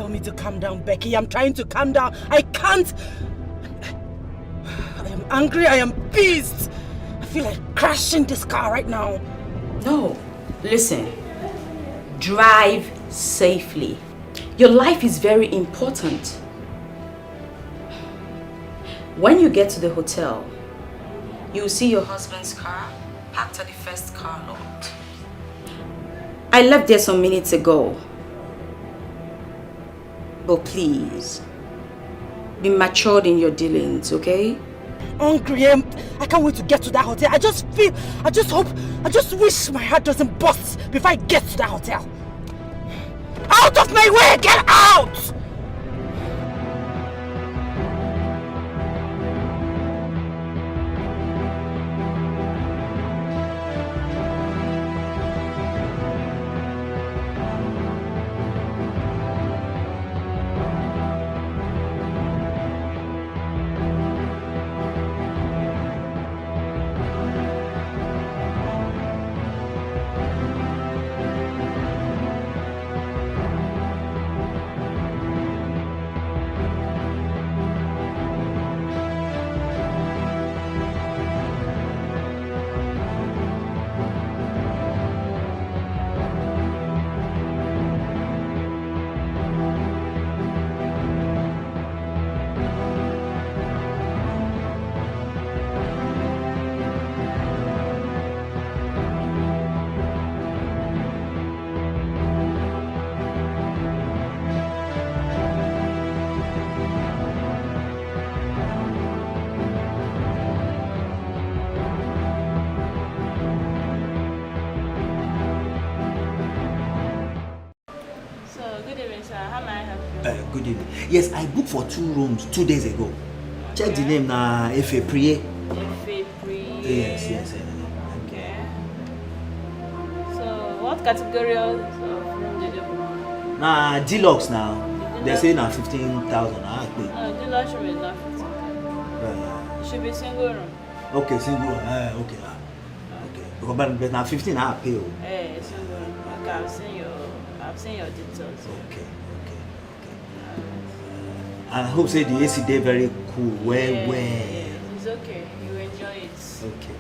Tell me to calm down, Becky. I'm trying to calm down. I can't. I am angry. I am pissed. I feel like crashing this car right now. No. Listen. Drive safely. Your life is very important. When you get to the hotel, you'll see your husband's car parked at the first car lot. I left there some minutes ago. But please, be matured in your dealings, okay? Hungry. I can't wait to get to that hotel. I just wish my heart doesn't bust before I get to that hotel. Out of my way! Get out! Good evening. Yes, I booked for 2 rooms 2 days ago. Check the name na Efe Priye. Efe Priye. Yes. Okay. So, what category of room did you book? Na deluxe now. They say na 15,000. Deluxe room is not 15,000. It should be single room. Okay, single room. Okay. Because na 15 I pay. Single room. Okay, I've seen your details. Okay. I hope say the AC day very cool. Well. It's okay. You enjoy it. Okay.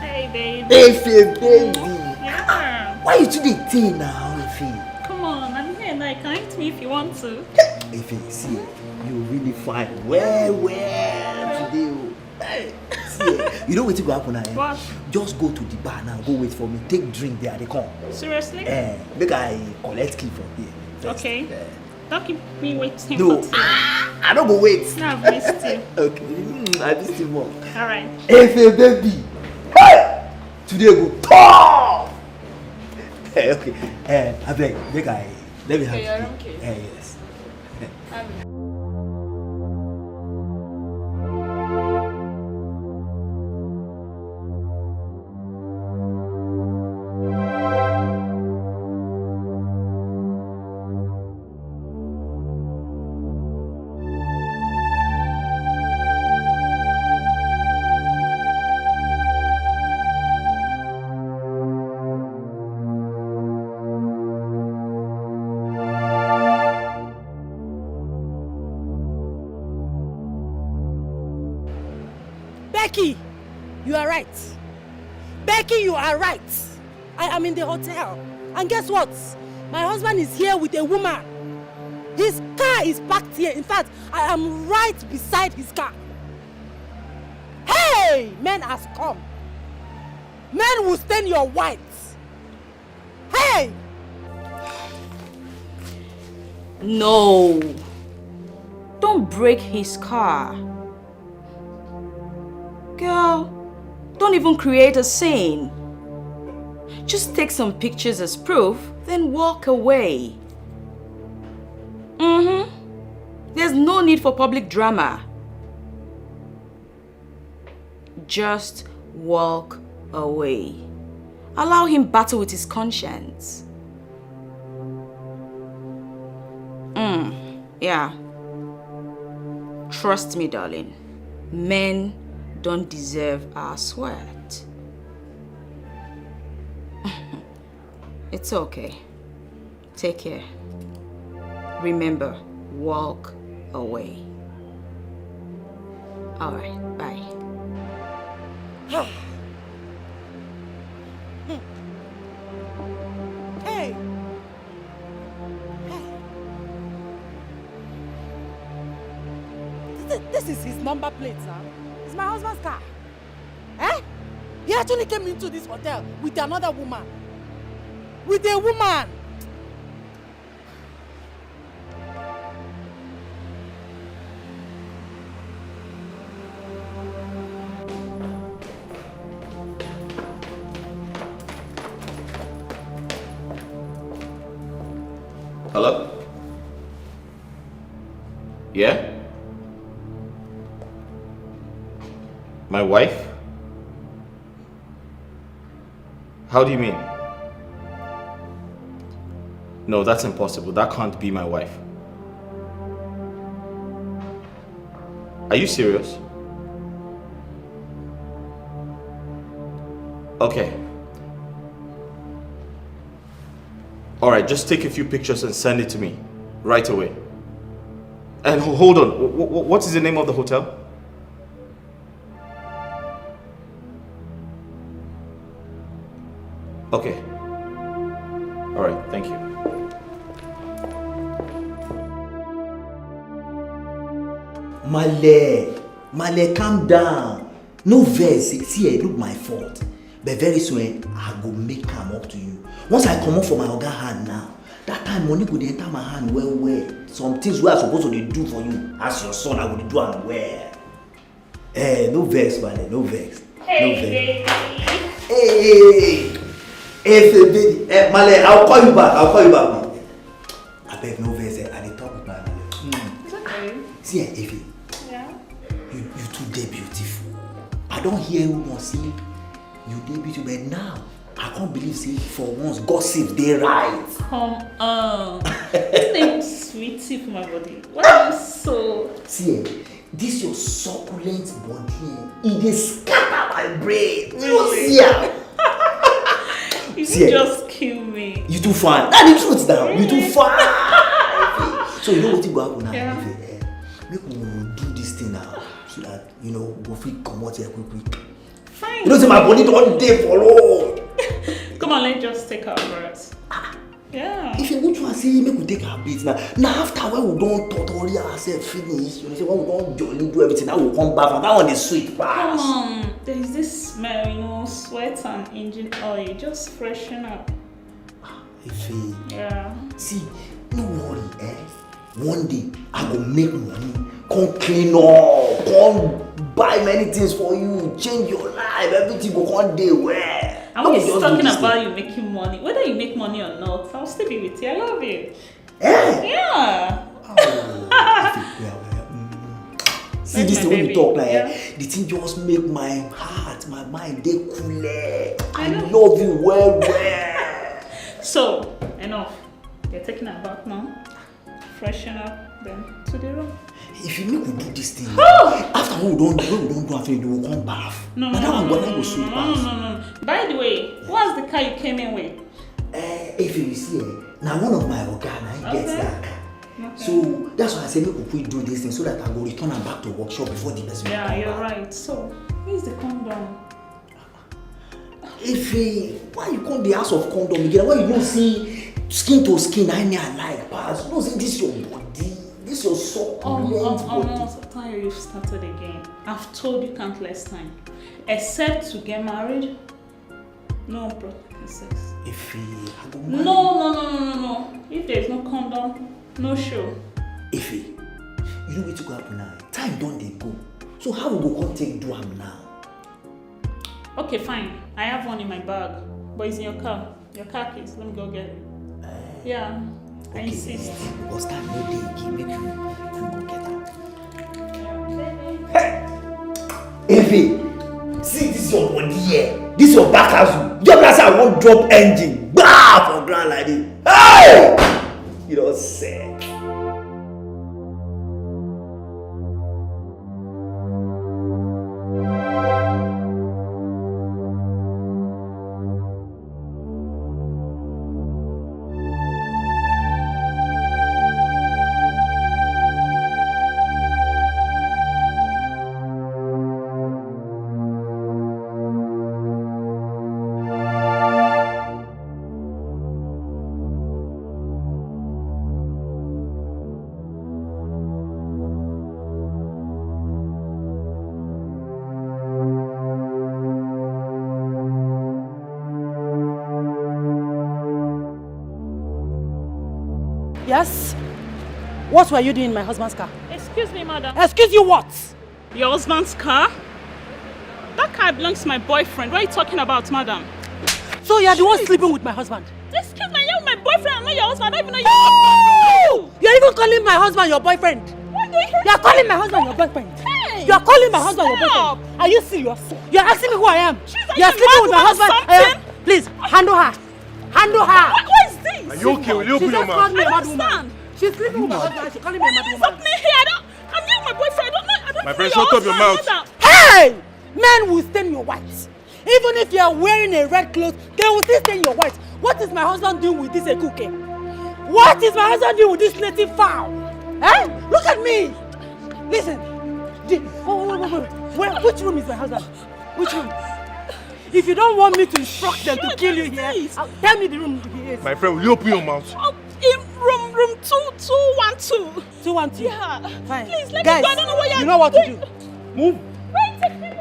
Hey, baby. Efe, baby. Yeah. Why you do the thing now, Efe? Come on, I'm here. Like, connect me if you want to. Efe, see, you really fine. Well today. Hey, see, you know what will happen now? What? Just go to the bar now. Go wait for me. Take drink there. They come. Seriously? Make I collect key from here. First. Okay. Don't keep me waiting. No, I don't go wait. No, I've missed you. Okay, I missed you more. Alright. Efe, baby. Hey! Today go top. Okay. I beg, let me have your room key. Yes. Becky, you are right. Becky, you are right. I am in the hotel. And guess what? My husband is here with a woman. His car is parked here. In fact, I am right beside his car. Hey! Men has come. Men will stain your white. Hey! No. Don't break his car. Girl, don't even create a scene. Just take some pictures as proof, then walk away. There's no need for public drama. Just walk away. Allow him battle with his conscience. Yeah. Trust me, darling. Men don't deserve our sweat. It's okay. Take care. Remember, walk away. Alright, bye. Hey! This is his number plate, sir. It's my husband's car. Eh? He actually came into this hotel with another woman. With a woman! Hello? Yeah? My wife? How do you mean? No, that's impossible. That can't be my wife. Are you serious? Okay. Alright, just take a few pictures and send it to me right away. And hold on, what is the name of the hotel? Okay. Alright, thank you. Male, calm down. No verse. See, look my fault. But very soon, I go make come up to you. Once I come up from my organ hand now, that time money could enter my hand well. Some things we are supposed to do for you. As your son, I will do and well. No vex, Male, no vex. Hey, no vex. Hey, baby. Male, I'll call you back. I beg no vex. I dey talk with my Male. It's okay. See, Effie. Yeah? You too dey beautiful. I don't hear you more say you dey beautiful, but now I can't believe say for once gossip dey right. Come on. This name sweetie for my body. Why are you so... See, this your succulent body, it dey scatter my brain. Really? You see You See, just kill me. you too fine. That's the truth now. You too fine. So you know what go happen now? Yeah. Make we do this thing now so that go fit comot here quick. Fine. You know say my body don dey for road. Come on, let's just take our breaths. Yeah. If you go to say make we take our beats now after when we don tutorial ourselves finish, you know say when we don jolly do everything, now we come back and that one dey sweet pass. Come on. There's this smell, sweat and engine oil. Just freshen up. Ife, Yeah. see, no worry, one day I go make money, come clean up, come buy many things for you, change your life, everything go come dey well. I'm always talking about you making money. Whether you make money or not, I'll still be with you. I love you. Yeah. See That's this my thing when baby. we talk like Yeah. the thing just make my heart, my mind dey cool. I know. love you well. So, enough. You're taking a bath now. Freshen up, then to the room. If you make we do this thing, after we don't do after you will come bath. No. That one go sweet pass. No. By the way, what's the car you came in with? If you see, now one of my organ gets Okay. that car. Okay. So that's why I say make we do this thing so that I go return am back to workshop before the person Yeah, come you're back. right. So, where's the condom? Why you come the house of condom again? Why you don't see skin to skin? I like pass. You don't see this your body, this your succulent body. I'm tired you've started again. I've told you countless times. Except to get married, no protected sex. I go marry. No. If there's no condom, no show. You know where to go happen now. Time don't they go. So how we go come take do am now? Okay, fine. I have one in my bag, but it's in your car. Your car keys. Let me go get it. Yeah, I insist. Because time no day again, make you go get am. See this your body here. This your back house. Just as I won't drop engine. Bah for ground like this. Hey! You don't say. Yes? What were you doing in my husband's car? Excuse me, madam. Excuse you what? Your husband's car? That car belongs to my boyfriend. What are you talking about, madam? So you are the one sleeping with my husband? Excuse me, you're my boyfriend. I'm not your husband. I don't even know you. Oh! You're even calling my husband your boyfriend. What do you You're calling my husband your boyfriend. Hey! You're calling my husband your Stop! boyfriend. Are you serious? You're asking me who I am. Jesus, You're sleeping with my husband. something? Please, handle her. Handle her. What is this? Are you okay? Will you She open your just called mouth? me a I mad don't woman. understand. She's sleeping with my husband. She's calling me a mad What's woman. happening here? I'm here with my boyfriend. I don't My know friend, your shut up your husband, mouth. madam. Hey! Men will stain your white. Even if you are wearing a red cloth, they will still stain your white. What is my husband doing with this ekuke? What is my husband doing with this native fowl? Eh? Look at me! Listen. Wait. Which room is my husband? Which room? If you don't want me to instruct them to kill you here, tell me the room he is. My friend, will you open your mouth? Oh, in room 212. 212. Yeah. Fine. Please, let Guys, me go. I don't know what you're you know what to do. Move. Wait, take me to.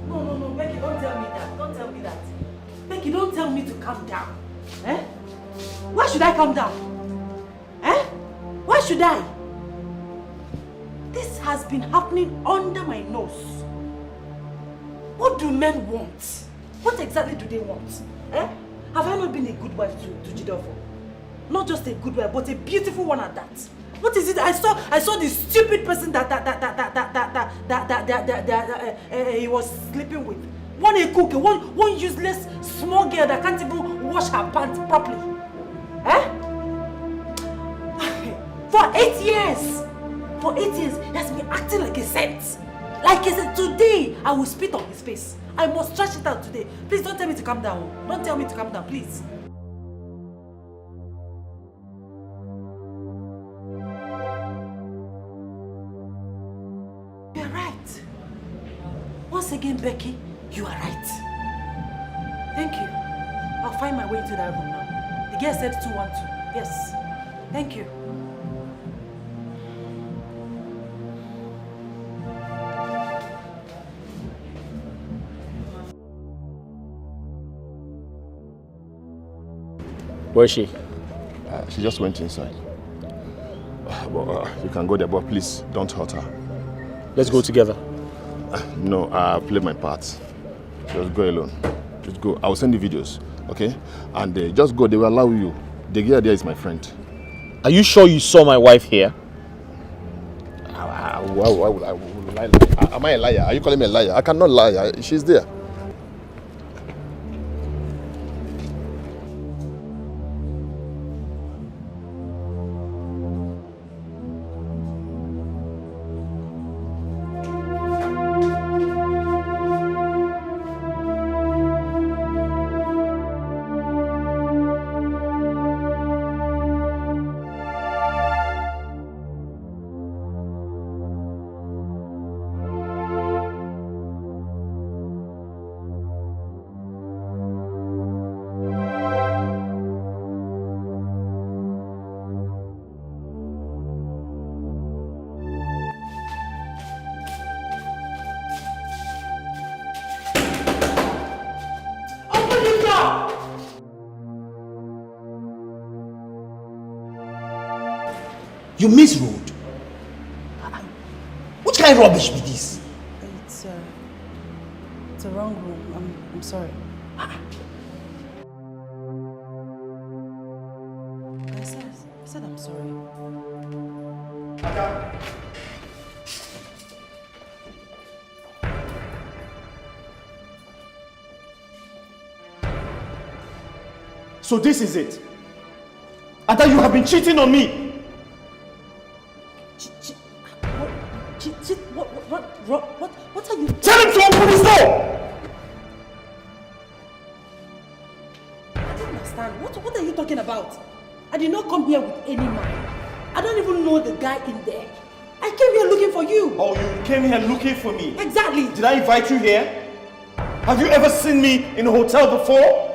No, Becky, don't tell me that. Don't tell me that. Becky, don't tell me to calm down. Eh? Why should I calm down? Eh? Why should I? This has been happening under my nose. What do men want? What exactly do they want? Eh? Have I not been a good wife to Jidofo? Not just a good wife, but a beautiful one at that. What is it? I saw this stupid person that he was sleeping with. One a cook, one useless small girl that can't even wash her pants properly. Eh? For 8 years. For 8 years, he has been acting like a saint. Like I said, today I will spit on his face. I must trash it out today. Please don't tell me to calm down. Don't tell me to calm down, please. You're right. Once again, Becky, you are right. Thank you. I'll find my way into that room now. The girl said 212. Yes. Thank you. Where is she? She just went inside. But you can go there, but please don't hurt her. Let's go together. No, I played my part. Just go alone. Just go. I will send you videos, okay? And just go. They will allow you. The girl there is my friend. Are you sure you saw my wife here? Why would I lie? Am I a liar? Are you calling me a liar? I cannot lie. She's there. You misroad. Which kind of rubbish be this? It's the wrong room. I'm sorry. I said I'm sorry. So this is it. And that you have been cheating on me. What are you... Tell him to open his door! I don't understand. What are you talking about? I did not come here with any man. I don't even know the guy in there. I came here looking for you. Oh, you came here looking for me? Exactly. Did I invite you here? Have you ever seen me in a hotel before?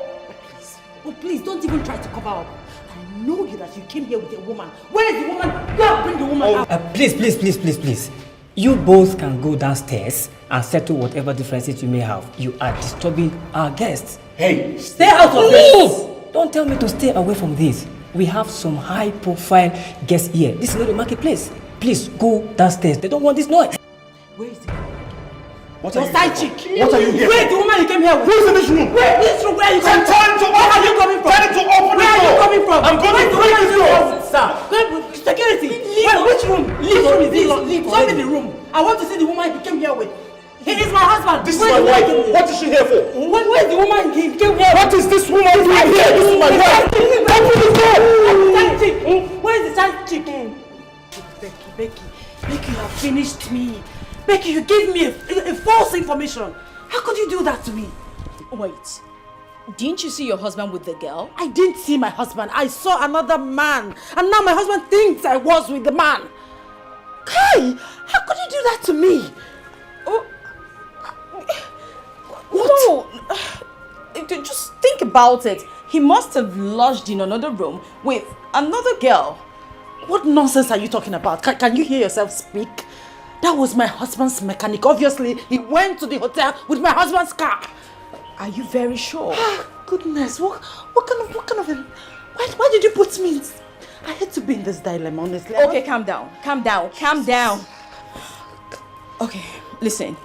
Oh, please, don't even try to cover up. I know you that you came here with a woman. Where is the woman? Go and bring the woman out. Please. You both can go downstairs and settle whatever differences you may have. You are disturbing our guests. Hey, Stay out of this! Don't tell me to stay away from this. We have some high-profile guests here. This is not a marketplace. Please go downstairs. They don't want this noise. Where is the woman? what Your are you side here chick. for? What are you here Where is for? the woman you came here with? Who's in this room? Where is this room? Where are you coming from? Tell him to Where open are you coming from? Tell him to open Where the are you door. coming from? I'm going to break this door. Sir, security. Which room? Which room is this? Show me the room. I want to see the woman he came here with. He is my husband. This is my wife. What is she here for? Where is the woman he came here with? What is this woman doing here? This is my wife. Open the door. Side chick. Where is the side chick? Becky, you have finished me. Becky, you gave me a false information. How could you do that to me? Wait. Didn't you see your husband with the girl? I didn't see my husband. I saw another man. And now my husband thinks I was with the man. Kai, how could you do that to me? What? No. Just think about it. He must have lodged in another room with another girl. What nonsense are you talking about? Can you hear yourself speak? That was my husband's mechanic. Obviously, he went to the hotel with my husband's car. Are you very sure? Goodness, what kind of a... Why did you put me in... I hate to be in this dilemma, honestly. Okay, calm down. Okay, listen.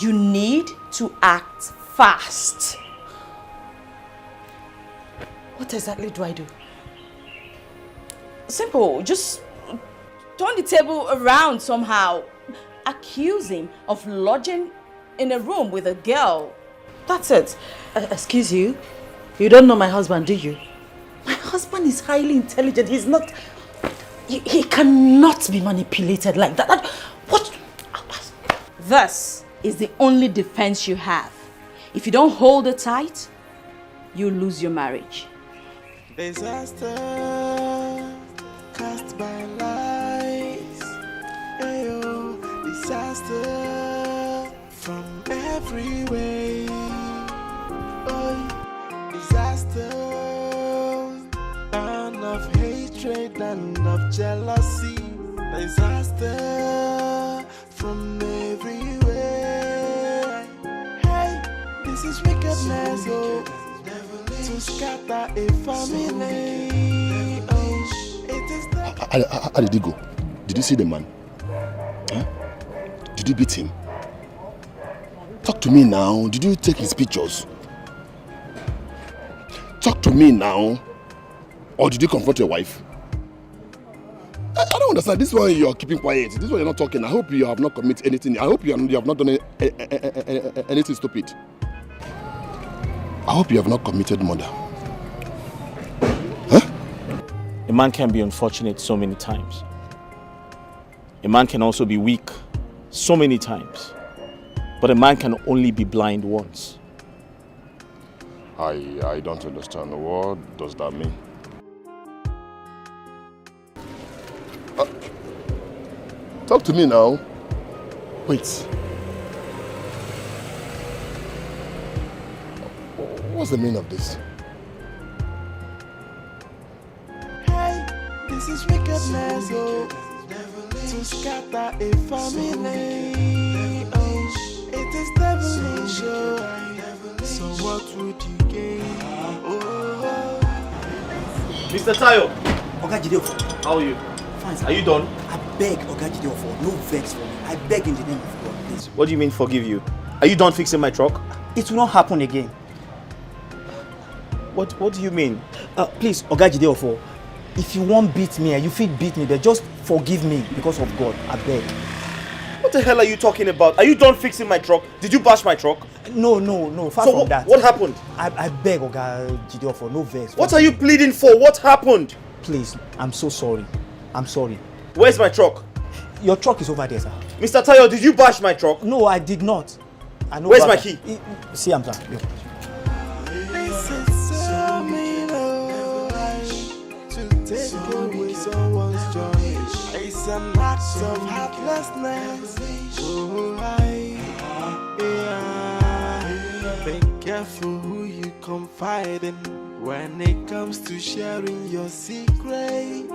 You need to act fast. What exactly do I do? Simple. Just turn the table around somehow. Accuse him of lodging in a room with a girl. That's it. Excuse you? You don't know my husband, do you? My husband is highly intelligent. He's not... He cannot be manipulated like that. What? This is the only defense you have. If you don't hold it tight, you lose your marriage. Disaster cast by lies. Ayo, disaster from every way. Oh, disaster, and of hatred and of jealousy. Disaster from every way. Hey, this is wickedness, oh. To scatter a family. Oh, it is the... How did he go? Did you see the man? Huh? Did you beat him? Talk to me now. Did you take his pictures? Talk to me now. Or did you confront your wife? I don't understand. This one you are keeping quiet. This one you're not talking. I hope you have not committed anything. I hope you have not done anything stupid. I hope you have not committed murder. Huh? A man can be unfortunate so many times. A man can also be weak so many times. But a man can only be blind once. I don't understand. What does that mean? Talk to me now. Wait. What's the meaning of this? Hey, this is wickedness, oh. To scatter a family. Oh, it is devilish, oh. So what would you gain? Oh. Mr. Tayo, Okay, Jide. how are you? fine, sir. Are you done? I beg Oga Jideofor, no vex for me. I beg in the name of God, please. What do you mean forgive you? Are you done fixing my truck? It will not happen again. What do you mean? Please, Oga Jideofor, if you won't beat me, you feel beat me, but just forgive me because of God. I beg. What the hell are you talking about? Are you done fixing my truck? Did you bash my truck? No, far So from that. what happened? I beg Oga Jideofor, no vex. What are you pleading for? What happened? Please, I'm so sorry. I'm sorry. Where's my truck? Your truck is over there, sir. Mr. Tayo, did you bash my truck? No, I did not. I know. Where's my key? See, I'm sorry. Yo. Take away someone's joy. It's an act of heartlessness. Be careful who you confide in when it comes to sharing your secret.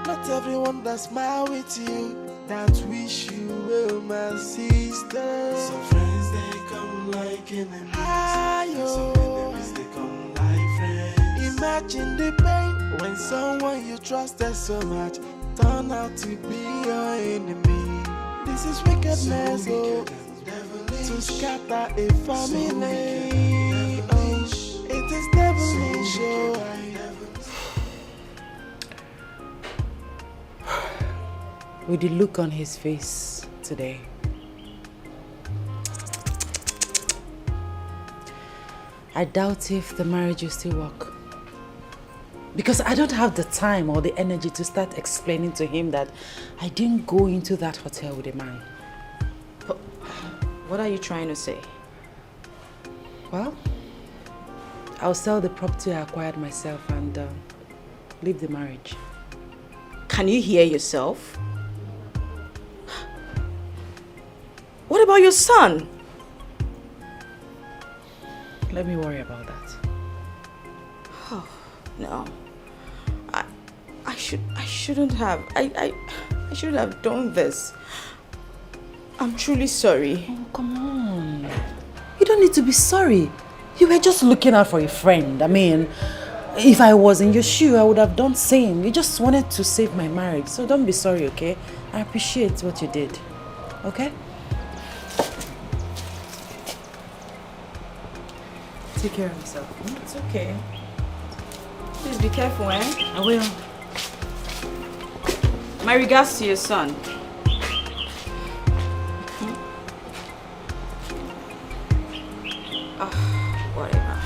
Not everyone that smile with you that wish you well, my sister. Some friends they come like enemies. Some enemies they come like friends. Imagine the pain when someone you trusted so much turn out to be your enemy. This is wickedness, to scatter a family. Oh, it is devilish. With the look on his face today, I doubt if the marriage will still work. Because I don't have the time or the energy to start explaining to him that I didn't go into that hotel with a man. But what are you trying to say? Well, I'll sell the property I acquired myself and leave the marriage. Can you hear yourself? What about your son? Let me worry about that. Oh, no. I shouldn't have. I shouldn't have done this. I'm truly sorry. Oh, come on. You don't need to be sorry. You were just looking out for a friend. I mean, if I was in your shoe, I would have done same. You just wanted to save my marriage. So don't be sorry, okay? I appreciate what you did. Okay? Take care of yourself. It's okay. Please be careful, eh? I will. My regards to your son. Whatever.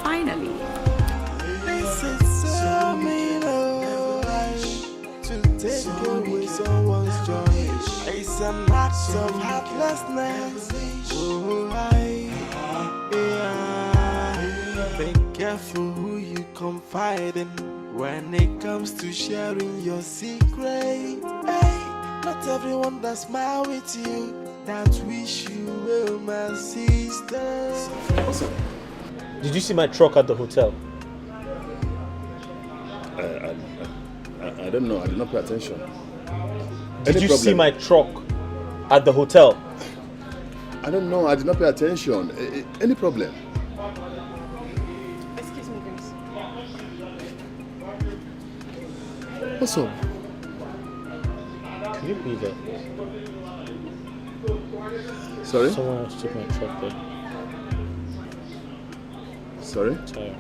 Finally. This is so mean, to take away someone's joy. It's an act of heartlessness. Be careful who you confide in when it comes to sharing your secret. Not everyone that smile with you that wish you well, my sister. Did you see my truck at the hotel? I don't know. I did not pay attention. Did you see my truck at the hotel? I don't know. I did not pay attention. Any problem? Excuse me, Grace. What's up? Can you believe that? Sorry? Someone else took my truck there. Sorry? Tire.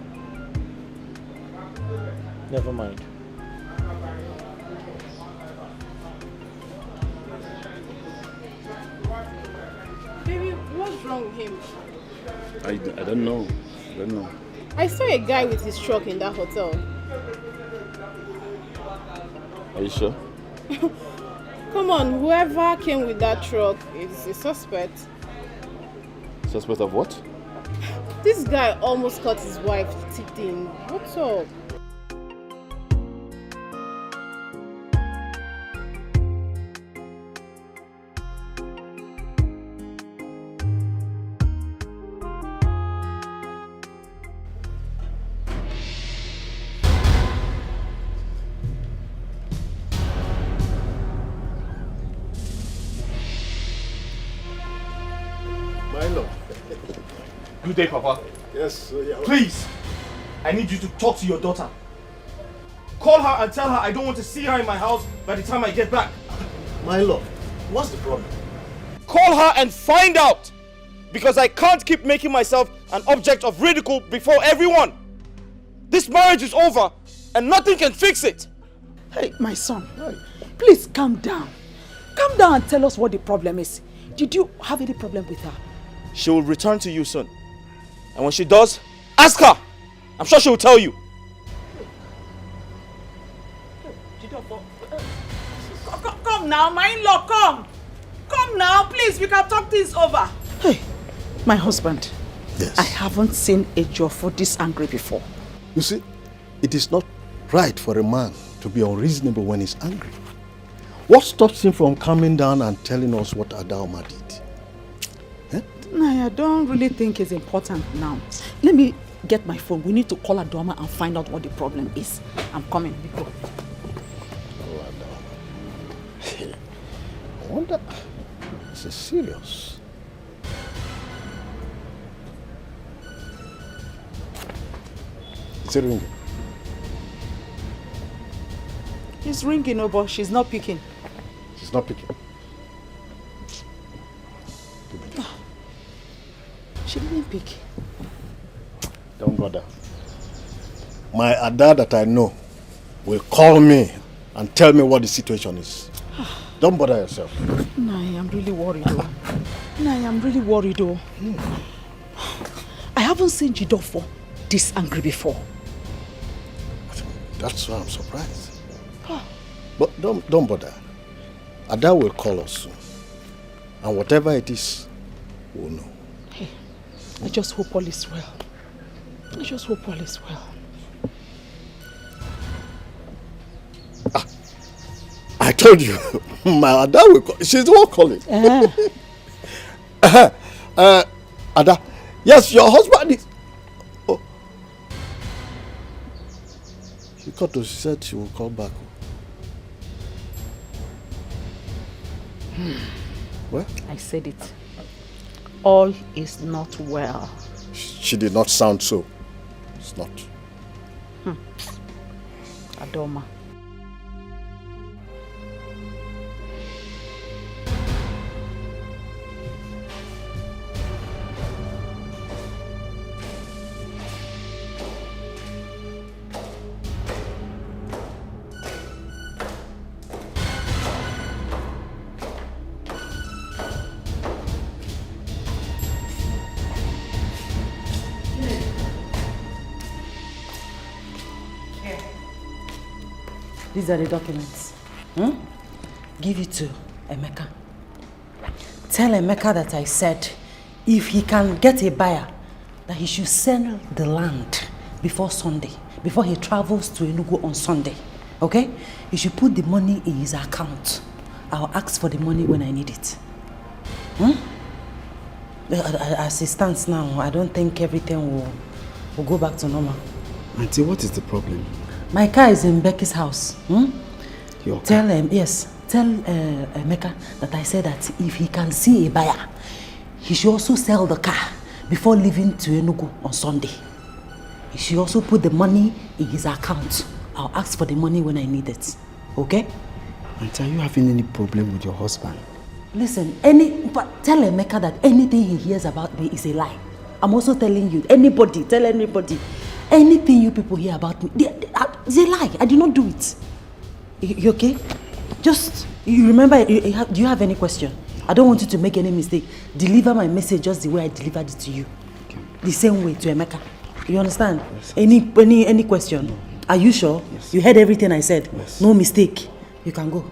Never mind. Baby, what's wrong with him? I don't know. I don't know. I saw a guy with his truck in that hotel. Are you sure? Come on, whoever came with that truck is a suspect. Suspect of what? This guy almost caught his wife cheating. What's up? My lord. Good day, Papa. Yes, yeah. Please, I need you to talk to your daughter. Call her and tell her I don't want to see her in my house by the time I get back. My love, what's the problem? Call her and find out! Because I can't keep making myself an object of ridicule before everyone. This marriage is over and nothing can fix it. Hey, my son, please calm down. Calm down and tell us what the problem is. Did you have any problem with her? She will return to you soon. And when she does, ask her. I'm sure she will tell you. Come now, my in-law, come. Come now, please, we can talk things over. Hey, my husband. Yes. I haven't seen a Jofo this angry before. You see, it is not right for a man to be unreasonable when he's angry. What stops him from coming down and telling us what Adaoma did? I don't really think it's important now. Let me get my phone. We need to call Adaoma and find out what the problem is. I'm coming. Go. I wonder, this is serious. Is it ringing? It's ringing, but she's not picking. She's not picking. She didn't pick. Don't bother. My Ada that I know will call me and tell me what the situation is. Don't bother yourself. No, I'm really worried though. I haven't seen Jidofo this angry before. That's why I'm surprised. But don't bother. Ada will call us soon. And whatever it is, we'll know. Hey, I just hope all is well. I told you, my Ada will call. She's the one calling. Ada, yes, your husband is... Oh. She got to, she said she will call back. Well? I said it. All is not well. She did not sound so. It's not. Adaoma. These are the documents. Give it to Emeka. Tell Emeka that I said if he can get a buyer, that he should sell the land before Sunday, before he travels to Enugu on Sunday. Okay? He should put the money in his account. I'll ask for the money when I need it. As it stands now, I don't think everything will go back to normal. Auntie, what is the problem? My car is in Becky's house. Your car? Tell Emeka that I said that if he can see a buyer, he should also sell the car before leaving to Enugu on Sunday. He should also put the money in his account. I'll ask for the money when I need it. Okay? Auntie, are you having any problem with your husband? Listen, but tell Emeka that anything he hears about me is a lie. I'm also telling you, tell anybody. Anything you people hear about me, it's a lie. I did not do it. You okay? Just, you remember, do you have any question? I don't want you to make any mistake. Deliver my message just the way I delivered it to you. Okay. The same way to Emeka. You understand? Yes. Any question? No. Are you sure? Yes. You heard everything I said? Yes. No mistake. You can go.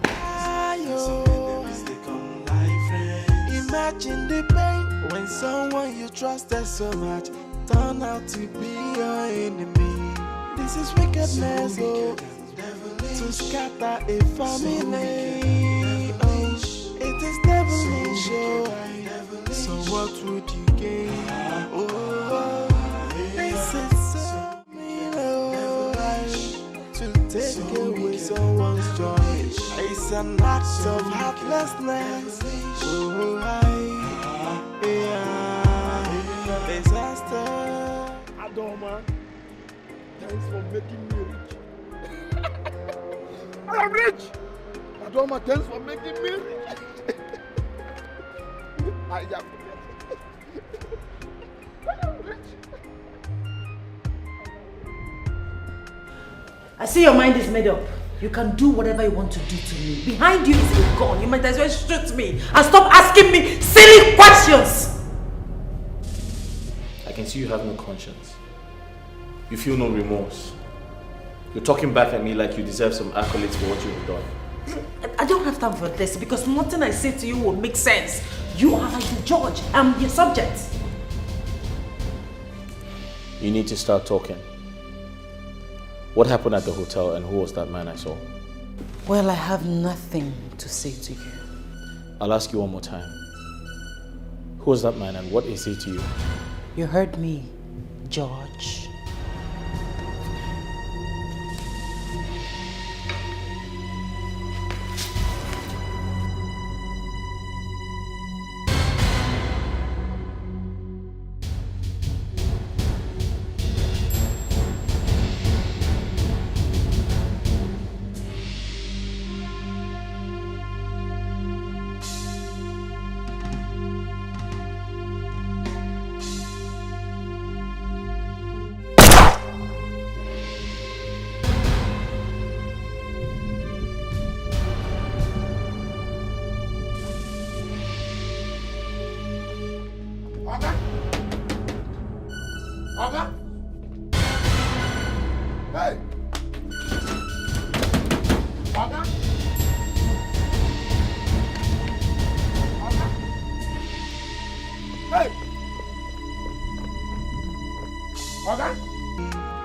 Imagine the pain when someone you trusted so much turn out to be your enemy. This is wickedness, to scatter a family. It is devilish, so what would you gain? This is so mean, to take away someone's joy. It's an act of heartlessness. Disaster. Adaoma, thanks for making me rich. I am rich! Adoma, thanks for making me rich. I am rich. I see your mind is made up. You can do whatever you want to do to me. Behind you is a gun. You might as well shoot me and stop asking me silly questions. I can see you have no conscience. You feel no remorse. You're talking back at me like you deserve some accolades for what you've done. I don't have time for this because nothing I say to you will make sense. You are like the judge. I'm your subject. You need to start talking. What happened at the hotel and who was that man I saw? Well, I have nothing to say to you. I'll ask you one more time. Who was that man and what is he to you? You heard me, George.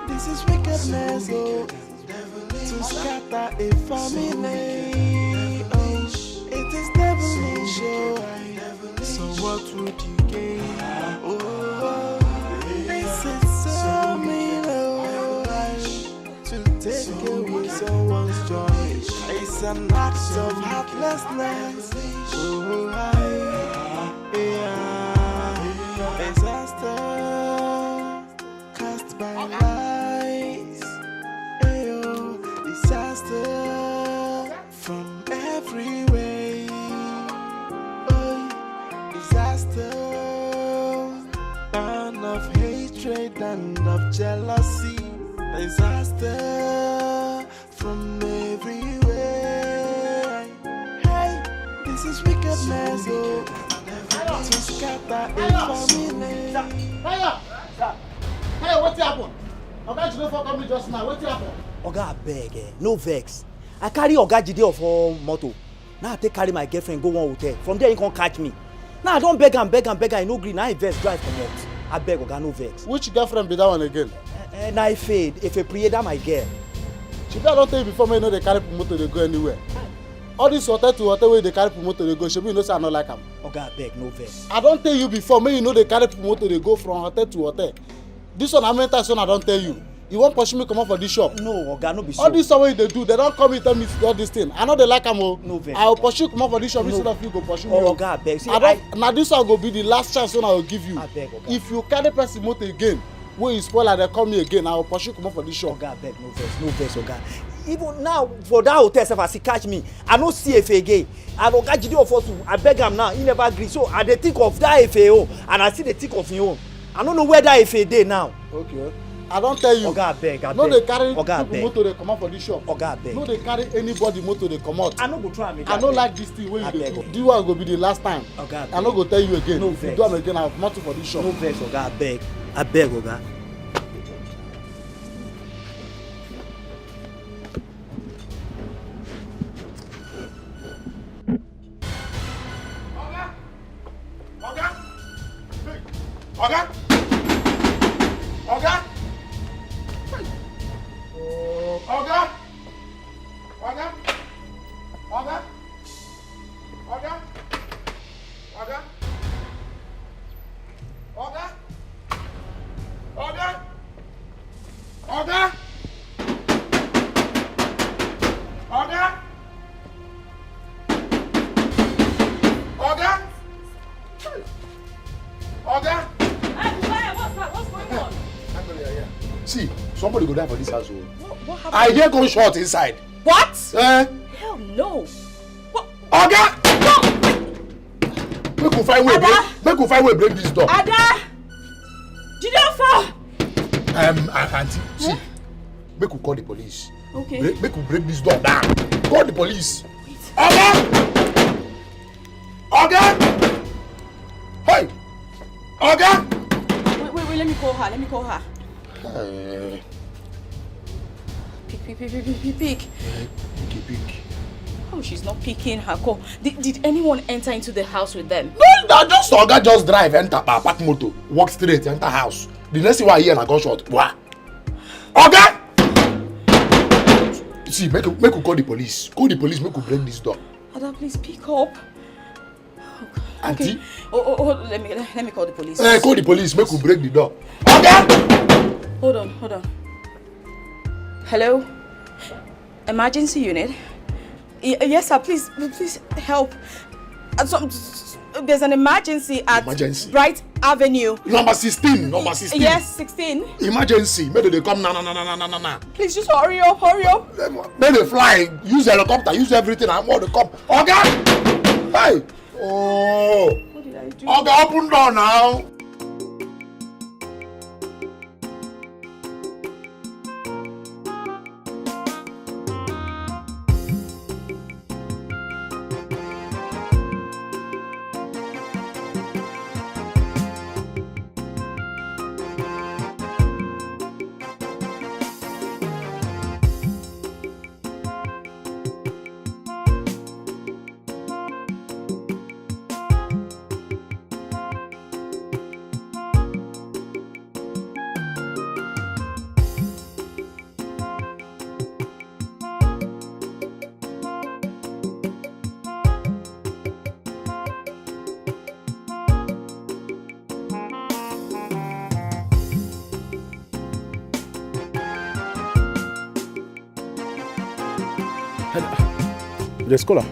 This is wickedness, oh, to scatter a family. Oh, it is devilish, oh. So what would you gain? Oh, this is so mean, oh, to take away someone's joy. It's an act of heartlessness. Oh, yeah, disaster. By lies, ayo, disaster from every way. Oh, disaster, and of hatred and of jealousy. Disaster from every way. Hey, this is wickedness, oh, to scatter a family. Hey, what happened? Oga Jide for come just now. What happened? Oga abeg, no vex. I carry Oga Jide for motor. Now I take carry my girlfriend go one hotel. From there he can't catch me. Now I don't beg and no green. Now I vex drive comot. I beg Oga, no vex. Which girlfriend be that one again? Now I fade. If I pray that my girl. Should I don't tell you before me know they carry motor they go anywhere. All this hotel to hotel where they carry motor they go. Should be no say I not like them. Oga abeg, no vex. I don't tell you before me you know they carry motor they go from hotel to hotel. This one how many times I don't tell you. You won't push me come out for this shop. No, Oga, no be so. All this way they do, they don't come and tell me to do all this thing. I know they like them. No vex. I will pursue come out for this shop instead of you go pursue me. Oga abeg. See, now this one go be the last chance when I will give you. Abeg, Oga. If you carry person motor again, when you spoil and they come here again, I will pursue come out for this shop. Oga abeg, no vex, Oga. Even now for that hotel sef as he catch me, I no see Efe again. And Oga Jide of us, I beg am now, he never agree. So I dey think of that Efe own, and I still dey think of him own. I don't know where that Efe dey now. Okay. I don't tell you. Oga abeg. No, they carry people motor they come out for this shop. Oga abeg. No, they carry anybody motor they come out. I no go try am again. I no like this thing when you dey do. This one go be the last time. Oga abeg. I no go tell you again. No if vex. you do am again, I will come out for this shop. No vex, Oga abeg. Abeg, Oga. Oga? Oga? Oga? Oga? Oga? Oga? Oga? Oga? Oga? Oga? Oga? Oga? Oga? What's going on? I'm going to hear. See, somebody go die for this house. What happened? I hear gunshot inside. What? Hell no. What? Oga! No! Make we find way. Make we find way break this door. Ada! Jidofa! Auntie, see, make we call the police. Okay. Make we break this door down. Call the police. Oga! Oga! Hey! Oga! Wait, let me call her. Pick. Oh, she's not picking her call. Did anyone enter into the house with them? No, just Oga just drive, enter park motor, walk straight, enter house. The next thing I hear na gunshot. What? Oga! See, make we call the police. Call the police, make we break this door. Ada, please pick up. Auntie? Okay. Oh, let me call the police. Call the police, make we break the door. Oga! Hold on. Hello? Emergency unit? Yes, sir. Please help. There's an emergency at Bright Avenue. Number 16. Yes, 16. Emergency. Maybe they come now. Please just hurry up. Maybe they fly. Use helicopter. Use everything. I'm going to come. Oga! Hey! Oh! What did I do? Oga, open door now. There's cola.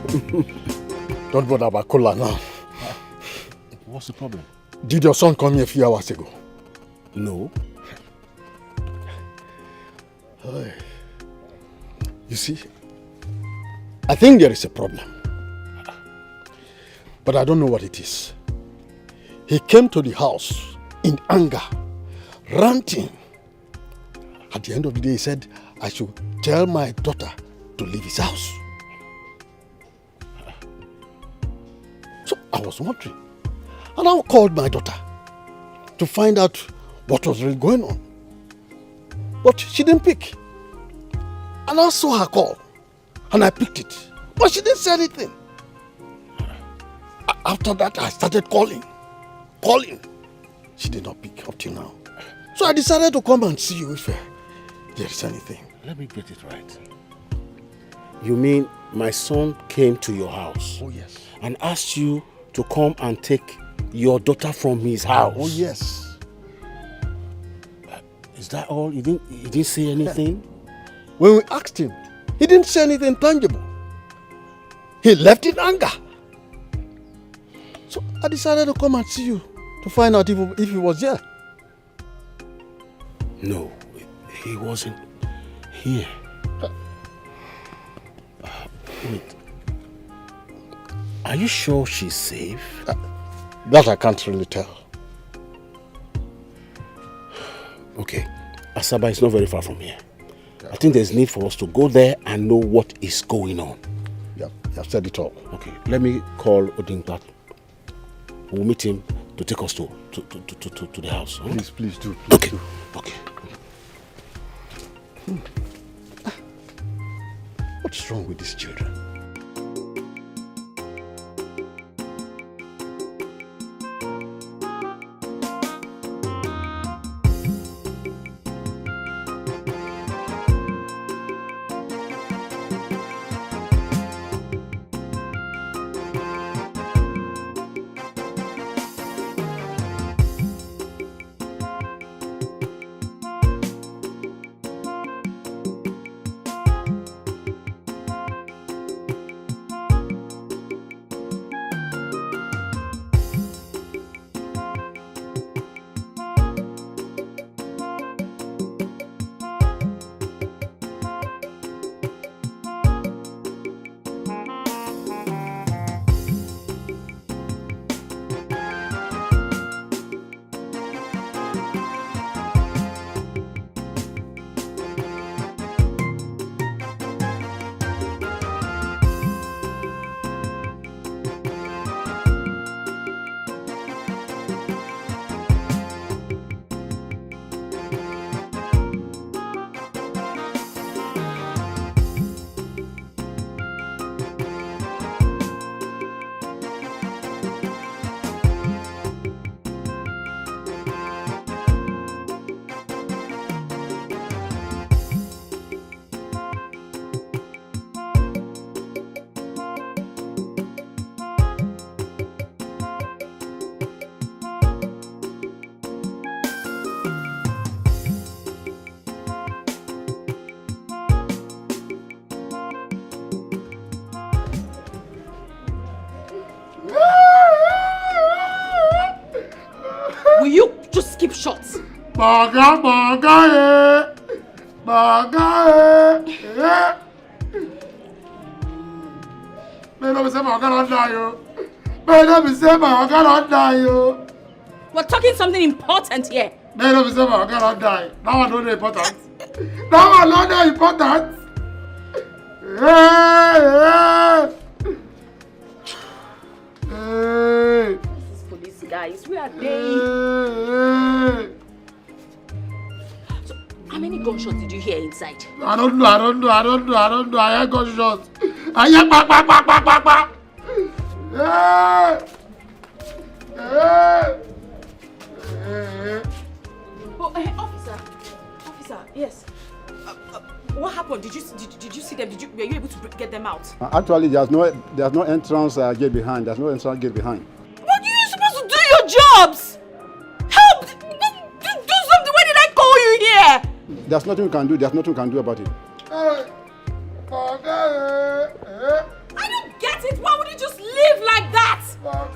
Don't bother about cola now. What's the problem? Did your son come here a few hours ago? No. You see, I think there is a problem. But I don't know what it is. He came to the house in anger, ranting. At the end of the day, he said, I should tell my daughter to leave his house. So I was wondering. And I called my daughter to find out what was really going on. But she didn't pick. And I saw her call. And I picked it. But she didn't say anything. After that, I started calling. She did not pick up till now. So I decided to come and see you if there is anything. Let me get it right. You mean my son came to your house? Oh, yes. And asked you to come and take your daughter from his house? Oh, yes. Is that all? He didn't say anything? When we asked him, he didn't say anything tangible. He left in anger. So I decided to come and see you to find out if he was there. No, he wasn't here. Wait. Are you sure she's safe? That I can't really tell. Okay. Asaba is not very far from here. I think there's need for us to go there and know what is going on. Yeah, you have said it all. Okay, let me call Odingbat. We'll meet him to take us to the house. Huh? Please do. Okay. What's wrong with these children? We're talking something important here. Now I know the important. Now I know the important. These police guys, where are they? So, how many gunshots did you hear inside? I don't know. I hear gunshots. I hear back. Oh, officer, yes. What happened? Did you see them? Were you able to get them out? Actually, there's no entrance gate behind. There's no entrance gate behind. But you're supposed to do your jobs. Help! Do something. Why did I call you here? There's nothing we can do. There's nothing we can do about it. I don't get it. Why would you just live like that?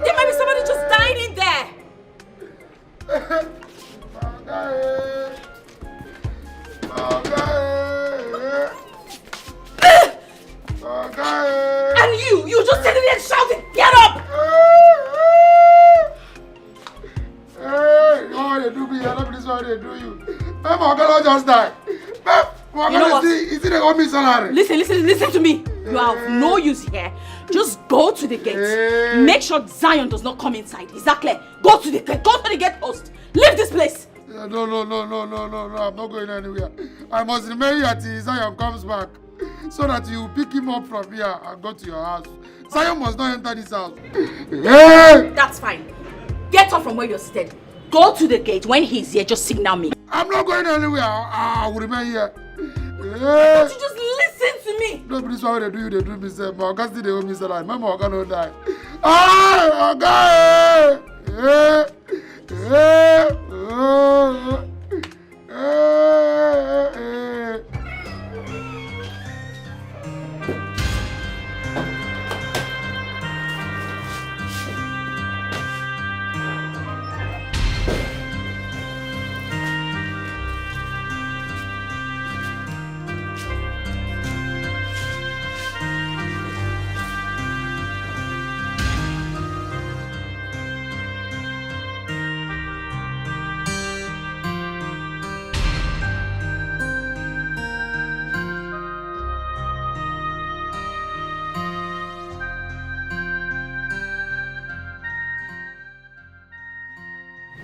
There might be somebody just dying in there. And you just sitting there shouting, get up! Hey, why they do me? I don't believe why they do you. My God just died. You know what? Is it a me salary? Listen to me. You are of no use here. Just go to the gate. Make sure Zion does not come inside. Is that clear? Go to the gate. Go to the gate post. Leave this place. No. I'm not going anywhere. I must remain here till Zion comes back. So that you pick him up from here and go to your house. Zion must not enter this house. Hey! That's fine. Get up from where you're seated. Go to the gate. When he's here, just signal me. I'm not going anywhere. I will remain here. But you just listen to me. No, please, why they do you? They do me, sir. My God still they owe me, sir. My mom don't die. Ah,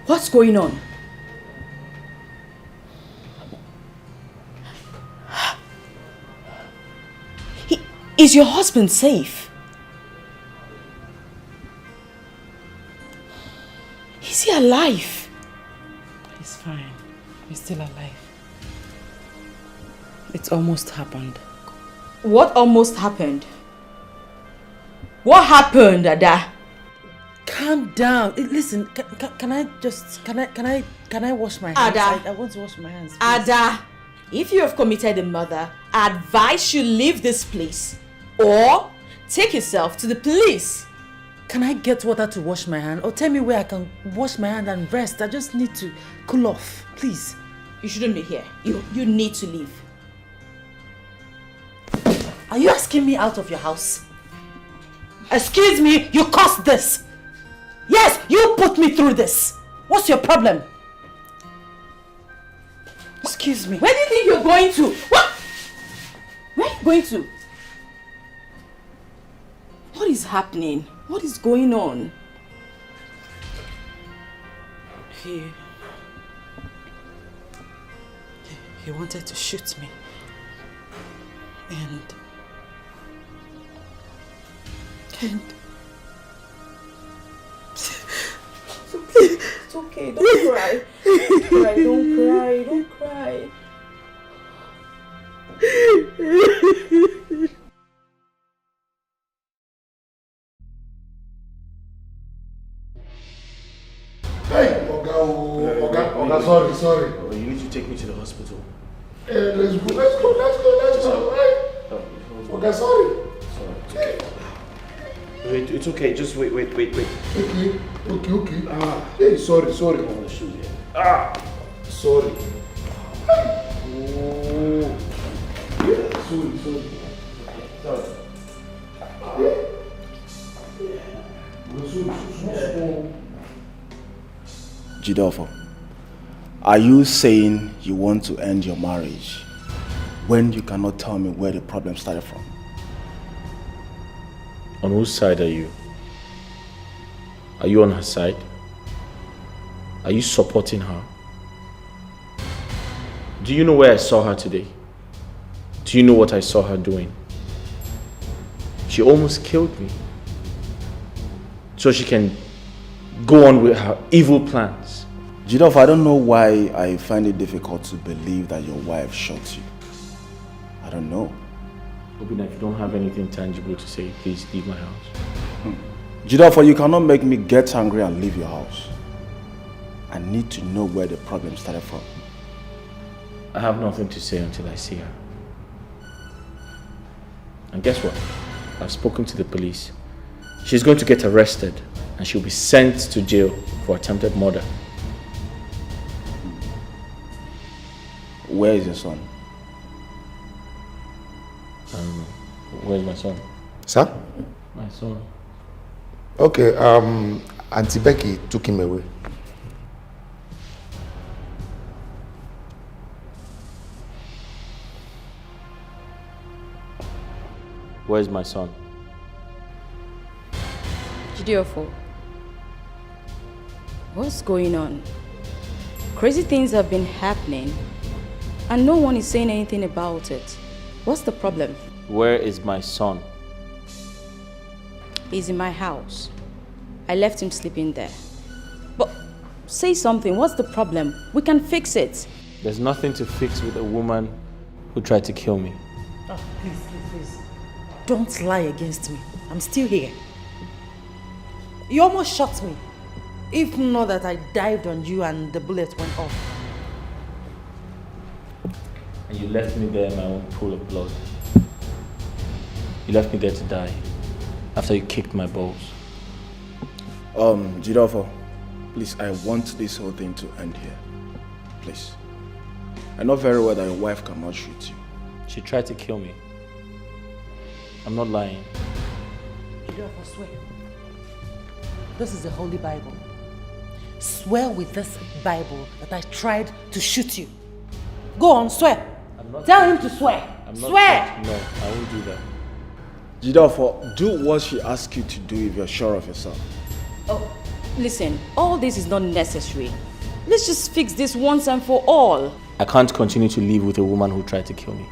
What's going on? Is your husband safe? Is he alive? He's fine. He's still alive. It's almost happened. What almost happened? What happened, Ada? Calm down. Listen, can I wash my hands? Ada. I want to wash my hands. Please. Ada, if you have committed a murder, I advise you leave this place or take yourself to the police. Can I get water to wash my hand? Or tell me where I can wash my hand and rest. I just need to cool off, please. You shouldn't be here. You need to leave. Are you asking me out of your house? Excuse me, you caused this. Yes, you put me through this. What's your problem? Excuse me. Where do you think you're going to? What? Where are you going to? What is happening? What is going on? He wanted to shoot me. And it's okay, don't cry. Don't cry. Hey, Oga, sorry. Oh, you need to take me to the hospital. Let's go. Hey. Oga, sorry. Sorry, wait, it's okay. Just wait. Okay. Hey, sorry. Sorry. Oh. Sorry. Jidolfo, are you saying you want to end your marriage when you cannot tell me where the problem started from? On whose side are you? Are you on her side? Are you supporting her? Do you know where I saw her today? Do you know what I saw her doing? She almost killed me. So she can go on with her evil plans. Jidolfo, I don't know why I find it difficult to believe that your wife shot you. I don't know. Obina, if you don't have anything tangible to say, please leave my house. Jidolfo, you cannot make me get angry and leave your house. I need to know where the problem started from. I have nothing to say until I see her. And guess what? I've spoken to the police. She's going to get arrested and she'll be sent to jail for attempted murder. Where is your son? Where's my son? Sir? My son. Okay, Auntie Becky took him away. Where's my son? Jidolfo, what's going on? Crazy things have been happening and no one is saying anything about it. What's the problem? Where is my son? He's in my house. I left him sleeping there. But say something, what's the problem? We can fix it. There's nothing to fix with a woman who tried to kill me. Oh, please. Don't lie against me. I'm still here. You almost shot me. If not that I dived on you and the bullet went off. And you left me there in my own pool of blood. You left me there to die after you kicked my balls. Jidolfo, please, I want this whole thing to end here. Please. I know very well that your wife cannot shoot you. She tried to kill me. I'm not lying. Jidolfo, swear. This is the Holy Bible. Swear with this Bible that I tried to shoot you. Go on, swear. Tell him to swear. Swear! No, I won't do that. Jidolfo, do what she asks you to do if you're sure of yourself. Oh, listen, all this is not necessary. Let's just fix this once and for all. I can't continue to live with a woman who tried to kill me.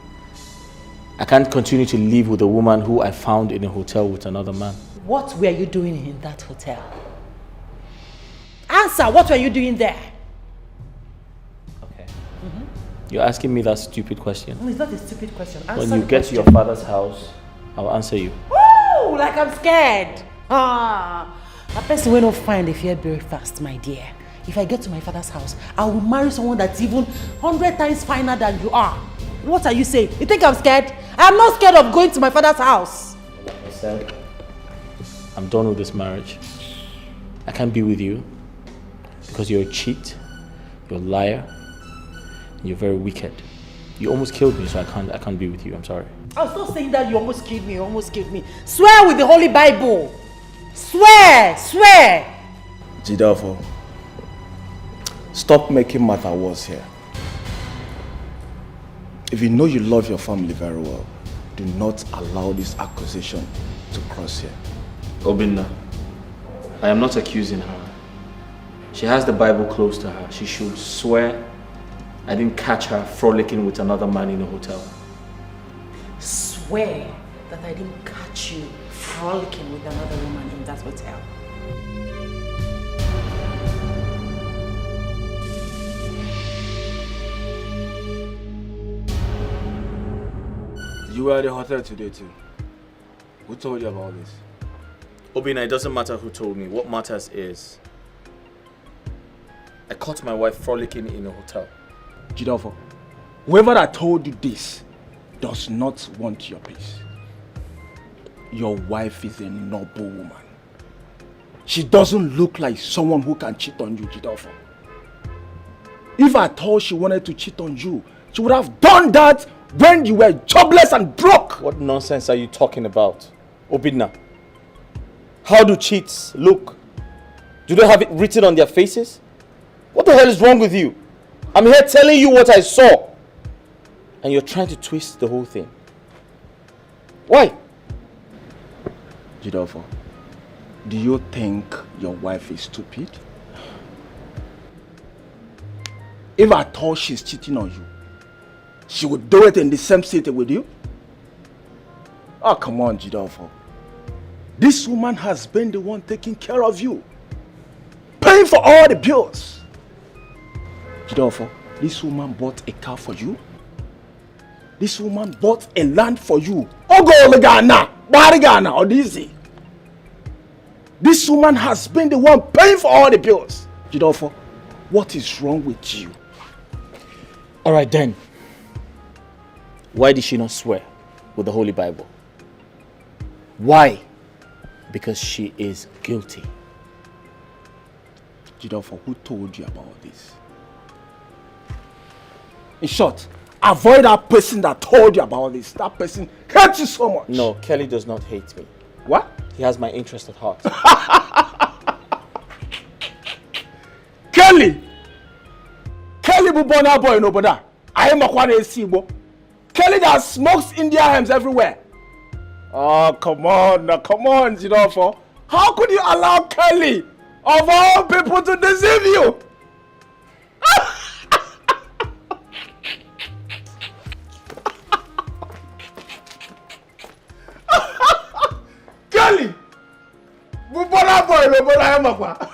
I can't continue to live with a woman who I found in a hotel with another man. What were you doing in that hotel? Answer, what were you doing there? Okay. You're asking me that stupid question. No, it's not a stupid question. Answer when you get to your father's house, I'll answer you. Woo! Like I'm scared. A person will not find a fair very fast, my dear. If I get to my father's house, I will marry someone that's even 100 times finer than you are. What are you saying? You think I'm scared? I'm not scared of going to my father's house. Like I said, I'm done with this marriage. I can't be with you because you're a cheat, you're a liar, and you're very wicked. You almost killed me, so I can't be with you. I'm sorry. I was not saying that you almost killed me, Swear with the Holy Bible. Swear! Jidolfo, stop making matter worse here. If you know you love your family very well, do not allow this accusation to cross here. Obinna, I am not accusing her. She has the Bible close to her. She should swear I didn't catch her frolicking with another man in a hotel. Swear that I didn't catch you frolicking with another woman in that hotel. You were at the hotel today too. Who told you about this? Obinna, it doesn't matter who told me. What matters is I caught my wife frolicking in a hotel. Jidolfo, whoever that told you this does not want your peace. Your wife is a noble woman. She doesn't look like someone who can cheat on you, Jidolfo. If I thought she wanted to cheat on you, she would have done that when you were jobless and broke. What nonsense are you talking about, Obidna? How do cheats look? Do they have it written on their faces? What the hell is wrong with you? I'm here telling you what I saw. And you're trying to twist the whole thing. Why? Jidolfo, do you think your wife is stupid? If I thought she's cheating on you, she would do it in the same city with you? Oh, come on, Jidolfo. This woman has been the one taking care of you, paying for all the bills. Jidolfo, this woman bought a car for you. This woman bought a land for you. Ogo Ghana, Barigana, or Dizzy. This woman has been the one paying for all the bills. Jidolfo, what is wrong with you? All right then. Why did she not swear with the Holy Bible? Why? Because she is guilty. Jidolfo, who told you about this? In short, avoid that person that told you about this. That person hates you so much. No, Kelly does not hate me. What? He has my interest at heart. Kelly! Kelly Bubona boy no boda. I am a Kwane Sibo. Kelly that smokes India hams everywhere. Oh, come on, Jidolfo. How could you allow Kelly, of all people, to deceive you? Kelly! Bubona boy no boda I am a Kwane.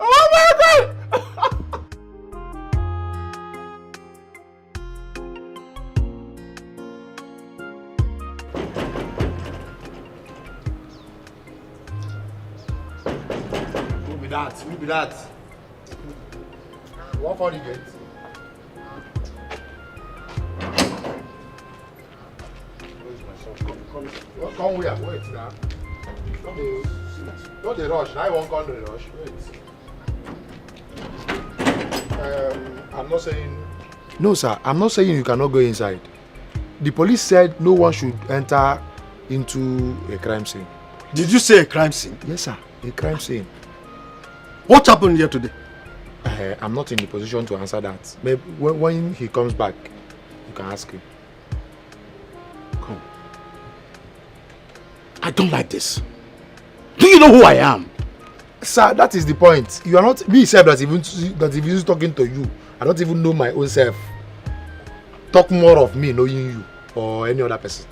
Oh my God! Who be that? What for the gate? Come where? Wait now. Don't they rush. Now I won't come to the rush. Wait. I'm not saying... No, sir. I'm not saying you cannot go inside. The police said no one should enter into a crime scene. Did you say a crime scene? Yes, sir. A crime scene. What happened here today? I'm not in the position to answer that. Maybe when he comes back, you can ask him. Come. I don't like this. Do you know who I am? Sir, that is the point. You are not me self that even talking to you. I don't even know my own self. Talk more of me knowing you or any other person.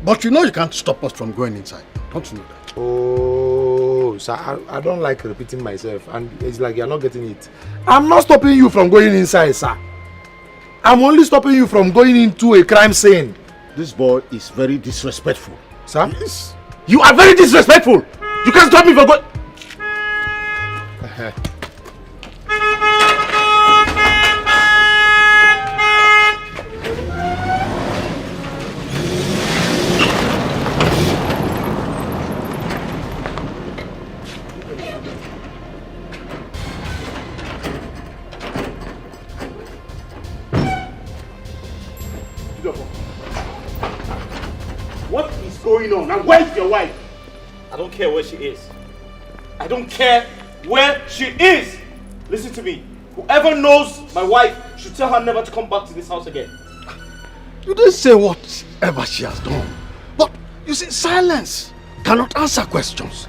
But you know you can't stop us from going inside. Don't you know that? Oh, sir, I don't like repeating myself, and it's like you're not getting it. I'm not stopping you from going inside, sir. I'm only stopping you from going into a crime scene. This boy is very disrespectful. Sir? Yes. You are very disrespectful. You can't stop me from going. What is going on? And where's your wife? I don't care where she is. I don't care where she is. Listen to me. Whoever knows my wife should tell her never to come back to this house again. You didn't say whatever she has done. But you see, silence cannot answer questions.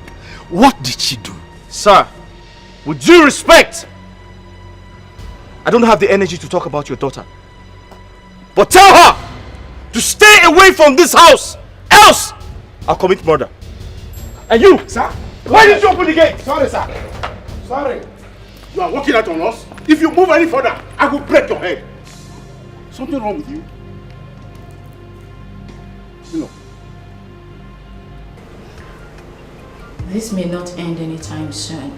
What did she do? Sir, with due respect, I don't have the energy to talk about your daughter. But tell her to stay away from this house. Else, I'll commit murder. And you, sir, why did you open the gate? Sorry, sir. Sorry. You are walking out on us. If you move any further, I will break your head. Something wrong with you? No. This may not end anytime soon.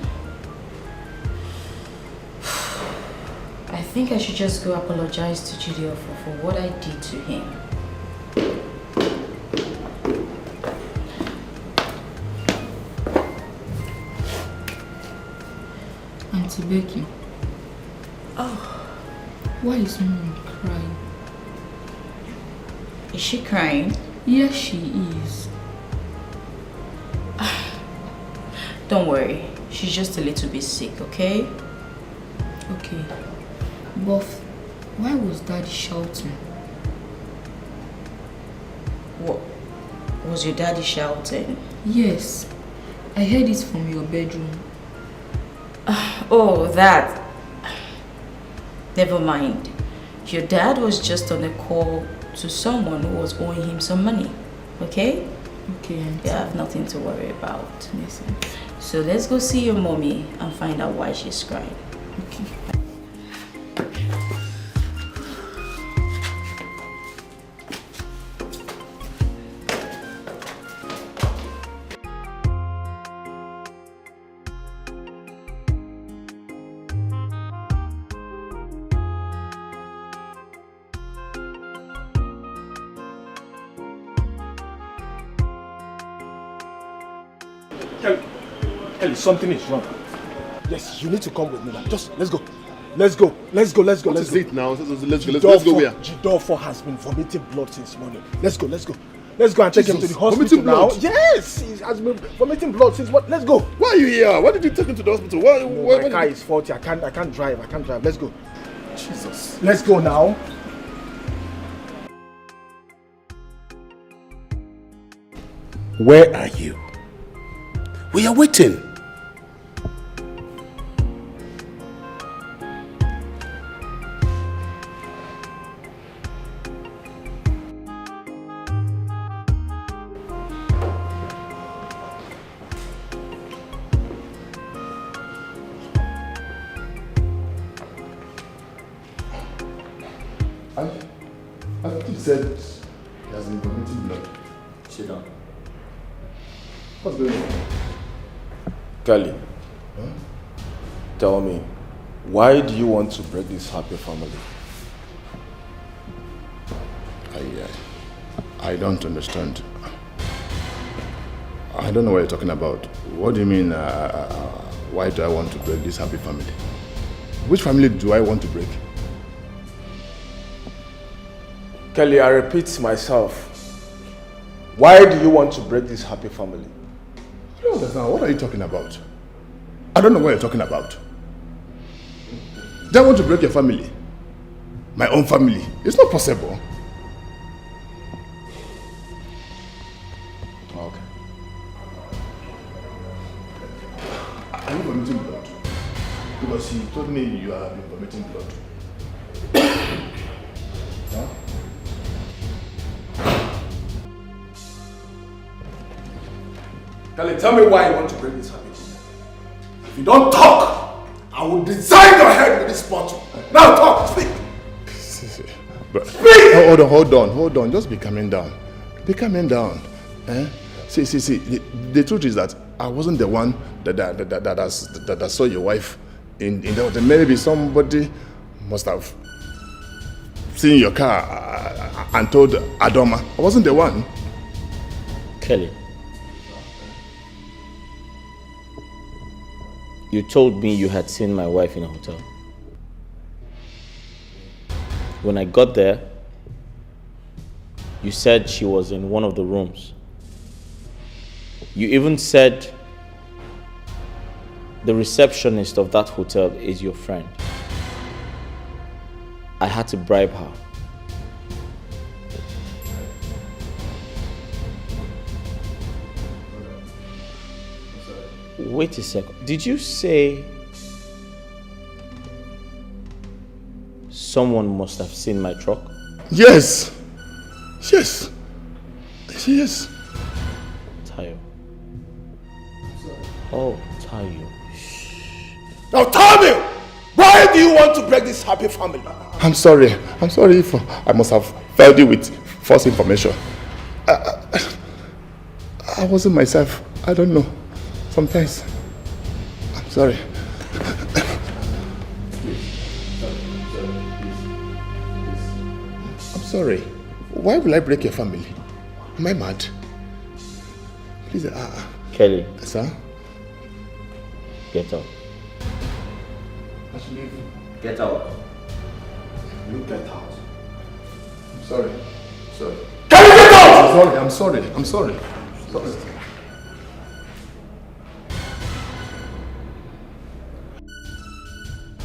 I think I should just go apologize to Gideon for what I did to him. And Becky. Oh. Why is Mom crying? Is she crying? Yes, she is. Don't worry. She's just a little bit sick, okay? Okay. But why was Daddy shouting? What? Was your daddy shouting? Yes. I heard it from your bedroom. Oh, that. Never mind. Your dad was just on a call to someone who was owing him some money. Okay? Okay, You have nothing to worry about. Yes, so let's go see your mommy and find out why she's crying. Okay. Kelly, something is wrong. Yes, you need to come with me now. Just let's go. Let's go. Let's go. Let's go. What let's is go. it now? Let's go where? Jidofo has been vomiting blood since morning. Let's go. Let's go. Let's go and take him to the hospital vomiting now. blood? Yes, he has been vomiting blood since what? Let's go. Why are you here? Why did you take him to the hospital? My car is faulty. I can't drive. I can't drive. Let's go. Jesus. Let's go now. Where are you? We are waiting. I thought you said he has been vomiting blood. Sit down. What's going on? Kelly, tell me, why do you want to break this happy family? I don't understand. I don't know what you're talking about. What do you mean, why do I want to break this happy family? Which family do I want to break? Kelly, I repeat myself. Why do you want to break this happy family? I don't understand. What are you talking about? I don't know what you're talking about. Do I want to break your family? My own family? It's not possible. Okay. Are you vomiting blood? Because he told me you have been vomiting blood. Huh? Kelly, tell me why you want to break this habit. If you don't talk, I will design your head with this bottle. Now talk, speak. But, hold on. Just be calming down. Be calming down. Eh? See. The truth is that I wasn't the one that saw your wife in the hotel. Maybe somebody must have seen your car and told Adoma. I wasn't the one. Kelly, you told me you had seen my wife in a hotel. When I got there, you said she was in one of the rooms. You even said the receptionist of that hotel is your friend. I had to bribe her. Wait a second. Did you say someone must have seen my truck? Yes. Tayo. Oh, Tayo. Now tell me, why do you want to break this happy family? I'm sorry if I must have failed you with false information. I wasn't myself. I don't know. Sometimes. I'm sorry. I'm sorry. Why will I break your family? Am I mad? Please, Kelly. Sir? Get up. I should leave. Get out. You get out. I'm sorry. Sorry. Can you get out? I'm sorry. I'm sorry. Sorry.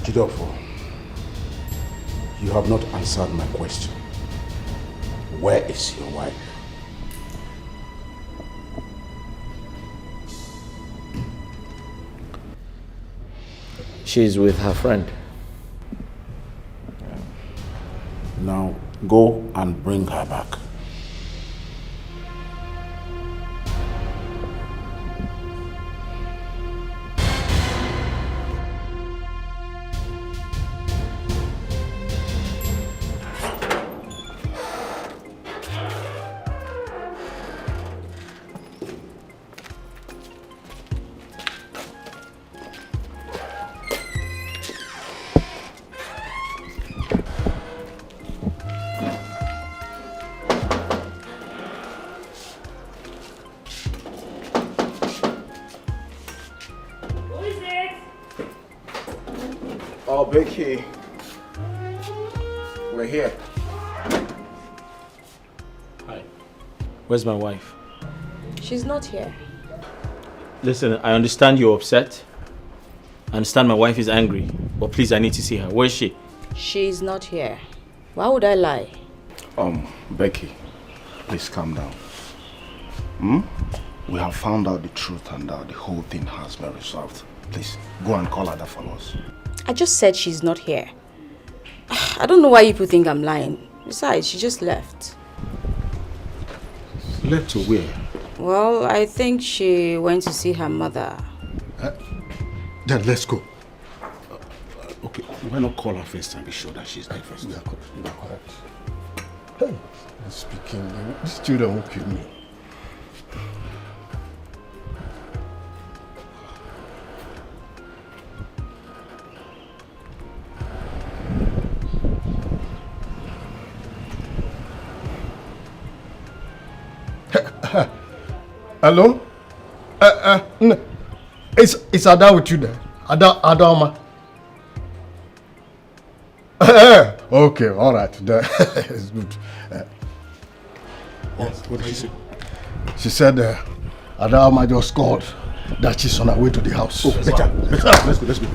Jidofo, you have not answered my question. Where is your wife? She's with her friend. Now go and bring her back. Oh, Becky. We're here. Hi. Where's my wife? She's not here. Listen, I understand you're upset. I understand my wife is angry. But please, I need to see her. Where is she? She's not here. Why would I lie? Becky, please calm down. We have found out the truth and the whole thing has been resolved. Please, go and call her for us. I just said she's not here. I don't know why people think I'm lying. Besides, she just left. Left to where? Well, I think she went to see her mother. Then let's go. Okay, why not call her first and be sure that she's there first? You are correct. Hey, I'm speaking. These children won't kill me. Hello? It's Ada with you there. Adama. Okay, all right. It's good. What did she say? She said Adama just called that she's on her way to the house. Oh, better.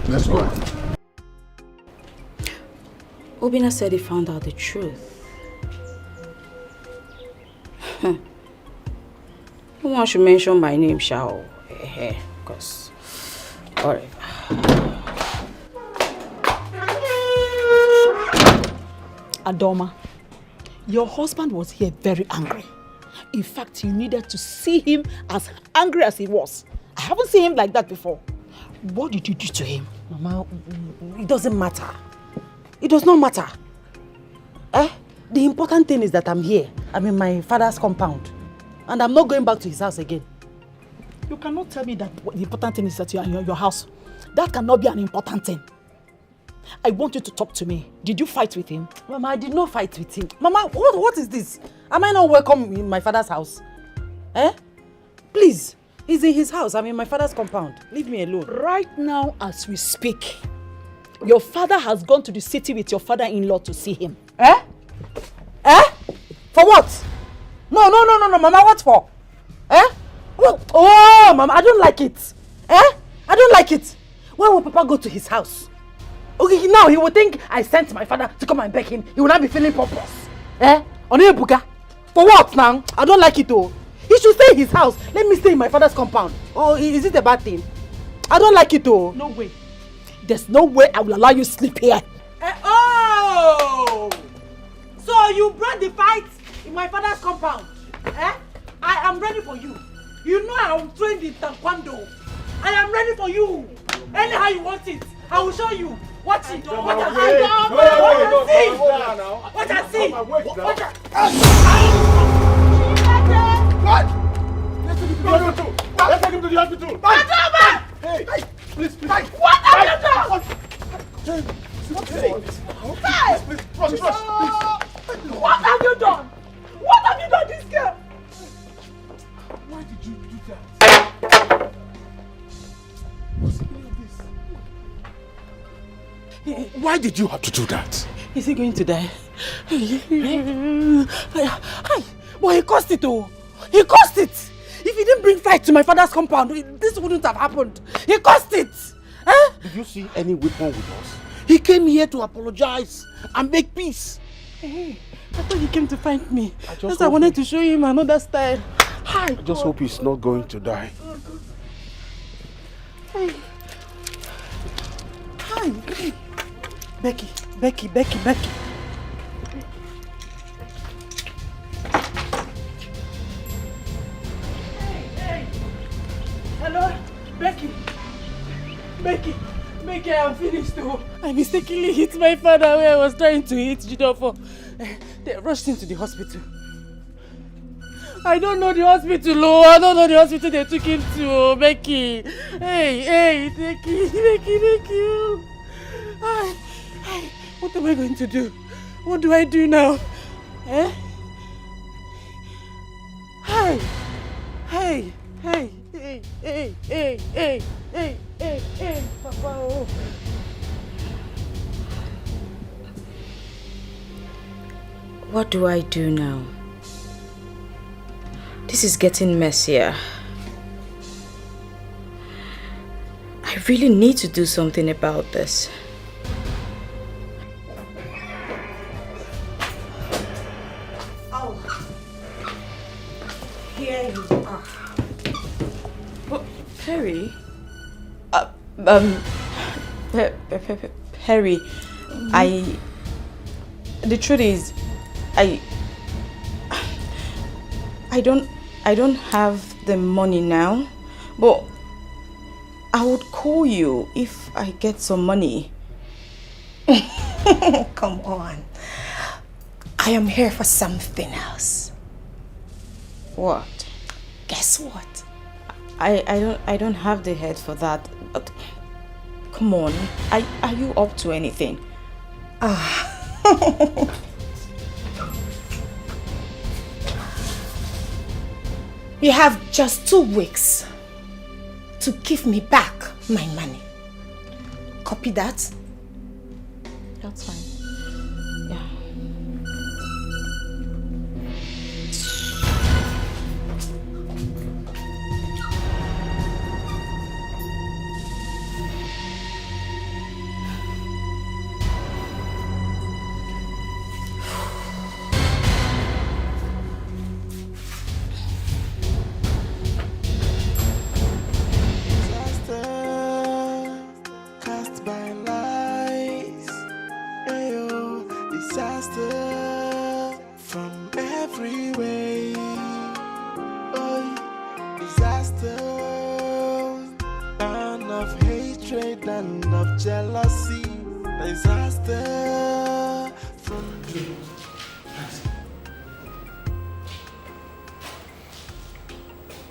Let's go. Obina said he found out the truth. No one should mention my name, shall because alright. Adoma, your husband was here very angry. In fact, you needed to see him as angry as he was. I haven't seen him like that before. What did you do to him? Mama, it doesn't matter. It does not matter. The important thing is that I'm here. I'm in my father's compound. And I'm not going back to his house again. You cannot tell me that the important thing is that you are in your house. That cannot be an important thing. I want you to talk to me. Did you fight with him? Mama, I did not fight with him. Mama, what is this? Am I not welcome in my father's house? Please, he's in his house. I'm in my father's compound. Leave me alone. Right now, as we speak, your father has gone to the city with your father-in-law to see him. For what? No, Mama, what for? Oh, Mama, I don't like it. I don't like it. Why will Papa go to his house? Okay, now he will think I sent my father to come and beg him. He will not be feeling purpose. Onebuka. For what now? I don't like it though. He should stay in his house. Let me stay in my father's compound. Oh, is it a bad thing? I don't like it though. No way. There's no way I will allow you to sleep here. Oh! So you brought the fight in my father's compound? I am ready for you. You know I am trained in taekwondo. I am ready for you. Anyhow you want it, I will show you. Watch it. Watch and see. Watch and see. Watch and What? Let's take him to the hospital. Hey, please. What have you done? Please. What have you done? What have you done, this girl? Why did you do that? What's the meaning of this? Why did you have to do that? Is he going to die? Hi. But he caused it, oh. He caused it. If he didn't bring fight to my father's compound, this wouldn't have happened. He caused it. Eh? Did you see any weapon with us? He came here to apologize and make peace. Hey, I thought he came to find me. I wanted to show him another style. Hi. I just hope he's not going to die. Hey. Hi. Becky. Hey. Hello, Becky, I'm finished though. I mistakenly hit my father where I was trying to hit Jidofo. They rushed him to the hospital. I don't know the hospital, oh. I don't know the hospital they took him to, oh, Becky. Hey, thank you. Hi. What am I going to do? What do I do now? Eh? Hey, Papa, oh. What do I do now? This is getting messier. I really need to do something about this. Oh. Here you are. Perry? Perry, the truth is, I don't have the money now, but I would call you if I get some money. Come on. I am here for something else. What? Guess what? I don't have the head for that. But come on, are you up to anything? You have just 2 weeks to give me back my money. Copy that? That's fine. Yeah.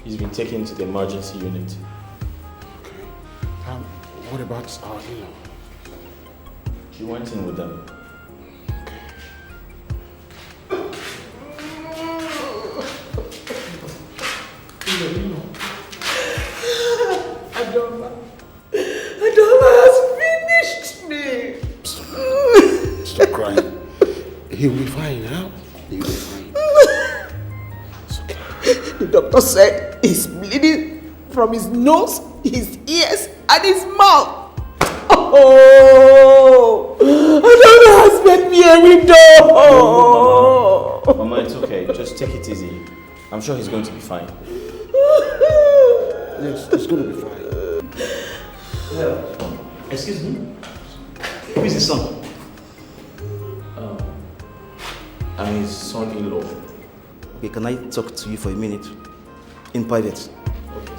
He's been taken to the emergency unit. Okay. What about our in-law? She went in with them. Adoma has finished me. Stop crying. He'll be fine now. He'll be fine. It's okay. The doctor said he's bleeding from his nose, his ears, and his mouth. Oh, Adoma has made me a widow. Mama, it's okay. Just take it easy. I'm sure he's going to be fine. Yes, it's going to be fine. Excuse me? Who is his son? I'm his son-in-law. Okay, can I talk to you for a minute? In private. Okay.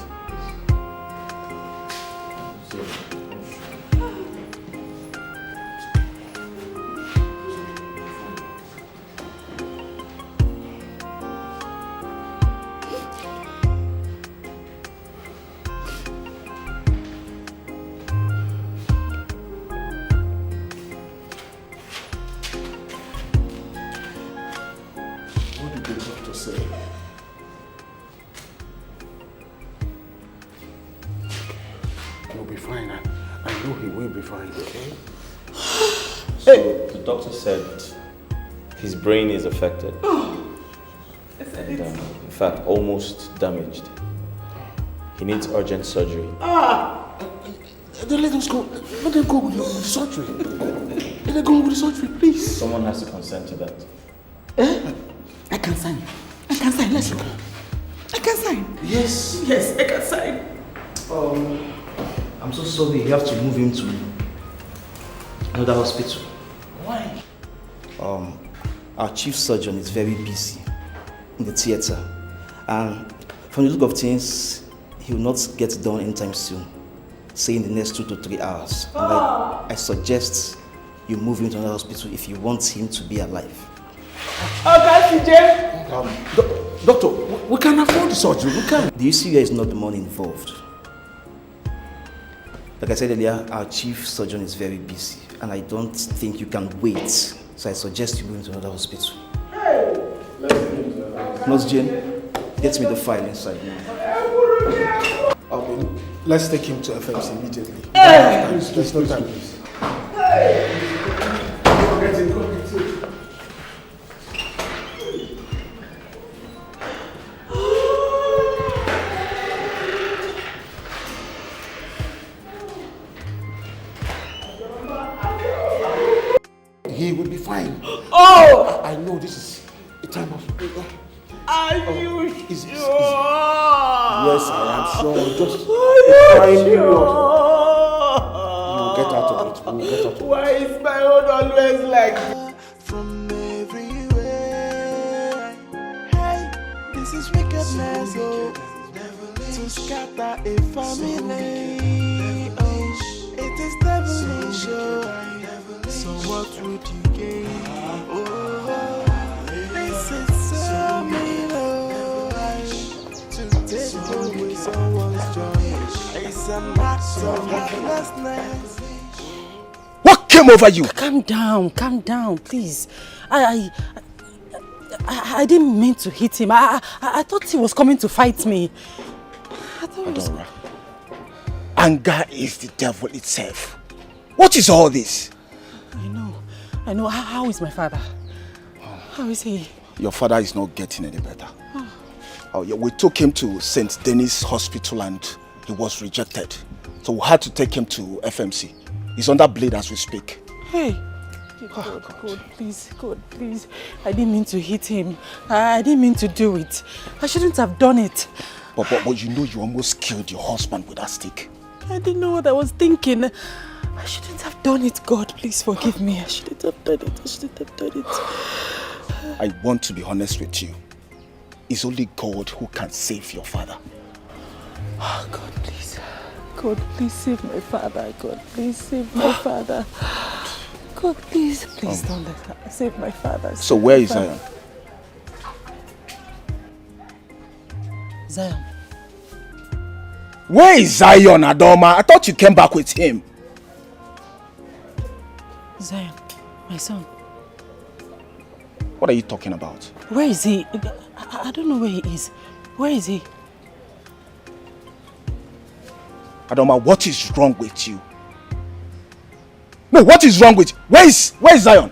So the doctor said his brain is affected. And, in fact, almost damaged. He needs urgent surgery. Then let us go. Let them go with the surgery. Let them go with the surgery, please. Someone has to consent to that. I can sign. I can sign. Let's go. I can sign. Yes. Yes, I can sign. I'm so sorry. You have to move him to another hospital. Why? Our chief surgeon is very busy in the theater, and from the look of things, he will not get done anytime soon. Say in the next 2 to 3 hours. And I suggest you move him to another hospital if you want him to be alive. Okay, doctor, we can afford the surgery. We can. The issue here is not the money involved. Like I said earlier, our chief surgeon is very busy, and I don't think you can wait. So I suggest you move him to another hospital. Nurse Jane, get me the file inside now. Let's take him to FMC immediately. There's no time, please. He will be fine. Oh! I know this is a time of... Are you sure? Yes, I am sure. Just a fine period. You will get out of it. We will get out of it. Why is my own always like this? From everywhere. Hey, this is wickedness, oh, to scatter a family. Oh, it is devilish, oh. So what would you gain? Oh, this is so mean, oh, to take away someone's joy. It's an act of helplessness. What came over you? Calm down, please. I didn't mean to hit him. I thought he was coming to fight me. I thought it was... Anger is the devil itself. What is all this? I know. How is my father? How is he? Your father is not getting any better. Yeah, we took him to St. Denis Hospital and he was rejected. So we had to take him to FMC. He's under bleed as we speak. Hey. God, please. I didn't mean to hit him. I didn't mean to do it. I shouldn't have done it. But you know you almost killed your husband with that stick. I didn't know what I was thinking. I shouldn't have done it. God, please forgive me. I shouldn't have done it. I want to be honest with you. It's only God who can save your father. Oh, God, please. God, please save my father. God, please save my father. God, please don't let her save my father. So where is Zion? Zion. Where is Zion, Adoma? I thought you came back with him. Zion, my son. What are you talking about? Where is he? I don't know where he is. Where is he? Adoma, what is wrong with you? No, what is wrong with you? Where is Zion?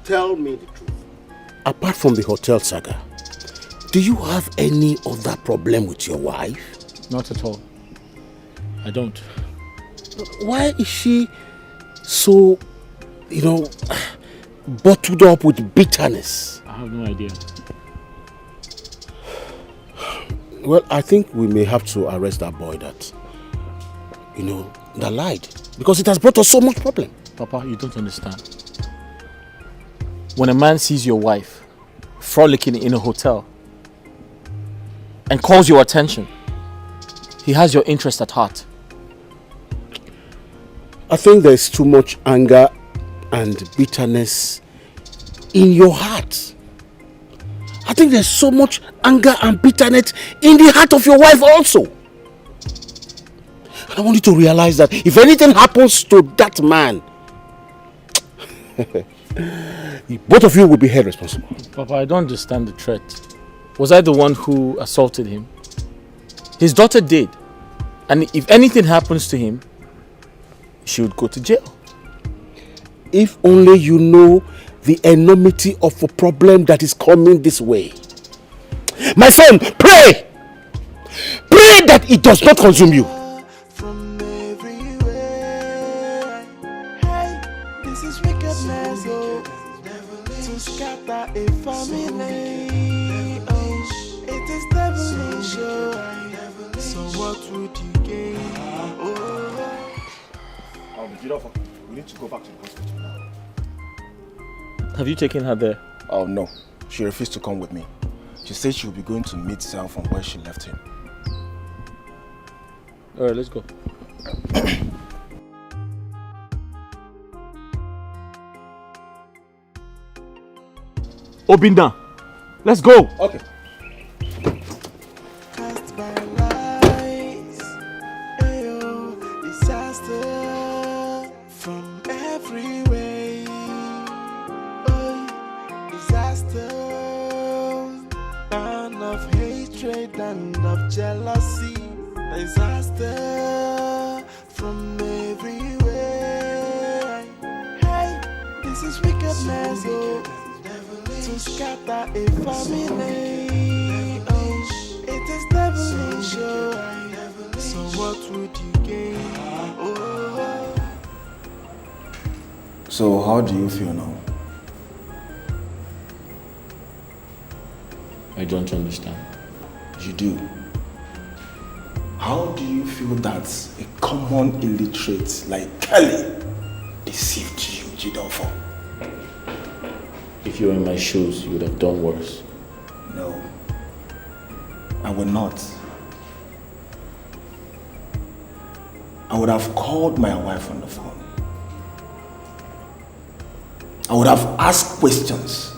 Tell me the truth. Apart from the hotel saga, do you have any other problem with your wife? Not at all. I don't. Why is she so, bottled up with bitterness? I have no idea. Well, I think we may have to arrest that boy that lied. Because it has brought us so much problem. Papa, you don't understand. When a man sees your wife frolicking in a hotel and calls your attention, he has your interest at heart. I think there's too much anger and bitterness in your heart. I think there's so much anger and bitterness in the heart of your wife also. I want you to realize that if anything happens to that man, both of you will be held responsible. Papa, I don't understand the threat. Was I the one who assaulted him? His daughter did. And if anything happens to him, she would go to jail. If only you know the enormity of a problem that is coming this way. My son, pray! Pray that it does not consume you. This is wickedness, oh, to scatter a family. Oh, it is devilish, oh. So what would you gain? Jidofa, we need to go back to the hospital now. Have you taken her there? Oh no, she refused to come with me. She said she will be going to meet Sal from where she left him. Alright, let's go. Obinna, let's go. Okay. Cast by lights, ayo, disaster from every way. Oh, disaster, and of hatred and of jealousy. Disaster from everywhere. Hey, this is wickedness, oh, to scatter a family. Oh, it is devilish, oh. So what would you gain? Oh. So how do you feel now? I don't understand. You do. How do you feel that a common illiterate like Kelly deceived you, Jidofa? If you were in my shoes, you would have done worse. No, I would not. I would have called my wife on the phone. I would have asked questions.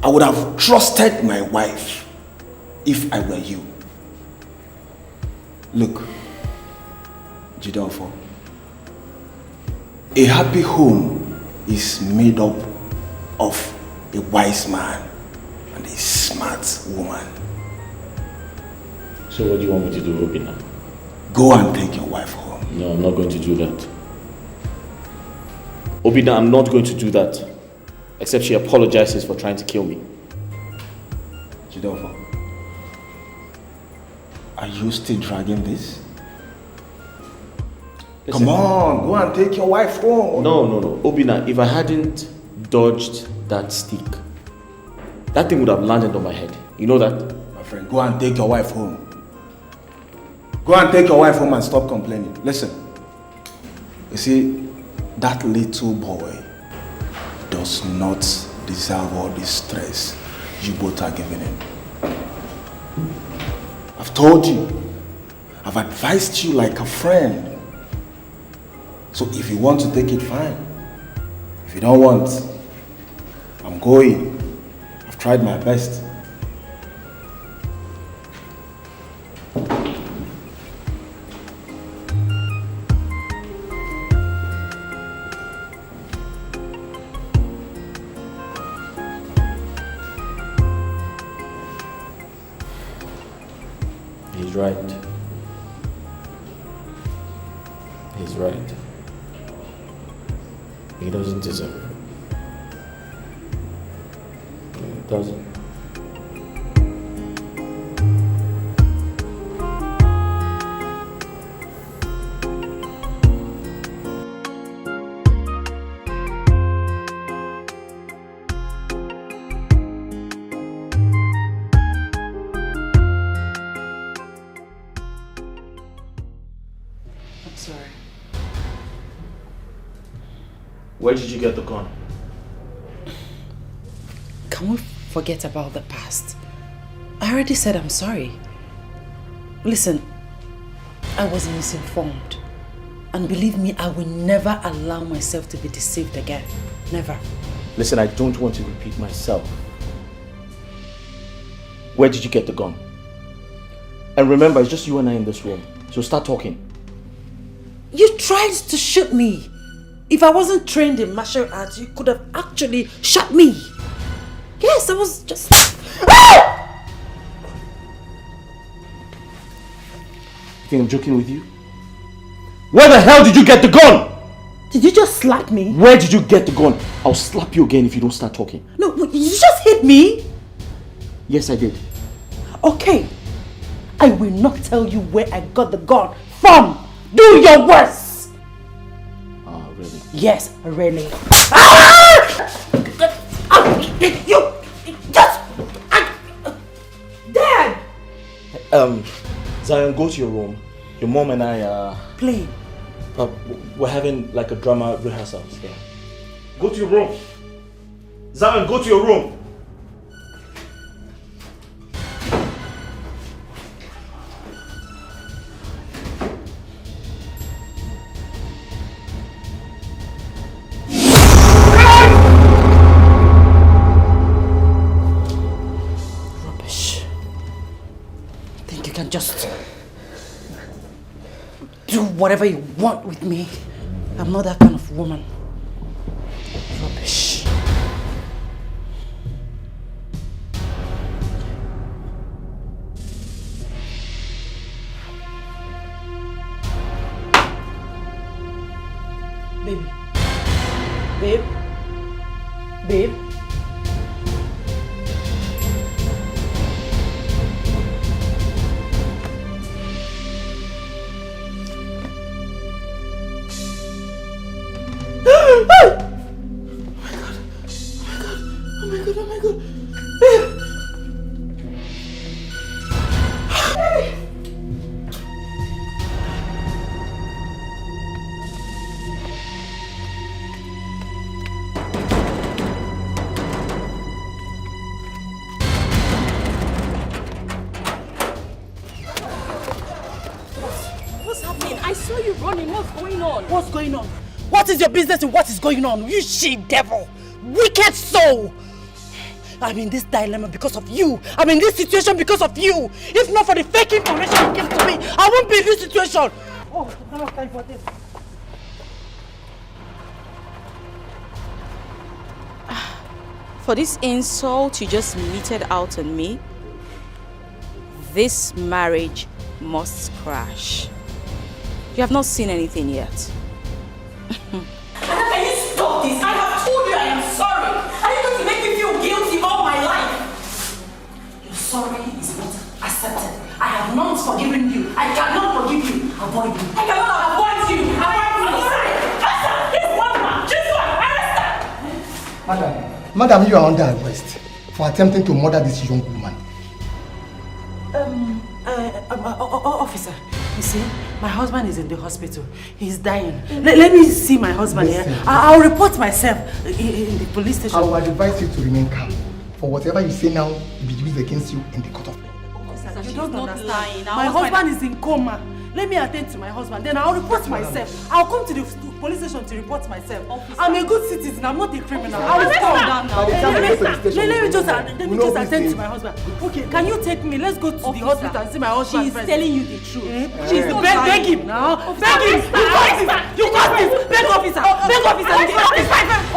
I would have trusted my wife if I were you. Look, Jidofa, a happy home is made up of a wise man and a smart woman. So what do you want me to do, Obinna? Go and take your wife home. No, I'm not going to do that. Obinna, I'm not going to do that. Except she apologizes for trying to kill me. Jidofa, are you still dragging this? Listen. Come on, go and take your wife home. No. Obinna, if I hadn't dodged that stick, that thing would have landed on my head. You know that? My friend, go and take your wife home. Go and take your wife home and stop complaining. Listen, you see, that little boy does not deserve all this stress you both are giving him. I've told you, I've advised you like a friend. So if you want to take it, fine. If you don't want, I'm going. I've tried my best. He's right. He's right. He doesn't deserve it. He doesn't. I'm sorry. Where did you get the gun? Can we forget about the past? I already said I'm sorry. Listen, I was misinformed. And believe me, I will never allow myself to be deceived again. Never. Listen, I don't want to repeat myself. Where did you get the gun? And remember, it's just you and I in this room. So start talking. You tried to shoot me. If I wasn't trained in martial arts, you could have actually shot me. Yes, I was just... think I'm joking with you? Where the hell did you get the gun? Did you just slap me? Where did you get the gun? I'll slap you again if you don't start talking. No, you just hit me. Yes, I did. Okay. I will not tell you where I got the gun from. Do your worst. Oh, really? Yes, really. You just... Dad! Zion, go to your room. Your mom and I are... Playing. We're having like a drama rehearsal. Yeah. Go to your room. Zion, go to your room. Rubbish. Think you can just do whatever you want with me? I'm not that kind of woman. Rubbish. Baby. Babe. Babe. Oh my god. Babe. What's happening? I saw you running. What's going on? What's going on? What is your business and what is going on? You she-devil! Wicked soul! I'm in this dilemma because of you. I'm in this situation because of you. If not for the fake information you gave to me, I won't be in this situation. Oh, I don't have time for this. For this insult you just meted out on me, this marriage must crash. You have not seen anything yet. Can you stop this? I have told you I am sorry. Are you going to make me feel guilty all my life? Your sorry is not accepted. I have not forgiven you. I cannot forgive you. Avoid you. I cannot avoid you. Avoid me. I'm sorry. Arrest her. This one man. Just one. Arrest her. Madam, you are under arrest for attempting to murder this young woman. Officer, you see, my husband is in the hospital. He's dying. Let me see my husband here. I'll report myself in the police station. I will advise you to remain calm. For whatever you say now will be used against you in the court of law. Officer, you don't understand. My husband is in coma. Let me attend to my husband, then I'll report myself. I'll come to the police station to report myself. Officer. I'm a good citizen, I'm not a criminal. I will calm down now. Let me just attend to my husband. Okay, can you take me? Let's go to the hospital and see my husband. She's telling you the truth. She's beg him now. Beg him. You got this. Beg officer. Beg officer.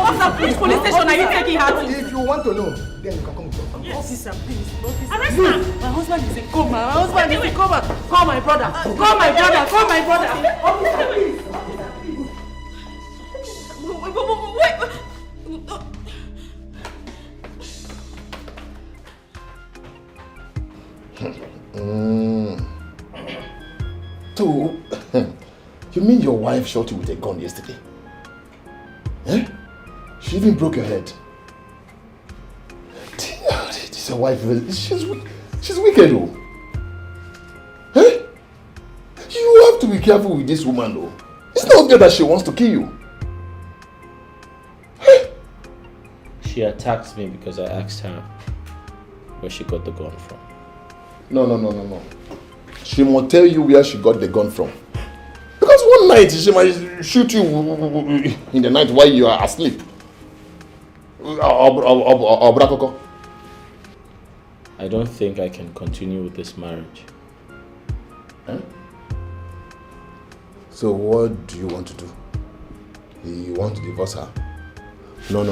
Officer, which police station are you taking her to? If you want to know, then you can come with us. Officer, please. Arrest her. My husband is in coma. My husband is in coma. Call my brother. Call my brother. Call my brother. Officer, please. So, you mean your wife shot you with a gun yesterday? Eh? She even broke your head. This your wife, she's wicked though. Eh? You have to be careful with this woman though. It's not good that she wants to kill you. She attacked me because I asked her where she got the gun from. No. She must tell you where she got the gun from. Because one night she might shoot you in the night while you are asleep. I don't think I can continue with this marriage. Huh? So what do you want to do? You want to divorce her? No,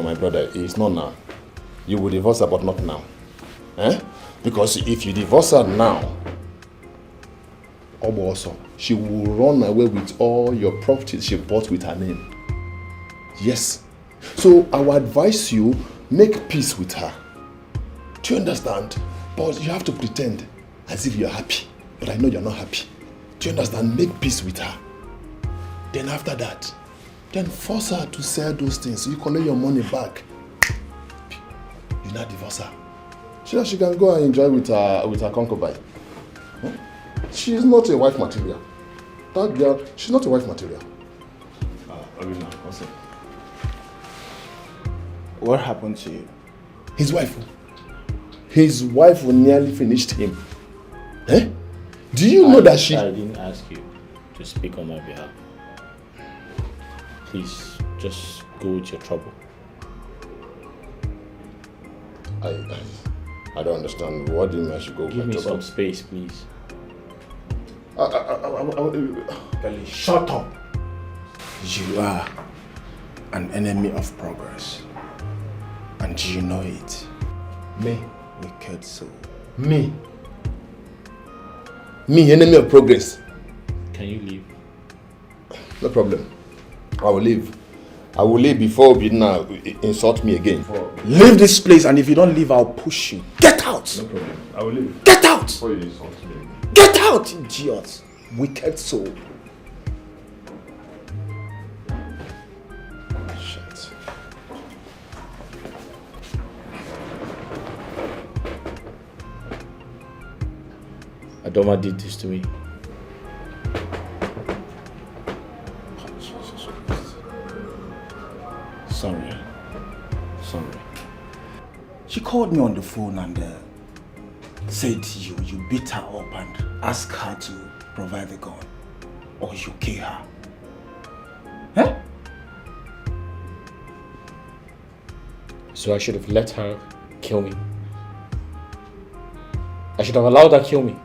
my brother. It's not now. You will divorce her, but not now. Eh? Because if you divorce her now, Also, she will run away with all your properties she bought with her name. Yes. So I will advise you, make peace with her. Do you understand? But you have to pretend as if you're happy. But I know you're not happy. Do you understand? Make peace with her. Then after that, then force her to sell those things so you collect your money back. You not divorce her. So that she can go and enjoy with her concubine. She is not a wife material. That girl, she's not a wife material. Arina, what's it? What happened to you? His wife. His wife nearly finished him. Eh? Do you know that she... I didn't ask you to speak on my behalf. Please, just go with your trouble. I don't understand. What do you mean I should go with my trouble? Give me some space, please. Kelly, shut up. You are an enemy of progress. And you know it. Me? Wicked soul. Me? Me, enemy of progress? Can you leave? No problem. I will leave. I will leave before you now insult me again. Leave this place, and if you don't leave, I'll push you. Get out! No problem. I will leave. Get out! Before you insult me again. Get out, idiot! Wicked soul. Shit. Adoma did this to me. Sorry. She called me on the phone and said you beat her up and asked her to provide the gun, or you kill her. Huh? So I should have let her kill me. I should have allowed her to kill me.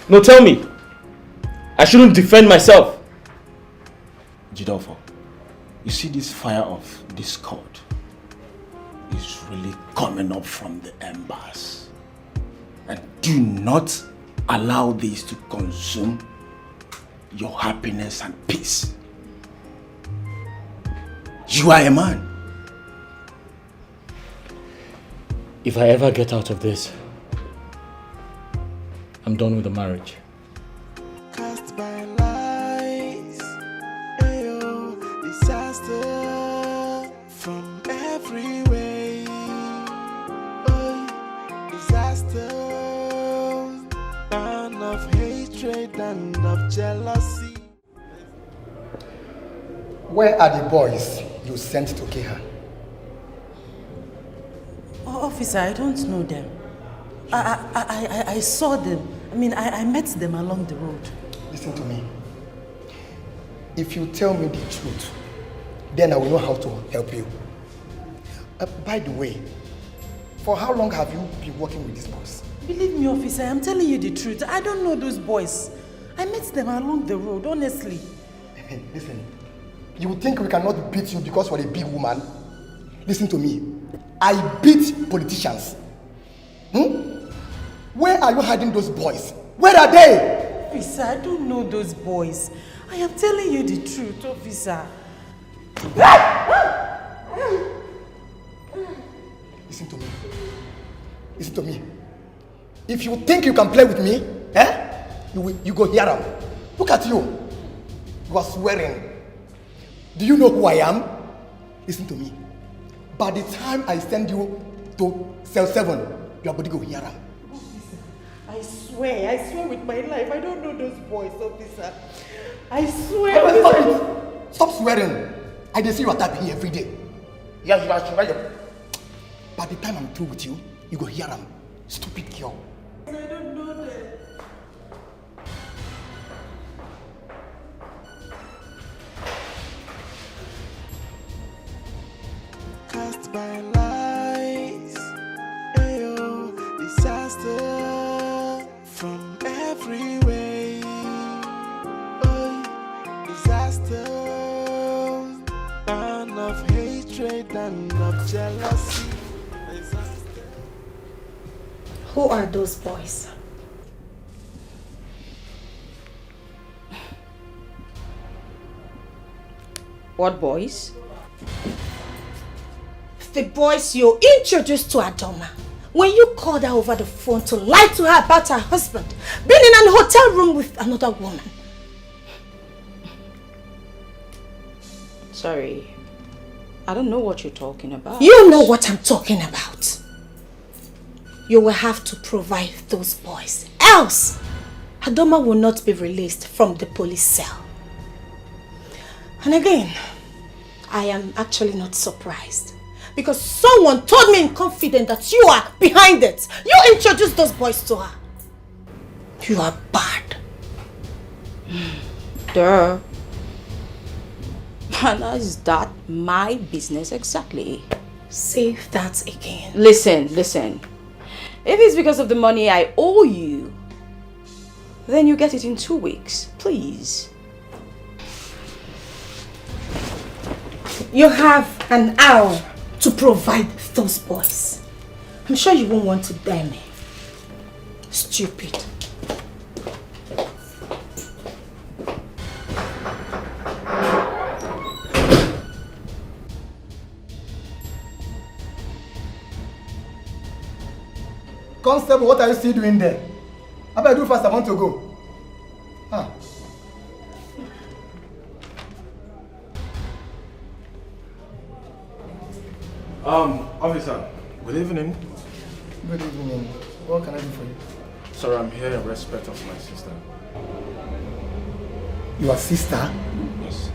No, tell me. I shouldn't defend myself. Jidolfo, you see this fire of discord is really coming up from the embers. And do not allow this to consume your happiness and peace. You are a man. If I ever get out of this, I'm done with the marriage. Cast by lies, ayo, disaster from every way. Oh, disaster, and of hatred and of jealousy. Where are the boys you sent to kill her? Oh, officer, I don't know them. I saw them. I mean, I met them along the road. Listen to me. If you tell me the truth, then I will know how to help you. By the way, for how long have you been working with these boys? Believe me, officer, I'm telling you the truth. I don't know those boys. I met them along the road, honestly. Listen, you think we cannot beat you because you're a big woman? Listen to me. I beat politicians. Where are you hiding those boys? Where are they? Officer, I don't know those boys. I am telling you the truth, officer. Listen to me. Listen to me. If you think you can play with me, you go hear them. Look at you. You are swearing. Do you know who I am? Listen to me. By the time I send you to cell 7, your body go hear them. I swear with my life, I don't know those boys, officer. I swear. Stop swearing. I dey see you attack me every day. Yeah, you are swearing. By the time I'm through with you, you go hear them. Stupid girl. I don't know them. Cast by lies, ayo, disaster from every way. Oh, disaster, and of hatred and of jealousy. Who are those boys? What boys? The boys you introduced to Adoma. When you called her over the phone to lie to her about her husband being in an hotel room with another woman. Sorry. I don't know what you're talking about. You know what I'm talking about. You will have to provide those boys. Else, Adoma will not be released from the police cell. And again, I am actually not surprised. Because someone told me in confidence that you are behind it. You introduced those boys to her. You are bad. Duh. And is that my business exactly? Say that again. Listen. If it's because of the money I owe you, then you get it in 2 weeks, please. You have an hour to provide those boys. I'm sure you won't want to dare me. Stupid. Constable, what are you still doing there? I better do fast, I want to go. Ah. Officer, good evening. Good evening. What can I do for you? Sir, I'm here in respect of my sister. Your sister? Yes.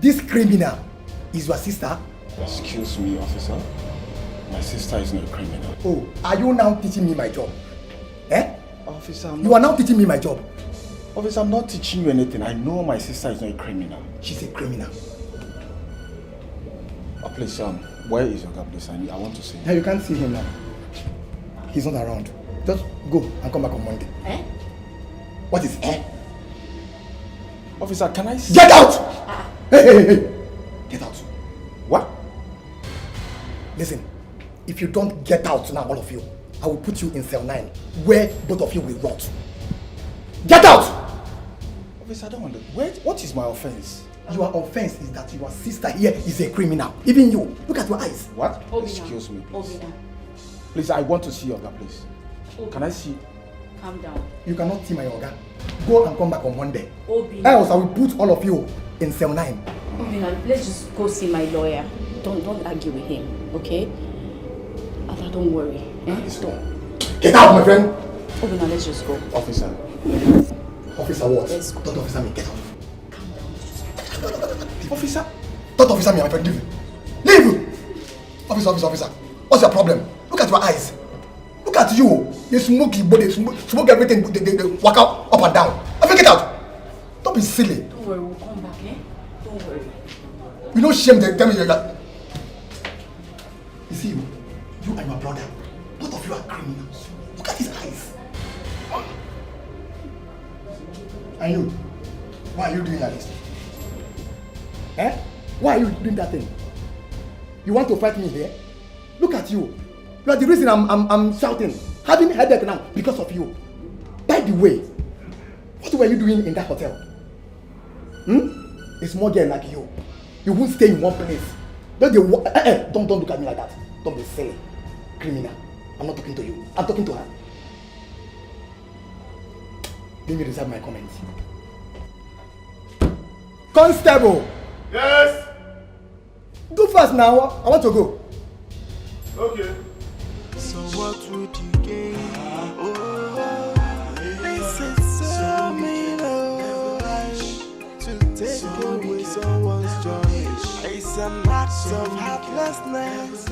This criminal is your sister? Excuse me, officer. My sister is not a criminal. Oh, are you now teaching me my job? Eh? Officer, you are now teaching me my job. Officer, I'm not teaching you anything. I know my sister is not a criminal. She's a criminal. Please, where is your guy, please? I want to see him. Now you can't see him now. He's not around. Just go and come back on Monday. Eh? What is eh? Officer, can I see? Get out! Hey! Get out. What? Listen, if you don't get out now, all of you, I will put you in cell 9, where both of you will rot. Get out! Officer, I don't want to. Wait, what is my offense? Your offense is that your sister here is a criminal. Even you. Look at your eyes. What? Excuse me, please. Please, I want to see your guy, please. Can I see? Calm down. You cannot see my organ. Go and come back on Monday. Obi. Else I will put all of you in cell 9. Obina, let's just go see my lawyer. Don't argue with him, okay? Ada, don't worry. Get out, my friend! Obina, let's just go. Officer. Officer what? Let's go. Don't officer me, get out. Officer? Don't officer me, my friend, leave. Leave! Officer. What's your problem? Look at your eyes. Look at you. You smoky body, smoke everything, they walk out up and down. I think get out. Don't be silly. Don't worry, we'll come back, eh? Don't worry. You know shame they tell me that. You see you and your brother, both of you are criminals. Look at his eyes. And you, why are you doing like this? Eh? Why are you doing that thing? You want to fight me here? Look at you. You are the reason I'm shouting, having a headache now because of you. By the way, what were you doing in that hotel? A small girl like you. You won't stay in one place. Don't look at me like that. Don't be silly. Criminal. I'm not talking to you. I'm talking to her. Let me reserve my comments. Constable! Yes? Go fast now. I want to go. Okay. So what would you gain? This is so mean, to take away someone's joy. It's an act of heartlessness.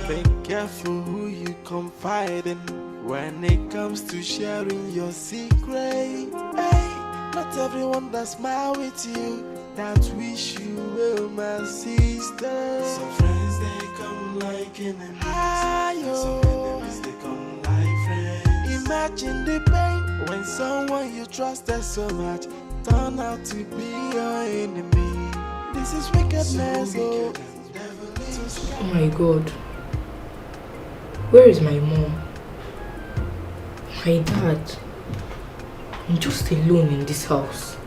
Be careful who you confide in when it comes to sharing your secret. Not everyone that smile with you that wish you well, my sister. Some friends they come like enemies. Some enemies they come like friends. Imagine the pain when someone you trusted so much turn out to be your enemy. This is wickedness. Oh my God. Where is my mom? My dad? I'm just alone in this house.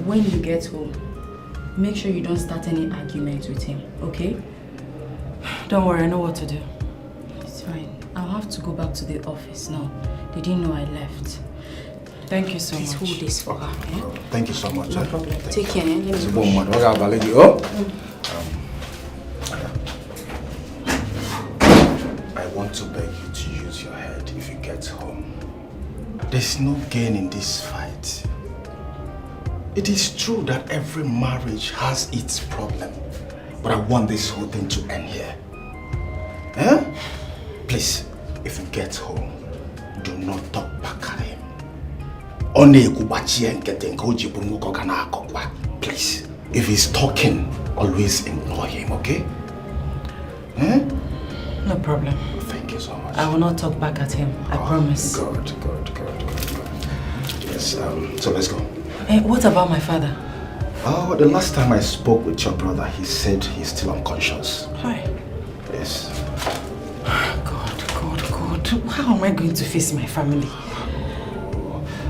When you get home, make sure you don't start any arguments with him, okay? Don't worry, I know what to do. It's fine. I'll have to go back to the office now. They didn't know I left. Thank you so much. Please hold this for her, eh? Thank you so much. No problem. Take care, eh? Let me It's a push. bon man. Oh, I want to beg you to use your head if you get home. There's no gain in this fight. It is true that every marriage has its problem, but I want this whole thing to end here. Eh? Please, if you get home, do not talk back at him. Please, if he's talking, always ignore him, okay? Eh? No problem. Thank you so much. I will not talk back at him. I promise. Good. Yes, so let's go. Hey, what about my father? Oh, the last time I spoke with your brother, he said he's still unconscious. Hi. Yes. God. How am I going to face my family?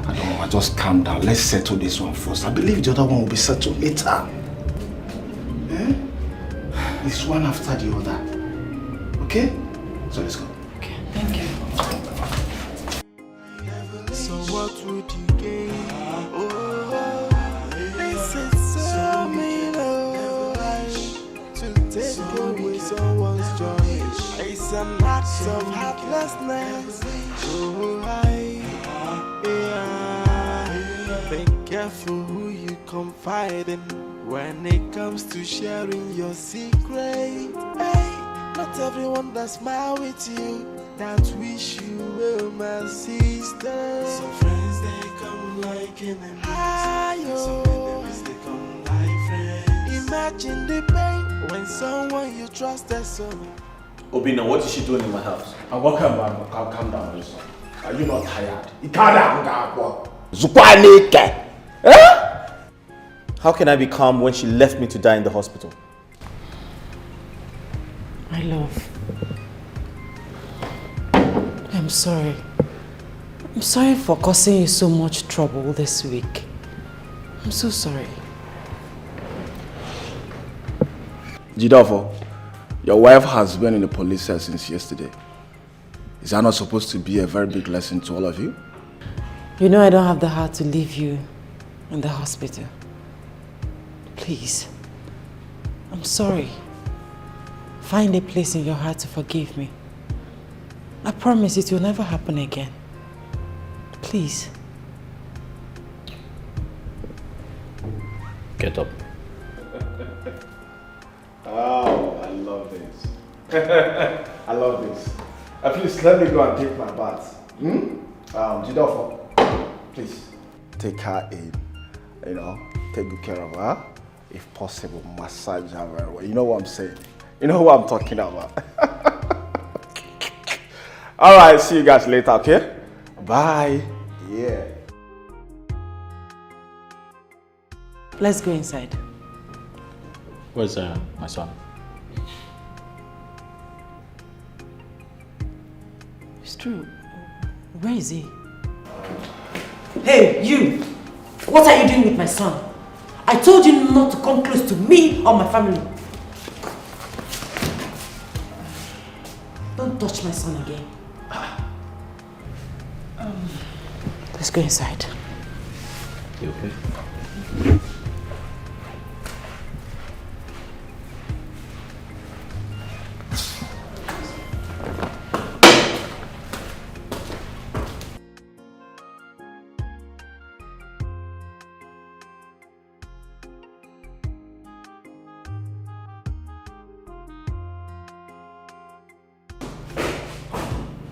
I don't know, just calm down. Let's settle this one first. I believe the other one will be settled later. Eh? It's one after the other. Okay? So let's go. Okay, thank you. So what would you gain? This is so mean, to take away someone's joy. It's an act of heartlessness. Be careful who you confide in when it comes to sharing your secret. Hey, not everyone that smile with you that wish you well, my sister. Some friends they come like enemies. Some enemies they come like friends. Imagine the pain when someone you trusted so much. Obina, what is she doing in my house? Calm down, listen. Are you not tired? How can I be calm when she left me to die in the hospital? My love. I'm sorry. I'm sorry for causing you so much trouble this week. I'm so sorry. Jidofo, your wife has been in the police cell since yesterday. Is that not supposed to be a very big lesson to all of you? You know I don't have the heart to leave you in the hospital. Please. I'm sorry. find a place in your heart to forgive me. I promise it will never happen again. Please. Get up. Oh, I love this. I love this. Please let me go and take my bath. Jidofo, please take her in. Take good care of her. If possible, massage her very well. You know what I'm saying? You know what I'm talking about. Alright, see you guys later, okay? Bye. Yeah. Let's go inside. Where's my son? It's true. Where is he? Hey, you! What are you doing with my son? I told you not to come close to me or my family. Don't touch my son again. Let's go inside. You okay?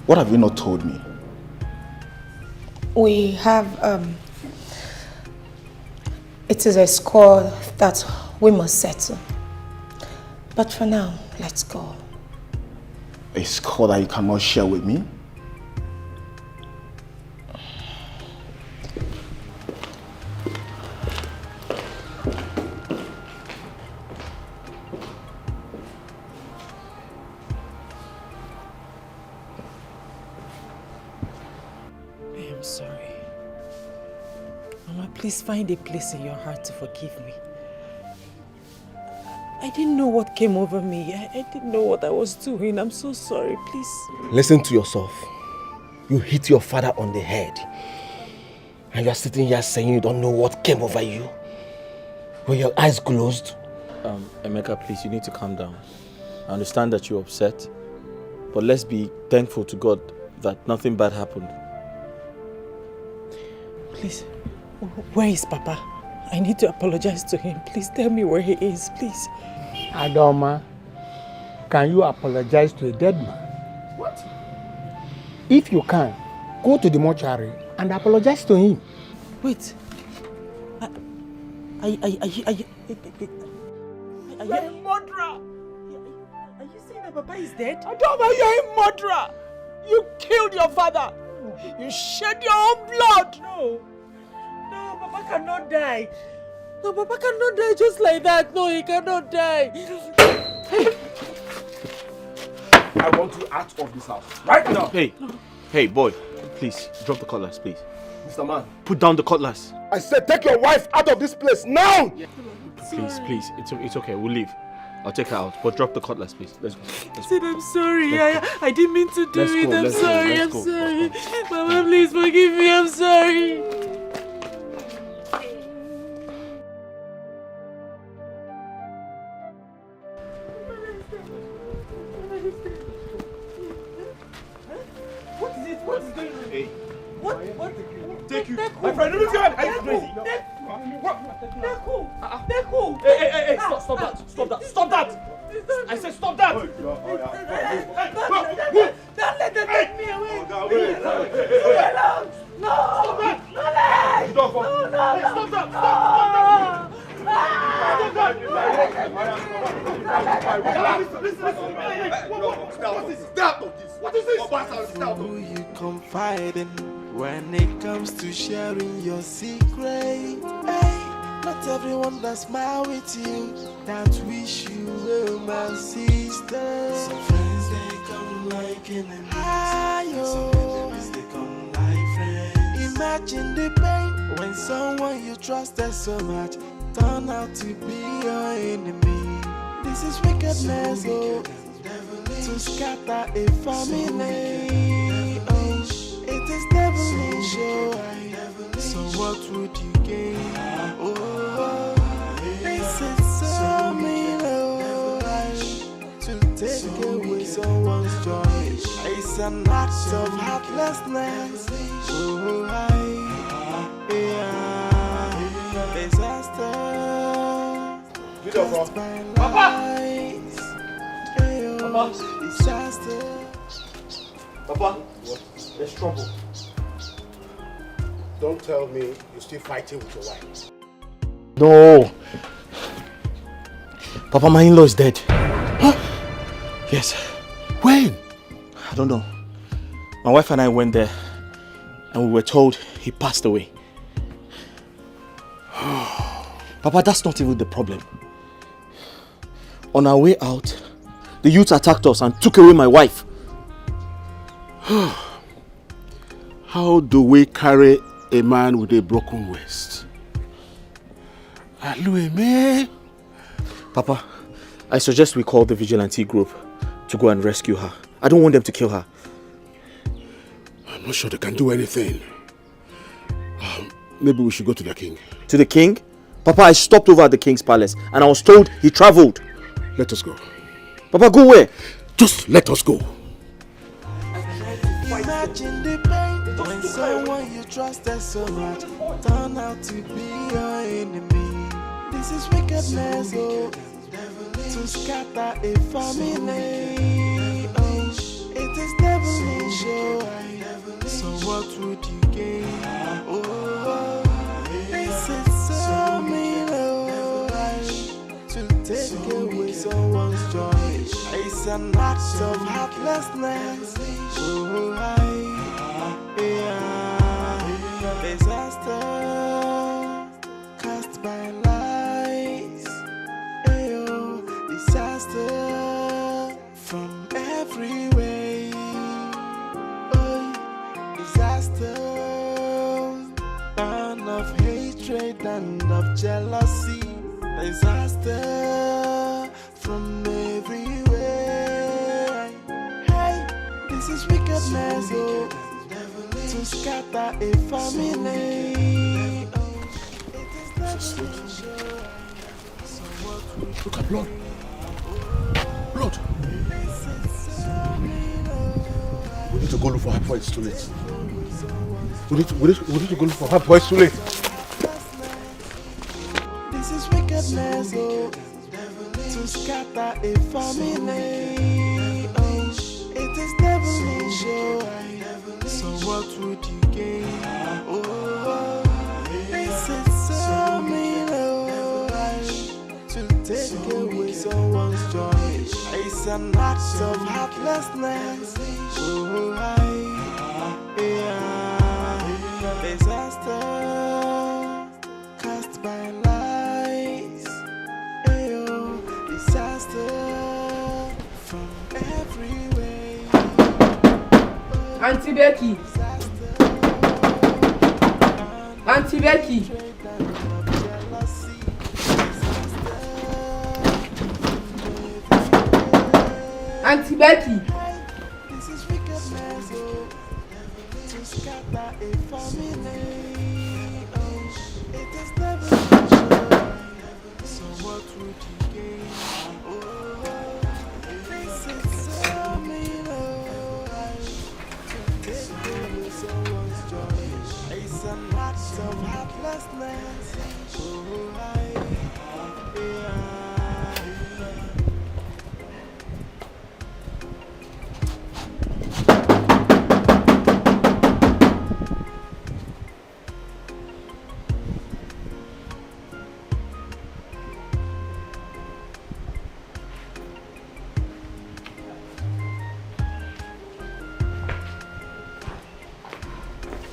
What have you not told me? We have, it is a score that we must settle. But for now, let's go. A score that you cannot share with me? Please find a place in your heart to forgive me. I didn't know what came over me. I didn't know what I was doing. I'm so sorry, please. Listen to yourself. You hit your father on the head. And you are sitting here saying you don't know what came over you. With your eyes closed. Emeka, please, you need to calm down. I understand that you're upset. But let's be thankful to God that nothing bad happened. Please. Where is Papa? I need to apologize to him. Please tell me where he is, please. Adoma, can you apologize to a dead man? What? If you can, go to the mortuary and apologize to him. Wait. Are you a murderer? Are you saying that Papa is dead? Adoma, you're a murderer! You killed your father! You shed your own blood! No, Papa cannot die. No, Papa cannot die just like that. No, he cannot die. I want you out of this house right now. Hey, boy, please drop the cutlass, please. Mr. Man, put down the cutlass. I said take your wife out of this place now. Please, it's okay. We'll leave. I'll take her out, but drop the cutlass, please. Let's go. I said I'm sorry. I didn't mean to do it. I'm sorry. I'm sorry. Mama, please forgive me. I'm sorry. Take you. My friend, let me go. Are you crazy? Deku! Hey, stop that! I said stop that! Don't let them take me away! Wait. No! Stop that! No! Stop that! What is this? Who you confide in when it comes to sharing your secret? Hey, not everyone that smile with you that wish you well, my sister. Some friends they come like enemies. Some enemies they come like friends. Imagine the pain when someone you trusted so much turn out to be your enemy. This is wickedness, to scatter a family. It is devilish, so what would you gain? This is so mean, to take It's an act of heartlessness. Oh, disaster. Papa! Disaster. Papa, what? There's trouble. Don't tell me you're still fighting with your wife. No. Papa, my in-law is dead. Huh? Yes. When? I don't know. My wife and I went there and we were told he passed away. Papa, that's not even the problem. On our way out, the youths attacked us and took away my wife. How do we carry a man with a broken waist? Alueme. Papa, I suggest we call the vigilante group to go and rescue her. I don't want them to kill her. I'm not sure they can do anything. Maybe we should go to the king. To the king? Papa, I stopped over at the king's palace and I was told he traveled. Let us go. Papa, go where? Just let us go. Imagine the pain when someone you trusted so much turn out to be your enemy. This is wickedness, oh, to scatter a family. Oh, it is devilish, oh. So what would you gain? Oh, this is so mean, oh, to take away someone's joy. It's an act of heartlessness. Oh, disaster cast by lies. Disaster from every way. Disaster, burn of hatred and of jealousy. Disaster from every way. Hey, this is wickedness, oh, to scatter a family. Look at blood. Blood. We need to go look for her before it's too late. We need to go look for her before it's too late. This is wickedness, oh, to scatter a family. Oh, it is devilish, oh. So what would you gain? Oh, this is so mean, oh, to take away someone's joy. It's an act of heartlessness. Oh, disaster cast by lies. Disaster from every way. Auntie Becky. Auntie Becky. Auntie Becky. This is wickedness, oh, to scatter a family. Oh, it is never so what would you gain? Oh, this is so mean, oh, to take away someone's joy. It's an act of heartlessness. Oh,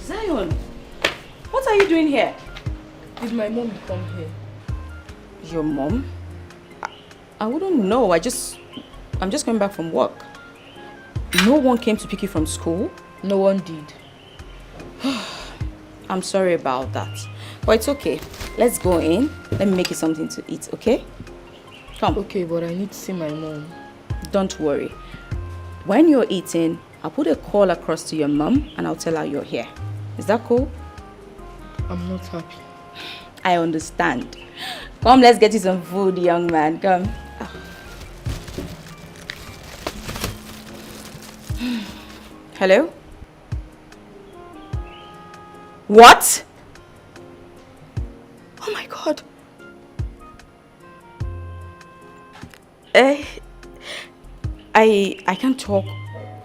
Zion, what are you doing here? Did my mom come here? Your mom? I wouldn't know. I'm just coming back from work. No one came to pick you from school? No one did. I'm sorry about that. But it's okay. Let's go in. Let me make you something to eat, okay? Come. Okay, but I need to see my mom. Don't worry. When you're eating, I'll put a call across to your mom and I'll tell her you're here. Is that cool? I'm not happy. I understand. Come, let's get you some food, young man. Come. Hello? What? Oh my God. I can't talk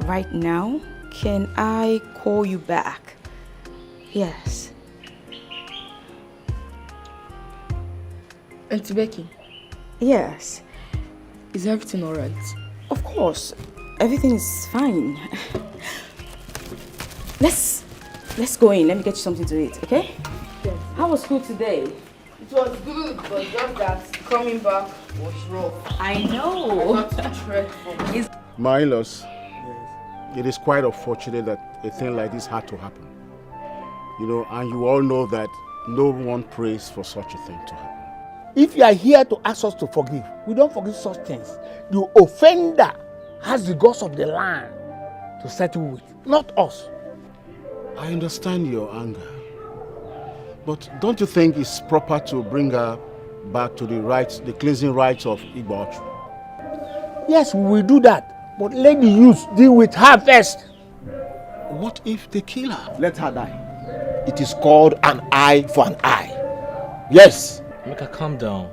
right now. Can I call you back? Yes. Auntie Becky? Yes. Is everything alright? Of course. Everything is fine. Let's go in. Let me get you something to eat, okay? Yes. How was school today? It was good, but just that coming back was rough. I know. I had to trek from My in-laws, it is quite unfortunate that a thing like this had to happen. You know, and you all know that no one prays for such a thing to happen. If you are here to ask us to forgive, we don't forgive such things. The offender has the gods of the land to settle with, not us. I understand your anger. But don't you think it's proper to bring her back to the cleansing rites of Igbochu? Yes, we will do that. But let the youth deal with her first. What if they kill her? Let her die. It is called an eye for an eye. Yes. Emeka, calm down.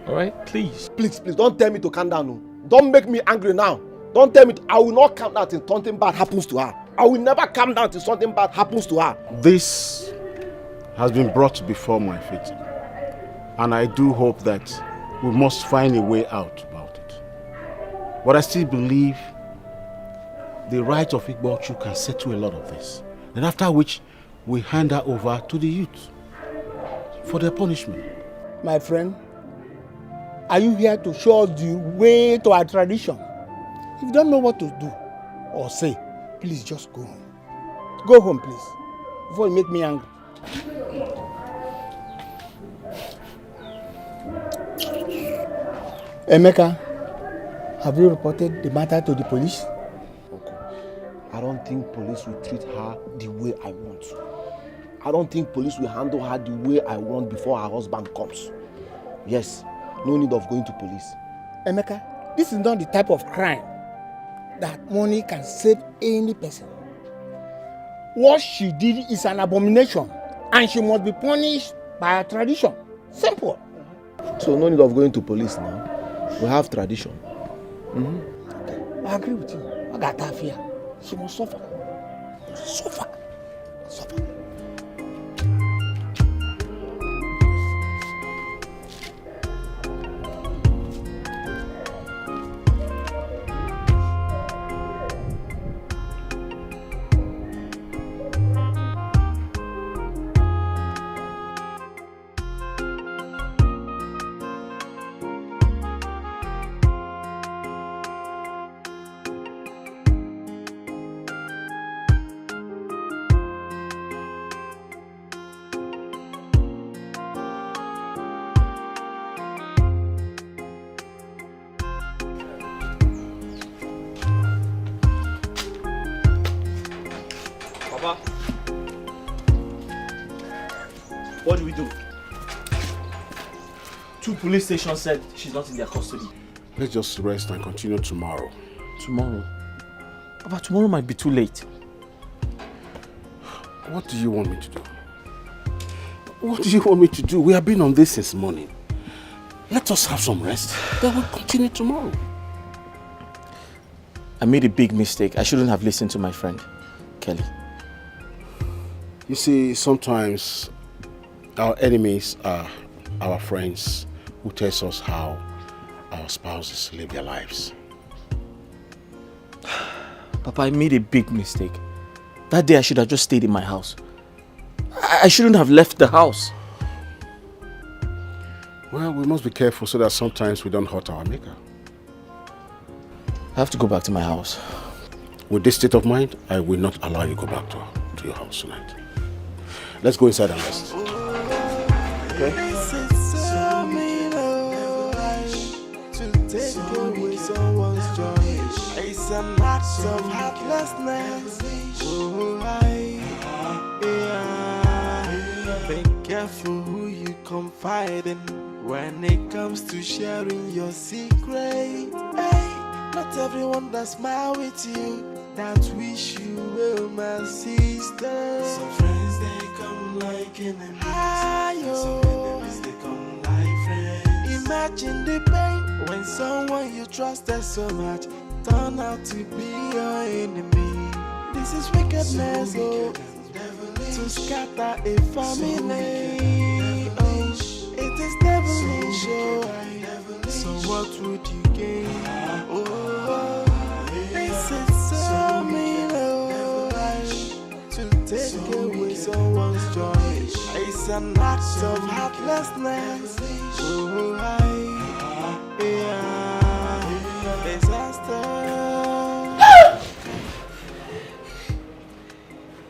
Alright, please. Please, don't tell me to calm down. No. Don't make me angry now. Don't tell me I will not calm down till something bad happens to her. I will never calm down till something bad happens to her. This has been brought before my feet. And I do hope that we must find a way out about it. But I still believe the right of Igbochu can settle a lot of this. And after which, we hand her over to the youth for their punishment. My friend, are you here to show us the way to our tradition? If you don't know what to do or say, please just go home. Go home, please, before you make me angry. Emeka, have you reported the matter to the police? Okay. I don't think police will treat her the way I want. I don't think police will handle her the way I want before her husband comes. Yes, no need of going to police. Emeka, this is not the type of crime that money can save any person. What she did is an abomination and she must be punished by our tradition. Simple. So no need of going to police now. We have tradition. Okay. I agree with you. I got her fear. She must suffer. Suffer. What do we do? 2 police stations said she's not in their custody. Let's just rest and continue tomorrow. Tomorrow? But tomorrow might be too late. What do you want me to do? What do you want me to do? We have been on this since morning. Let us have some rest. Then we'll continue tomorrow. I made a big mistake. I shouldn't have listened to my friend, Kelly. You see, sometimes our enemies are our friends who tell us how our spouses live their lives. Papa, I made a big mistake. That day I should have just stayed in my house. I shouldn't have left the house. Well, we must be careful so that sometimes we don't hurt our maker. I have to go back to my house. With this state of mind, I will not allow you to go back to your house tonight. Let's go inside and rest. Okay? It's an act of heartlessness. Be careful who you confide in when it comes to sharing your secret. Hey, not everyone that smile with you that wish you well, my sister. Some friends they come like enemies. Some enemies they come like friends. Imagine the pain when someone you trusted so much turn out to be your enemy. This is wickedness, oh, to scatter a family. Oh, it is devilish, oh. So what would you gain? Oh, this is so mean, oh, to take away someone's joy. It's an act of heartlessness. Oh, disaster.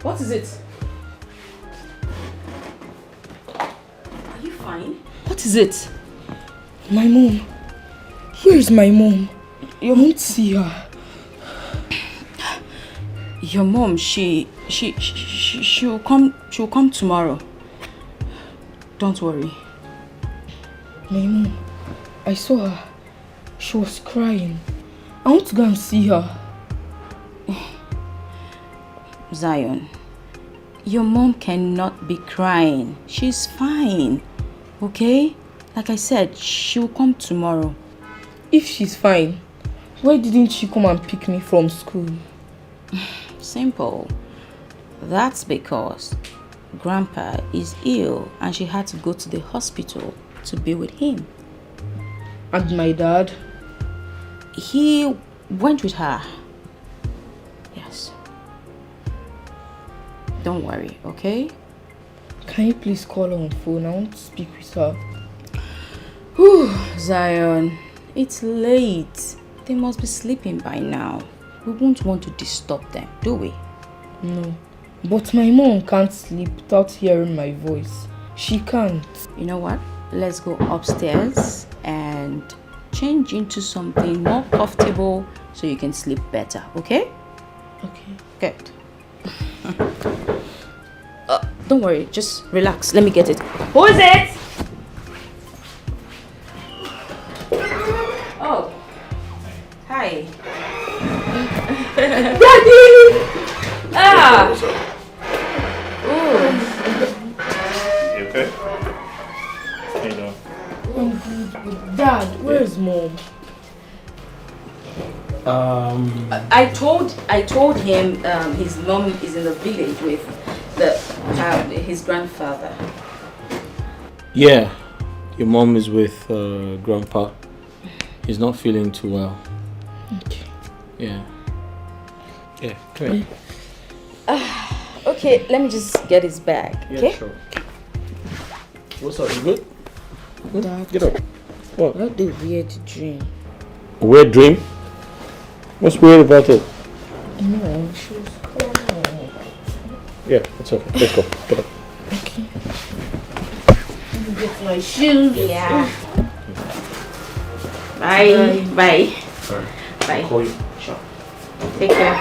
What is it? Are you fine? What is it? My mom. Here is my mom. You won't see her. Your mom, she'll come tomorrow. Don't worry. My mom, I saw her. She was crying. I want to go and see her. Zion, your mom cannot be crying. She's fine. Okay? Like I said, she'll come tomorrow. If she's fine, why didn't she come and pick me from school? Simple. That's because Grandpa is ill and she had to go to the hospital to be with him. And my dad? He went with her. Yes. Don't worry, okay? Can you please call her on phone? I want to speak with her. Whew, Zion, it's late. They must be sleeping by now. We won't want to disturb them, do we? No. But my mom can't sleep without hearing my voice. She can't. You know what? Let's go upstairs and change into something more comfortable so you can sleep better, okay? Okay. Good. Don't worry, just relax. Let me get it. Who is it? Oh. Hi. Daddy! Ah! Ooh. You okay? How you doing? Dad, where is mom? I told him his mom is in the village with his grandfather. Yeah, your mom is with Grandpa. He's not feeling too well. Okay. Yeah. Yeah, come here. Okay, let me just get his bag, okay? Yeah, sure. What's up, you good? Dad, get up. What? I had a weird dream. A weird dream? What's weird about it? No, she was calling. Yeah, it's okay. Let's go. Get up. Okay. Let me get my shoes. Yeah. Bye. Bye. Sorry. Bye. I'll call you. Sure. Take care.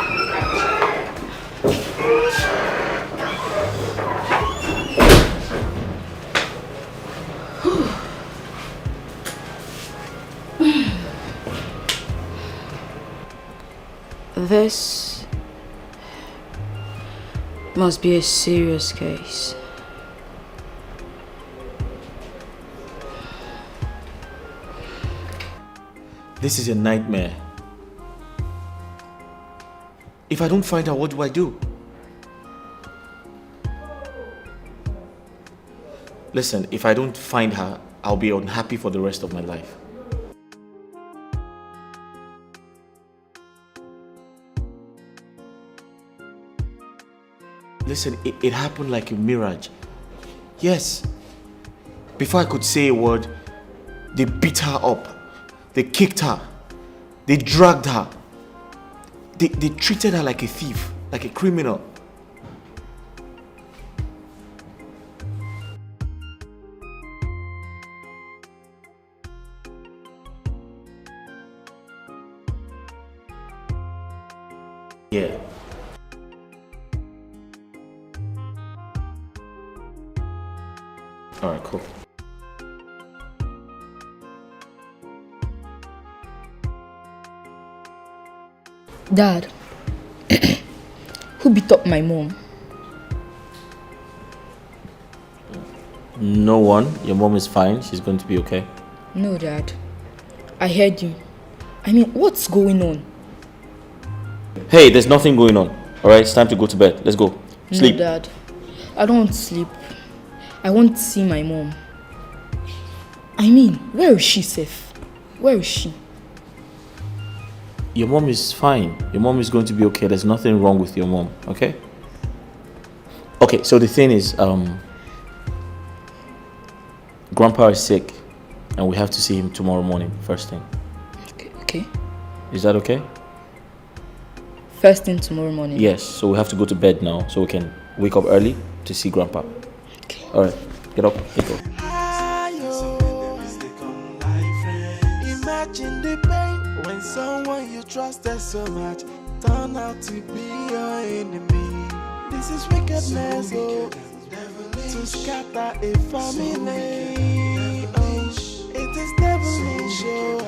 This must be a serious case. This is a nightmare. If I don't find her, what do I do? Listen, if I don't find her, I'll be unhappy for the rest of my life. Listen, it happened like a mirage. Yes. Before I could say a word, they beat her up. They kicked her. They dragged her. They treated her like a thief, like a criminal. Yeah. All right, cool. Dad, beat up my mom? No one. Your mom is fine. She's going to be okay. No, Dad. I heard you. I mean, what's going on? Hey, there's nothing going on. Alright, it's time to go to bed. Let's go. Sleep. No, Dad. I don't want to sleep. I want to see my mom. I mean, where is she, safe? Where is she? Your mom is fine. Your mom is going to be okay. There's nothing wrong with your mom, okay? Okay, so the thing is, Grandpa is sick and we have to see him tomorrow morning, first thing. Okay. Is that okay? First thing tomorrow morning? Yes, so we have to go to bed now so we can wake up early to see Grandpa. Okay. Alright, get up. Let's go. Imagine the pain when someone you trusted so much turned out to be your enemy. This is wickedness, oh, to scatter a family. Oh, it is devilish, oh.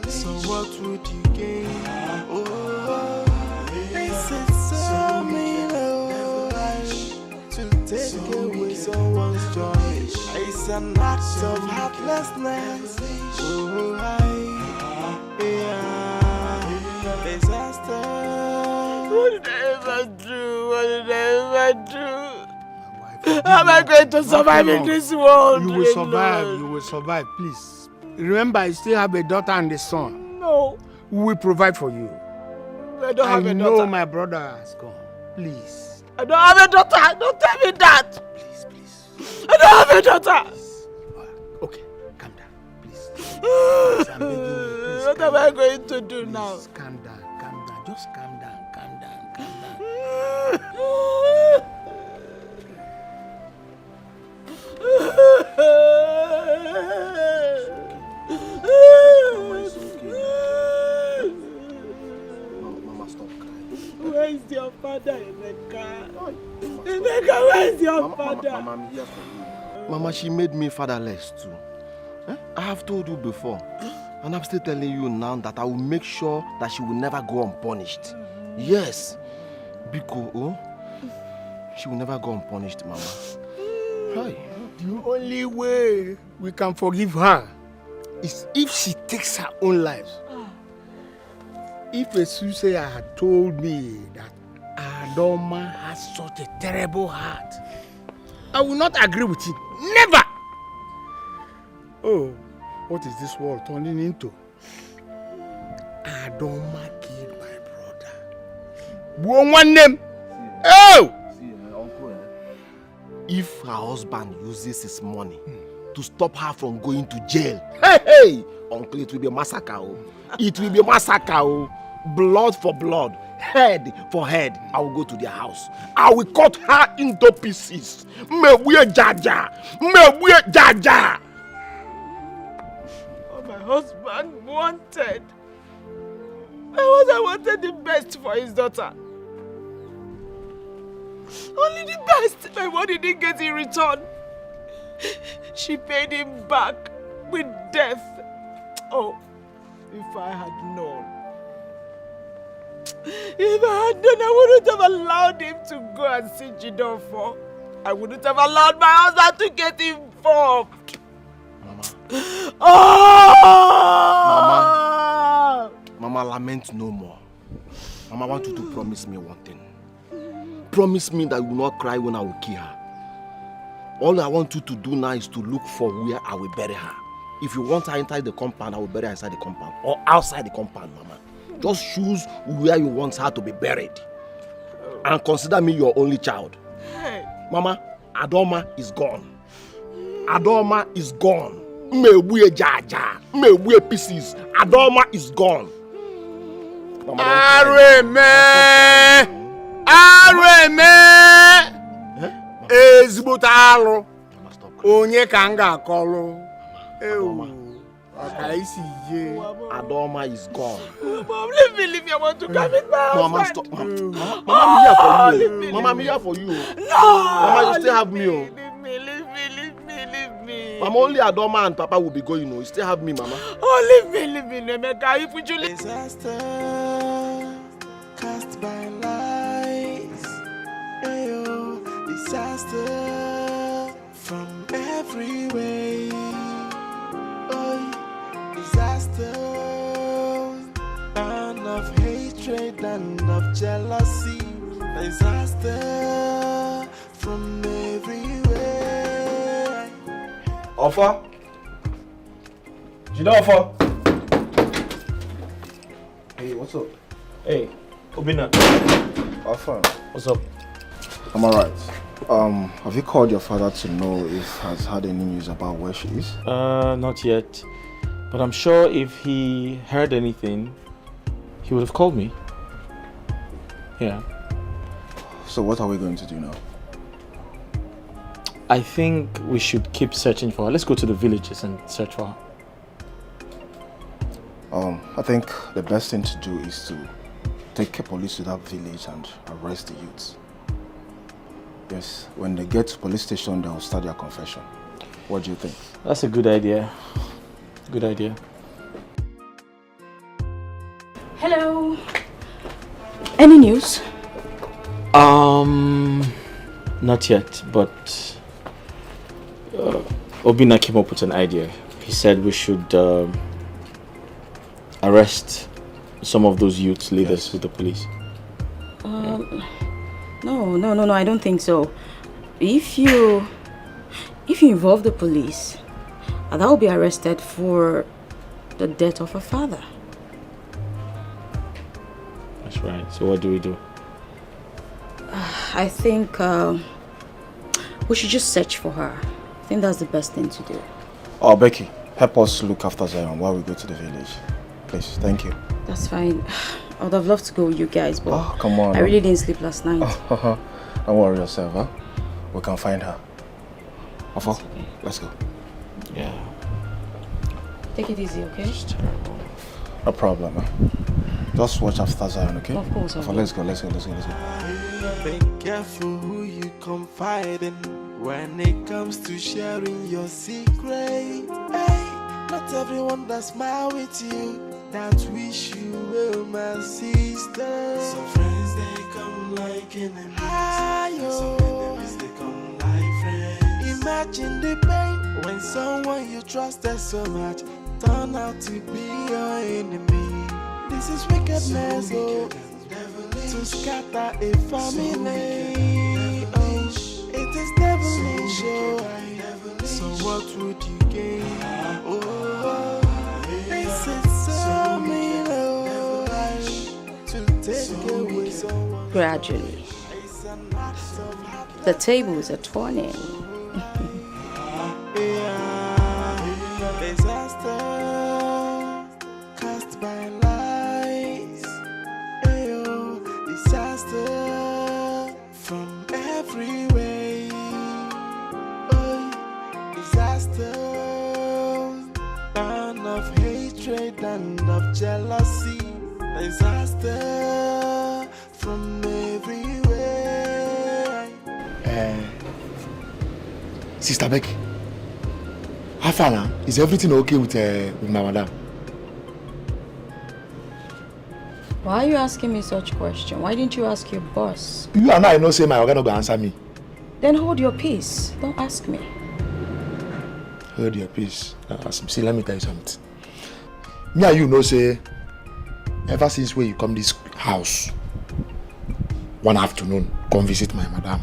So what would you gain? Oh, this is so mean, oh, to take away someone's joy. It's an act of heartlessness. Oh, disaster. What did I ever do? What did I ever do? How am I going to survive in this world? You will survive. You will survive. Please. Remember, I still have a daughter and a son. No. We will provide for you. I don't have a daughter. I know my brother has gone. Please. I don't have a daughter. Don't tell me that. Please. I don't have a daughter. Okay, calm down. Please. Please, I'm begging you. Please, what am I going to do now? Calm down. Just calm down. Mama, stop crying. Where is your father, Emeka? Emeka, where is your father? Mama, I'm here for you. Mama, she made me fatherless too. I have told you before, and I'm still telling you now that I will make sure that she will never go unpunished. Yes, Biko, she will never go unpunished, Mama. Hi. The only way we can forgive her is if she takes her own life. If a soothsayer had told me that Adoma has such a terrible heart, I will not agree with it. Never! Oh, what is this world turning into? Adoma killed my brother. One name. Oh! If her husband uses his money to stop her from going to jail, hey, uncle, it will be a massacre. It will be a massacre. Blood for blood, head for head. I will go to their house. I will cut her into pieces. Mebuye jaja. Oh, my husband wanted. I wanted the best for his daughter. Only the best. My money didn't get in return. She paid him back with death. Oh, if I had known. If I had known, I wouldn't have allowed him to go and see Jidofo. I wouldn't have allowed my husband to get involved. Mama. Oh! Mama, lament no more. Mama, I want you to promise me one thing. Promise me that you will not cry when I will kill her. All I want you to do now is to look for where I will bury her. If you want her inside the compound, I will bury her inside the compound. Or outside the compound, Mama. Just choose where you want her to be buried. And consider me your only child. Hey. Mama, Adoma is gone. Adoma is gone. Mebuye jaja. Mebuye pieces. Adoma is gone. Mama, ezigbote alụ onye ka m ga-akọlụ Adoma is gone. Mom, leave me. I want to come with my Mama, husband. stop. Mama, I'm here for you. Mama, I'm here for you. No! Mama, you still have me. Leave me. Mama, only Adoma and Papa will be going. You still have me, Mama. Oh, leave me, Emeka. If you Disaster cast by lies. disaster from every way. Oh, disaster, and of hatred and of jealousy. Disaster from everywhere. Offer? Offer? Hey, what's up? Hey, Obina. Offer. What's up? I'm alright. Have you called your father to know if he has had any news about where she is? Not yet. But I'm sure if he heard anything, he would have called me. Yeah. So what are we going to do now? I think we should keep searching for her. Let's go to the villages and search for her. I think the best thing to do is to take the police to that village and arrest the youths. Yes, when they get to police station, they'll start their confession. What do you think? That's a good idea. Good idea. Hello. Any news? Not yet, but Obina came up with an idea. He said we should arrest some of those youth leaders with the police. No, I don't think so. If you involve the police, that will be arrested for the death of her father. That's right. So what do we do? I think we should just search for her. I think that's the best thing to do. Oh, Becky, help us look after Zion while we go to the village. Please, thank you. That's fine. I would have loved to go with you guys, but come on. I really didn't sleep last night. Don't worry yourself, huh? We can find her. Offer, let's go. Yeah. Take it easy, okay? It's terrible. No problem, huh? Just watch after Zion, okay? Of course, Offer, let's go. Be careful who you confide in when it comes to sharing your secret. Hey, not everyone that smile with you, that wish you well, my sister. Some friends they come like enemies, some enemies they come like friends. Imagine the pain when someone you trusted so much turn out to be your enemy. This is wickedness, to scatter a family. It is devilish, so what would you gain? This is so mean, to take away someone. Gradually, the tables are turning. Disaster cast by lies. Ayo, disaster from every way. Oh, disaster, and of hatred and of jealousy. Disaster from everywhere. Sister Becky, how far now? Is everything okay with my madam? Why are you asking me such question? Why didn't you ask your boss? You and I know say my organ no go answer me. Then hold your peace. Don't ask me. Hold your peace. See, let me tell you something. Me and you know say, ever since when you come this house, one afternoon, come visit my madam.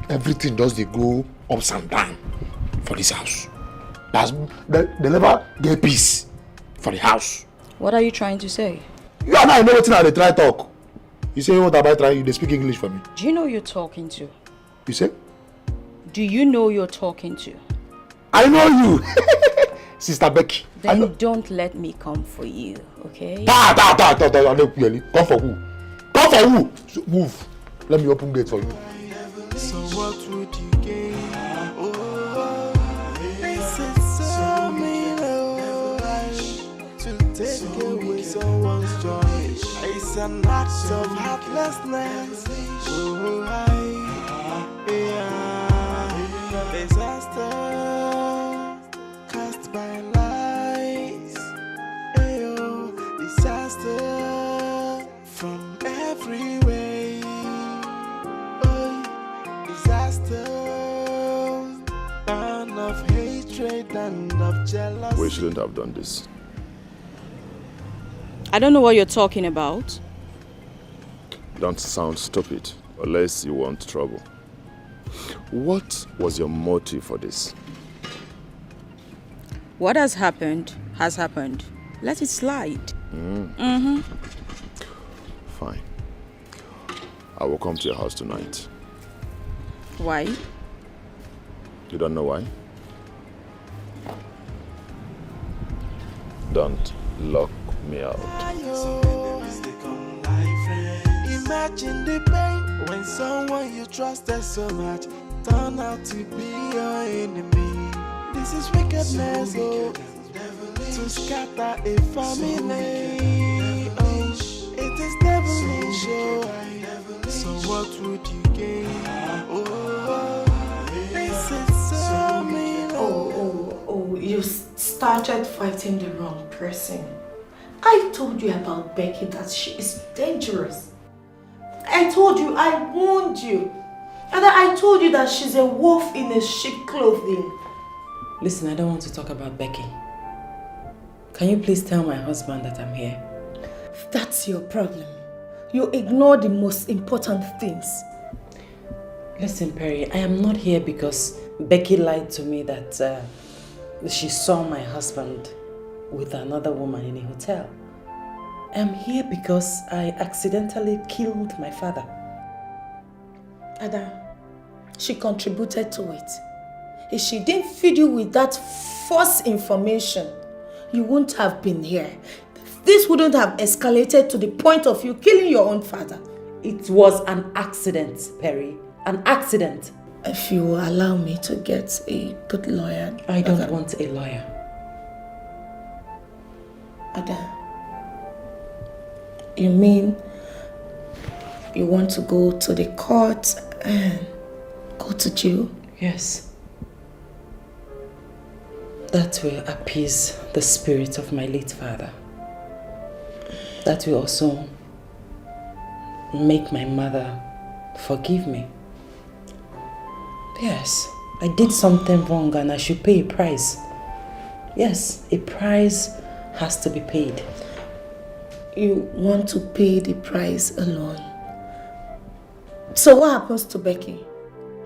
Everything does they go ups and down for this house. They never get peace for the house. What are you trying to say? You and I know what they try talk. You say what about trying? They speak English for me. Do you know who you're talking to? You say? Do you know who you're talking to? I know you, Sister Becky. Then don't let me come for you, okay? Come for who? Come for who? Move. Let me open gate for you. So what would you gain? This is so mean, to take away someone's joy. It's an act of heartlessness. Disaster cast by lies. Ayo, disaster from every way. of jealousy. We shouldn't have done this. I don't know what you're talking about. Don't sound stupid, unless you want trouble. What was your motive for this? What has happened has happened. Let it slide. Fine. I will come to your house tonight. Why? You don't know why? Don't lock me out. Imagine the pain when someone you trusted so much turn out to be your enemy. This is wickedness, oh, to scatter a family. Oh, it is devilish, oh. So what would you gain? Oh, this is so mean. Oh, you started fighting the wrong person. I told you about Becky that she is dangerous. I told you, I warned you. And I told you that she's a wolf in a sheep clothing. Listen, I don't want to talk about Becky. Can you please tell my husband that I'm here? That's your problem. You ignore the most important things. Listen, Perry, I am not here because Becky lied to me that she saw my husband with another woman in a hotel. I'm here because I accidentally killed my father. Ada, she contributed to it. If she didn't feed you with that false information, you wouldn't have been here. This wouldn't have escalated to the point of you killing your own father. It was an accident, Perry. An accident. If you will allow me to get a good lawyer. I don't want a lawyer. Ada, you mean you want to go to the court and go to jail? Yes. That will appease the spirit of my late father. That will also make my mother forgive me. Yes, I did something wrong and I should pay a price. Yes, a price has to be paid. You want to pay the price alone. So what happens to Becky?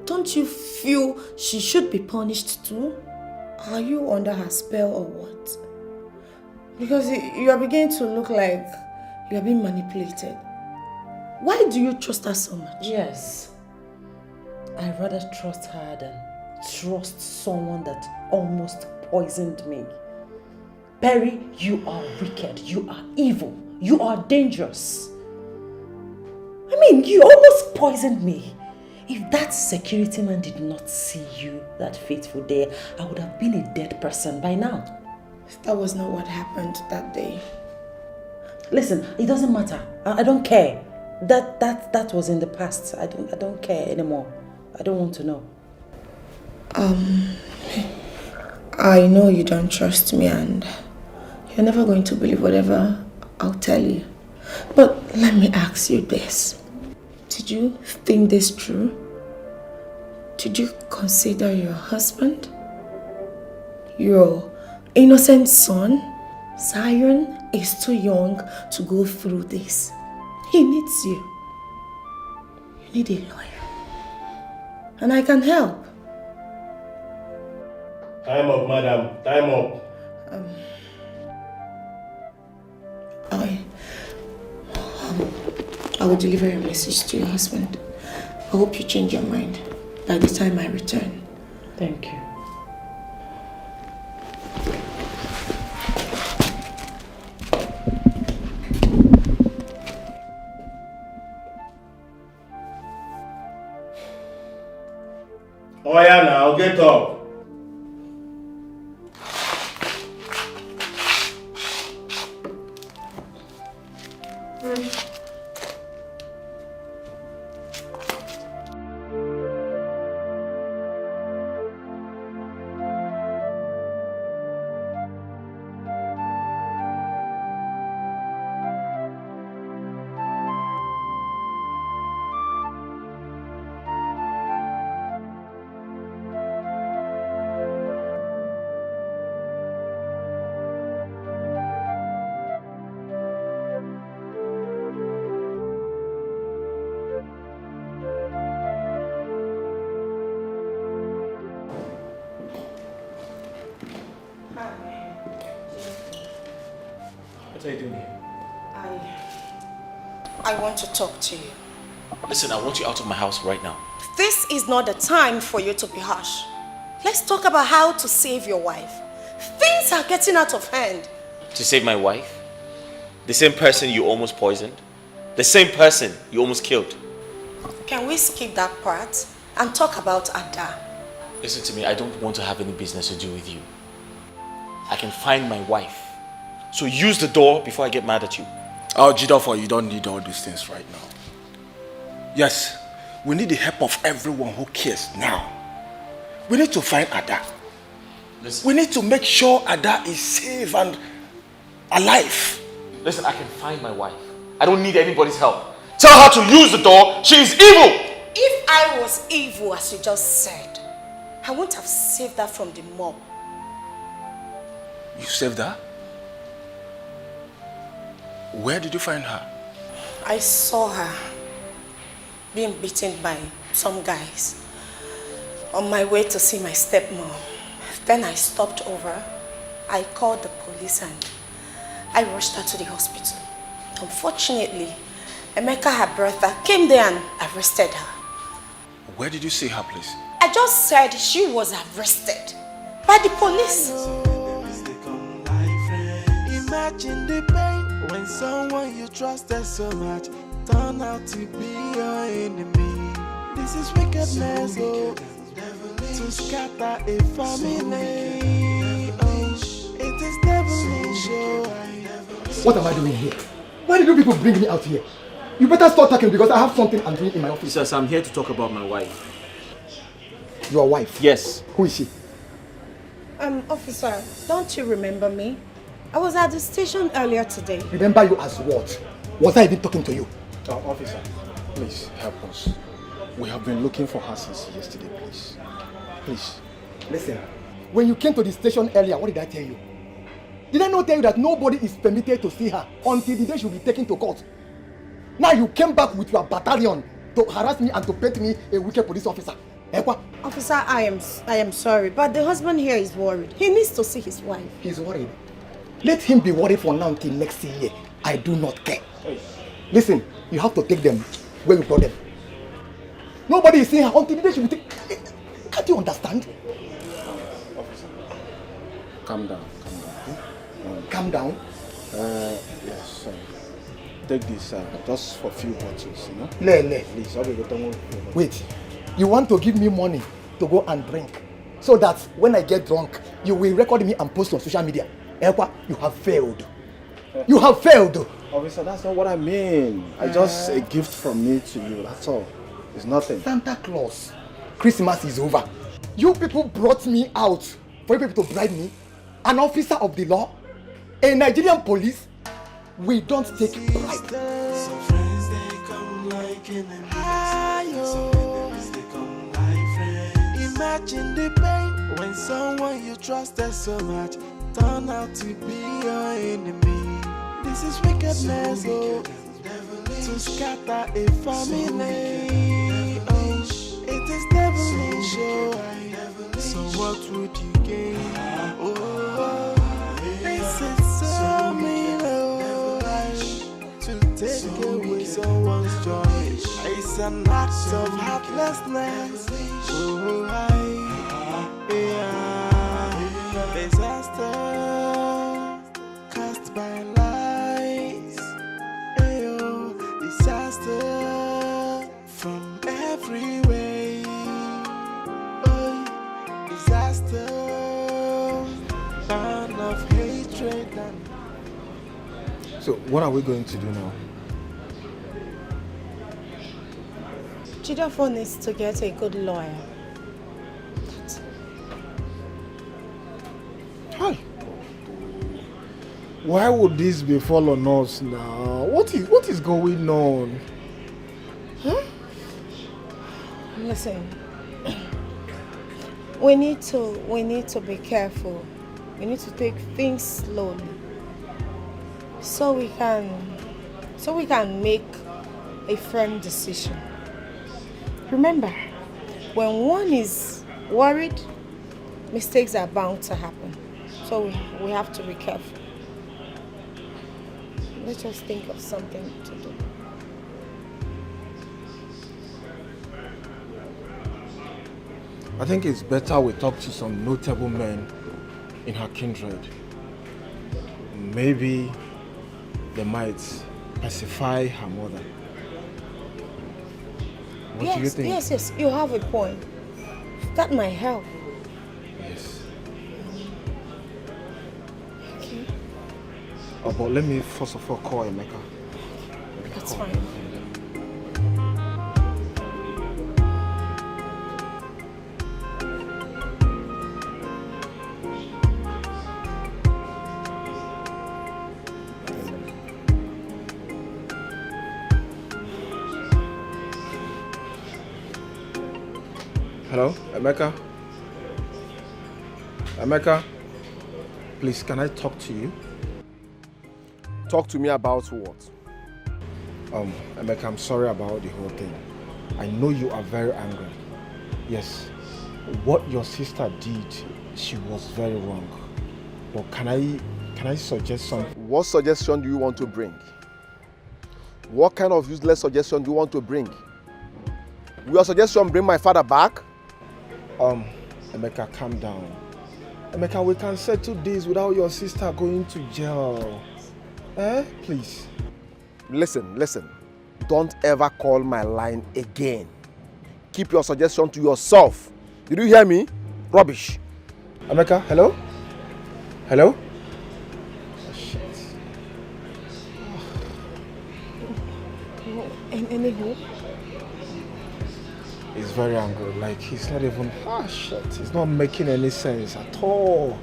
Don't you feel she should be punished too? Are you under her spell or what? Because you are beginning to look like you are being manipulated. Why do you trust her so much? Yes. I'd rather trust her than trust someone that almost poisoned me. Perry, you are wicked. You are evil. You are dangerous. I mean, you almost poisoned me. If that security man did not see you that fateful day, I would have been a dead person by now. That was not what happened that day. Listen, it doesn't matter. I don't care. That was in the past. I don't care anymore. I don't want to know. I know you don't trust me and you're never going to believe whatever I'll tell you. But let me ask you this. Did you think this through? Did you consider your husband? Your innocent son? Zion is too young to go through this. He needs you. You need a lawyer. And I can help. Time up, madam. Time up. I will deliver your message to your husband. I hope you change your mind by the time I return. Thank you. Oh yeah, now get up. What are you doing here? I want to talk to you. Listen, I want you out of my house right now. This is not the time for you to be harsh. Let's talk about how to save your wife. Things are getting out of hand. To save my wife? The same person you almost poisoned? The same person you almost killed? Can we skip that part and talk about Ada? Listen to me, I don't want to have any business to do with you. I can find my wife. So use the door before I get mad at you. Oh, Jidofo, you don't need all these things right now. Yes, we need the help of everyone who cares now. We need to find Ada. Listen. We need to make sure Ada is safe and alive. Listen, I can find my wife. I don't need anybody's help. Tell her to use the door. She is evil. If I was evil, as you just said, I wouldn't have saved her from the mob. You saved her? Where did you find her? I saw her being beaten by some guys on my way to see my stepmom. Then I stopped over. I called the police and I rushed her to the hospital. Unfortunately, Emeka, her brother, came there and arrested her. Where did you see her, please? I just said she was arrested by the police. Imagine the pain when someone you trusted so much turn out to be your enemy. This is wickedness, oh, to scatter a family. Oh, it is devilish, oh. What am I doing here? Why did you people bring me out here? You better start talking because I have something I'm doing in my office. Yes, I'm here to talk about my wife. Your wife? Yes. Who is she? Officer, don't you remember me? I was at the station earlier today. Remember you as what? Was I even talking to you? Officer, please help us. We have been looking for her since yesterday, please. Please. Listen, when you came to the station earlier, what did I tell you? Did I not tell you that nobody is permitted to see her until the day she will be taken to court? Now you came back with your battalion to harass me and to paint me a wicked police officer. Officer, I am sorry, but the husband here is worried. He needs to see his wife. He's worried. Let him be worried for now until next year. I do not care. Listen, you have to take them where you brought them. Nobody is seeing her until the day she will take. Can't you understand? Officer, calm down. Calm down? Yes, take this just for a few bottles, you know? Please, I'll be good. Wait, you want to give me money to go and drink so that when I get drunk, you will record me and post on social media? You have failed. You have failed. Officer, that's not what I mean. I just a gift from me to you, that's all. It's nothing. Santa Claus, Christmas is over. You people brought me out for you people to bribe me. An officer of the law, a Nigerian police, we don't take bribe. Some friends they come like enemies. Some they come like friends. Imagine the pain when someone you trusted so much turn out to be your enemy. This is wickedness, oh, to scatter a family. Oh, it is devilish, oh. So what would you gain? Oh, this is so mean, oh, to take away someone's joy. It's an act of heartlessness. Oh, disaster cast by lies. Ayo, disaster from every way. Oh, disaster, burn of hatred. So what are we going to do now? Jidofo needs to get a good lawyer. Hi. Why would this befall on us now? What is going on? Huh? Listen, we need to be careful. We need to take things slowly, so we can make a firm decision. Remember, when one is worried, mistakes are bound to happen. So we have to be careful. let's just think of something to do. I think it's better we talk to some notable men in her kindred. Maybe they might pacify her mother. What do you think? Yes, you have a point. That might help. Yes. Okay. Oh, but let me first of all call Emeka. That's fine. Hello, Emeka? Emeka? Please, can I talk to you? Talk to me about what? Emeka, I'm sorry about the whole thing. I know you are very angry. Yes, what your sister did, she was very wrong. But can I suggest something? What suggestion do you want to bring? What kind of useless suggestion do you want to bring? Will your suggestion bring my father back? Emeka, calm down. Emeka, we can settle this without your sister going to jail. Please. Listen. Don't ever call my line again. Keep your suggestion to yourself. Did you hear me? Rubbish. Emeka, hello? Hello? Oh, shit. Any hope? He's very angry. Like, he's not even... shit. It's not making any sense at all.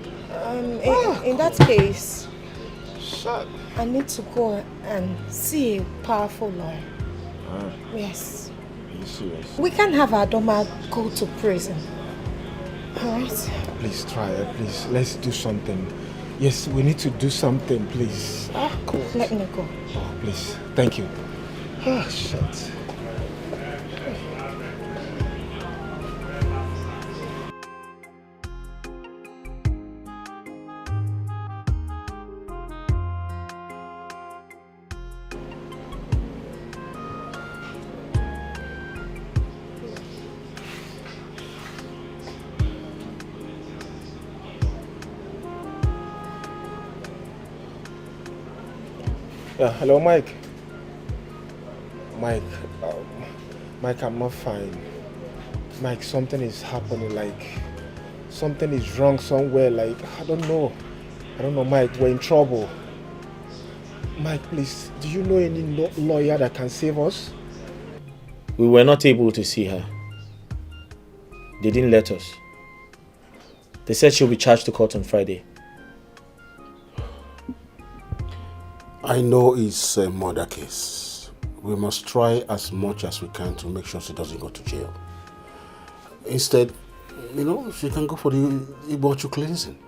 In that case... Shit. I need to go and see a powerful lawyer. Yes. Are you serious? We can't have Adoma go to prison. Alright? Please try it. Please, let's do something. Yes, we need to do something, please. Cool. Let me go. Oh, please. Thank you. Shit. Yeah, hello, Mike. Mike, I'm not fine. Mike, something is happening, like, something is wrong somewhere, like, I don't know, Mike, we're in trouble. Mike, please, do you know any lawyer that can save us? We were not able to see her. They didn't let us. They said she'll be charged to court on Friday. I know it's a murder case. We must try as much as we can to make sure she doesn't go to jail. Instead, she can go for the Ibochu cleansing.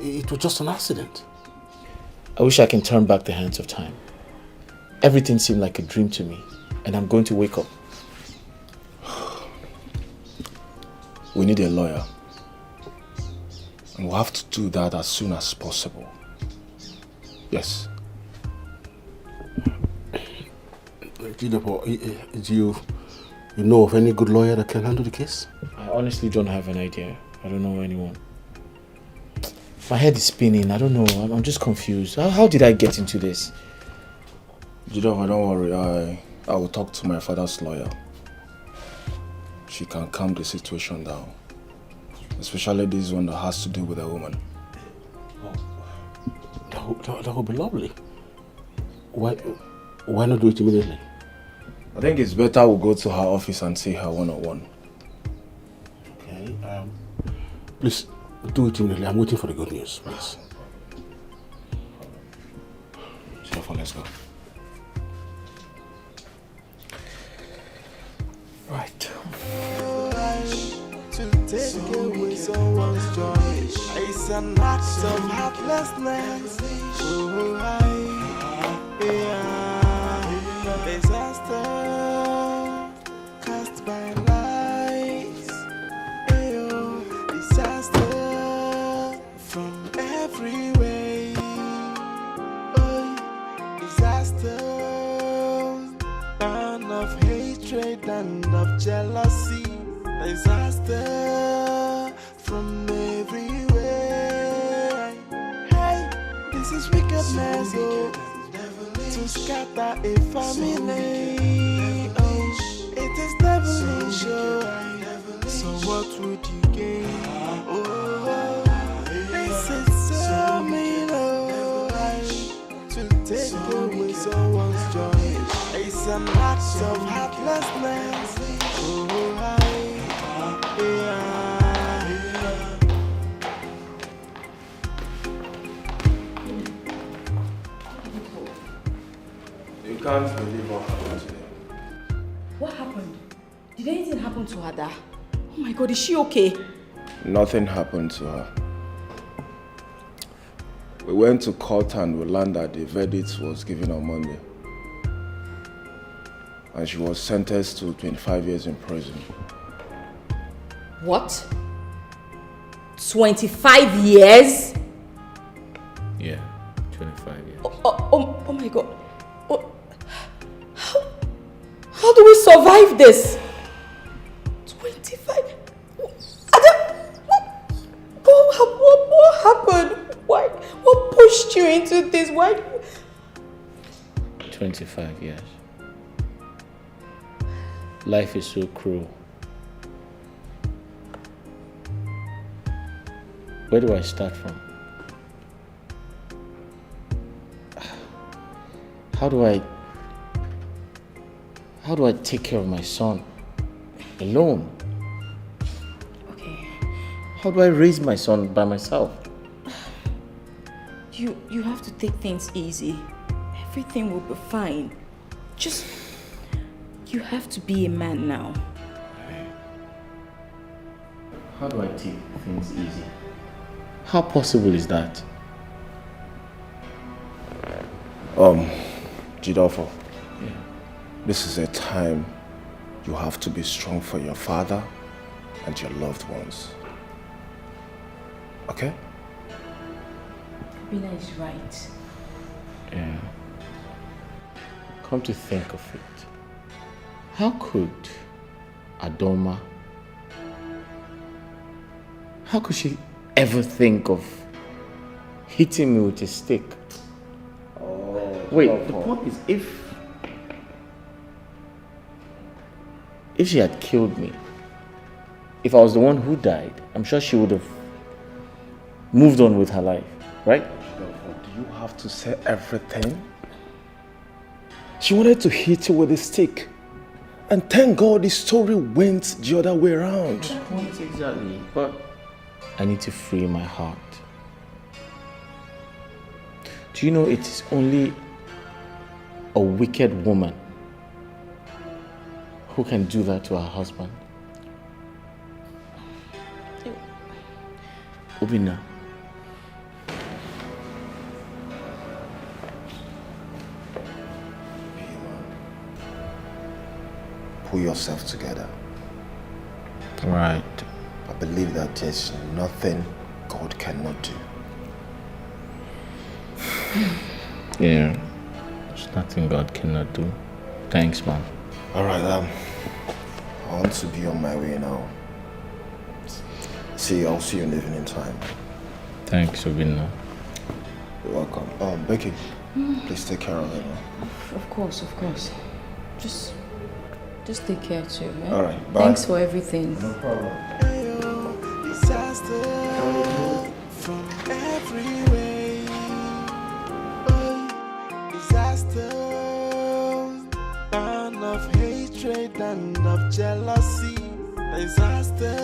It was just an accident. I wish I can turn back the hands of time. Everything seemed like a dream to me, and I'm going to wake up. We need a lawyer. And we'll have to do that as soon as possible. Yes. Do you know of any good lawyer that can handle the case? I honestly don't have an idea. I don't know anyone. My head is spinning. I don't know. I'm just confused. How did I get into this? Jidova, don't worry. I will talk to my father's lawyer. She can calm the situation down. Especially this one that has to do with a woman. That would be lovely. Why not do it immediately? I think it's better we'll go to her office and see her one-on-one. Okay. Please, do it immediately. I'm waiting for the good news, please. So let's go. Right. To take away someone's joy is an act of heartlessness. Disaster cast by lies. Disaster from every way. hatred and of jealousy. Disaster from everywhere. Hey, this is wickedness, oh, to scatter a family. Oh, it is devilish, oh. So what would you gain? Oh, this is so mean, oh, to take away someone's joy. It's an act of heartlessness. Oh, yeah. You can't believe what happened today. What happened? Did anything happen to Ada? Oh my God, is she okay? Nothing happened to her. We went to court and we learned that the verdict was given on Monday. And she was sentenced to 25 years in prison. What? 25 years? Yeah, 25 years. Oh my God. How do we survive this? 25? What happened? Why? What pushed you into this? Why? 25 years. Life is so cruel. Where do I start from? How do I take care of my son alone? Okay. How do I raise my son by myself? You have to take things easy. Everything will be fine. Just, you have to be a man now. How do I take things easy? How possible is that? Jidofo, this is a time you have to be strong for your father and your loved ones. Okay? Bina is right. Yeah. Come to think of it, how could Adoma, how could she ever think of hitting me with a stick? Wait, the point is, if she had killed me, if I was the one who died, I'm sure she would have moved on with her life, right? Do you have to say everything? She wanted to hit you with a stick. And thank God the story went the other way around. Not exactly, but I need to free my heart. Do you know it is only a wicked woman who can do that to her husband? Obina. Pull yourself together. Right. I believe that there's nothing God cannot do. Yeah. There's nothing God cannot do. Thanks, man. Alright, I want to be on my way now. I'll see you in the evening time. Thanks, Obina. You're welcome. Becky, please take care of it. Of course. Just take care too, right? Alright, bye. Thanks for everything. No problem. Disaster from every way. Disaster, burn of hatred and of jealousy. Disaster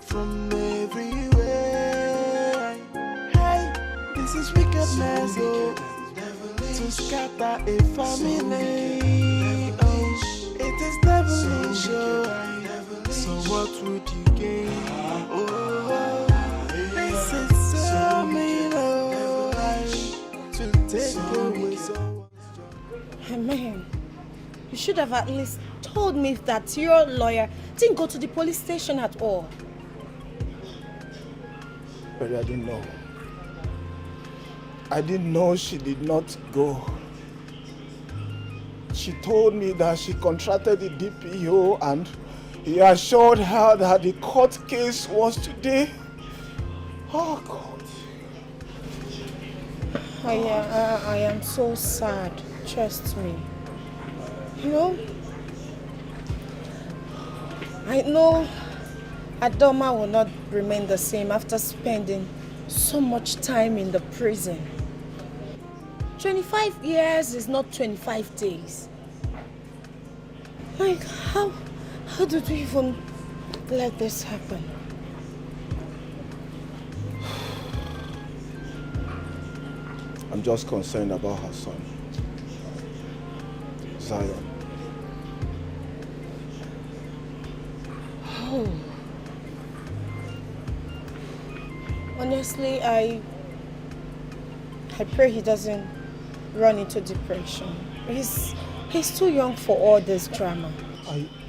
from everywhere. Hey, this is wickedness, oh, to scatter a family. Oh, it is devilish, oh. So what would you gain? Oh, this is so mean, oh, to take away someone's joy. Man, you should have at least told me that your lawyer didn't go to the police station at all. But I didn't know. I didn't know she did not go. She told me that she contracted the DPO and he assured her that the court case was today. Oh, God. I am so sad. Trust me. You know, I know Adoma will not remain the same after spending so much time in the prison. 25 years is not 25 days. Like, how did we even let this happen? I'm just concerned about her son, Zion. Oh. Honestly, I pray he doesn't run into depression. He's too young for all this drama.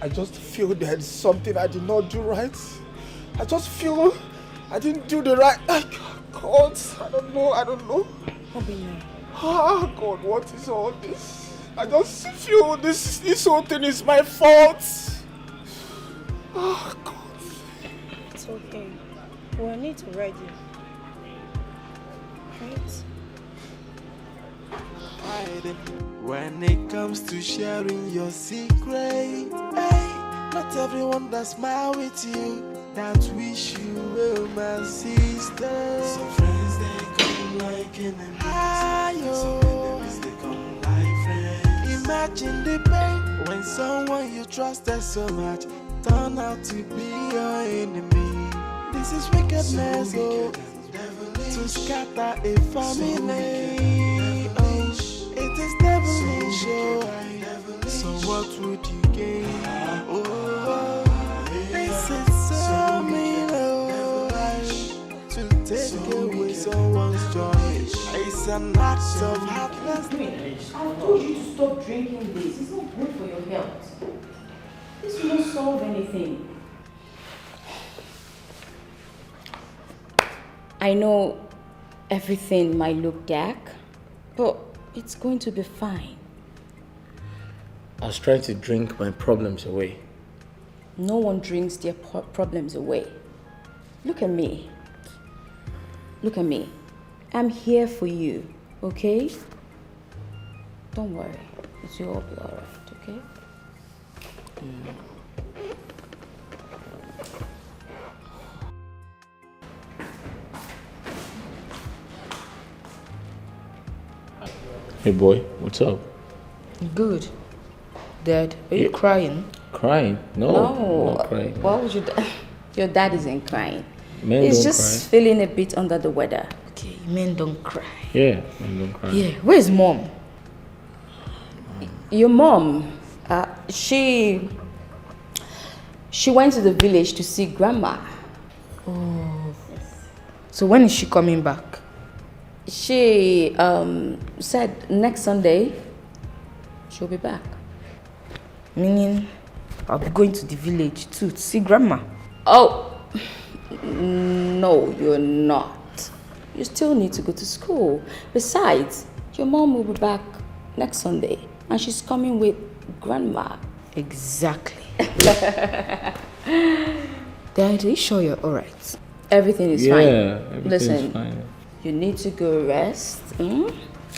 I just feel there's something I did not do right. I just feel I didn't do the right. God, I don't know. Obinna. Ah, God, what is all this? I just feel this whole thing is my fault. Oh, God. It's okay. We'll need to ready. Right? When it comes to sharing your secret, hey, not everyone that smile with you, that wish you well, my sister. Some friends they come like enemies, some enemies they come like friends. Imagine the pain when someone you trusted so much turn out to be your enemy. This is wickedness, oh, to scatter a family. It is devilish, oh. So what would you gain? Oh, this is so mean, oh, to take away someone's joy. It's an act of heartlessness. I told you to stop drinking this. It's not good for your health. This will not solve anything. I know everything might look dark, but it's going to be fine. I was trying to drink my problems away. No one drinks their problems away. Look at me. Look at me. I'm here for you, okay? Don't worry. It will all be all right, okay? Hey boy, what's up? Good. Dad, are you crying? Crying? No, I'm not crying. Why would you? Your dad isn't crying. Men He's don't just feeling a bit under the weather. Okay, men don't cry. Yeah, men don't cry. Yeah, where's mom? Your mom, she went to the village to see grandma. Oh. So when is she coming back? She said next Sunday she'll be back. Meaning I'll be going to the village too to see grandma. Oh, no, you're not. You still need to go to school. Besides, your mom will be back next Sunday and she's coming with grandma. Exactly. Dad, are you sure you're alright? Everything is Yeah, fine. everything Listen, is fine. you need to go rest,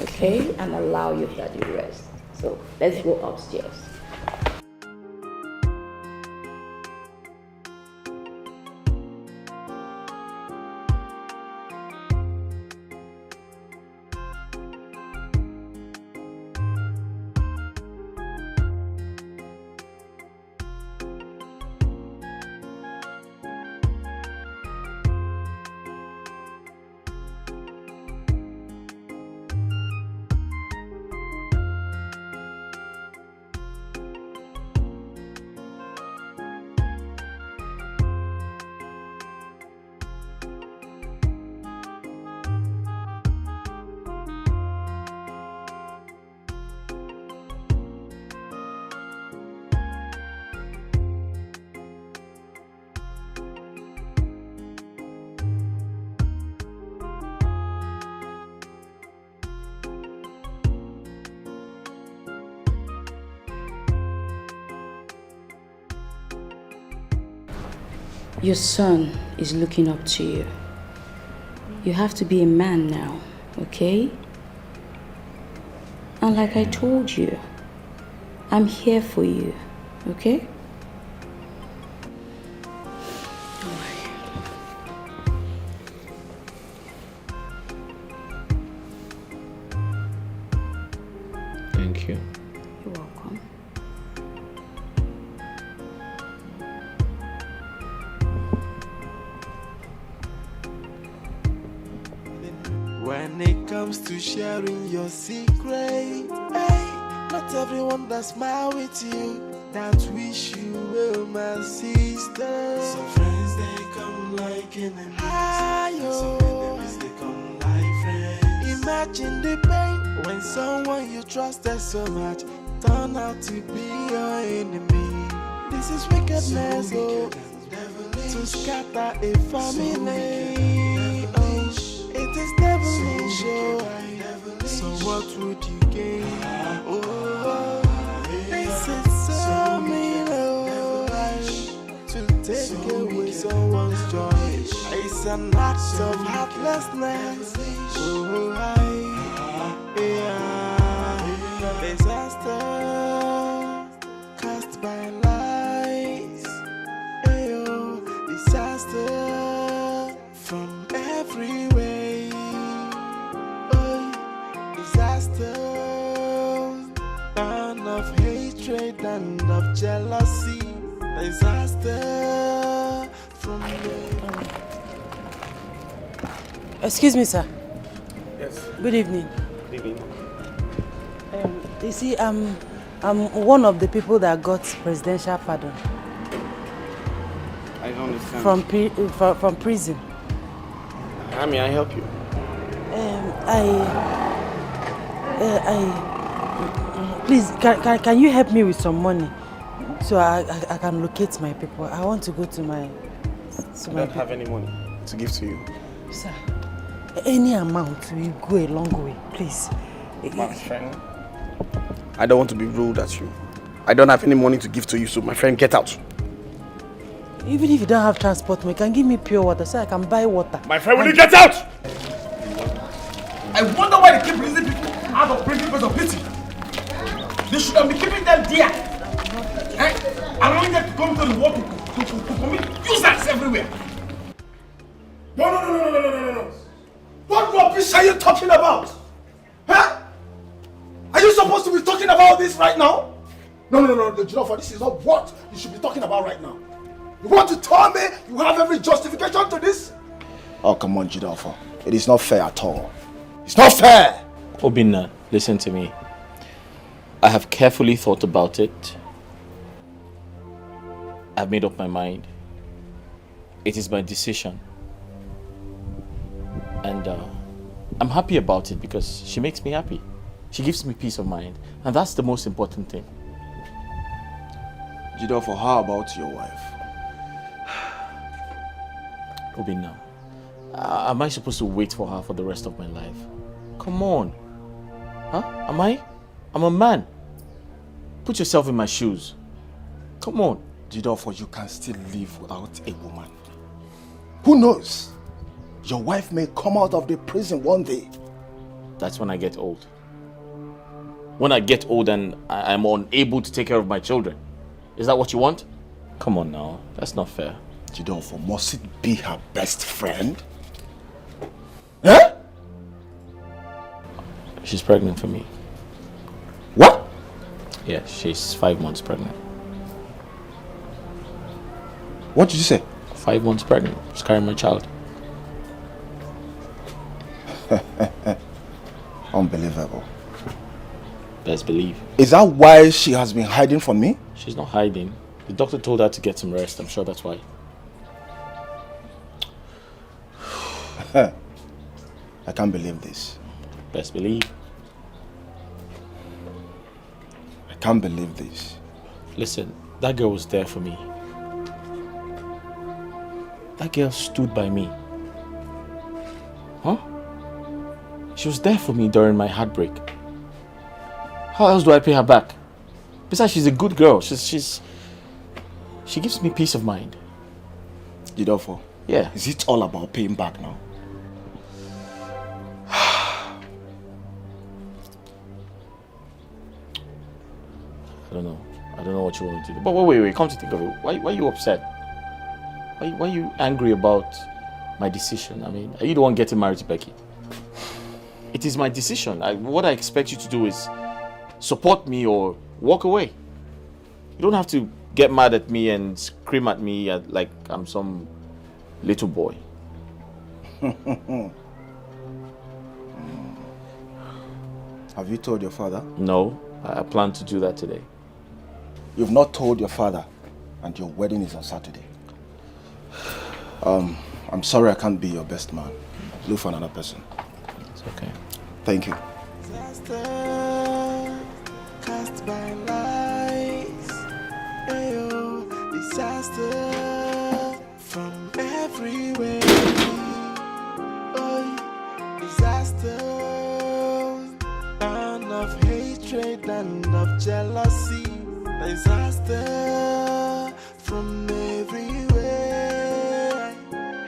okay? And allow your daddy rest. So let's go upstairs. Your son is looking up to you. You have to be a man now, okay? And like I told you, I'm here for you, okay? Thank you. You're welcome. When it comes to sharing your secret, hey, not everyone that smile with you, that wish you well, my sister. Some friends they come like enemies, and some enemies they come like friends. Imagine the pain when someone you trusted so much turn out to be your enemy. This is wickedness, so to scatter a family. It is devilish, so what would you gain? Oh, this is so mean, to take away someone's joy. It's an act of heartlessness. Oh, disaster cast by lies. Disaster from everywhere. Disaster, burn of hatred and of jealousy. Disaster from the... Excuse me, sir. Yes. Good evening. Good evening. You see, I'm one of the people that got presidential pardon I don't understand. from prison. How may I help you? Please, can you help me with some money so I can locate my people? I want to go to my... I don't have any money to give to you. Sir, any amount will go a long way, please. My friend, I don't want to be rude at you. I don't have any money to give to you, so my friend, get out. Even if you don't have transport, you can give me pure water so I can buy water. My friend, will you get out? I wonder why they keep releasing people out of prison because of pity. They should have been keeping them there. Allowing them to come to the world to commit useless everywhere. No. What rubbish are you talking about? Huh? Are you supposed to be talking about this right now? No, the Jidofo, this is not what you should be talking about right now. You want to tell me you have every justification to this? Oh, come on, Jidofo. It is not fair at all. It's not fair! Obinna, listen to me. I have carefully thought about it. I've made up my mind. It is my decision. And I'm happy about it because she makes me happy. She gives me peace of mind. And that's the most important thing. Jidofo, how about your wife? Obinna, am I supposed to wait for her for the rest of my life? Come on. Huh? Am I? I'm a man. Put yourself in my shoes. Come on. Jidofo, you can still live without a woman. Who knows? Your wife may come out of the prison one day. That's when I get old. When I get old and I'm unable to take care of my children. Is that what you want? Come on now. That's not fair. Jidofo, must it be her best friend? Huh? She's pregnant for me. What? Yeah, she's 5 months pregnant. What did you say? 5 months pregnant. She's carrying my child. Unbelievable. Best believe. Is that why she has been hiding from me? She's not hiding. The doctor told her to get some rest. I'm sure that's why. I can't believe this. Best believe. I can't believe this. Listen, that girl was there for me. That girl stood by me. Huh? She was there for me during my heartbreak. How else do I pay her back? Besides, she's a good girl. She gives me peace of mind. Jidofo? Yeah. Is it all about paying back now? I don't know. I don't know what you want to do. But wait. Come to think of it. Why are you upset? Why are you angry about my decision? I mean, are you the one getting married to Becky? It is my decision. What I expect you to do is support me or walk away. You don't have to get mad at me and scream at me like I'm some little boy. Have you told your father? No, I plan to do that today. You've not told your father, and your wedding is on Saturday. I'm sorry I can't be your best man. Look for another person. It's okay. Thank you. Disaster cast by lies. Ayo, disaster from everywhere. Oh, disaster, and of hatred and of jealousy. Disaster from everywhere.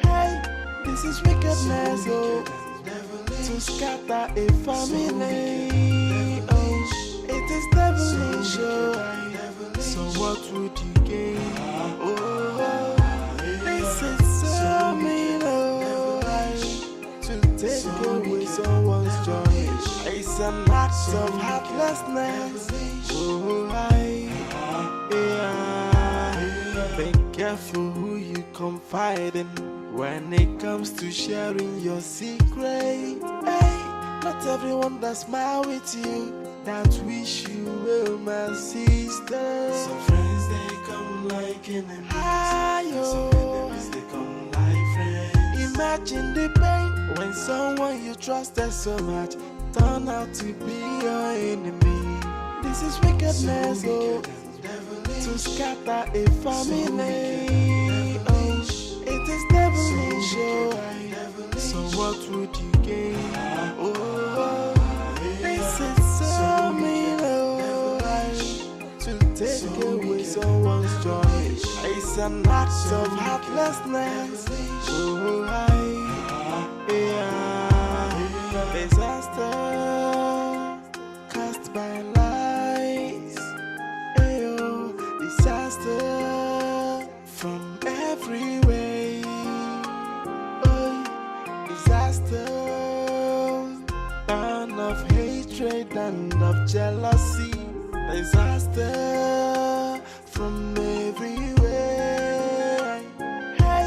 Hey, this is wickedness, oh, to scatter a family. Oh, it is devilish, oh. So what would you gain? Oh, this is so mean, oh, to take away someone's joy. It's an act of heartlessness. Oh, be careful who you confide in when it comes to sharing your secret. Hey, not everyone that smile with you that wish you well, my sister. Some friends they come like enemies. Some enemies they come like friends. Imagine the pain when someone you trusted so much turn out to be your enemy. This is wickedness, oh, to scatter a family. Oh, it is devilish, oh. So what would you gain? Oh, this is so mean, oh, to take away someone's joy. It's an act of heartlessness. Oh, disaster cast by lies. Ayo, disaster from everywhere. Oh, disaster, and of hatred and of jealousy. Disaster from everywhere. Hey,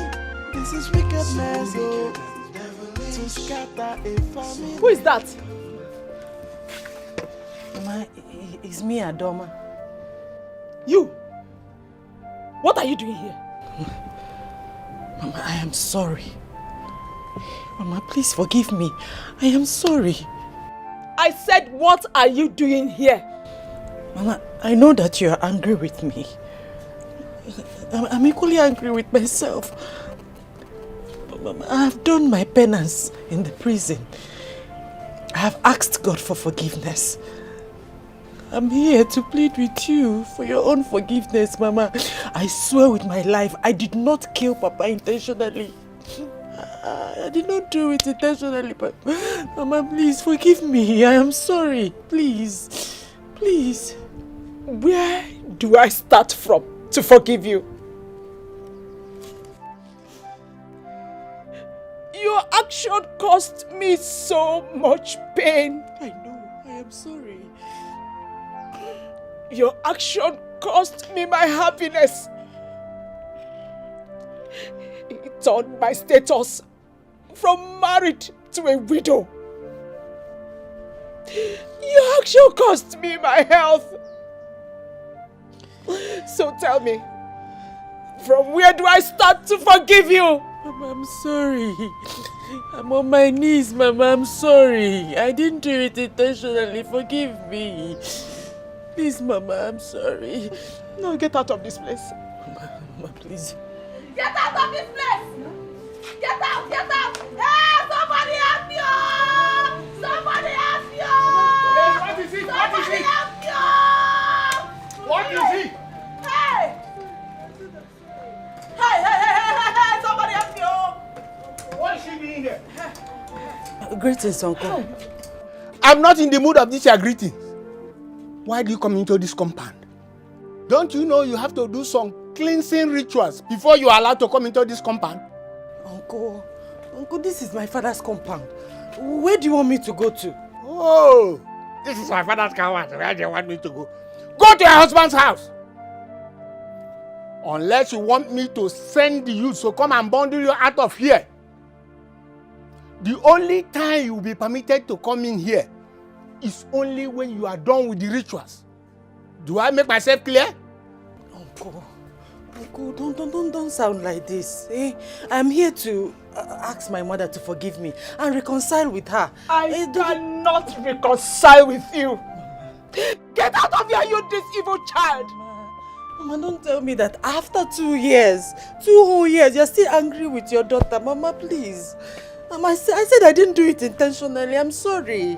this is wickedness, oh, to scatter a family. Who is that? Mama, it's me, Adoma. You? What are you doing here? Mama, I am sorry. Mama, please forgive me. I am sorry. I said, what are you doing here? Mama, I know that you are angry with me. I'm equally angry with myself. Mama, I have done my penance in the prison. I have asked God for forgiveness. I'm here to plead with you for your own forgiveness, Mama. I swear with my life, I did not kill Papa intentionally. I did not do it intentionally, but Mama, please forgive me. I am sorry. Please. Please. Where do I start from to forgive you? Your action caused me so much pain. I know. I am sorry. Your action cost me my happiness. It turned my status from married to a widow. Your action cost me my health. So tell me, from where do I start to forgive you? Mama, I'm sorry. I'm on my knees, Mama. I'm sorry. I didn't do it intentionally. Forgive me. Please, Mama, I'm sorry. No, get out of this place. Mama, please. Get out of this place! Get out! Get out! Hey, somebody help me! Oh! Somebody help me! Oh! What is it? Somebody help me! Oh! What is it? Hey! Hey! Somebody Greetings, Uncle. I'm not in the mood of these your greetings. Why do you come into this compound? Don't you know you have to do some cleansing rituals before you are allowed to come into this compound? Uncle, this is my father's compound. Where do you want me to go to? Oh, this is my father's compound. Where do you want me to go? Go to your husband's house. Unless you want me to send the youth to come and bundle you out of here. The only time you will be permitted to come in here is only when you are done with the rituals. Do I make myself clear? Uncle, don't sound like this. Eh? I'm here to ask my mother to forgive me and reconcile with her. I cannot reconcile with you. Get out of here, you this evil child! Mama, don't tell me that after 2 years, 2 whole years, you're still angry with your daughter. Mama, please. Mama, I said I didn't do it intentionally. I'm sorry.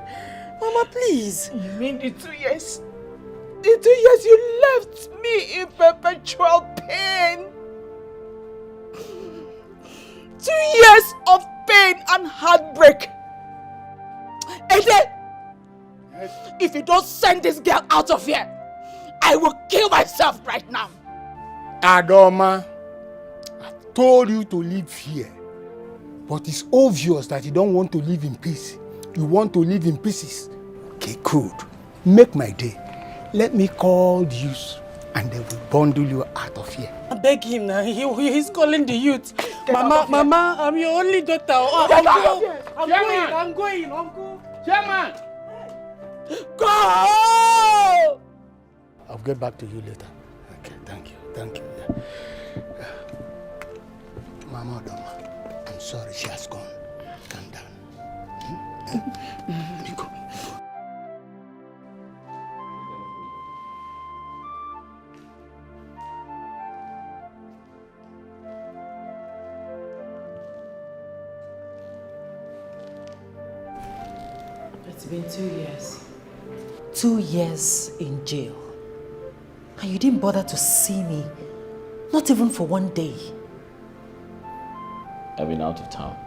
Mama, please. You mean the 2 years? The 2 years you left me in perpetual pain. 2 years of pain and heartbreak. And then, if you don't send this girl out of here, I will kill myself right now. Adoma, I've told you to live here. But it's obvious that you don't want to live in peace. You want to live in pieces. Okay, good. Make my day. Let me call the youth and they will bundle you out of here. I beg him now. He's calling the youth. Mama, I'm your only daughter. Oh, I'm going, Uncle. Chairman! Go! I'll get back to you later. Okay, thank you. Yeah. Mama Adoma, I'm sorry she has gone. Calm down. Go. It's been 2 years. 2 years in jail. And you didn't bother to see me. Not even for 1 day. I've been out of town.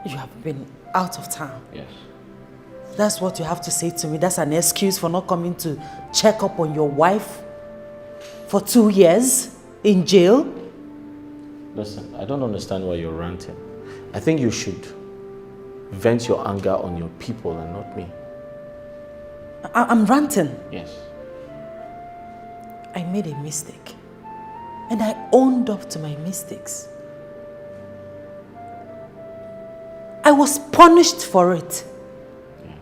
You have been out of town? Yes. That's what you have to say to me? That's an excuse for not coming to check up on your wife for 2 years in jail? Listen, I don't understand why you're ranting. I think you should vent your anger on your people and not me. I'm ranting. Yes. I made a mistake. And I owned up to my mistakes. I was punished for it. Yeah.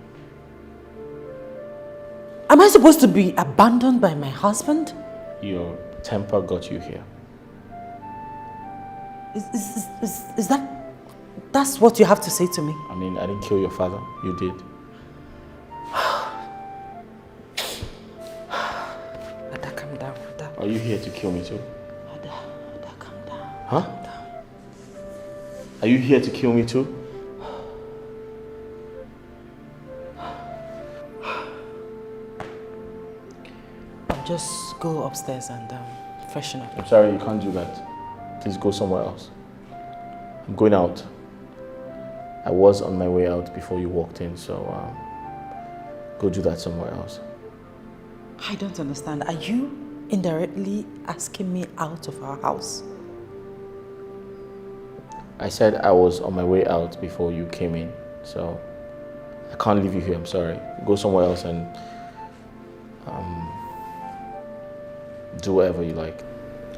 Am I supposed to be abandoned by my husband? Your temper got you here. Is that's what you have to say to me? I mean, I didn't kill your father. You did. Ada, calm down. Ada. Are you here to kill me too? Ada, calm down. Huh? Calm down. Are you here to kill me too? Just go upstairs and freshen up. I'm sorry, you can't do that. Please go somewhere else. I'm going out. I was on my way out before you walked in, so go do that somewhere else. I don't understand. Are you indirectly asking me out of our house? I said I was on my way out before you came in, so I can't leave you here, I'm sorry. Go somewhere else and do whatever you like.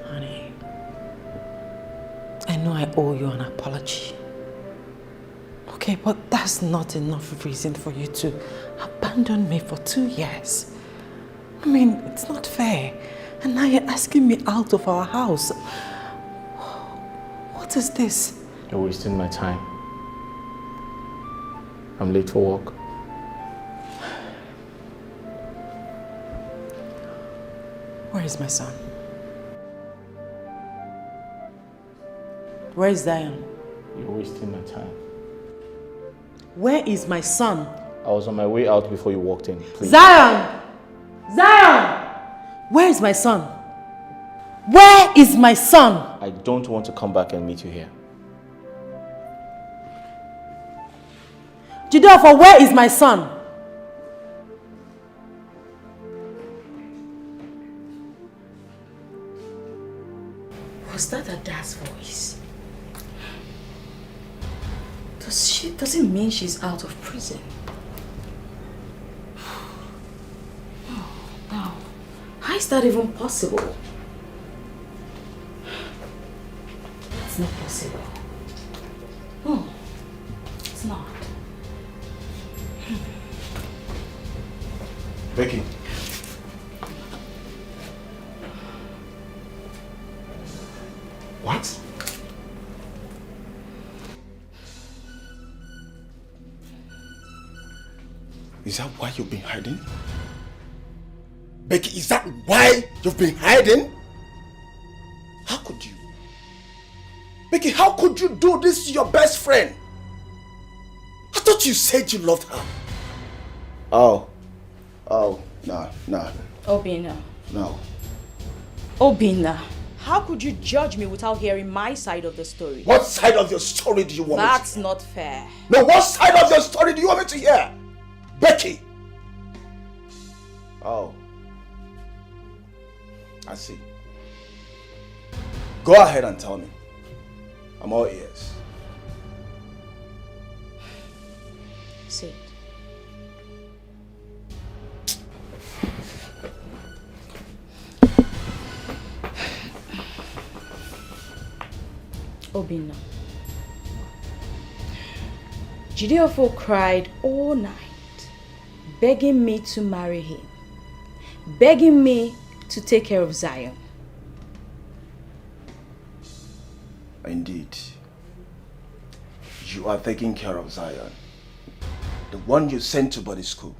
Honey, I know I owe you an apology. Okay, but that's not enough reason for you to abandon me for 2 years. I mean, it's not fair. And now you're asking me out of our house. What is this? You're wasting my time. I'm late for work. Where is my son? Where is Zion? You're wasting my time. Where is my son? I was on my way out before you walked in, please. Zion! Zion! Where is my son? Where is my son? I don't want to come back and meet you here. Jideofor, where is my son? Was that Ada's voice? Does it mean she's out of prison? Oh, no. How is that even possible? It's not possible. No, it's not. Becky. What? Is that why you've been hiding? Becky, is that why you've been hiding? How could you? Becky, how could you do this to your best friend? I thought you said you loved her. Oh, no. Obinna. No. Obinna, how could you judge me without hearing my side of the story? What side of your story do you want me to hear? That's not fair. No, what side of your story do you want me to hear? Becky! Oh. I see. Go ahead and tell me. I'm all ears. Say it. Obinna. Jideofor cried all night, begging me to marry him, begging me to take care of Zion. Indeed. You are taking care of Zion. The one you sent to boarding school.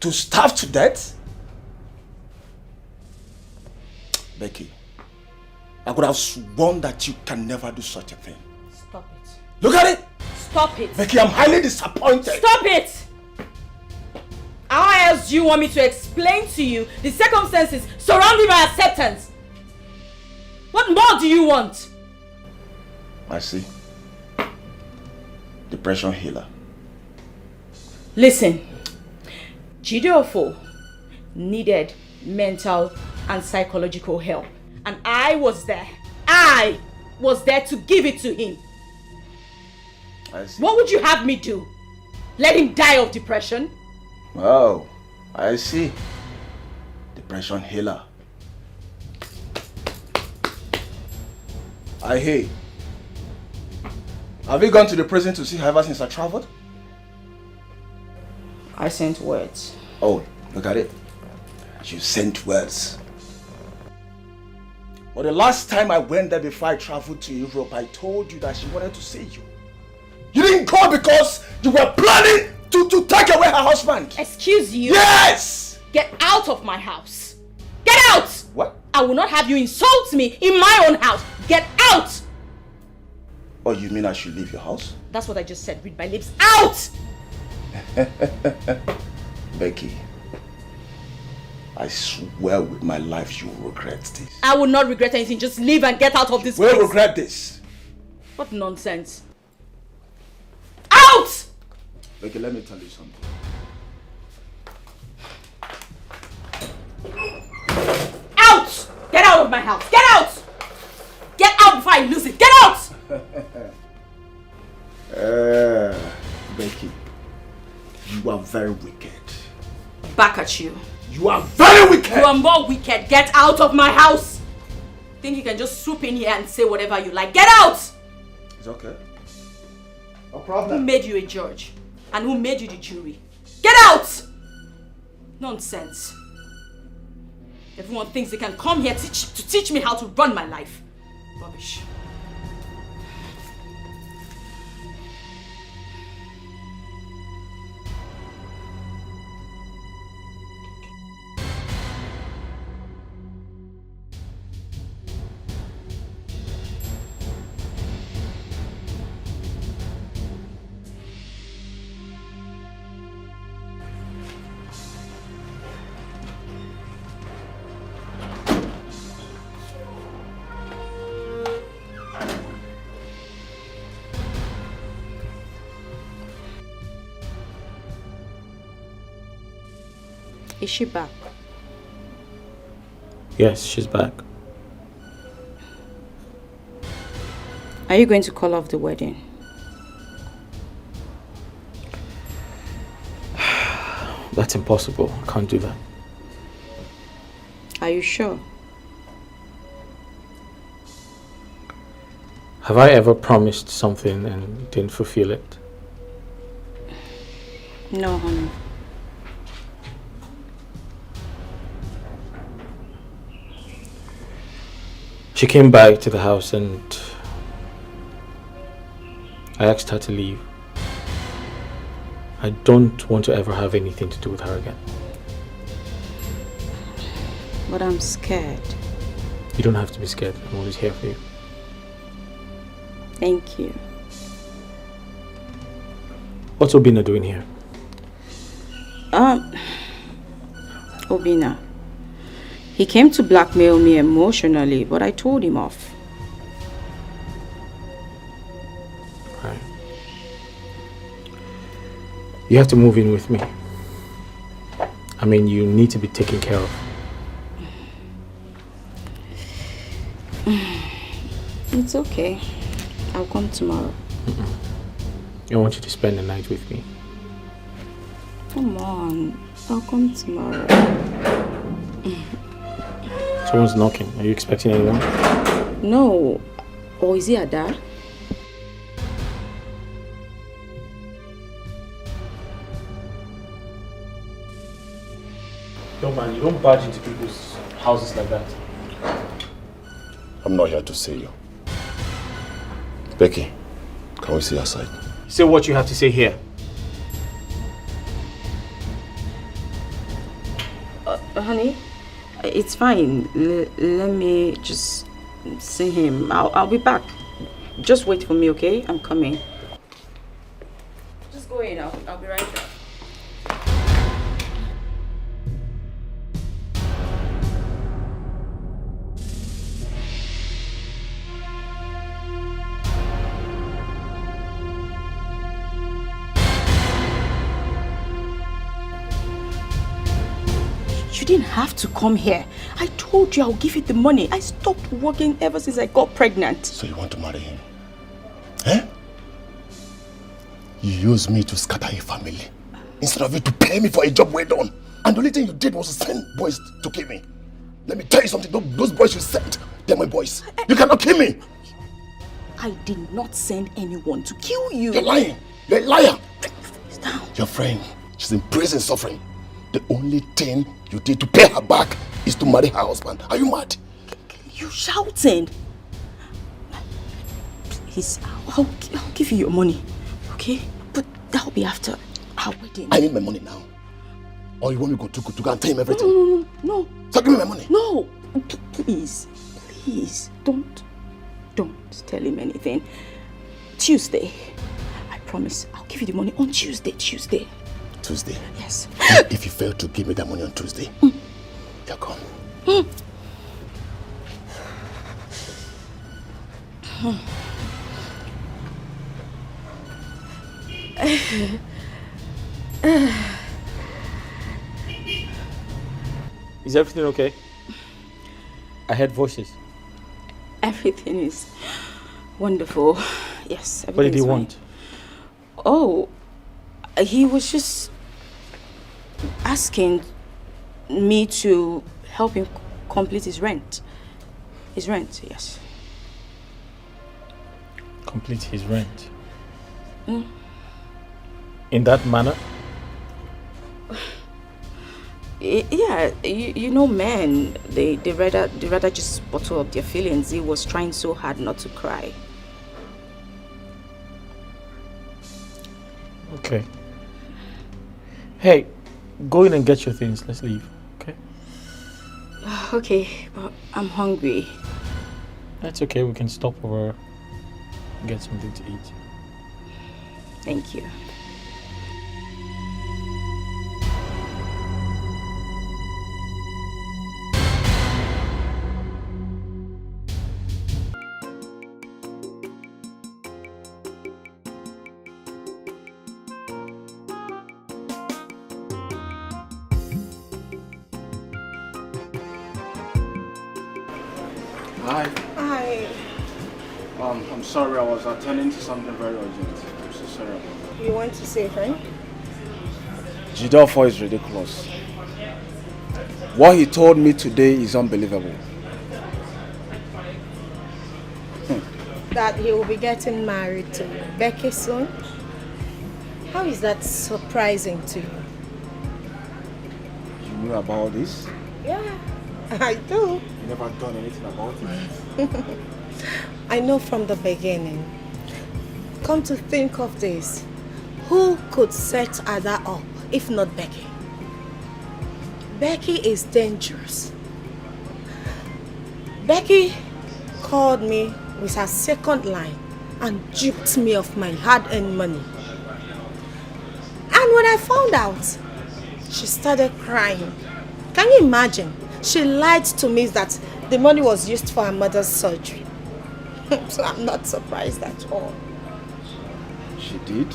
To starve to death? Becky, I could have sworn that you can never do such a thing. Stop it. Look at it! Stop it! Becky, I'm highly disappointed. Stop it! How else do you want me to explain to you the circumstances surrounding my acceptance? What more do you want? I see. Depression healer. Listen, Jideofor needed mental and psychological help. And I was there. I was there to give it to him. I see. What would you have me do? Let him die of depression? Oh, I see. Depression healer. I hear. Have you gone to the prison to see her ever since I traveled? I sent words. Oh, look at it. You sent words. Well, the last time I went there before I traveled to Europe, I told you that she wanted to see you. You didn't go because you were planning to take away her husband. Excuse you? Yes! Get out of my house. Get out! What? I will not have you insult me in my own house. Get out! Oh, you mean I should leave your house? That's what I just said. Read my lips. Out! Becky, I swear with my life you will regret this. I will not regret anything. Just leave and get out of this place. place. We'll regret this. What nonsense. Out! Becky, let me tell you something. Out! Get out of my house. Get out! Get out before I lose it. Get out! Becky, you are very wicked. Back at you. You are very wicked! You are more wicked. Get out of my house! Think you can just swoop in here and say whatever you like. Get out! It's okay. No problem. Who made you a judge? And who made you the jury? Get out! Nonsense. Everyone thinks they can come here to teach me how to run my life. Rubbish. Is she back? Yes, she's back. Are you going to call off the wedding? That's impossible. I can't do that. Are you sure? Have I ever promised something and didn't fulfill it? No, honey. She came back to the house and I asked her to leave. I don't want to ever have anything to do with her again. But I'm scared. You don't have to be scared. I'm always here for you. Thank you. What's Obina doing here? Obina. He came to blackmail me emotionally, but I told him off. Right. You have to move in with me. I mean, you need to be taken care of. It's okay. I'll come tomorrow. I want you to spend the night with me. Come on. I'll come tomorrow. Someone's knocking. Are you expecting anyone? No. Or is he Ada? No, man, you don't barge into people's houses like that. I'm not here to see you. Becky, can we see outside? Say what you have to say here. Honey, it's fine. Let me just see him. I'll be back. Just wait for me, okay? I'm coming. Just go in. I'll be right back. You didn't have to come here. I told you I'll give you the money. I stopped working ever since I got pregnant. So you want to marry him? Eh? You used me to scatter a family instead of you to pay me for a job well done. And the only thing you did was to send boys to kill me. Let me tell you something. Those boys you sent, they're my boys. You cannot kill me. I did not send anyone to kill you. You're lying. You're a liar. Your friend, she's in prison suffering. The only thing you did to pay her back is to marry her husband. Are you mad? You shouting. Please, I'll give you your money, okay? But that'll be after our wedding. I need my money now. Or you want me to go and tell him everything? No. So give me my money. No. Please, don't tell him anything. Tuesday, I promise I'll give you the money on Tuesday. Tuesday? Yes. If you fail to give me that money on Tuesday, you're gone. Is everything okay? I heard voices. Everything is wonderful. Yes, everything What did he is fine. want? Oh, he was just asking me to help him complete his rent. His rent, yes. Complete his rent? Mm. In that manner? Yeah, you know men, they rather just bottle up their feelings. He was trying so hard not to cry. Okay. Hey, go in and get your things. Let's leave, okay? Okay, but I'm hungry. That's okay. We can stop over and get something to eat. Thank you. Hi. Hi. I'm sorry, I was attending to something very urgent. I'm so sorry about that. You want to say hi? Jidolfo is ridiculous. What he told me today is unbelievable. That he will be getting married to Becky soon? How is that surprising to you? You knew about this? Yeah, I do. You never done anything about it? I know from the beginning. Come to think of this, who could set Ada up if not Becky? Becky is dangerous. Becky called me with her second line and duped me of my hard-earned money. And when I found out, she started crying. Can you imagine? She lied to me that the money was used for her mother's surgery. So I'm not surprised at all. She did?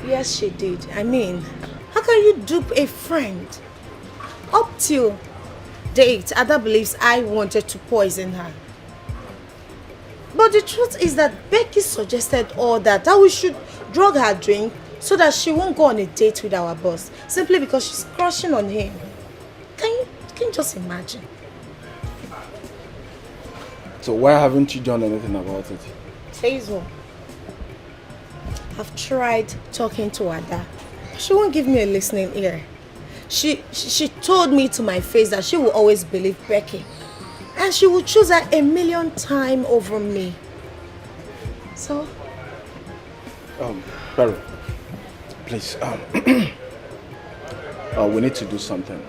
Yes, she did. I mean, how can you dupe a friend? Up till date, Ada believes I wanted to poison her. But the truth is that Becky suggested all that we should drug her drink so that she won't go on a date with our boss, simply because she's crushing on him. Can you just imagine? So why haven't you done anything about it? Hazel, I've tried talking to Ada. She won't give me a listening ear. She told me to my face that she will always believe Becky. And she will choose her 1,000,000 times over me. So? Barry, please, we need to do something.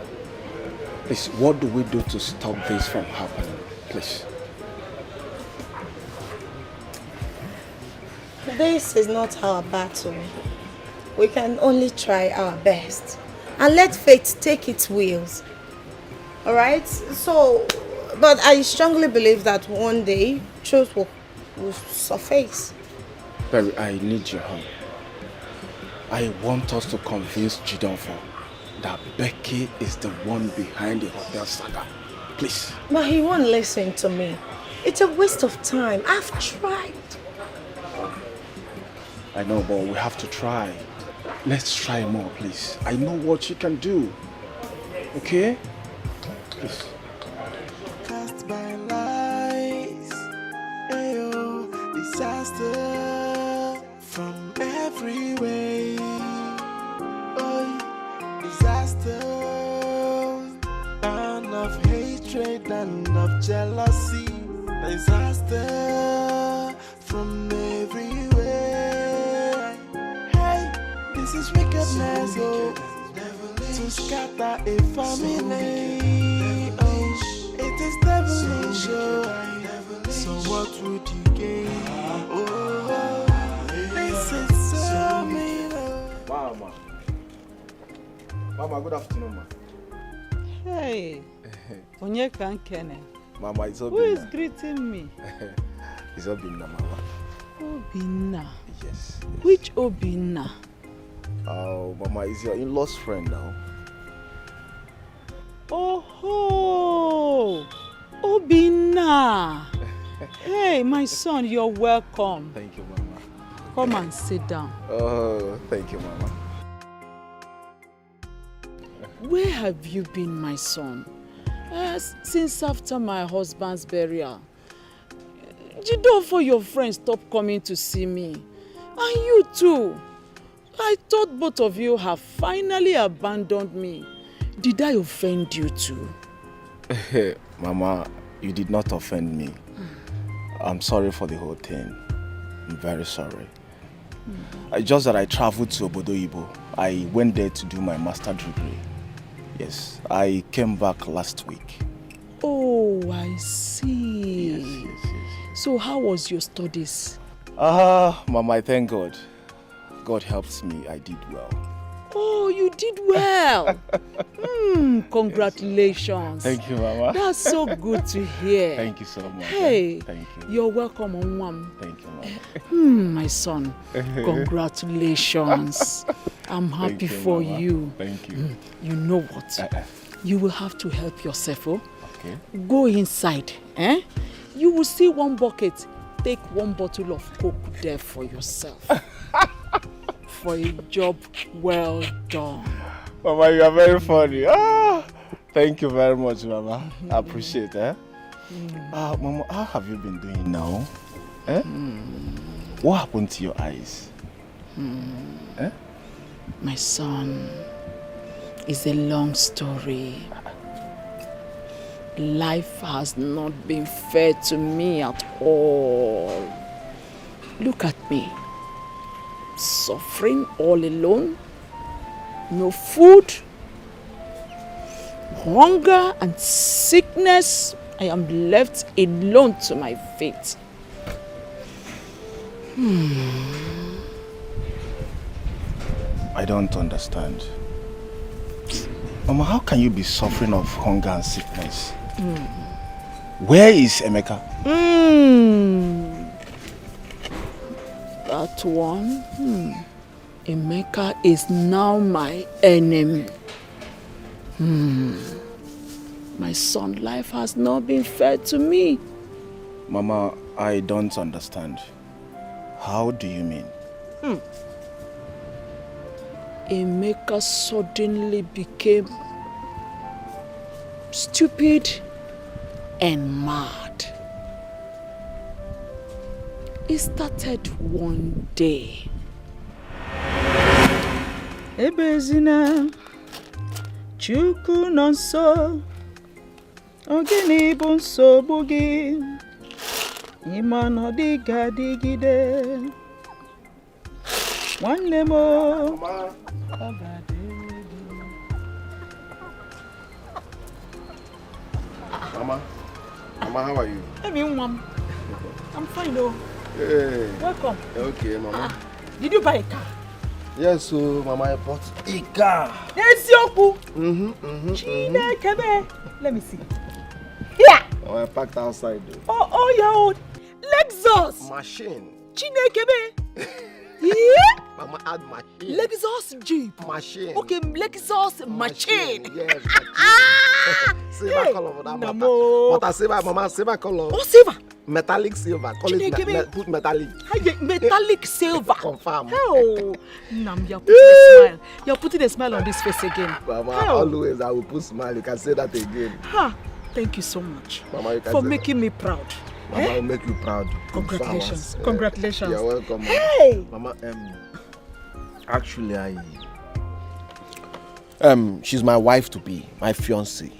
Please, what do we do to stop this from happening? Please. This is not our battle. We can only try our best. And let fate take its wheels. Alright? So, but I strongly believe that one day, truth will surface. Barry, I need your help. I want us to convince Jidolfo that Becky is the one behind the hotel saga. Please. But he won't listen to me. It's a waste of time. I've tried. I know, but we have to try. Let's try more, please. I know what she can do. Okay? Please. Cast by lies, ayo, disaster from every way. Oh, disaster, and of hatred and of jealousy. Disaster from everywhere. Hey, this is wickedness, oh, to scatter a family. Oh, it is devilish, oh. So what would you gain? Oh, this is so mean. Mama. Mama, good afternoon, ma. Hey, Onyeka Nkene. Mama, it's Obinna. Who is greeting me? It's Obinna, Mama. Obinna? Yes. Which Obinna? Oh, Mama, is your in-law's friend now. Oh, Obinna. Hey, my son, you're welcome. Thank you, Mama. Come and sit down. Oh, thank you, Mama. Where have you been, my son? Since after my husband's burial. Jidolfo, your friends stopped coming to see me. And you too. I thought both of you have finally abandoned me. Did I offend you too? Mama, you did not offend me. I'm sorry for the whole thing. I'm very sorry. Just that I traveled to Obodo-Ibo. I went there to do my master's degree. Yes, I came back last week. Oh, I see. Yes. So how was your studies? Mama, I thank God. God helps me. I did well. Oh, you did well. Congratulations. Thank you, Mama. That's so good to hear. Thank you so much. Hey, thank you. You're welcome, Onwam. Thank you, Mama. My son, congratulations. I'm happy for you. Thank you. You know what? You will have to help yourself, oh? Okay. Go inside. Eh? You will see one bucket. Take one bottle of Coke there for yourself. For a job well done. Mama, you are very funny. Ah, thank you very much, Mama. I appreciate it. Mama, how have you been doing now? Eh? What happened to your eyes? Eh? My son, it's a long story. Life has not been fair to me at all. Look at me. Suffering all alone. No food. Hunger and sickness. I am left alone to my fate. I don't understand. Mama, how can you be suffering of hunger and sickness? Where is Emeka? That one? Emeka is now my enemy. My son, life has not been fair to me. Mama, I don't understand. How do you mean? Emeka suddenly became stupid and mad. It started one day. Ebezina, Chukwu nọ nso, ogini bụ nsogbu gị, ịma na ọ dịghị adịgide. Nwanne m o. Mama, how are you? Hey, Mom. I'm fine though. Hey. Welcome. Okay, Mama. Did you buy a car? Yes, so Mama, I bought a car. Yes, Yoku. Let me see. Here. Oh, I parked outside though. Oh, your old Lexus. Machine. Chinekebe. Yeah. Mama, add machine. Lexus Jeep. Machine. Okay, Lexus machine. Yes, machine. Silver color for that matter. But I silver, Mama, silver color. Oh, silver. Metallic silver. Call it put metallic. Metallic silver. Confirm. Oh, Nam, you're putting a smile. You're putting a smile on this face again. Mama, always I will put smile. You can say that again. Thank you so much, Mama, for making me proud. Mama, I'll make you proud. Congratulations. Congratulations. You're welcome. Hey! Mama, actually, she's my wife to be, my fiancée.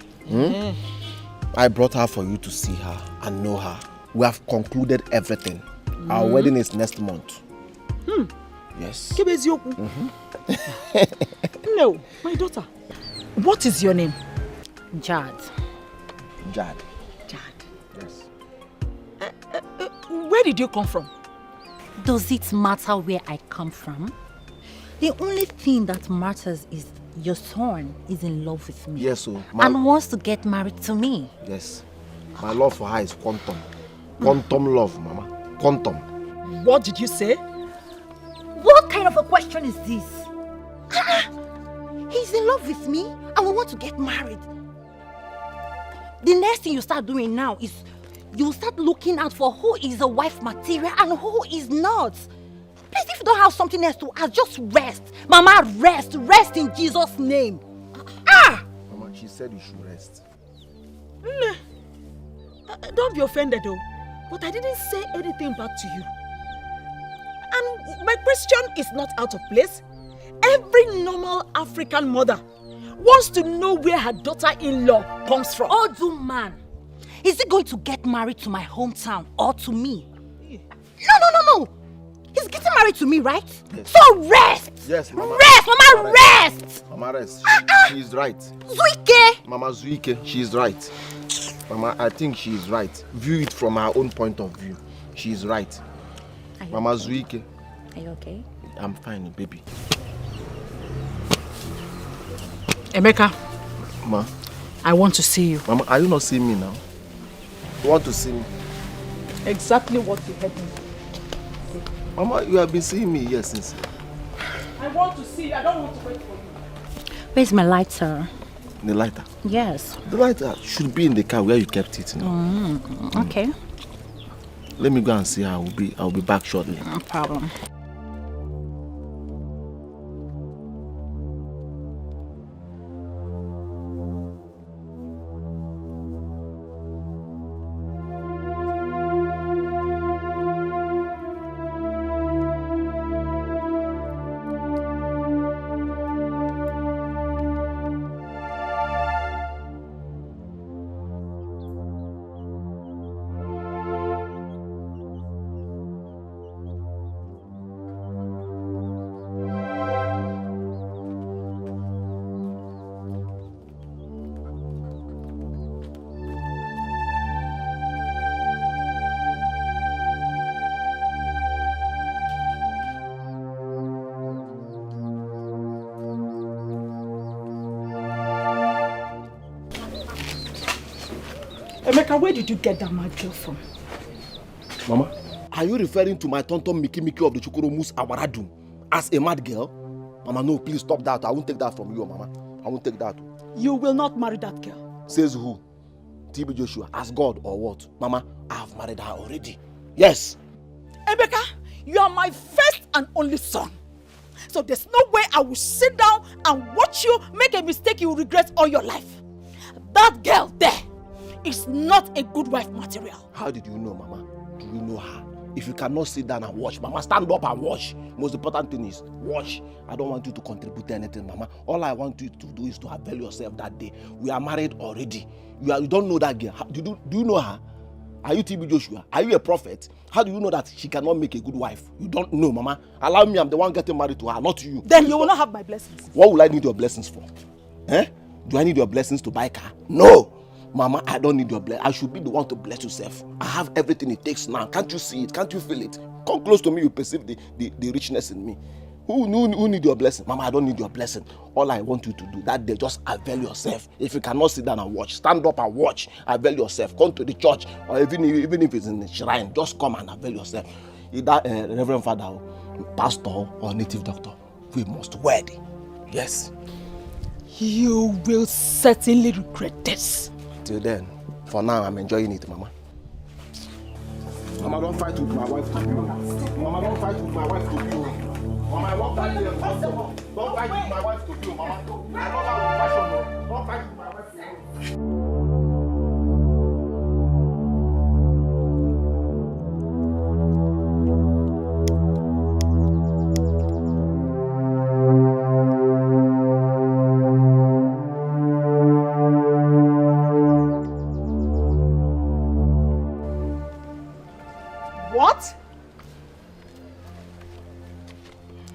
I brought her for you to see her and know her. We have concluded everything. Our wedding is next month. Yes. No, my daughter. What is your name? Jad. Jad. Yes. Where did you come from? Does it matter where I come from? The only thing that matters is your son is in love with me. Yes, so and wants to get married to me. Yes. My love for her is quantum. Quantum love, Mama. Quantum. What did you say? What kind of a question is this? He's in love with me and we want to get married. The next thing you start doing now is you start looking out for who is a wife material and who is not. Please, if you don't have something else to ask, just rest. Mama, rest. Rest in Jesus' name. Mama, she said you should rest. Don't be offended though, but I didn't say anything bad to you. And my question is not out of place. Every normal African mother wants to know where her daughter-in-law comes from. Odu man, is he going to get married to my hometown or to me? No. He's getting married to me, right? Yes. So rest! Yes, Mama. Rest, Mama, rest! Mama, rest. She's right. Zuike! Mama Zuike, she's right. Mama, I think she's right. View it from her own point of view. She's right. Mama Zuike. Are you okay? I'm fine, baby. Emeka. Ma. I want to see you. Mama, are you not seeing me now? You want to see me? Exactly what you had me. Mama, you have been seeing me here since. I want to see you. I don't want to wait for you. Where's my lighter? The lighter? Yes. The lighter should be in the car where you kept it. No? Okay. Let me go and see her. I'll be back shortly. No problem. Emeka, where did you get that mad girl from? Mama, are you referring to my tonton Miki of the Chukuromus Awaradum as a mad girl? Mama, no, please stop that. I won't take that from you, Mama. I won't take that. You will not marry that girl. Says who? TB Joshua, as God or what? Mama, I have married her already. Yes. Emeka, you are my first and only son. So there's no way I will sit down and watch you make a mistake you will regret all your life. That girl there is not a good wife material. How did you know, Mama? Do you know her? If you cannot sit down and watch, Mama, stand up and watch. Most important thing is watch. I don't want you to contribute anything, Mama. All I want you to do is to avail yourself that day. We are married already. You don't know that girl. Do you know her? Are you TB Joshua? Are you a prophet? How do you know that she cannot make a good wife? You don't know, Mama. Allow me, I'm the one getting married to her, not you. Then you will not have my blessings. What will I need your blessings for? Eh? Do I need your blessings to buy a car? No! Mama, I don't need your blessing. I should be the one to bless yourself. I have everything it takes now. Can't you see it? Can't you feel it? Come close to me, you perceive the richness in me. Who need your blessing? Mama, I don't need your blessing. All I want you to do that day, just avail yourself. If you cannot sit down and watch, stand up and watch. Avail yourself. Come to the church, or even if it's in the shrine, just come and avail yourself. Either Reverend Father, Pastor, or native doctor, we must wed. Yes. You will certainly regret this. Till then, for now, I'm enjoying it, Mama. Mama, don't fight with my wife to you. Mama, don't fight with my wife to you. Mama, I won't fight with Don't fight with my wife to you, Mama. I don't have passion. Don't fight with my wife to you. What?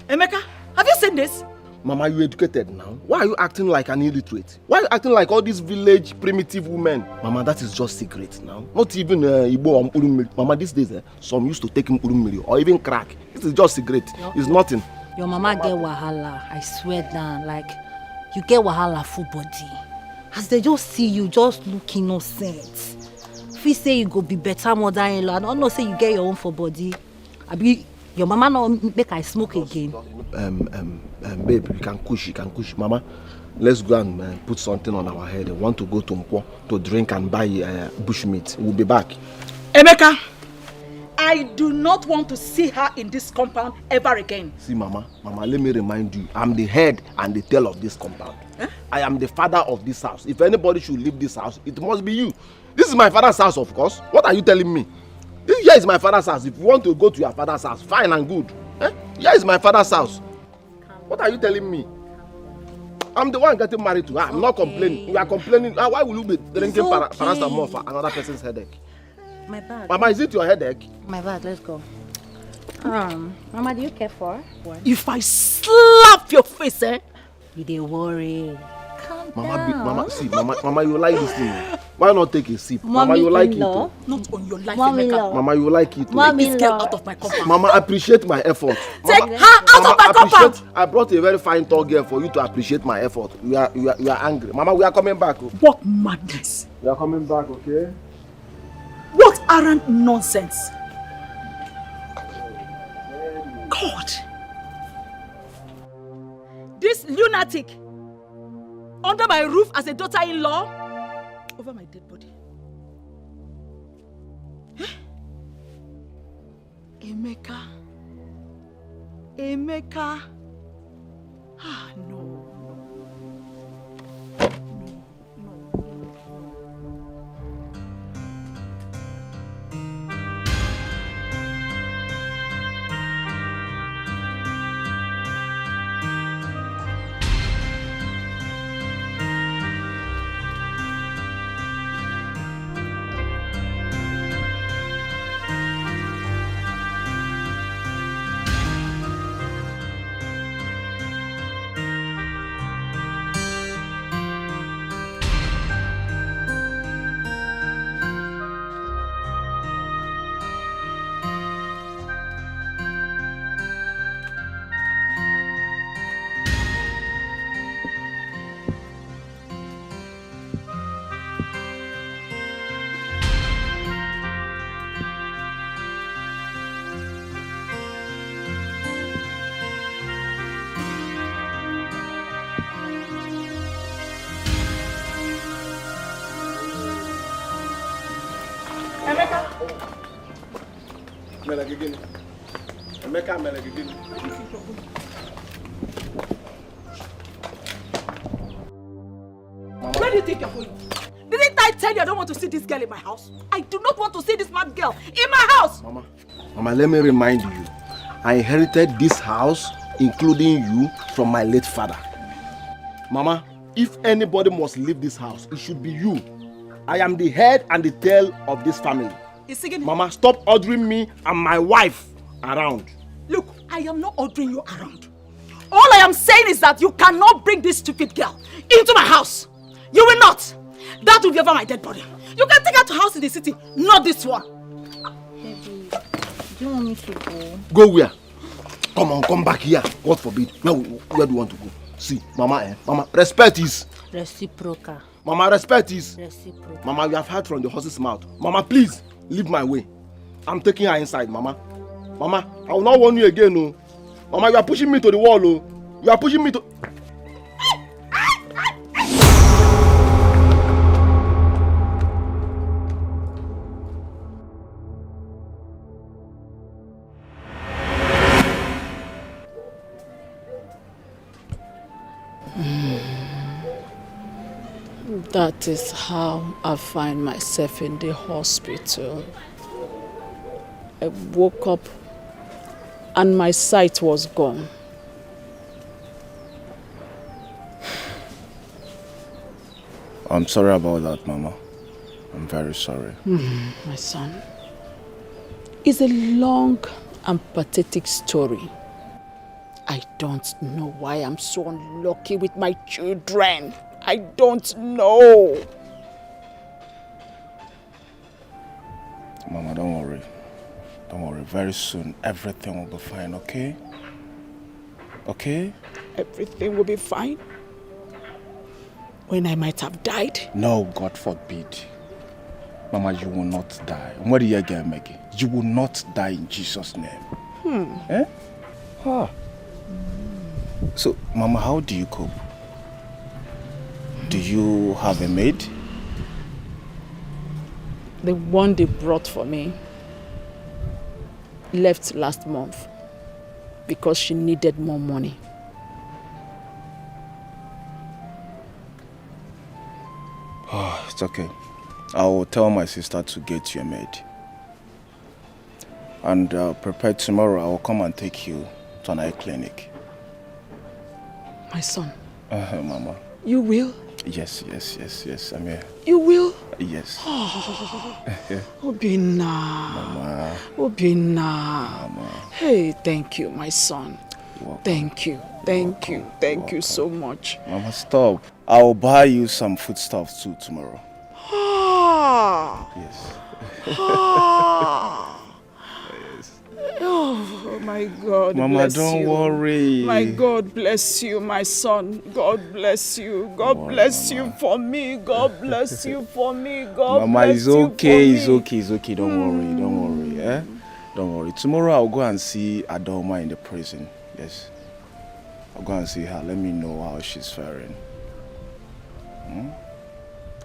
Emeka, have you seen this? Mama, you educated now. Why are you acting like an illiterate? Why are you acting like all these village primitive women? Mama, that is just secret now. Not even Igbo or Urumiri. Mama, these days, some used to take him Urumiri or even crack. This is just secret. It's nothing. Your mama get wahala, I swear down. Like, you get wahala full body. As they just see you, just look innocent. If we say you go be better mother-in-law, I don't know say you get your own for body. Abi, your mama not make I smoke again. Babe, you can kush. Mama, let's go and put something on our head. I want to go to Mkwo to drink and buy bushmeat. We'll be back. Emeka, I do not want to see her in this compound ever again. See, Mama, let me remind you, I'm the head and the tail of this compound. I am the father of this house. If anybody should leave this house, it must be you. This is my father's house, of course. What are you telling me? This here is my father's house. If you want to go to your father's house, fine and good. Here is my father's house. What are you telling me? I'm the one getting married to her. I'm not complaining. You are complaining. Why will you be drinking paracetamol for another person's headache? My bad. Mama, is it your headache? My bad, let's go. Mama, do you care for her? If I slap your face, You dey worry. Mama, you like this thing. Why not take a sip? Mama, you like it. Not on your life, Emeka. Mama, you like it. Take this girl out of my compound. Mama, appreciate my effort. Take her out of my compound. I brought a very fine tall girl for you to appreciate my effort. You are angry. Mama, we are coming back. What madness. We are coming back, okay? What arrant nonsense. God. This lunatic under my roof as a daughter-in-law over my dead body. Emeka. Ah, no. Where do you think you're going? Didn't I tell you I don't want to see this girl in my house? I do not want to see this mad girl in my house! Mama, let me remind you. I inherited this house, including you, from my late father. Mama, if anybody must leave this house, it should be you. I am the head and the tail of this family. Mama, stop ordering me and my wife around. Look, I am not ordering you around. All I am saying is that you cannot bring this stupid girl into my house. You will not. That will be over my dead body. You can take her to a house in the city, not this one. Baby, do you want me to go? Go where? Come on, come back here. God forbid. Where do you want to go? See, Mama, Mama, respect is... reciprocal. Mama, respect is... reciprocal. Mama, you have heard from the horse's mouth. Mama, please, leave my way. I'm taking her inside, Mama. Mama, I will not warn you again, no. Mama, you are pushing me to the wall, oh. You are pushing me to... That is how I find myself in the hospital. I woke up and my sight was gone. I'm sorry about that, Mama. I'm very sorry. My son, it's a long and pathetic story. I don't know why I'm so unlucky with my children. I don't know. Mama, don't worry. Don't worry. Very soon, everything will be fine, okay? Okay? Everything will be fine? When I might have died? No, God forbid. Mama, you will not die. What do you get, Maggie? You will not die in Jesus' name. Eh? Ah. So, Mama, how do you cope? Do you have a maid? The one they brought for me left last month because she needed more money. Oh, it's okay. I will tell my sister to get you a maid. And prepare tomorrow, I will come and take you to an eye clinic. My son. Mama. You will? Yes, I'm here. You will? Yes. Oh, Obinna. Mama. Obinna. Mama. Hey, thank you, my son. Thank you. Thank you so much. Mama, stop. I will buy you some foodstuffs too tomorrow. Ah. Yes. Ah. Oh my God, Mama, bless don't you. worry. My God bless you, my son. God bless you. God bless you for me. God bless you for me. God Mama, bless it's you okay, for me. it's okay. Don't worry, eh? Don't worry. Tomorrow I'll go and see Adoma in the prison. Yes. I'll go and see her. Let me know how she's faring.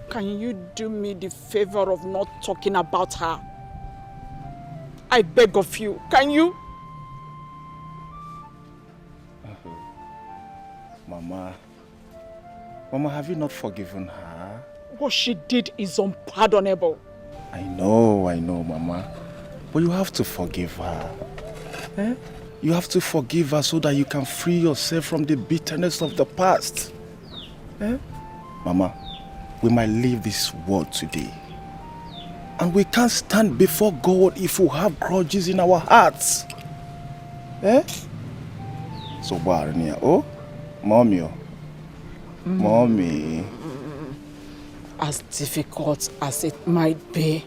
Can you do me the favor of not talking about her? I beg of you, can you? Mama, have you not forgiven her? What she did is unpardonable. I know, Mama. But you have to forgive her. You have to forgive her so that you can free yourself from the bitterness of the past. Mama, we might leave this world today. And we can't stand before God if we have grudges in our hearts. So, oh, Mommy. Mommy. As difficult as it might be,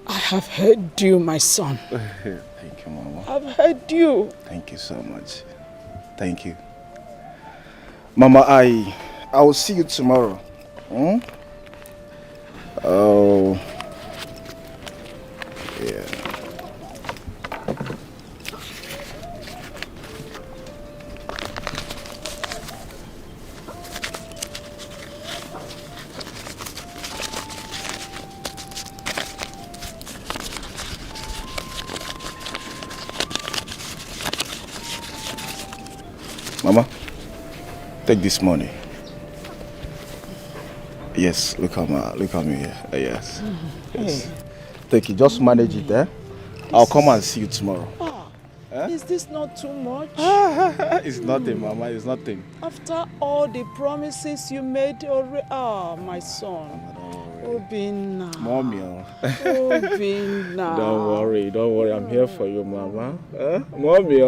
I have heard you, my son. Thank you, Mama. I've heard you. Thank you so much. Thank you. Mama, I will see you tomorrow. Oh. Yeah. Mama, take this money. Yes, look at me here. Yes. Yes. Take it, just manage it, I'll come and see you tomorrow. Is this not too much? It's nothing, Mama, it's nothing. After all the promises you made already. My son. Obinna. Mommy. Obinna. Don't worry, I'm here for you, Mama. Mommy.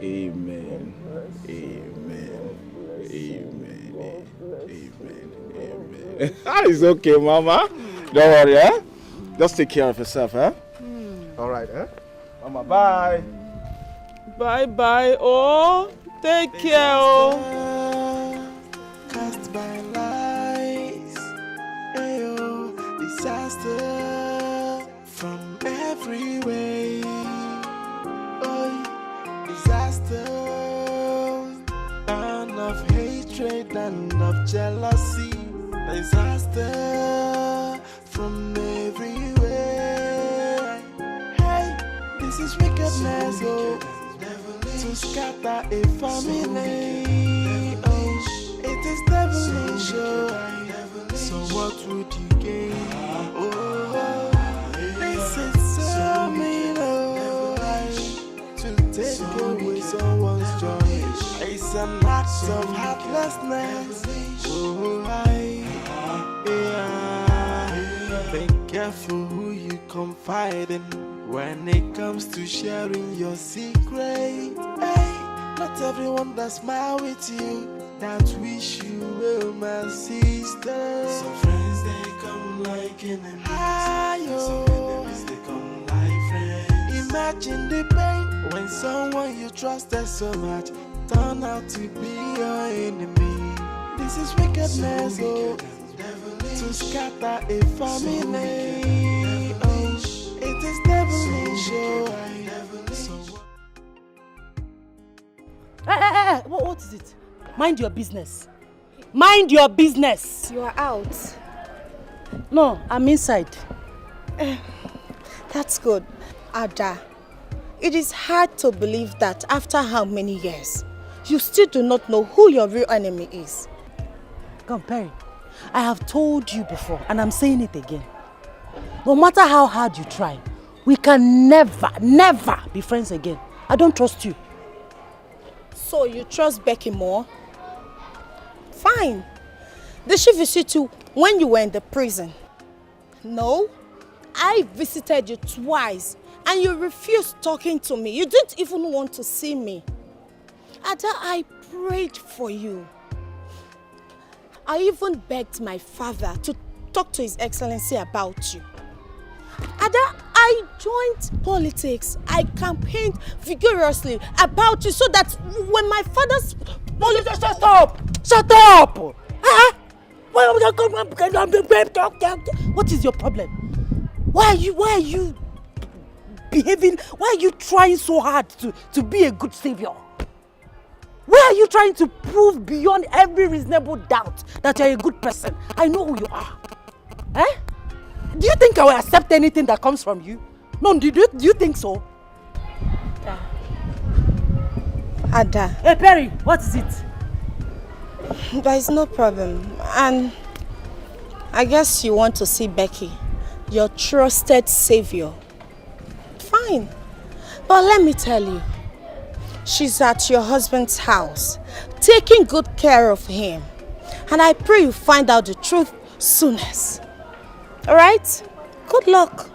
Amen. It's okay, Mama. Don't worry, Just take care of yourself, All right, Mama, bye. Bye. Oh, take care, oh. Cast by lies, disaster from every way. Disaster, and of hatred and of jealousy. Disaster from everywhere. Hey, this is wickedness, to scatter a family. It is devilish, so what would you gain? This is so mean, to take away someone's joy. It's an act of heartlessness. Be careful who you confide in when it comes to sharing your secret. Not everyone that smile with you that wish you well, my sister. Some friends they come like enemies. Some enemies they come like friends. Imagine the pain when someone you trusted so much turn out to be your enemy. This is wickedness, to scatter a family. It is devilish, Hey, what is it? Mind your business. Mind your business. You are out. No, I'm inside. That's good. Ada, it is hard to believe that after how many years, you still do not know who your real enemy is. Come, Perry. I have told you before, and I'm saying it again. No matter how hard you try, we can never be friends again. I don't trust you. So you trust Becky more? Fine. Did she visit you when you were in the prison? No. I visited you twice, and you refused talking to me. You didn't even want to see me. Ada, I prayed for you. I even begged my father to talk to His Excellency about you. Ada, I joined politics. I campaigned vigorously about you so that when my father's... Shut up! Shut up! What is your problem? Why are you behaving? Why are you trying so hard to be a good savior? Why are you trying to prove beyond every reasonable doubt that you're a good person. I know who you are. Eh? Do you think I will accept anything that comes from you? No, do you think so? Ada. Hey Perry, what is it? There is no problem. And I guess you want to see Becky, your trusted savior. Fine. But let me tell you, she's at your husband's house, taking good care of him. And I pray you find out the truth soonest. Alright? Good luck.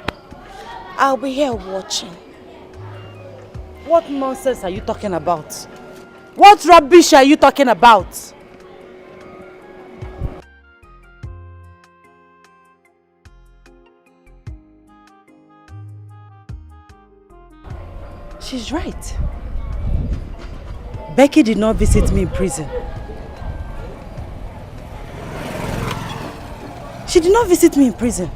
I'll be here watching. What nonsense are you talking about? What rubbish are you talking about? She's right. Becky did not visit me in prison. She did not visit me in prison.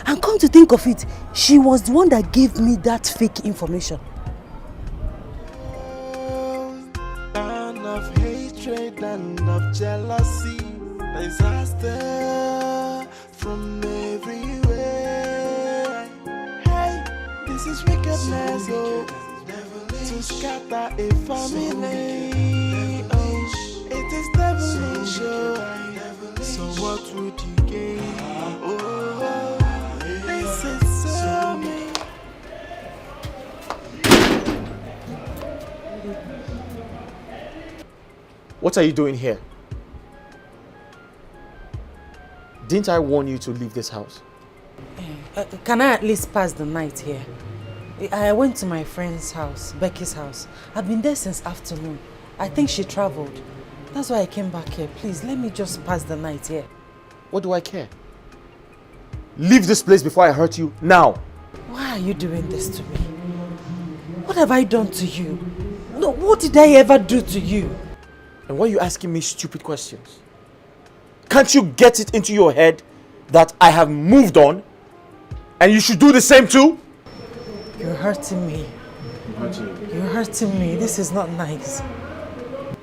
And come to think of it, she was the one that gave me that fake information. And of hatred and of jealousy, disaster from everywhere. Hey, this is wickedness, oh, to scatter a family. Oh, it is devilish, oh. So what would you gain? Oh, this is so mean. What are you doing here? Didn't I warn you to leave this house? Can I at least pass the night here? I went to my friend's house, Becky's house. I've been there since afternoon. I think she traveled. That's why I came back here. Please, let me just pass the night here. What do I care? Leave this place before I hurt you, now! Why are you doing this to me? What have I done to you? No, what did I ever do to you? And why are you asking me stupid questions? Can't you get it into your head that I have moved on and you should do the same too? You're hurting me. You're hurting me. This is not nice.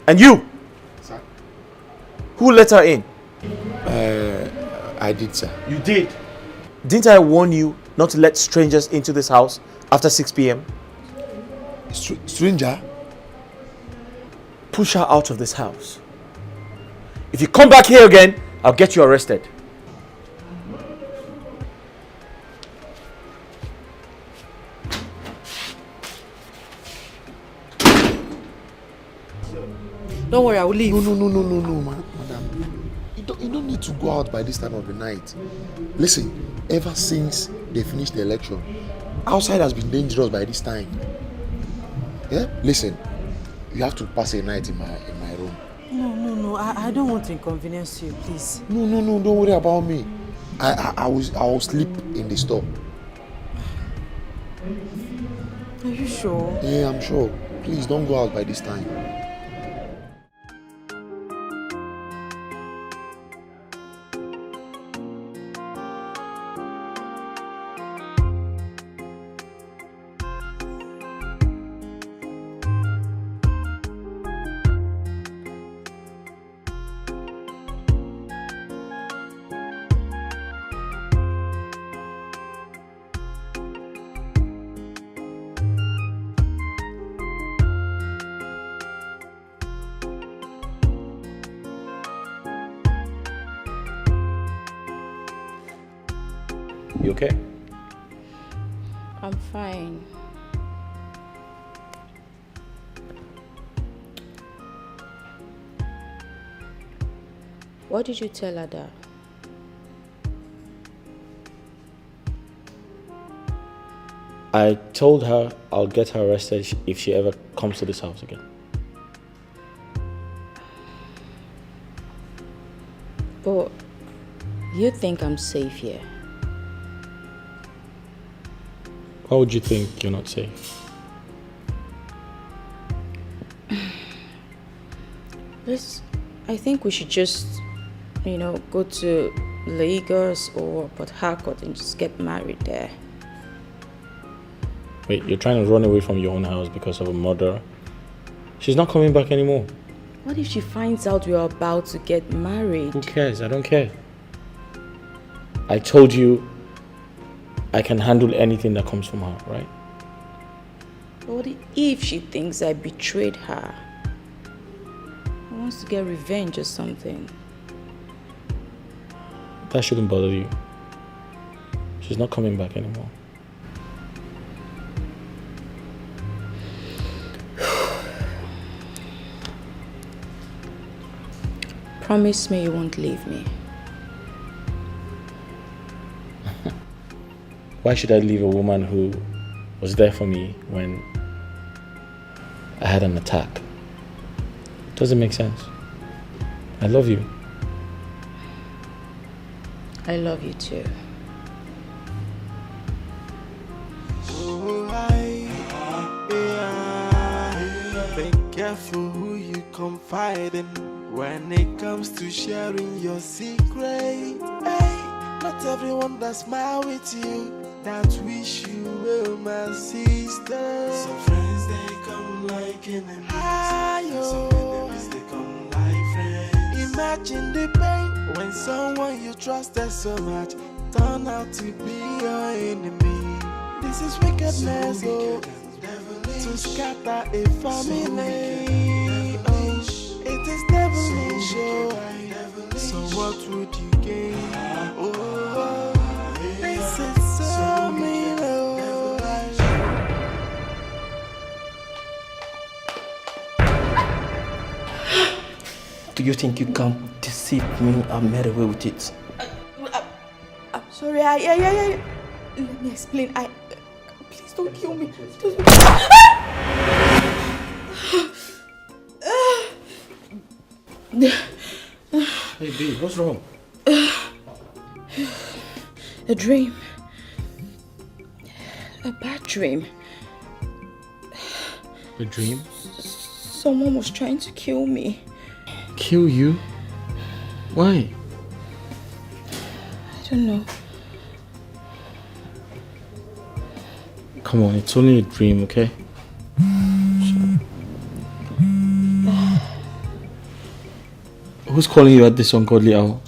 And you? Sir? Who let her in? I did, sir. You did? Didn't I warn you not to let strangers into this house after 6 p.m.? Stranger? Push her out of this house. If you come back here again, I'll get you arrested. Don't worry, I will leave. No, madam. You don't need to go out by this time of the night. Listen, ever since they finished the election, outside has been dangerous by this time. Yeah? Listen, you have to pass a night in my room. No, I don't want to inconvenience you, please. No, don't worry about me. I will sleep in the store. Are you sure? Yeah, I'm sure. Please don't go out by this time. You okay? I'm fine. What did you tell Ada? I told her I'll get her arrested if she ever comes to this house again. But you think I'm safe here? Why would you think you're not safe? I think we should just, go to Lagos or Port Harcourt and just get married there. Wait, you're trying to run away from your own house because of a murderer? She's not coming back anymore. What if she finds out we're about to get married? Who cares? I don't care. I told you I can handle anything that comes from her, right? What if she thinks I betrayed her? She wants to get revenge or something. That shouldn't bother you. She's not coming back anymore. Promise me you won't leave me. Why should I leave a woman who was there for me when I had an attack? Doesn't make sense. I love you. I love you too. Be careful who you confide in when it comes to sharing your secret. Hey, not everyone that smile with you that wish you well, my sister. Some friends they come like enemies. Some enemies they come like friends. Imagine the pain when someone you trusted so much turn out to be your enemy. This is wickedness, oh, to scatter a family. Oh, it is devilish, oh. So what would you gain? Oh, this is so mean, oh. Do you think you can deceive me and get away with it? I'm sorry. Let me explain. Please don't kill me. Hey, babe, what's wrong? A dream. A bad dream. A dream? Someone was trying to kill me. Kill you? Why? I don't know. Come on, it's only a dream, okay? Who's calling you at this ungodly hour?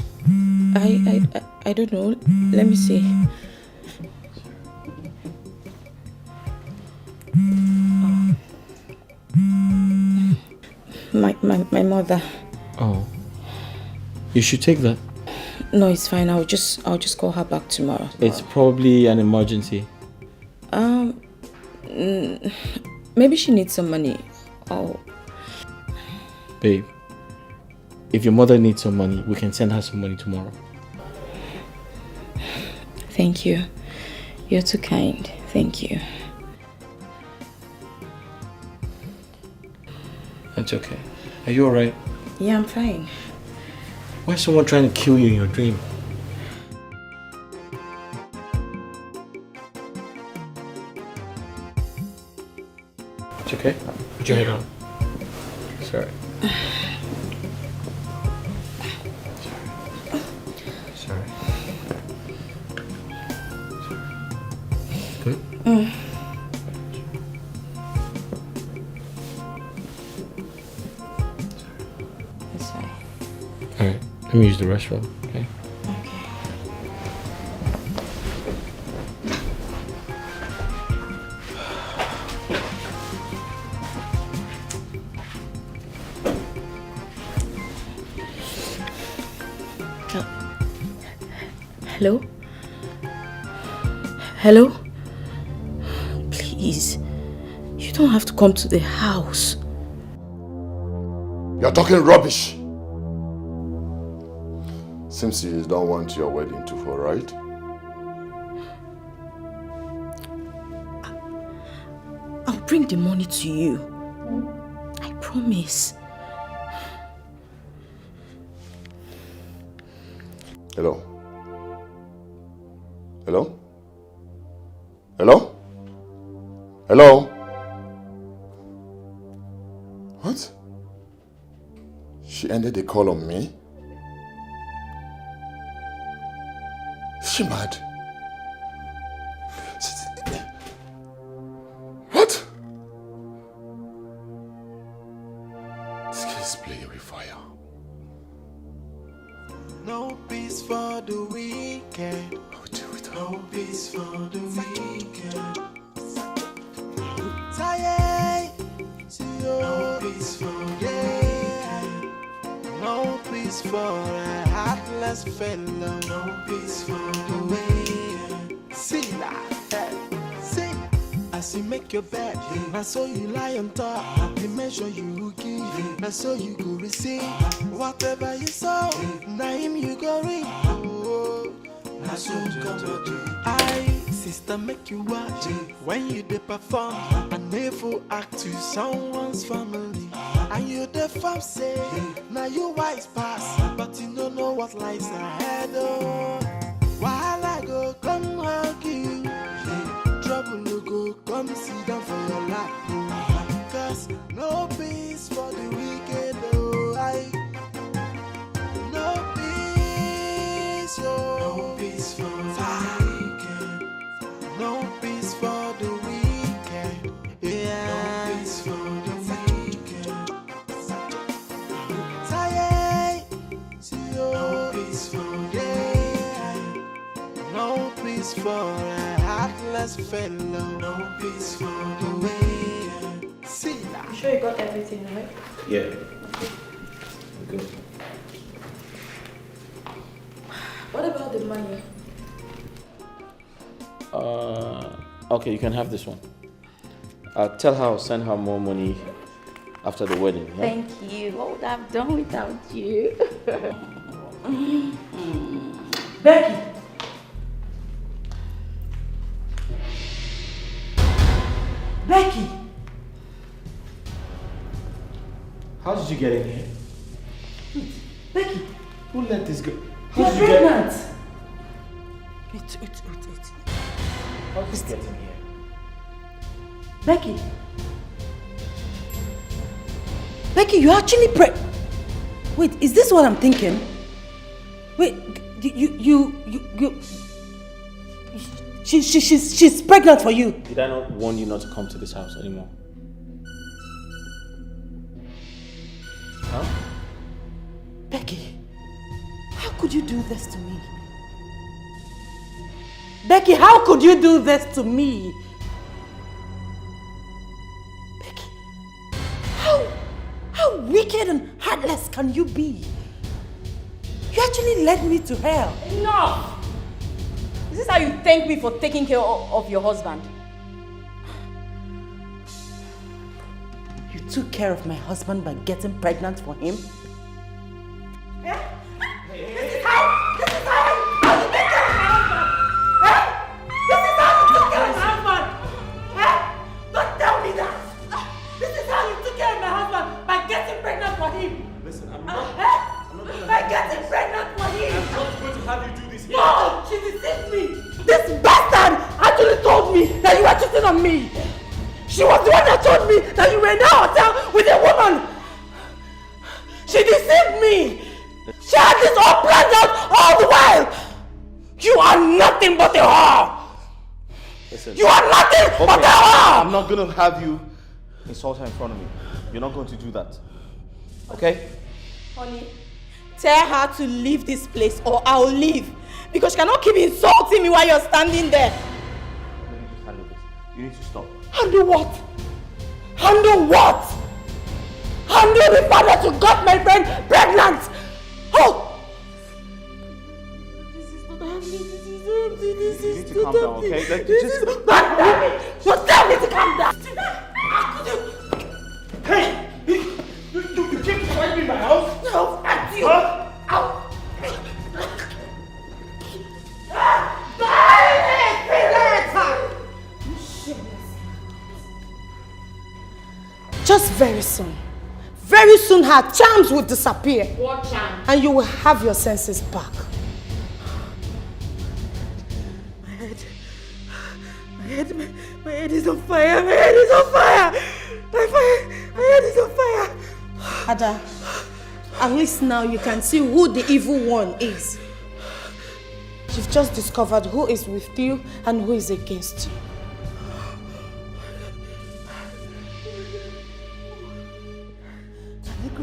I don't know. Let me see. My mother. Oh. You should take that. No, it's fine. I'll just call her back tomorrow. It's probably an emergency. Maybe she needs some money. Oh. Babe, if your mother needs some money, we can send her some money tomorrow. Thank you. You're too kind. Thank you. That's okay. Are you alright? Yeah, I'm fine. Why is someone trying to kill you in your dream? It's okay. Put your head on. Sorry. Sorry. Good? It's fine. Alright, let me use the restroom, okay? Hello? Hello? Please, you don't have to come to the house. You're talking rubbish. Seems you don't want your wedding to fall, right? I'll bring the money to you. I promise. Hello? Hello? Hello? Hello? What? She ended the call on me? Is she mad? What? This guy is playing with fire. No peace for the weekend. No peace for the weekend. Tired. No peace for the weekend. No peace for a heartless fellow. No peace for the weekend. See that? See. As you make your bed, I saw you lie on top. The measure you give, I saw you go receive. Whatever you sow, now him you go reap. Oh, I saw you come to I, sister, make you watch when you dey perform. A never act to someone's family. And you the fam say, now you wise pass, but you don't know what lies ahead. Oh, while I go come hug you. Trouble no go come sit down for your lap. Cause no peace for the wicked, oh I. No peace, oh. No peace for the wicked. No peace for the wicked. Yeah. No peace for the wicked. Tired. No peace for the wicked. No peace for a heartless fellow. No peace for the way. See that? You sure you got everything right? Yeah. Good. What about the money? Okay, you can have this one. Tell her I'll send her more money after the wedding. Yeah? Thank you. What would I have done without you? Becky! Becky! How did you get in here? Becky! Who let this go? You're pregnant! Wait. How did you get in here? Becky! Becky, you're actually Wait, is this what I'm thinking? Wait, she's pregnant for you. Did I not warn you not to come to this house anymore? Huh? Becky, how could you do this to me? Becky, how could you do this to me? Becky, how wicked and heartless can you be? You actually led me to hell. Enough! Is this how you thank me for taking care of your husband? You took care of my husband by getting pregnant for him? This is how you take care of my husband! This is how you took care of my husband! Don't tell me that! This is how you took care of my husband by getting pregnant for him! Listen, I'm not by getting pregnant for him! I'm not going to have you do this here! No! She deceived me! This bastard actually told me that you were cheating on me! She was the one that told me that you were in a hotel with a woman! She deceived me! She had this all planned out all the while! You are nothing but a whore! Listen. You are nothing but a whore! I'm not going to have you insult her in front of me. You're not going to do that. Okay? Honey, tell her to leave this place or I'll leave. Because she cannot keep insulting me while you're standing there. Let me just handle this. You need to stop. Handle what? Handle what? Handle the fact that you got my friend pregnant! Oh! This is not happening. This You is need to calm down, okay? Don't tell me to calm down! Hey! You keep fighting in my house? No, fuck you! Huh? Ow! Just very soon her charms will disappear. What charm? And you will have your senses back. My head is on fire. My head is on fire. My head is on fire. Ada, at least now you can see who the evil one is. You've just discovered who is with you and who is against you.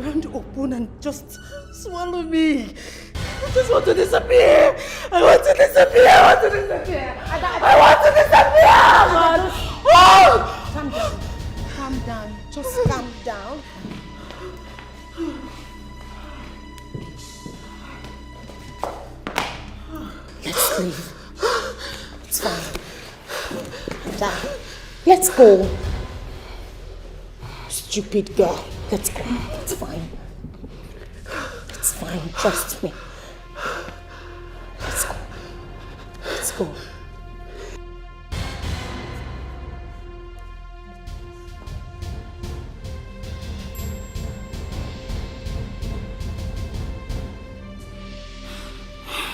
hand open and just swallow me. I just want to disappear. I want to disappear. I want to disappear. I want to disappear, man. Oh! Calm down. Calm down. Just calm down. Let's leave. It's fine. Dad, let's go. Stupid girl. Let's go. It's fine. It's fine. Trust me. Let's go. Let's go.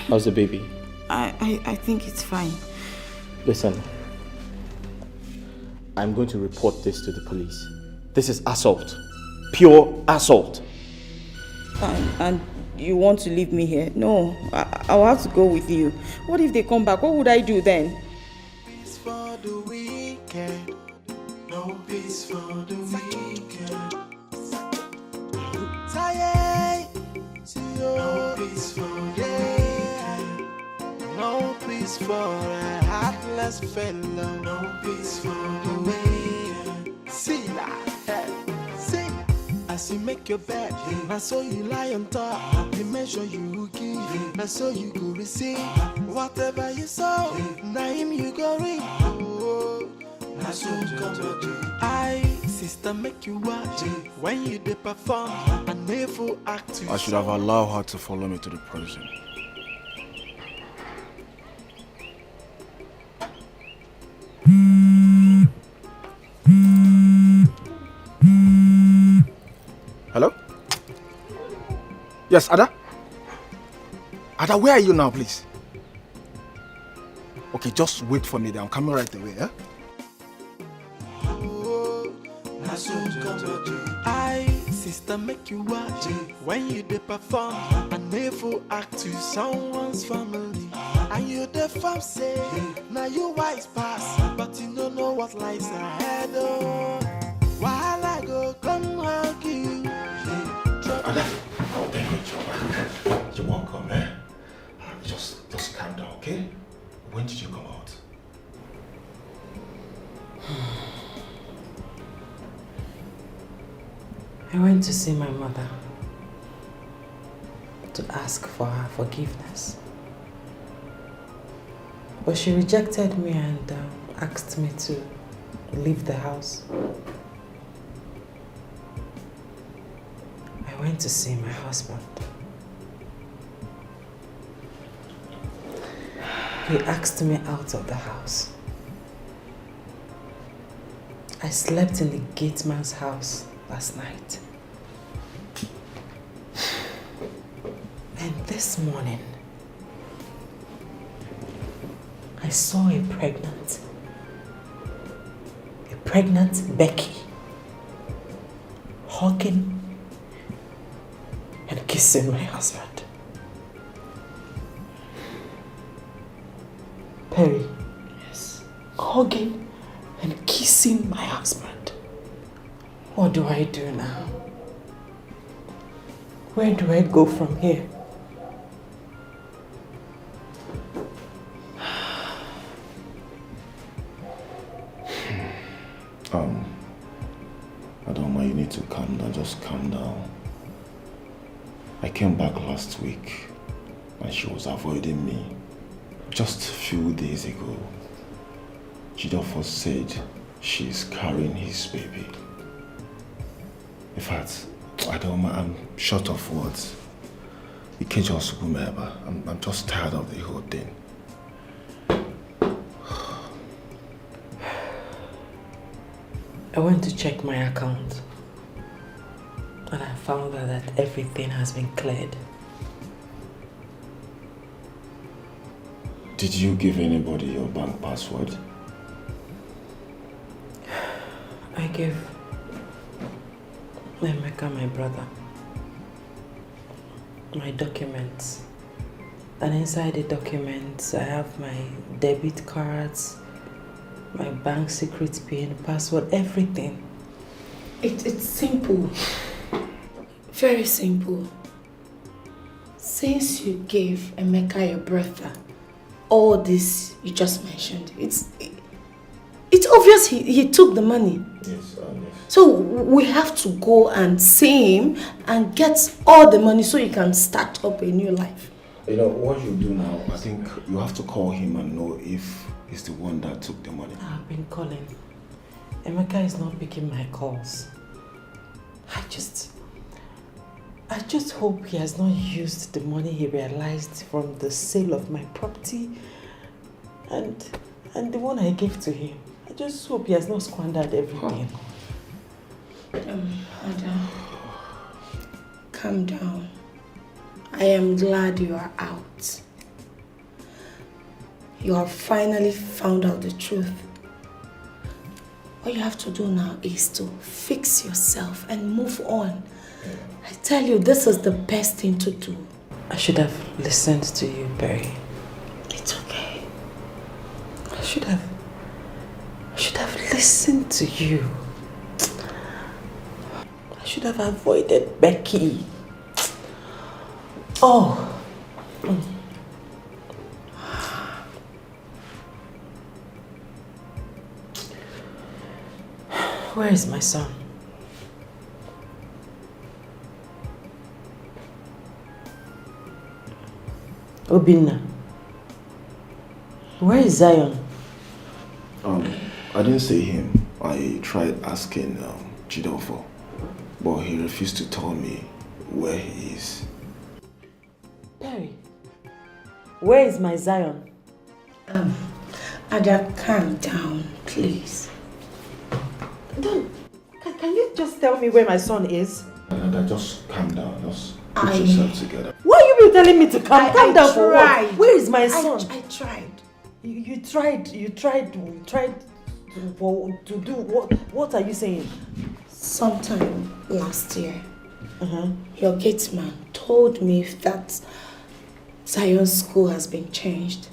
How's the baby? I think it's fine. Listen, I'm going to report this to the police. This is assault. Pure assault. And you want to leave me here? No, I'll have to go with you. What if they come back? What would I do then? It's for the weekend. No peace for the weekend. Tired. No peace for the weekend. No peace for a heartless fellow. No peace for the weekend. See that? See. As you make your bed, I saw you lie on top. The measure you give, I saw you go receive. Whatever you saw, now him you go reap. I so come to I, sister, make you watch when you dey perform. I never act to I should have allowed her to follow me to the prison. Hello? Yes, Ada? Ada, where are you now, please? Okay, just wait for me there. I'm coming right away, yeah? I, sister, make you watch when you dey perform. I never act to someone's family. And you the fam say, now you wise pass, but you don't know what lies ahead. Oh, while I go come hug you. Ada, oh, thank God you won't come, eh? Just calm down, okay? When did you come out? I went to see my mother to ask for her forgiveness. But she rejected me and asked me to leave the house. I went to see my husband. He asked me out of the house. I slept in the gate man's house last night. And this morning, I saw a pregnant Becky hugging and kissing my husband. Perry. Yes. Hugging and kissing my husband. What do I do now? Where do I go from here? Adoma, you need to calm down. Just calm down. I came back last week and she was avoiding me. Just a few days ago, Jidofo said she's carrying his baby. In fact, Adoma, I'm short of words. I'm just tired of the whole thing. I went to check my account and I found out that everything has been cleared. Did you give anybody your bank password? I gave Emeka, my brother, my documents. And inside the documents, I have my debit cards, my bank secret PIN, password, everything. It's simple. Very simple. Since you gave Emeka your brother all this you just mentioned, it's obvious he took the money. Yes, yes. So we have to go and see him and get all the money so he can start up a new life. You know, what you do now, I think you have to call him and know if he's the one that took the money. I've been calling. Emeka is not picking my calls. I just hope he has not used the money he realized from the sale of my property and the one I gave to him. I just hope he has not squandered everything. Ada, calm down. I am glad you are out. You have finally found out the truth. All you have to do now is to fix yourself and move on. I tell you, this is the best thing to do. I should have listened to you, Barry. It's okay. I should have listened to you. I should have avoided Becky. Oh. Where is my son? Obinna. Where is Zion? I didn't see him. I tried asking Chidofo, but he refused to tell me where he is. Perry, where is my Zion? Ada, calm down, please. Can you just tell me where my son is? Ada, just calm down. Just put yourself together. Why are you telling me to calm down for what? Where is my son? I tried. You tried to do what? What are you saying? Sometime last year, your gate man told me that Zion's school has been changed.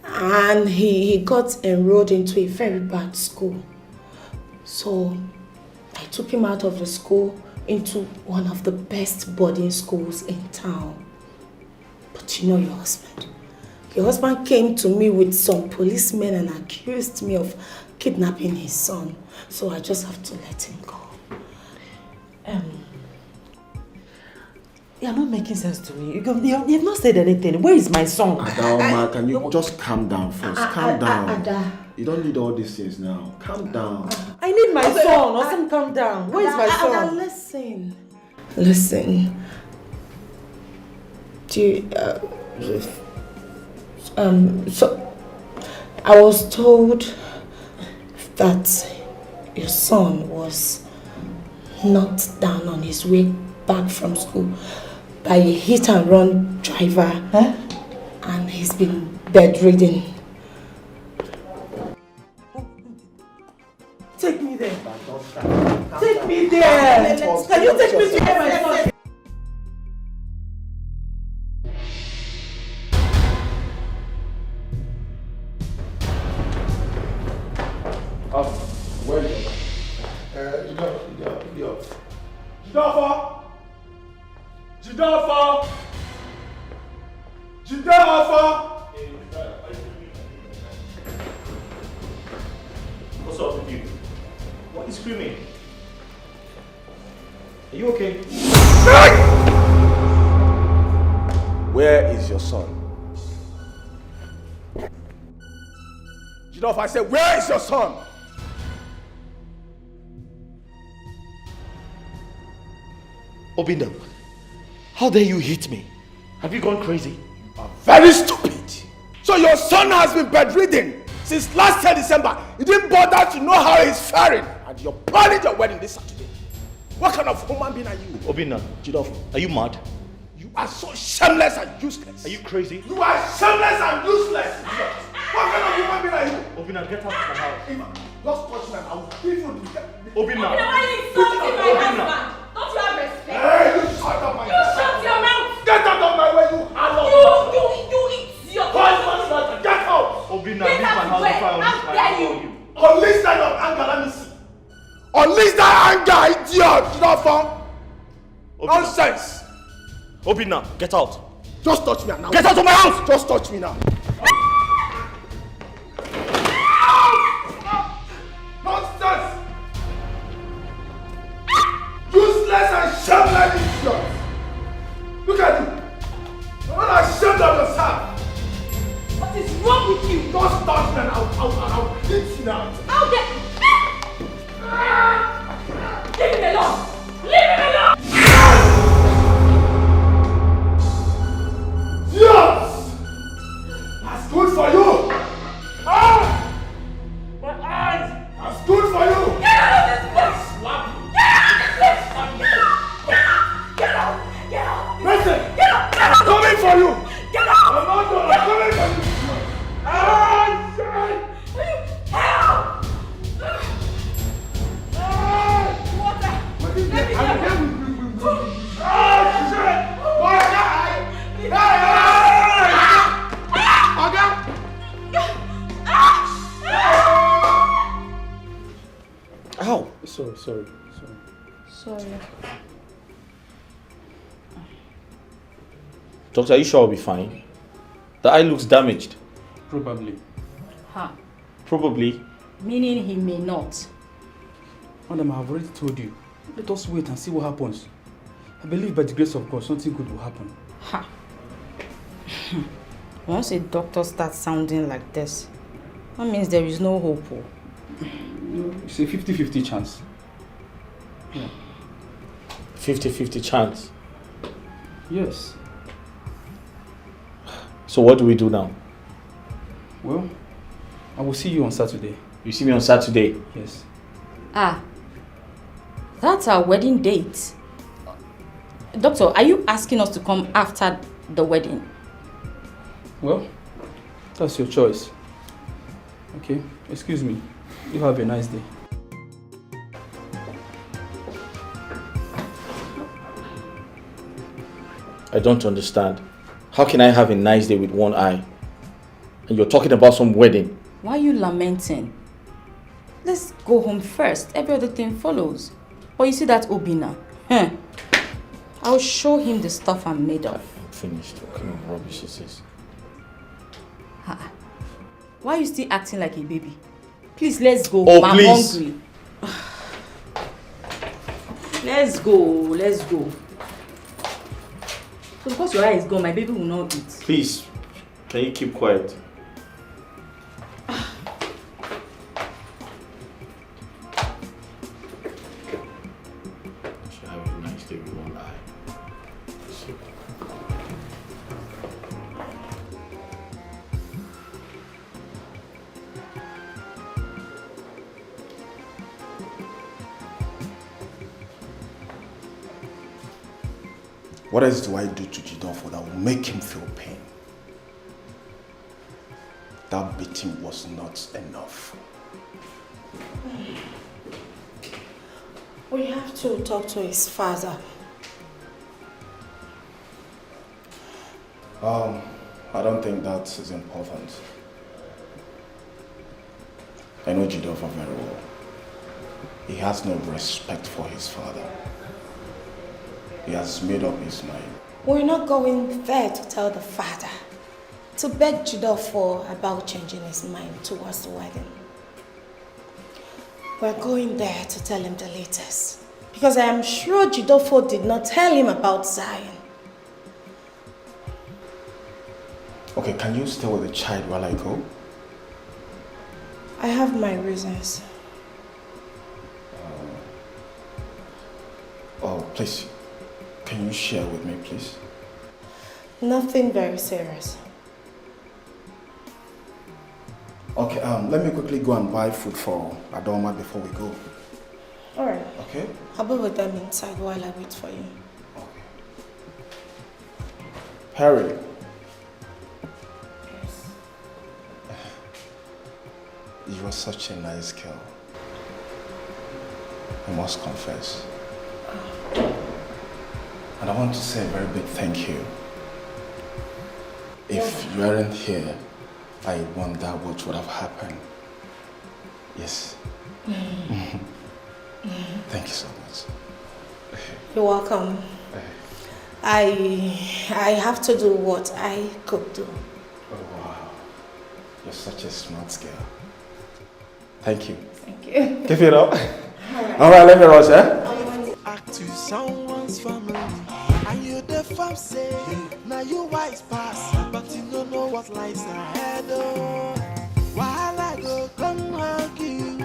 And he got enrolled into a very bad school. So I took him out of the school into one of the best boarding schools in town. But you know your husband. Your husband came to me with some policemen and accused me of kidnapping his son. So I just have to let him go. You're not making sense to me. You've not said anything. Where is my son? Ada, can you just calm down first? Calm down. Ada. You don't need all these things now. Calm down. I need my son. Awesome, calm down. Where is my son? Ada, listen. Do you, so I was told that your son was knocked down on his way back from school by a hit-and-run driver, and he's been bedridden. Take me there. Take me there. Can you take me to where my son? Where is it? Jidafa! What's up with you? Why are you screaming? Are you okay? Where is your son? Jidafa, I said, where is your son? Obinna, how dare you hit me? Have you gone crazy? You are very stupid. So your son has been bedridden since last year December. You didn't bother to know how he's faring, and you're planning your wedding this Saturday. What kind of human being are you? Obinna, Jidafa, are you mad? you are so shameless and useless. Are you crazy? You are shameless and useless. What kind of human being are you? Obinna, get out of my house. Just touch me and I will give you the... Obinna! Why are you insulting my husband? Don't you have respect? Hey, you shut up my You shut your mouth! Get out of my way, you harlot! You idiot! Get out! Obinna, leave my house before I unleash my anger on you. Unleash that your anger, let me see. Unleash that anger, idiot! Jidafa! Nonsense! Obina, get out. Just touch me now. Get out of my house! Just touch me now. Nonsense! Useless and shameless idiots! Look at you! You're not ashamed of yourself! What is wrong with you? Just touch me and I'll hit you now. I'll get... Leave him alone! Leave him alone! Yes! That's good for you! Ah! My eyes! That's good for you! Get out of this place! Slap you! Get out of this place! Get out! Get out! Listen! Get out! Get out! I'm coming for you! Get out! I'm not done! I'm coming for you! Ah! Shit! Help! Water! Let me Ah! Shit! Ow! Sorry. Doctor, are you sure I'll be fine? The eye looks damaged. Probably. Huh. Probably. Meaning he may not. Madam, I have already told you. Let us wait and see what happens. I believe by the grace of God, something good will happen. Ha. Once a doctor starts sounding like this, that means there is no hope. It's a 50-50 chance. Yeah. 50-50 chance. Yes. So what do we do now? Well, I will see you on Saturday. You see me on Saturday? Yes. Ah, that's our wedding date. Doctor, are you asking us to come after the wedding? Well, that's your choice. Okay, excuse me. You have a nice day. I don't understand. How can I have a nice day with one eye? And you're talking about some wedding. Why are you lamenting? Let's go home first. Every other thing follows. But you see that Obina? I'll show him the stuff I'm made of. I'm finished. What kind of rubbish is this? Why are you still acting like a baby? Please, let's go. Oh, I'm please. hungry. Let's go. So because your eye is gone, my baby will not eat. Please, can you keep quiet? Should have a nice day with one eye. What else do I do to Jidofo that will make him feel pain? That beating was not enough. We have to talk to his father. I don't think that is important. I know Jidofo very well. He has no respect for his father. He has made up his mind. We're not going there to tell the father, to beg Jidofo about changing his mind towards the wedding. We're going there to tell him the latest. Because I am sure Jidofo did not tell him about Zion. Okay, can you stay with the child while I go? I have my reasons. Oh, please. Can you share with me, please? Nothing very serious. Okay, let me quickly go and buy food for Adoma before we go. Alright. Okay? I'll be with them inside while I wait for you. Harry. Yes. You are such a nice girl. I must confess. And I want to say a very big thank you. If you weren't here, I wonder what would have happened. Yes. Thank you so much. You're welcome. I have to do what I could do. Oh, wow. You're such a smart girl. Thank you. Thank you. Give it up. All right, let me rush, eh? Act to someone's family, and you the fam say, now you wise pass, but you don't know what lies ahead. Oh, while I go come hug you,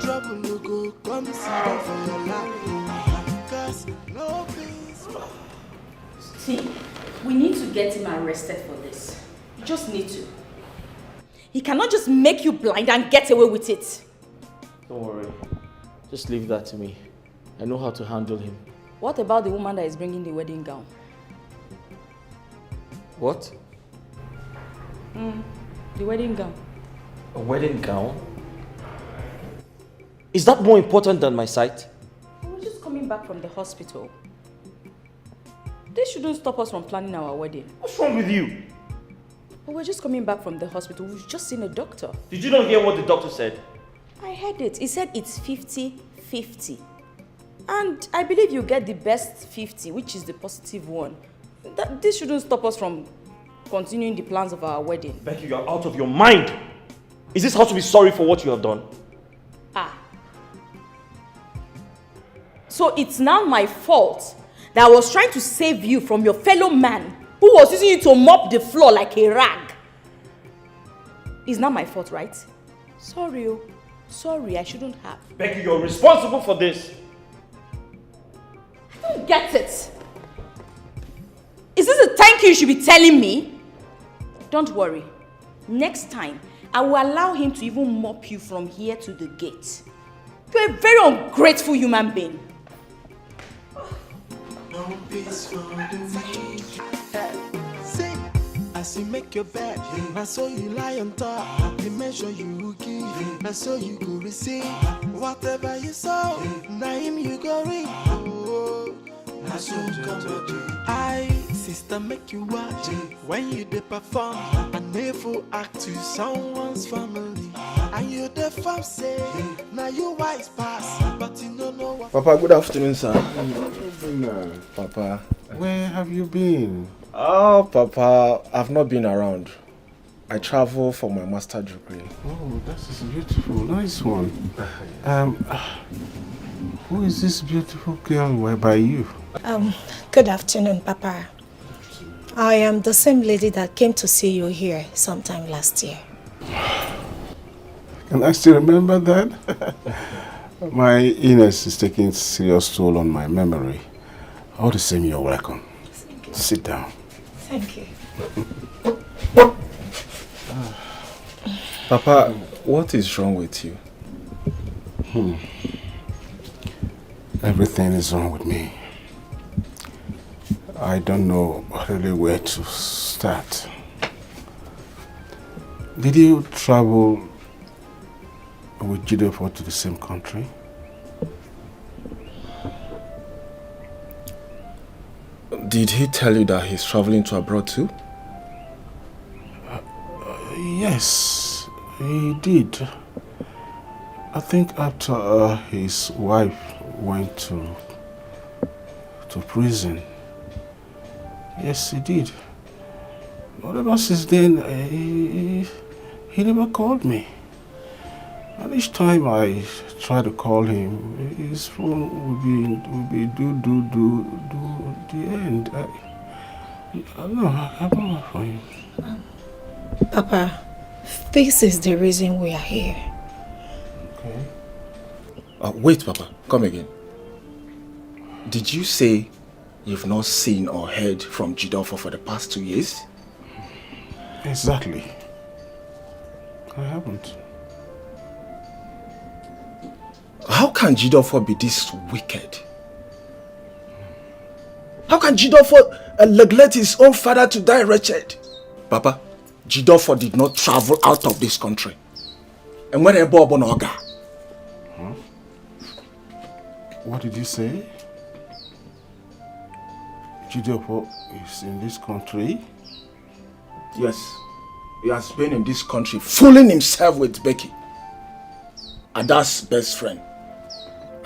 trouble will go come see for your life, cause no peace. See, we need to get him arrested for this. You just need to. He cannot just make you blind and get away with it. Don't worry. Just leave that to me. I know how to handle him. What about the woman that is bringing the wedding gown? What? The wedding gown. A wedding gown? Is that more important than my sight? We're just coming back from the hospital. This shouldn't stop us from planning our wedding. What's wrong with you? But we're just coming back from the hospital. We've just seen a doctor. Did you not hear what the doctor said? I heard it. He said it's 50-50. And I believe you get the best 50, which is the positive one. This shouldn't stop us from continuing the plans of our wedding. Becky, you are out of your mind. Is this how to be sorry for what you have done? So it's now my fault that I was trying to save you from your fellow man who was using you to mop the floor like a rag. It's not my fault, right? Sorry, oh. Sorry, I shouldn't have. Becky, you're responsible for this. I don't get it. Is this a thank you should be telling me? Don't worry. Next time, I will allow him to even mop you from here to the gate. You're a very ungrateful human being. No peace for the weak. See, as you make your bed, I saw you lie on top. The measure you give, I saw you go receive. Whatever you sow, now him you go reap. Oh, I saw you come. I, sister, make you watch when you dey perform. A never act to someone's family, and you the fam say, now you wise pass, but you don't know what. Papa, good afternoon, sir. Papa. Where have you been? Oh, Papa, I've not been around. I travel for my master degree. Oh, that is beautiful. Nice one. Who is this beautiful girl by you? Good afternoon, Papa. I am the same lady that came to see you here sometime last year. Can I still remember that? My illness is taking serious toll on my memory. All the same, you're welcome. Sit down. Thank you. Papa, what is wrong with you? Everything is wrong with me. I don't know really where to start. Did you travel with Jidofo to the same country? Did he tell you that he's traveling to abroad too? Yes, he did. I think after his wife went to prison. Yes, he did. But ever since then, he never called me. And each time I try to call him, his phone would be do the end. I don't know, I don't know for him. Papa, this is the reason we are here. Okay. Wait, Papa, come again. Did you say you've not seen or heard from Jidofo for the past 2 years? Exactly. I haven't. How can Jidofo be this wicked? How can Jidofo neglect his own father to die wretched? Papa, Jidofo did not travel out of this country. And when Ebobonoga. What did you say? Jidofo is in this country? Yes. He has been in this country fooling himself with Becky, Ada's best friend.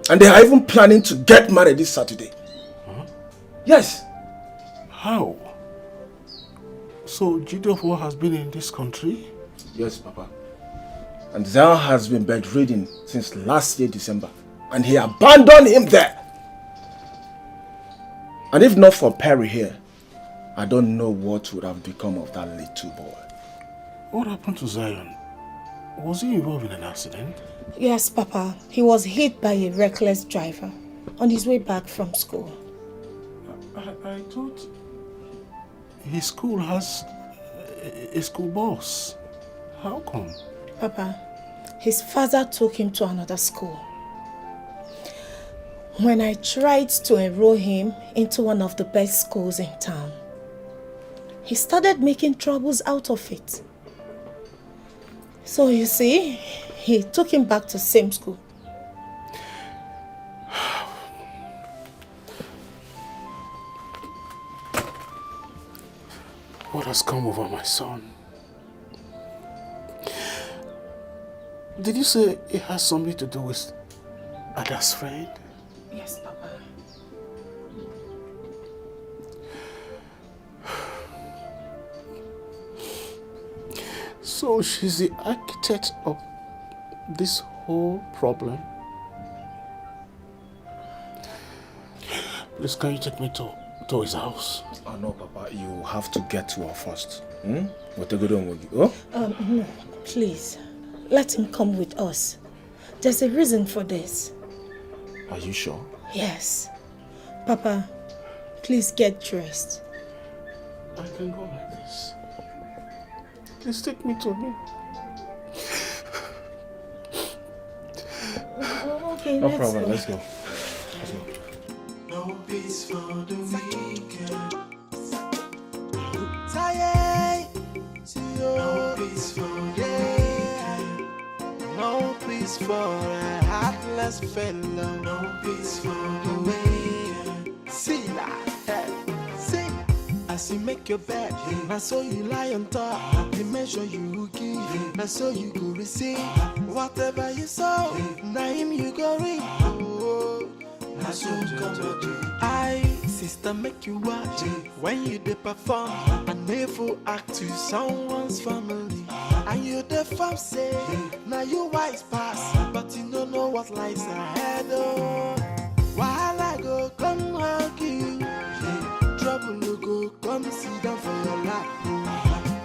And they are even planning to get married this Saturday. Yes. How? So Jidofo has been in this country? Yes, Papa. And Zion has been bedridden since last year, December. And he abandoned him there. And if not for Perry here, I don't know what would have become of that little boy. What happened to Zion? Was he involved in an accident? Yes, Papa. He was hit by a reckless driver on his way back from school. I thought his school has a school bus. How come? Papa, his father took him to another school. When I tried to enroll him into one of the best schools in town, he started making troubles out of it. So you see, he took him back to the same school. What has come over my son? Did you say it has something to do with Ada's friend? Yes, Papa. So she's the architect of this whole problem? Please, can you take me to his house? Oh no, Papa, you have to get to her first. What are you doing with you? Oh? No, please. Let him come with us. There's a reason for this. Are you sure? Yes. Papa, please get dressed. I can go like this. Please take me to him. Okay, no let's problem, go. let's go. Let's go. No peace for the weekend. Tired. No peace for no peace for a heartless fellow. No peace for the weekend. See that? See. As you make your bed, I saw you lie on top. The measure you give, I saw you go receive. Whatever you saw, now him you go reap. I, sister, make you watch when you dey perform a never act to someone's family. And you the fam say, now you wise pass, but you don't know what lies ahead. Oh, while I go come hug you, trouble will go come sit down for your lap.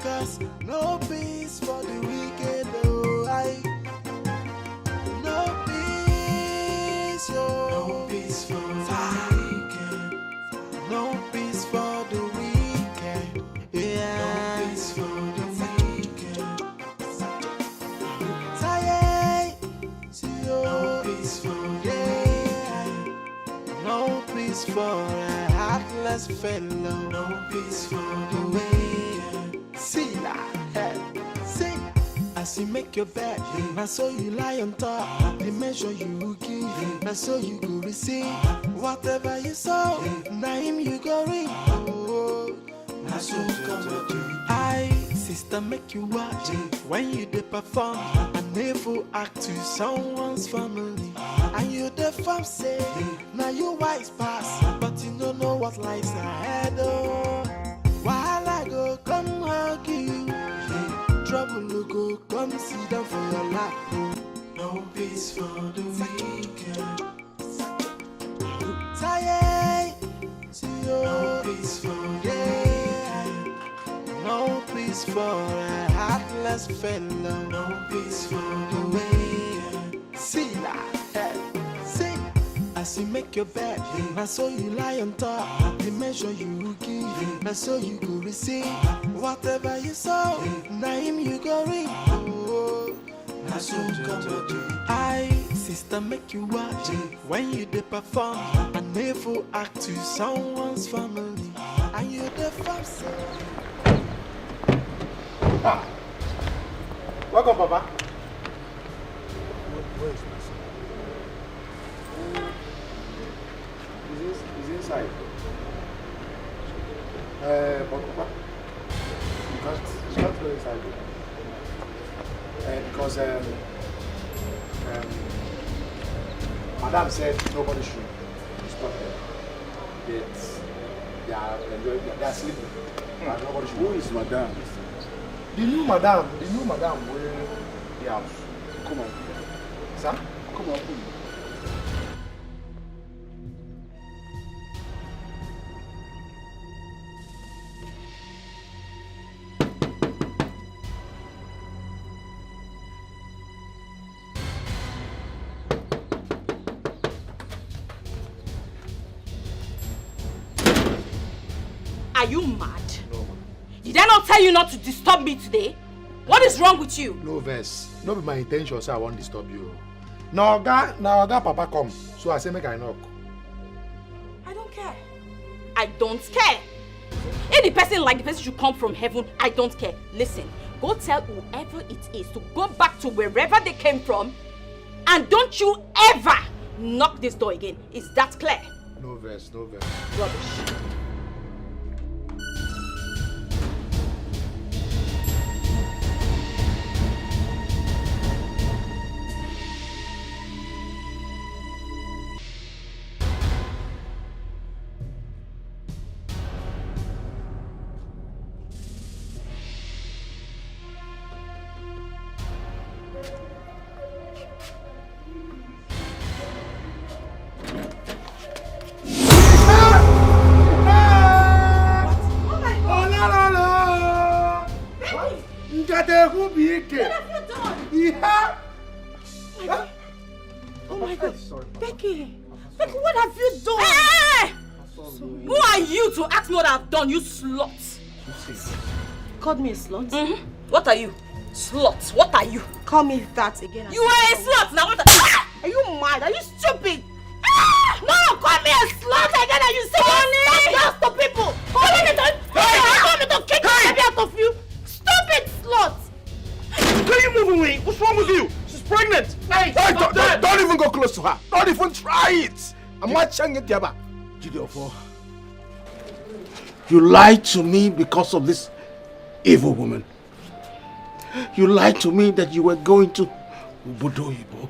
Cause no peace for the wicked. Oh, no peace, yo. No peace for the weekend. No peace for the weekend. Yeah. No peace for the weekend. Tired. No peace for no peace for a heartless fellow. No peace for the weekend. See that? See. As you make your bed, I saw you lie on top. The measure you give, I saw you go receive. Whatever you saw, now him you go reap. Oh, I saw you come. I, sister, make you watch when you dey perform a never act to someone's family. And you the fam say, now you wise pass, but you don't know what lies ahead. Oh, while I go come hug you. Trouble will go come sit down for your lap. No peace for the weekend. Tired. No peace for no peace for a heartless fellow. No peace for the weekend. See that? See. As you make your bed, I saw you lie on top. The measure you give, I saw you go receive. Whatever you saw, now him you go reap. Oh, I saw you come. I, sister, make you watch when you dey perform a never act to someone's family. And you the fam say. Ah. Welcome, Papa. Where is my son? He's inside. But Papa, you can't go inside. Because Madam said nobody should stop them. Yes. They are sleeping. And nobody should. Who is Madame? The new Madame will the house. Come on. Sir? Come on, please. Are you mad? No. Did I not tell you not to disturb me today? What is wrong with you? No verse. No be my intention, so I won't disturb you. Now Oga Papa come, so I say make I knock. I don't care. I don't care. If the person like the person should come from heaven, I don't care. Listen, go tell whoever it is to go back to wherever they came from, and don't you ever knock this door again. Is that clear? No verse, no verse. Rubbish. Oh my God. Becky, what have you done? Hey! Who are you to ask me what I've done, you slut? Called me a slut? Mm-hmm. What are you? Slut, what are you? Call me that again. You are a slut, now what are you mad? Are you stupid? No, call me a slut again and you say yes to people. Call me to kick the baby out of you. Stupid slut. Can you move away? What's wrong with you? She's pregnant. Hey, don't even go close to her. Don't even try it. I'm watching it, Yaba. Jidiofo, you lied to me because of this evil woman. You lied to me that you were going to Budoibo.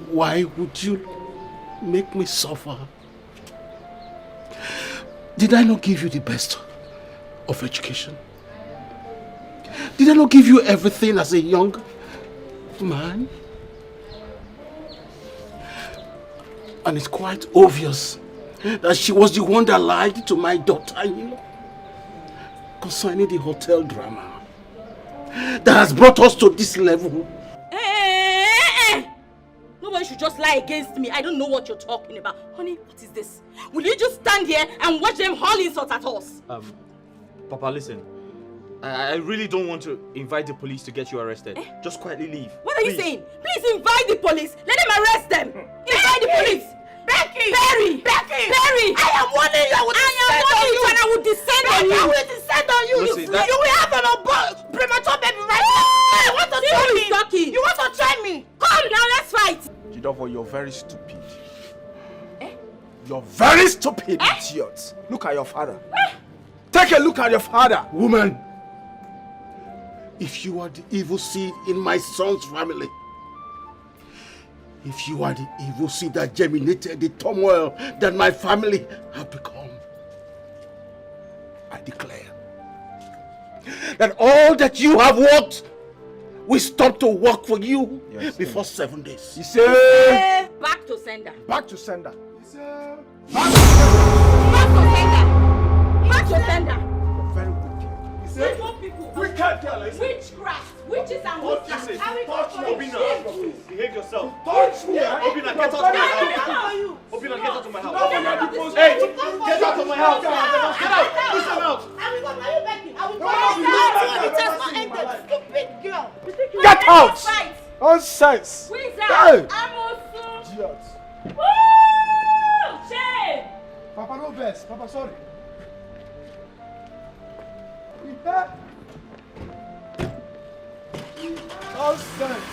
Why would you make me suffer? Did I not give you the best of education? Did I not give you everything as a young man? And it's quite obvious that she was the one that lied to my daughter-in-law concerning the hotel drama that has brought us to this level. Nobody should just lie against me. I don't know what you're talking about. Honey, what is this? Will you just stand here and watch them haul insults at us? Papa, listen. I really don't want to invite the police to get you arrested. Just quietly leave. What are you saying? Please invite the police. Let them arrest them. Invite the police. Becky! Barry! Becky! Barry! I am warning you. I will descend on you. I will descend on you. Listen, you will have an premature baby right now. You want to try me? Talking. You want to try me? Come now, let's fight. Jidofo, you're very stupid. You're very stupid, idiot. Look at your father. Take a look at your father. Woman, if you are the evil seed in my son's family, if you are the evil seed that germinated the turmoil that my family have become, I declare that all that you have worked will stop to work for you before 7 days. You say? Back to sender. Back to sender. Back to sender. Back to sender. You're very wicked. Wicked girl, witchcraft, witches and witchcraft. Obina, behave yourself. Touch me! Obina, get out of my house. Obina, get out of my house. Hey, get out of my house. Get out. Push them out. Stupid girl. Get out! Nonsense! Hey! Idiot. Shame! Papa, no verse. Papa, sorry. Nonsense.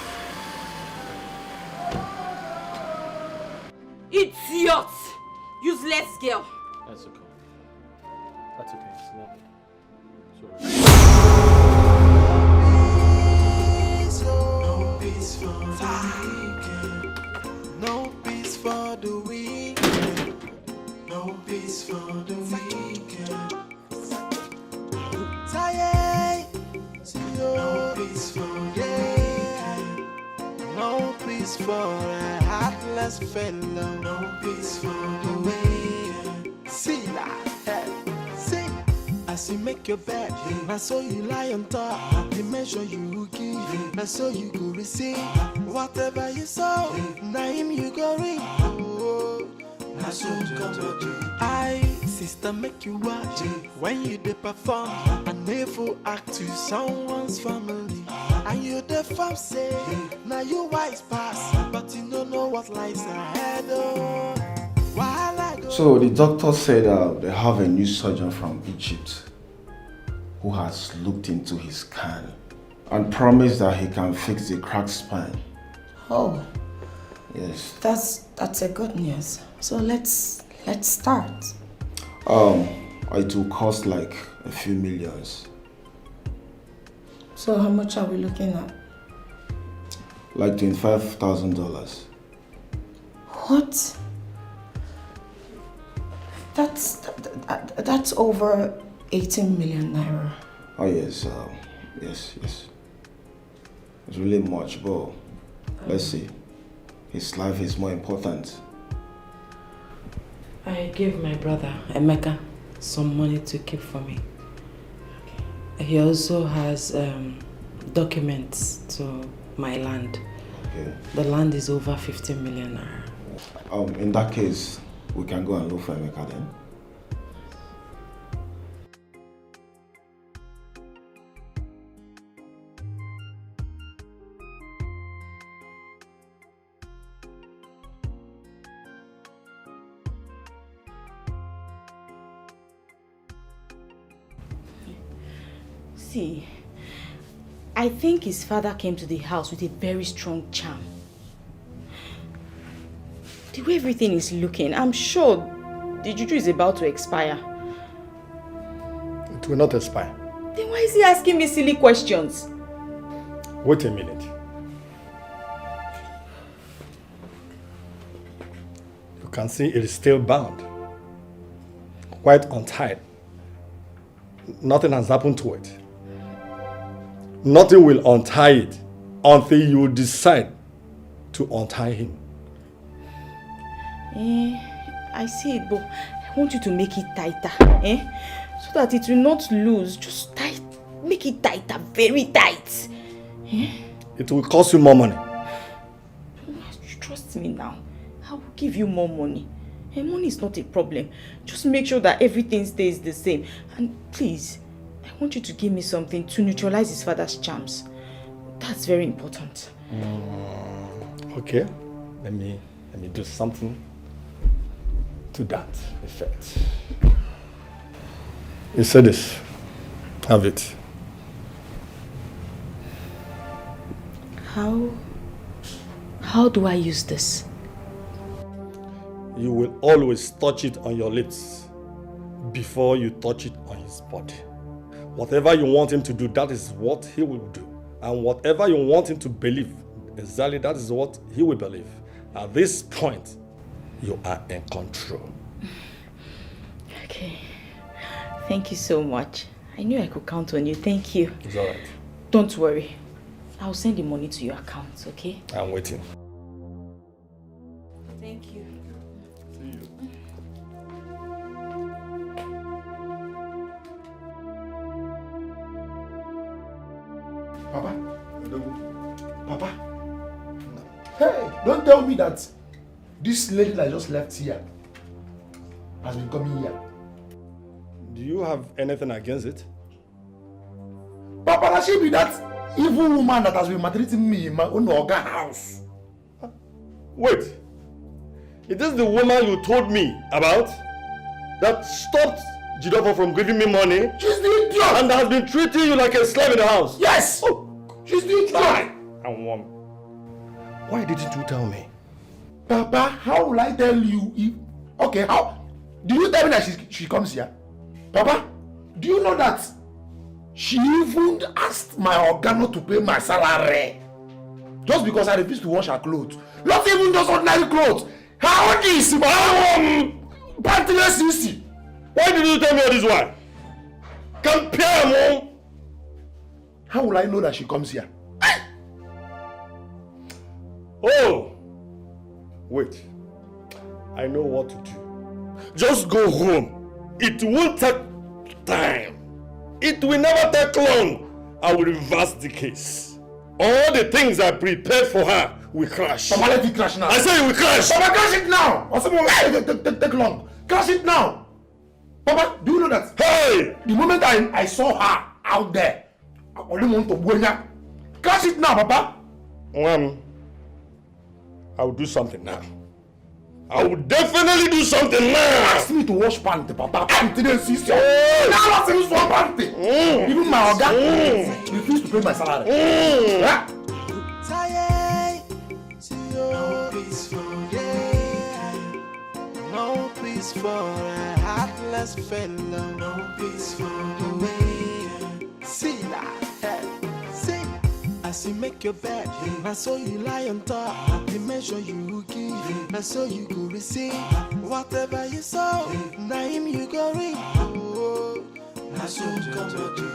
Idiot! Useless girl. That's okay. That's okay. It's not. No peace for the weekend. No peace for the weekend. No No peace for the weekend. Tired. No peace for the weekend. No peace for a heartless fellow. No peace for the weekend. See that? See? As you make your bed, that's so you lie on top. The measure you give, that's so you go receive. Whatever you sow, now him you go reap. That's so come to I, sister, make you watch when you dey perform an evil act to someone's family. And you the fam say, now you wise pass, but you don't know what lies ahead. Oh. So the doctor said they have a new surgeon from Egypt who has looked into his scan and promised that he can fix the cracked spine. Oh. Yes. That's a good news. So let's start. It will cost like a few millions. So how much are we looking at? Like $25,000. What? That's over 18 million naira. Oh yes, yes. It's really much, but let's see. His life is more important. I gave my brother, Emeka, some money to keep for me. Okay. He also has documents to my land. Okay. The land is over 15 million naira. In that case, we can go and look for Emeka then. See, I think his father came to the house with a very strong charm. The way everything is looking, I'm sure the juju is about to expire. It will not expire. Then why is he asking me silly questions? Wait a minute. You can see it is still bound. Quite untied. Nothing has happened to it. Nothing will untie it until you decide to untie him. I see it, but I want you to make it tighter, so that it will not lose. Just tight, make it tighter, very tight. It will cost you more money. Trust me now. I will give you more money. Money is not a problem. Just make sure that everything stays the same. And please, I want you to give me something to neutralize his father's charms. That's very important. Okay, let me do something to that effect. You said this. Have it. How do I use this? You will always touch it on your lips before you touch it on his body. Whatever you want him to do, that is what he will do. And whatever you want him to believe, exactly that is what he will believe. At this point, you are in control. Okay. Thank you so much. I knew I could count on you. Thank you. It's all right. Don't worry. I'll send the money to your account, okay? I'm waiting. Thank you. Papa. Hey, don't tell me that this lady that just left here has been coming here. Do you have anything against it? Papa, that she be that evil woman that has been maltreating me in my own organ house. Wait. Is this the woman you told me about? That stopped Jidopo from giving me money? She's the idiot! And has been treating you like a slave in the house? Yes! Oh, she's the idiot! And one. Why didn't you tell me? Papa, how will I tell you if... Okay, how? Did you tell me that she comes here? Papa, do you know that she even asked my organo to pay my salary? Just because I refused to wash her clothes. Not even just ordinary clothes. How this, Pantless Sissy! Why did you tell me all this while? Compare, Mom! How will I know that she comes here? Oh! Wait. I know what to do. Just go home. It won't take time. It will never take long. I will reverse the case. All the things I prepared for her will crash. Papa, let it crash now. I say it will crash. Papa, crash it now. Or someone take long. Crash it now. Papa, do you know that? Hey! The moment I saw her out there, I only want to go. Crash it now, Papa. I will do something now. I will definitely do something now. Ask me to wash panty, Papa. Panty, then see. Now I say this one panty. Even my organ refuse to pay my salary. No peace for no peace for a heartless fellow. No peace for the way. See that? See. As you make your bed, I saw you lie on top. The measure you give, I saw you go receive. Whatever you saw, now him you go read. Oh, I saw you come do.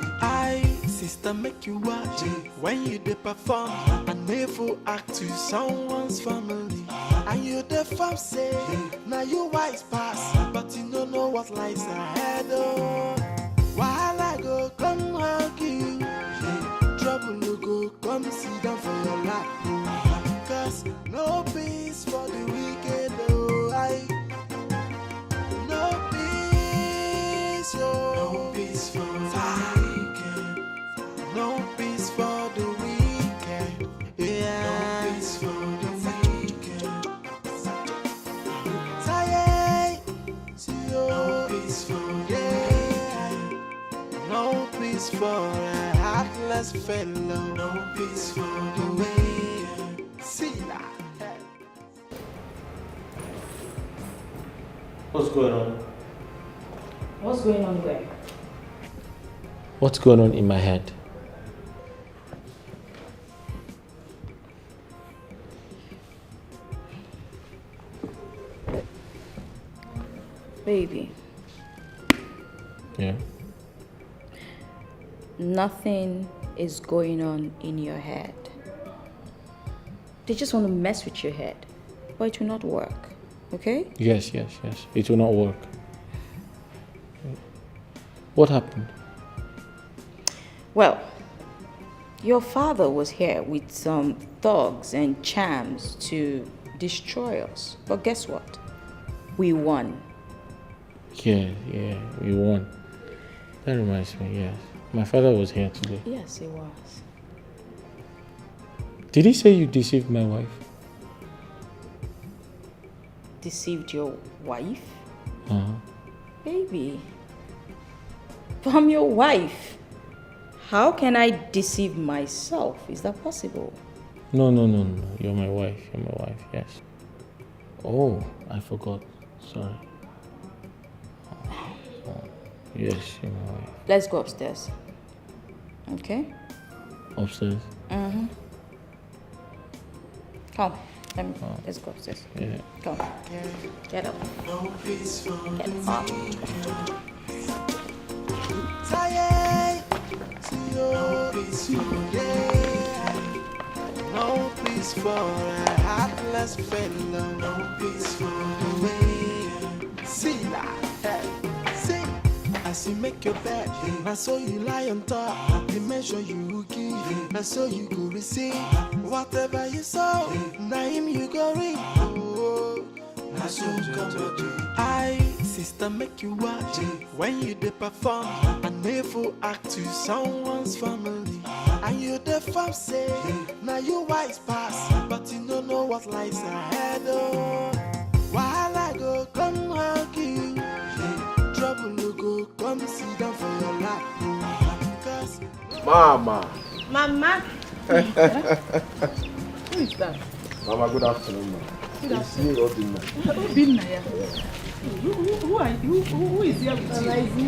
Sister, make you watch when you dey perform. A never act to someone's family. And you the fam say, now you wise pass, but you don't know what lies ahead. Oh, while I go come hug you. Trouble no go come sit down for your lap. Cause no peace for the wicked, oh no peace, oh. No peace for the wicked. No peace for the wicked. Yeah. No peace for the wicked. No peace for no peace for a heartless fellow. No peace for the way. See that? What's going on? What's going on where? What's going on in my head? Baby. Yeah. Nothing is going on in your head. They just want to mess with your head, but it will not work, okay? Yes. It will not work. What happened? Well, your father was here with some thugs and chams to destroy us. But guess what? We won. Yeah, we won. That reminds me, yes. My father was here today. Yes, he was. Did he say you deceived my wife? Deceived your wife? Uh-huh. Baby, I'm your wife. How can I deceive myself? Is that possible? No. You're my wife. Yes. Oh, I forgot. Sorry. Yes, you're my wife. Let's go upstairs. Okay? Upstairs? Mm-hmm. Come. Let's go upstairs. Yeah. Come. Get up. Get up. No peace for a heartless fellow. No peace for the way. See that? See. As you make your bed, I saw you lie on top. The measure you give, I saw you go receive. Whatever you saw, now him you go read. Oh, I saw you come do. Sister, make you watch when you dey perform. I never act to someone's family. And you the fam say, now you wise pass, but you don't know what lies ahead. Oh, while I go come hug you. Trouble no go come sit down for your lap. Cause Mama. Mama. Who is that? Mama, good afternoon, ma. Good It's me, Obinna. Obinna, who are you? Who is here with you? It's me,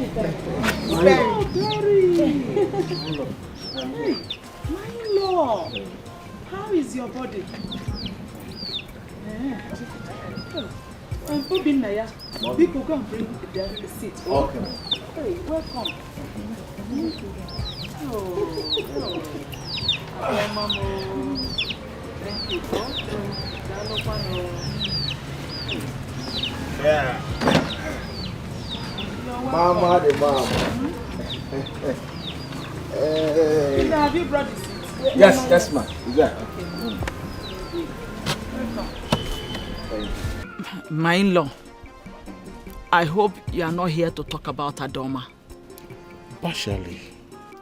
Oh, Dory. Hey, my in-law. How is your body? Obinaya, we could go and bring the seat. Okay. Hey, welcome. Thank you. Yeah. Mama the mom. Have you brought the seat? Yes, ma'am. Yeah. My in-law, I hope you are not here to talk about Adoma. Partially.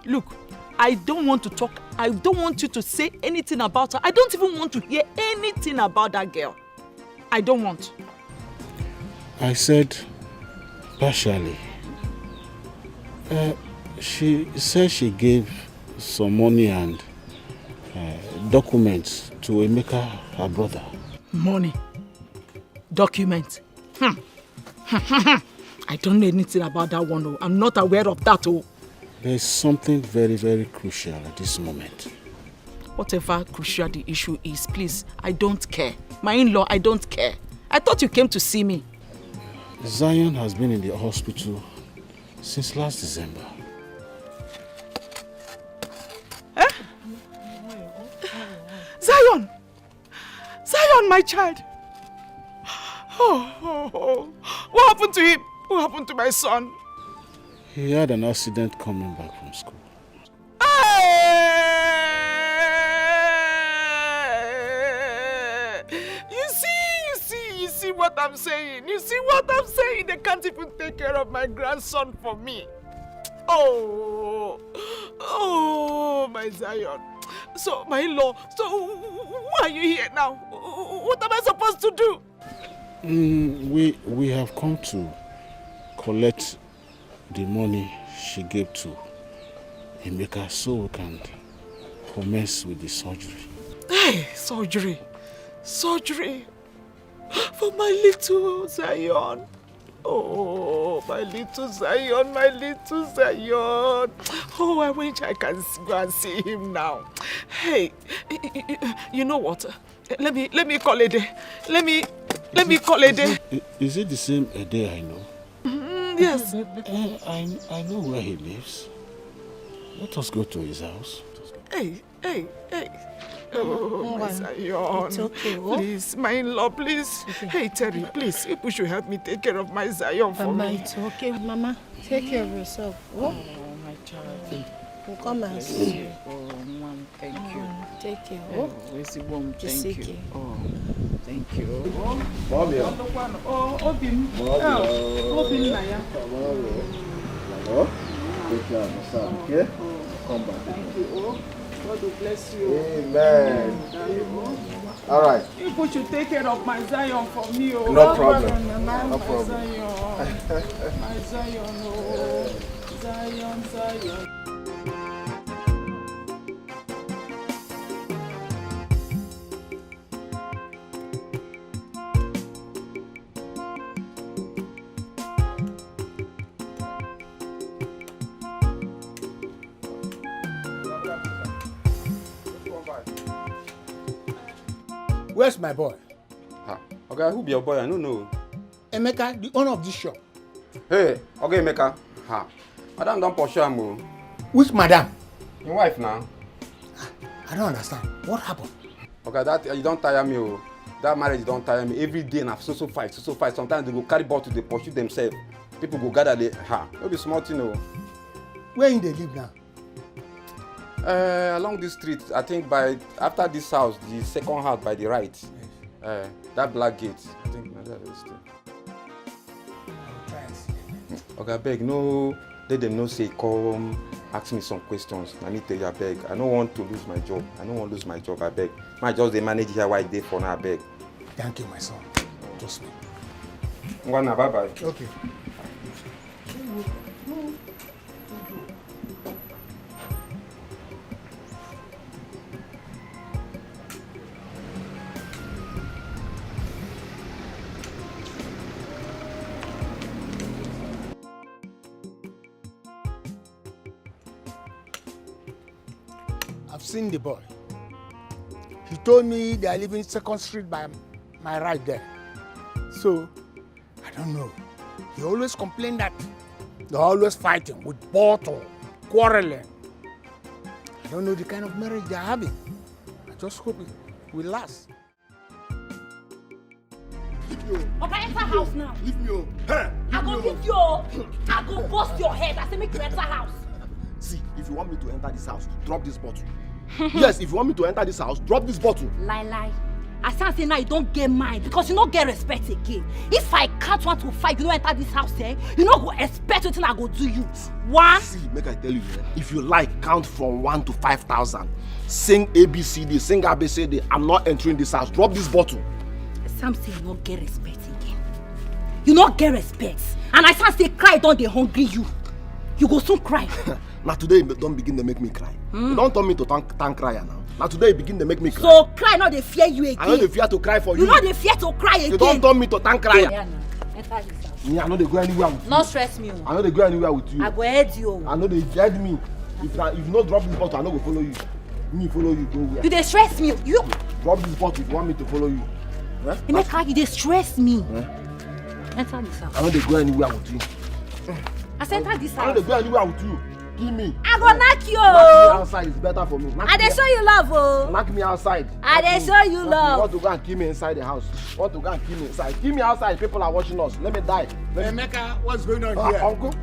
Look, I don't want to talk. I don't want you to say anything about her. I don't even want to hear anything about that girl. I don't want. I said partially. She said she gave some money and documents to Emeka, her brother. Money? Documents? I don't know anything about that one. Oh. I'm not aware of that. Oh. There's something very, very crucial at this moment. Whatever crucial the issue is, please, I don't care. My in-law, I don't care. I thought you came to see me. Zion has been in the hospital since last December. Eh? Zion! Zion, my child! Oh. What happened to him? What happened to my son? He had an accident coming back from school. You see what I'm saying? You see what I'm saying? They can't even take care of my grandson for me. Oh, my Zion. So, my in-law, so why are you here now? What am I supposed to do? We have come to collect the money she gave to Emeka so we can commence with the surgery. Hey, surgery for my little Zion. Oh, my little Zion. Oh, I wish I can go and see him now. Hey, you know what? Let me call a day. Let me call a day. Is it the same Ede I know? Yes. I know where he lives. Let us go to his house. Hey. Oh, my Zion. It's okay. Please, my in-law, please. Okay. Hey, Terry, please, people should help me take care of my Zion for Mama, me. it's okay. Mama, take care of yourself. Oh, my child. We'll come and see you. Oh, Mom, thank you. Take care. Where's the mom? Thank you. Oh, thank you. Mommy. Obim. Obim, Naya. Hello? Take care of yourself, okay? Come back. Thank you. God will bless you. Amen. All right. People should take care of my Zion for me. No problem. No problem. My Zion. Zion. Where's my boy? Okay, who be your boy? I don't know. Emeka, the owner of this shop. Hey, okay, Emeka. Madam don't pursue him. Which madam? Your wife now. I don't understand. What happened? Okay, that you don't tire me. That marriage don't tire me. Every day na so fight. Sometimes they go carry bottle, they pursue themselves. People go gather there. It'll be smart, you know. Where in they live now? Along this street, I think after this house, the second house by the right. Yes. That black gate. I think that is still. Okay, I beg, no, let them know say come ask me some questions. I need to tell you, I beg. I don't want to lose my job. I beg. I just they manage here while they for now, I beg. Thank you, my son. Trust me. Bye bye. Okay. I've seen the boy. He told me they are living 2nd Street by my right there. So don't know. He always complained that they're always fighting with bottle, quarreling. I don't know the kind of marriage they're having. I just hope it will last. Oga, enter house now. Leave me alone. I go beat you. I go bust your head. I say make you enter house. See, if you want me to enter this house, drop this bottle. Yes, if you want me to enter this house, drop this bottle. Lie. I say now you don't get mind because you don't get respect again. If I count 1 to 5, you don't enter this house, eh? You don't go expect what I go do you. 1. See, make I tell you, if you like, count from 1 to 5,000. Sing ABCD, sing ABCD. I'm not entering this house. Drop this bottle. Some say you don't get respect again. You don't get respect. And I say cry, don't they hungry you. You go soon cry. Now today you don't begin to make me cry. You don't tell me to thank crier now. Now today you begin to make me cry. So cry, not they fear you again. I know they fear to cry for you. You know they fear to cry again. You don't tell me to thank crier. Yeah, enter this house. Me, I know they go anywhere with you. Not stress me. I know they go anywhere with you. I go head you. I know they head me. If you not drop this bottle, I know go follow you. Me follow you, go where? You they stress me. You drop this bottle if you want me to follow you. Eh? You make you they stress me. Enter this house. I know they go anywhere with you. I said enter this house. I know they go anywhere with you. Give me. I go knock you. Knock me outside is better for me. I dey show you love, oh. Knock me outside. I dey show you love. You want to go and kill me inside the house? Want to go and kill me inside? Kill me outside. People are watching us. Let me die. Emeka, what's going on here? Uncle,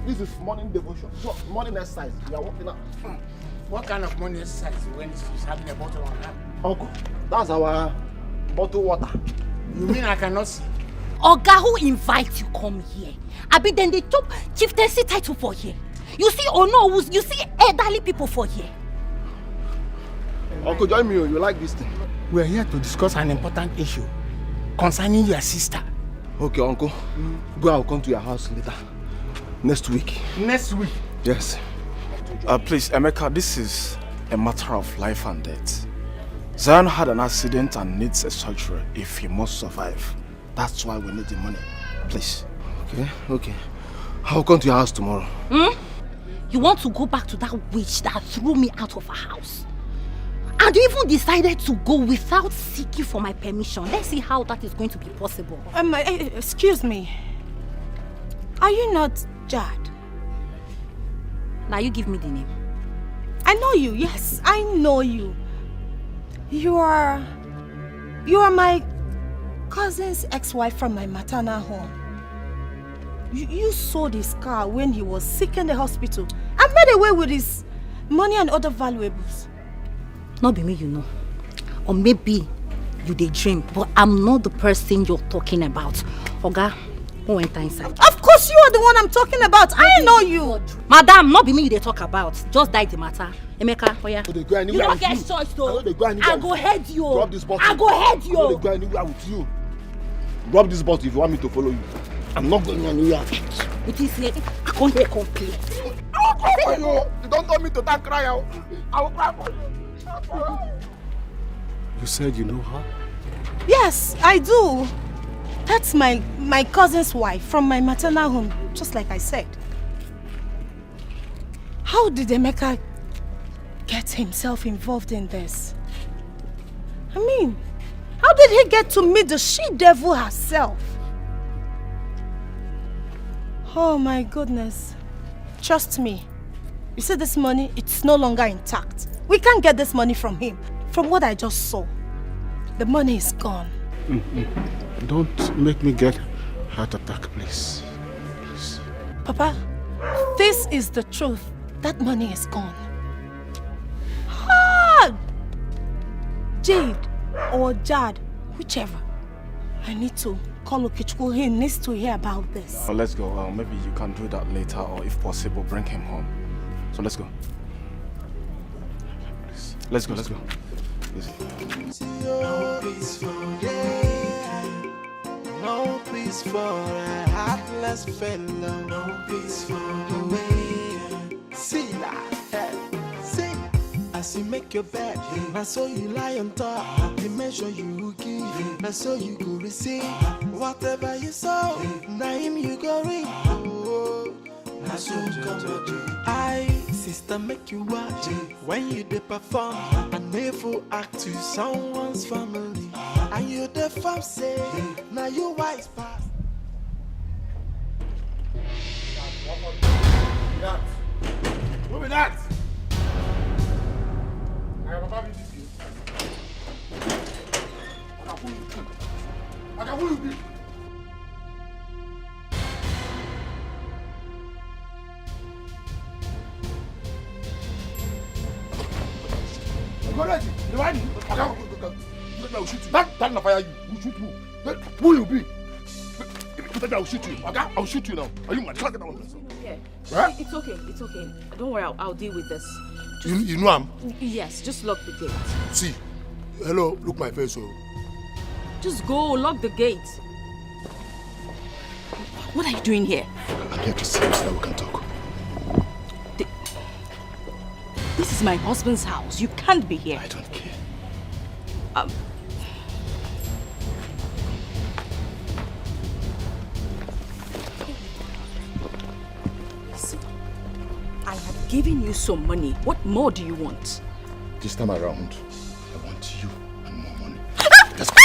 this is morning devotion. So, morning exercise. We are walking out. What kind of morning exercise when she's having a bottle on her? Uncle, that's our bottled water. You mean I cannot see? Oga, who invite you come here? I be then they top chieftaincy title for here. You see, you see elderly people for here. Uncle, join me. You like this thing? We're here to discuss an important issue concerning your sister. Okay, Uncle. Go. I'll come to your house later. Next week. Next week? Yes. Please, Emeka, this is a matter of life and death. Zion had an accident and needs a surgery if he must survive. That's why we need the money. Please. Okay. I'll come to your house tomorrow. You want to go back to that witch that threw me out of her house? And you even decided to go without seeking for my permission. Let's see how that is going to be possible. Excuse me. Are you not Jad? Now you give me the name. I know you, yes, I know you. You are my cousin's ex-wife from my maternal home. You sold his car when he was sick in the hospital and made away with his money and other valuables. Not be me, you know. Or maybe you dey dream, but I'm not the person you're talking about. Oga, who enter inside? Of course you are the one I'm talking about. I know you. Madam, not be me you dey talk about. Just die the matter. Emeka, oya. You don't get choice though. I go head you. Drop this bottle. I go head you. I know they go anywhere with you. Drop this bottle if you want me to follow you. I'm not going anywhere. It is here. I can't hear complain. I will cry for you. You don't tell me to thank cry out. I will cry for you. You said you know her? Yes, I do. That's my cousin's wife from my maternal home, just like I said. How did Emeka get himself involved in this? I mean, how did he get to meet the she-devil herself? Oh my goodness. Trust me. You see this money, it's no longer intact. We can't get this money from him. From what I just saw, the money is gone. Don't make me get heart attack, please. Please. Papa, this is the truth. That money is gone. Ah! Jade or Jad, whichever. I need to call Okechukwu. He needs to hear about this. Oh, let's go. Maybe you can do that later, or if possible, bring him home. So let's go. Let's go. No peace for no peace for a heartless fellow. No peace for the way. See that? See. As you make your bed, now so you lie on top. The measure you give, now so you go receive. Whatever you sow, now him you go reap. Now so come do. Sister, make you watch when you dey perform an evil act to someone's family, and you dey farm say now you wise pass. That. Who be that? I am about to you. I can who you be? Go ready. Ready. I will shoot you. That na fire you. Who shoot you? Who you be? I will shoot you. Okay? I will shoot you now. Are you mad? Can't get that one. Okay. Right? It's okay. It's okay. Don't worry. I'll deal with this. You know I'm. Yes. Just lock the gate. See. Hello. Look my face. Oh. Just go. Lock the gate. What are you doing here? I'm here to see you so that we can talk. This is my husband's house. You can't be here. I don't care. Listen, I have given you some money. What more do you want? This time around, I want you and more money. Let's go.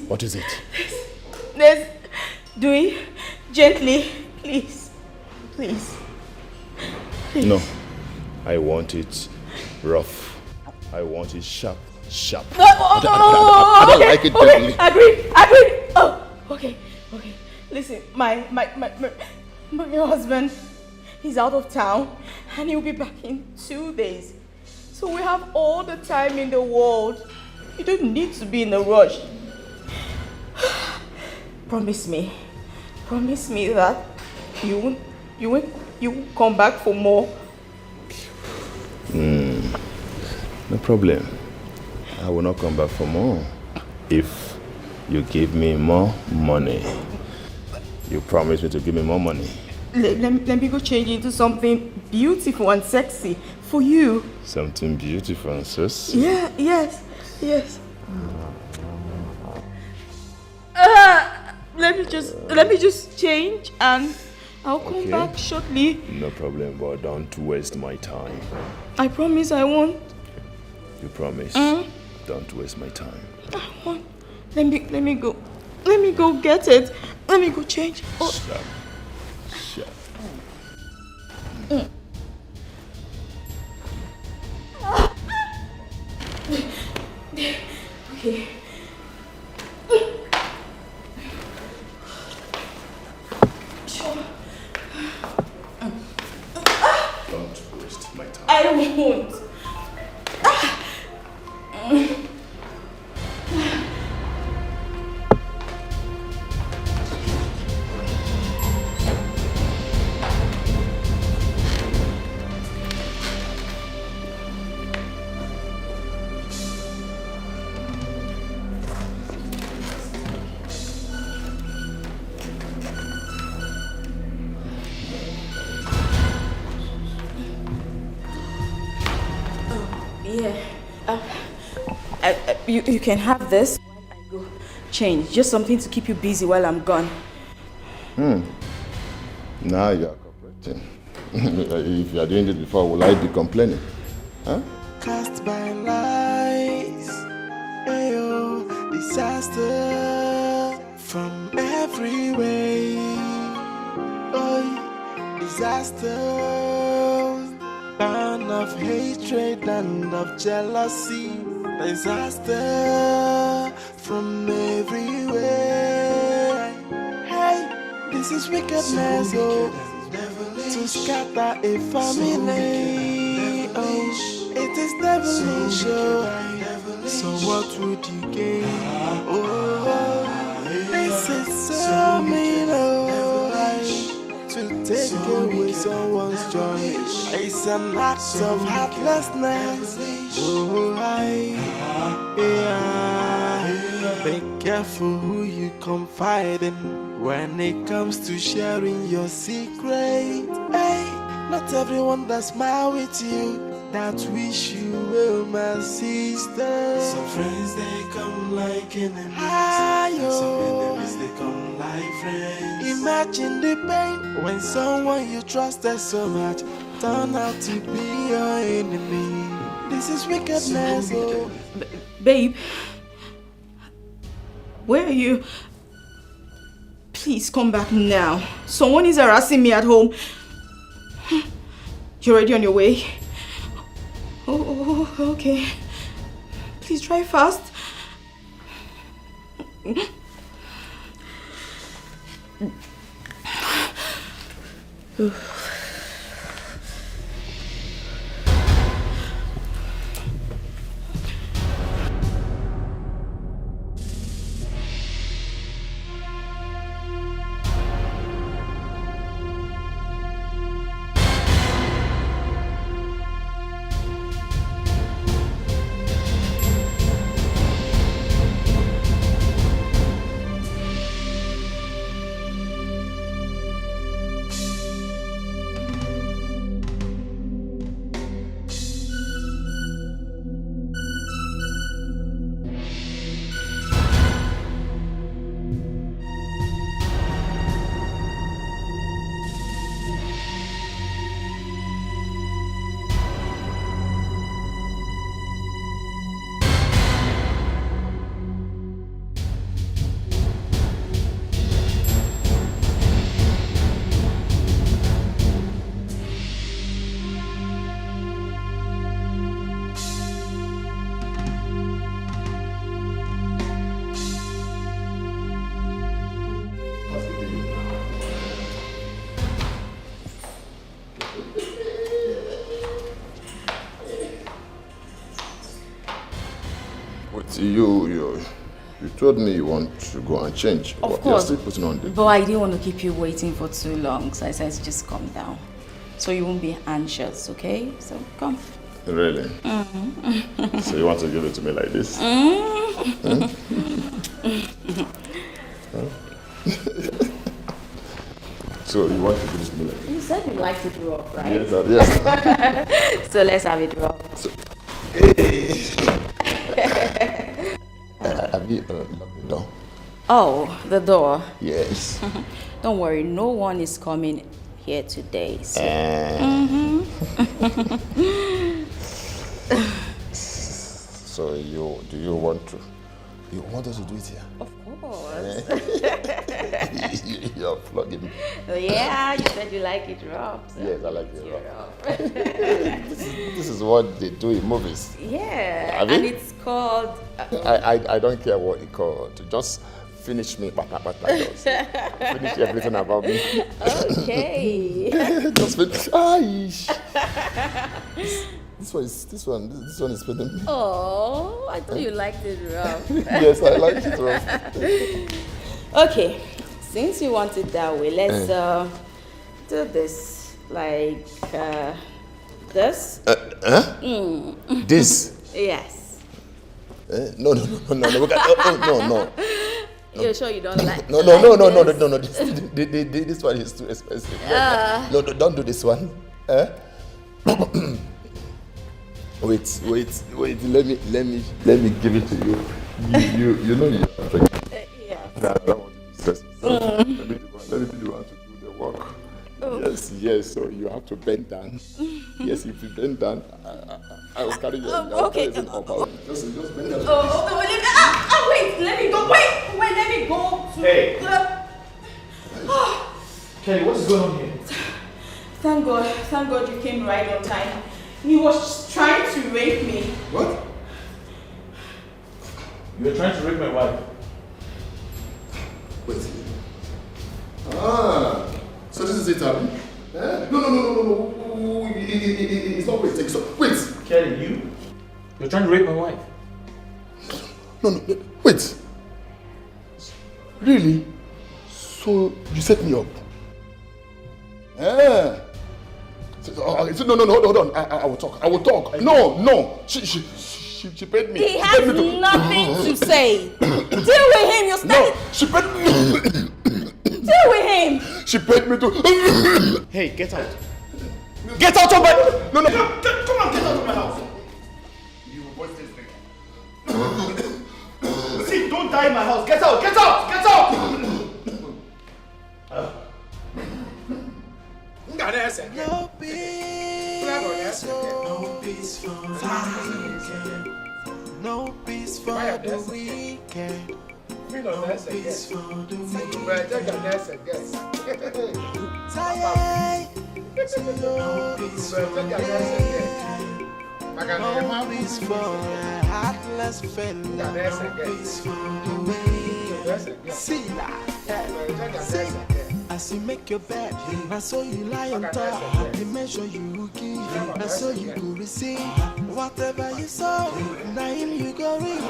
What is it? Let's do it gently, please. Please. No. I want it rough. I want it sharp. I don't like it gently. Agree. Oh, okay. Listen, my husband, he's out of town and he'll be back in 2 days. So we have all the time in the world. You don't need to be in a rush. Promise me that you won't come back for more. No problem. I will not come back for more if you give me more money. You promise me to give me more money. Let me go change into something beautiful and sexy for you. Something beautiful and sexy? Yeah, yes. Let me just change and I'll come back shortly. No problem, but don't waste my time. I promise I won't. You promise? Don't waste my time. I won't. Let me go. Let me go get it. Let me go change. Oh. Shut. Okay. Don't waste my time. I won't. You can have this while I go change. Just something to keep you busy while I'm gone. Now you are cooperating. If you are doing this before, will I be complaining? Huh? Cast by lies, ayo, disaster from every way. Oh, disaster, burn of hatred and of jealousy. Disaster from everywhere. Hey, this is wickedness, oh, to scatter a family. Oh, it is devilish, oh. So what would you gain? Oh, this is so mean, oh, to take away someone's joy. It's an act of heartlessness. Oh, yeah. Be careful who you confide in. when it comes to sharing your secret. Hey, not everyone that smile with you, that wish you well, my sister. Some friends they come like enemies, and some enemies they come like friends. Imagine the pain when someone you trusted so much turn out to be your enemy. This is wickedness. Oh. Babe, where are you? Please come back now. Someone is harassing me at home. You're already on your way? Oh, okay. Please drive fast. You told me you want to go and change. Of course. You're still putting on the... But I didn't want to keep you waiting for too long, so I said just calm down. So you won't be anxious, okay? So come. Really? Mm-hmm. So you want to give it to me like this? Mm-hmm. So you want to give it to me like this? You said you liked it rough, right? Yes. So let's have it rough. So, hey. Have you locked the door? Oh, the door. Yes. Don't worry, no one is coming here today. So. So do you want us to do it here? Of course. You're flogging me. Yeah, you said you like it rough. So yes, I like it rough. This is what they do in movies. Yeah, and it's called... I don't care what it's called. Just finish me. Finish everything about me. Okay. Just finish. This one is spending me. Oh, I thought you liked it rough. Yes, I like it rough. Okay, since you want it that way, let's do this. Like this. This? Yes. No. No. You're sure you don't like? No. This one is too expensive. No, don't do this one. Wait. Let me give it to you. You know you are pregnant. Yeah. I don't want you to stress yourself. Let me be the one to do the work. Oh. Yes. So you have to bend down. Yes, if you bend down, I will carry you. Okay. Just bend down. Wait. Let me go. Wait. Let me go. Hey. Kelly, what is going on here? Thank God you came right on time. He was trying to rape me. What? You were trying to rape my wife. Wait. So this is it, Abby? No. It's not waiting. So wait. Kelly, you're trying to rape my wife. No. Wait. Really? So you set me up? No, hold on. I will talk. No. She paid me. He has nothing to say. Deal with him. You're standing. No, she paid me. Deal with him! She paid me to... Hey, get out. Get out of my... No. Come on, get out of my house. You voice this thing. See, don't die in my house. Get out, get out, get out! No peace for the weekend. No peace for the weekend. No peace for the weekend. Tired. No peace for the weekend. No peace for a heartless fellow. No peace for the weekend. See that? See. As you make your bed, and so you lie on top. The measure you give, and so you go receive. Whatever you sow, now him you go reap.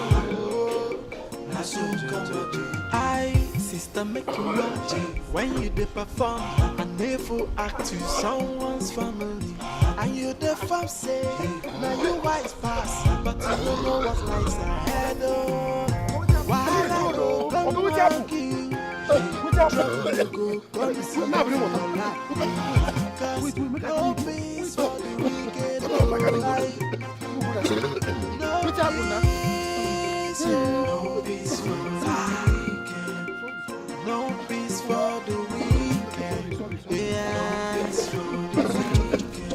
Now so come to I, sister, make you watch when you dey perform an evil act to someone's family. And you the farm say, now you wise pass, but you don't know what lies ahead. Oh, why I go come walk you? Trouble go come see my life. Cause no peace for the wicked. No peace for the wicked. No peace for the wicked. Yes, for the wicked.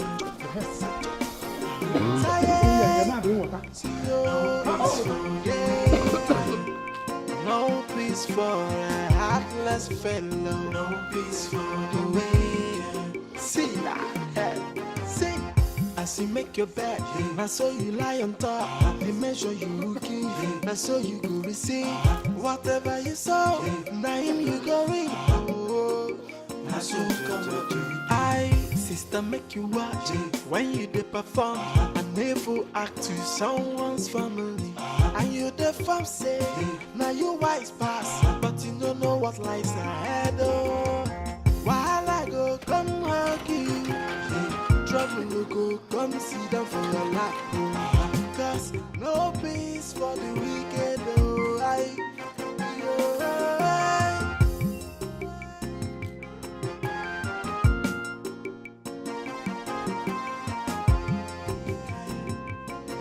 No peace for a heartless fellow. No peace for the wicked. See that? See. As you make your bed, now so you lie on top. The measure you give, now so you go receive. Whatever you sow, now him you go reap. Oh, now so come to I, sister, make you watch when you dey perform an evil act to someone's family. And you the farm say, now you wise pass, but you don't know what lies ahead. Oh, while I go come hug you. Trouble no go come sit down for your lap. Cause no peace for the wicked. Oh,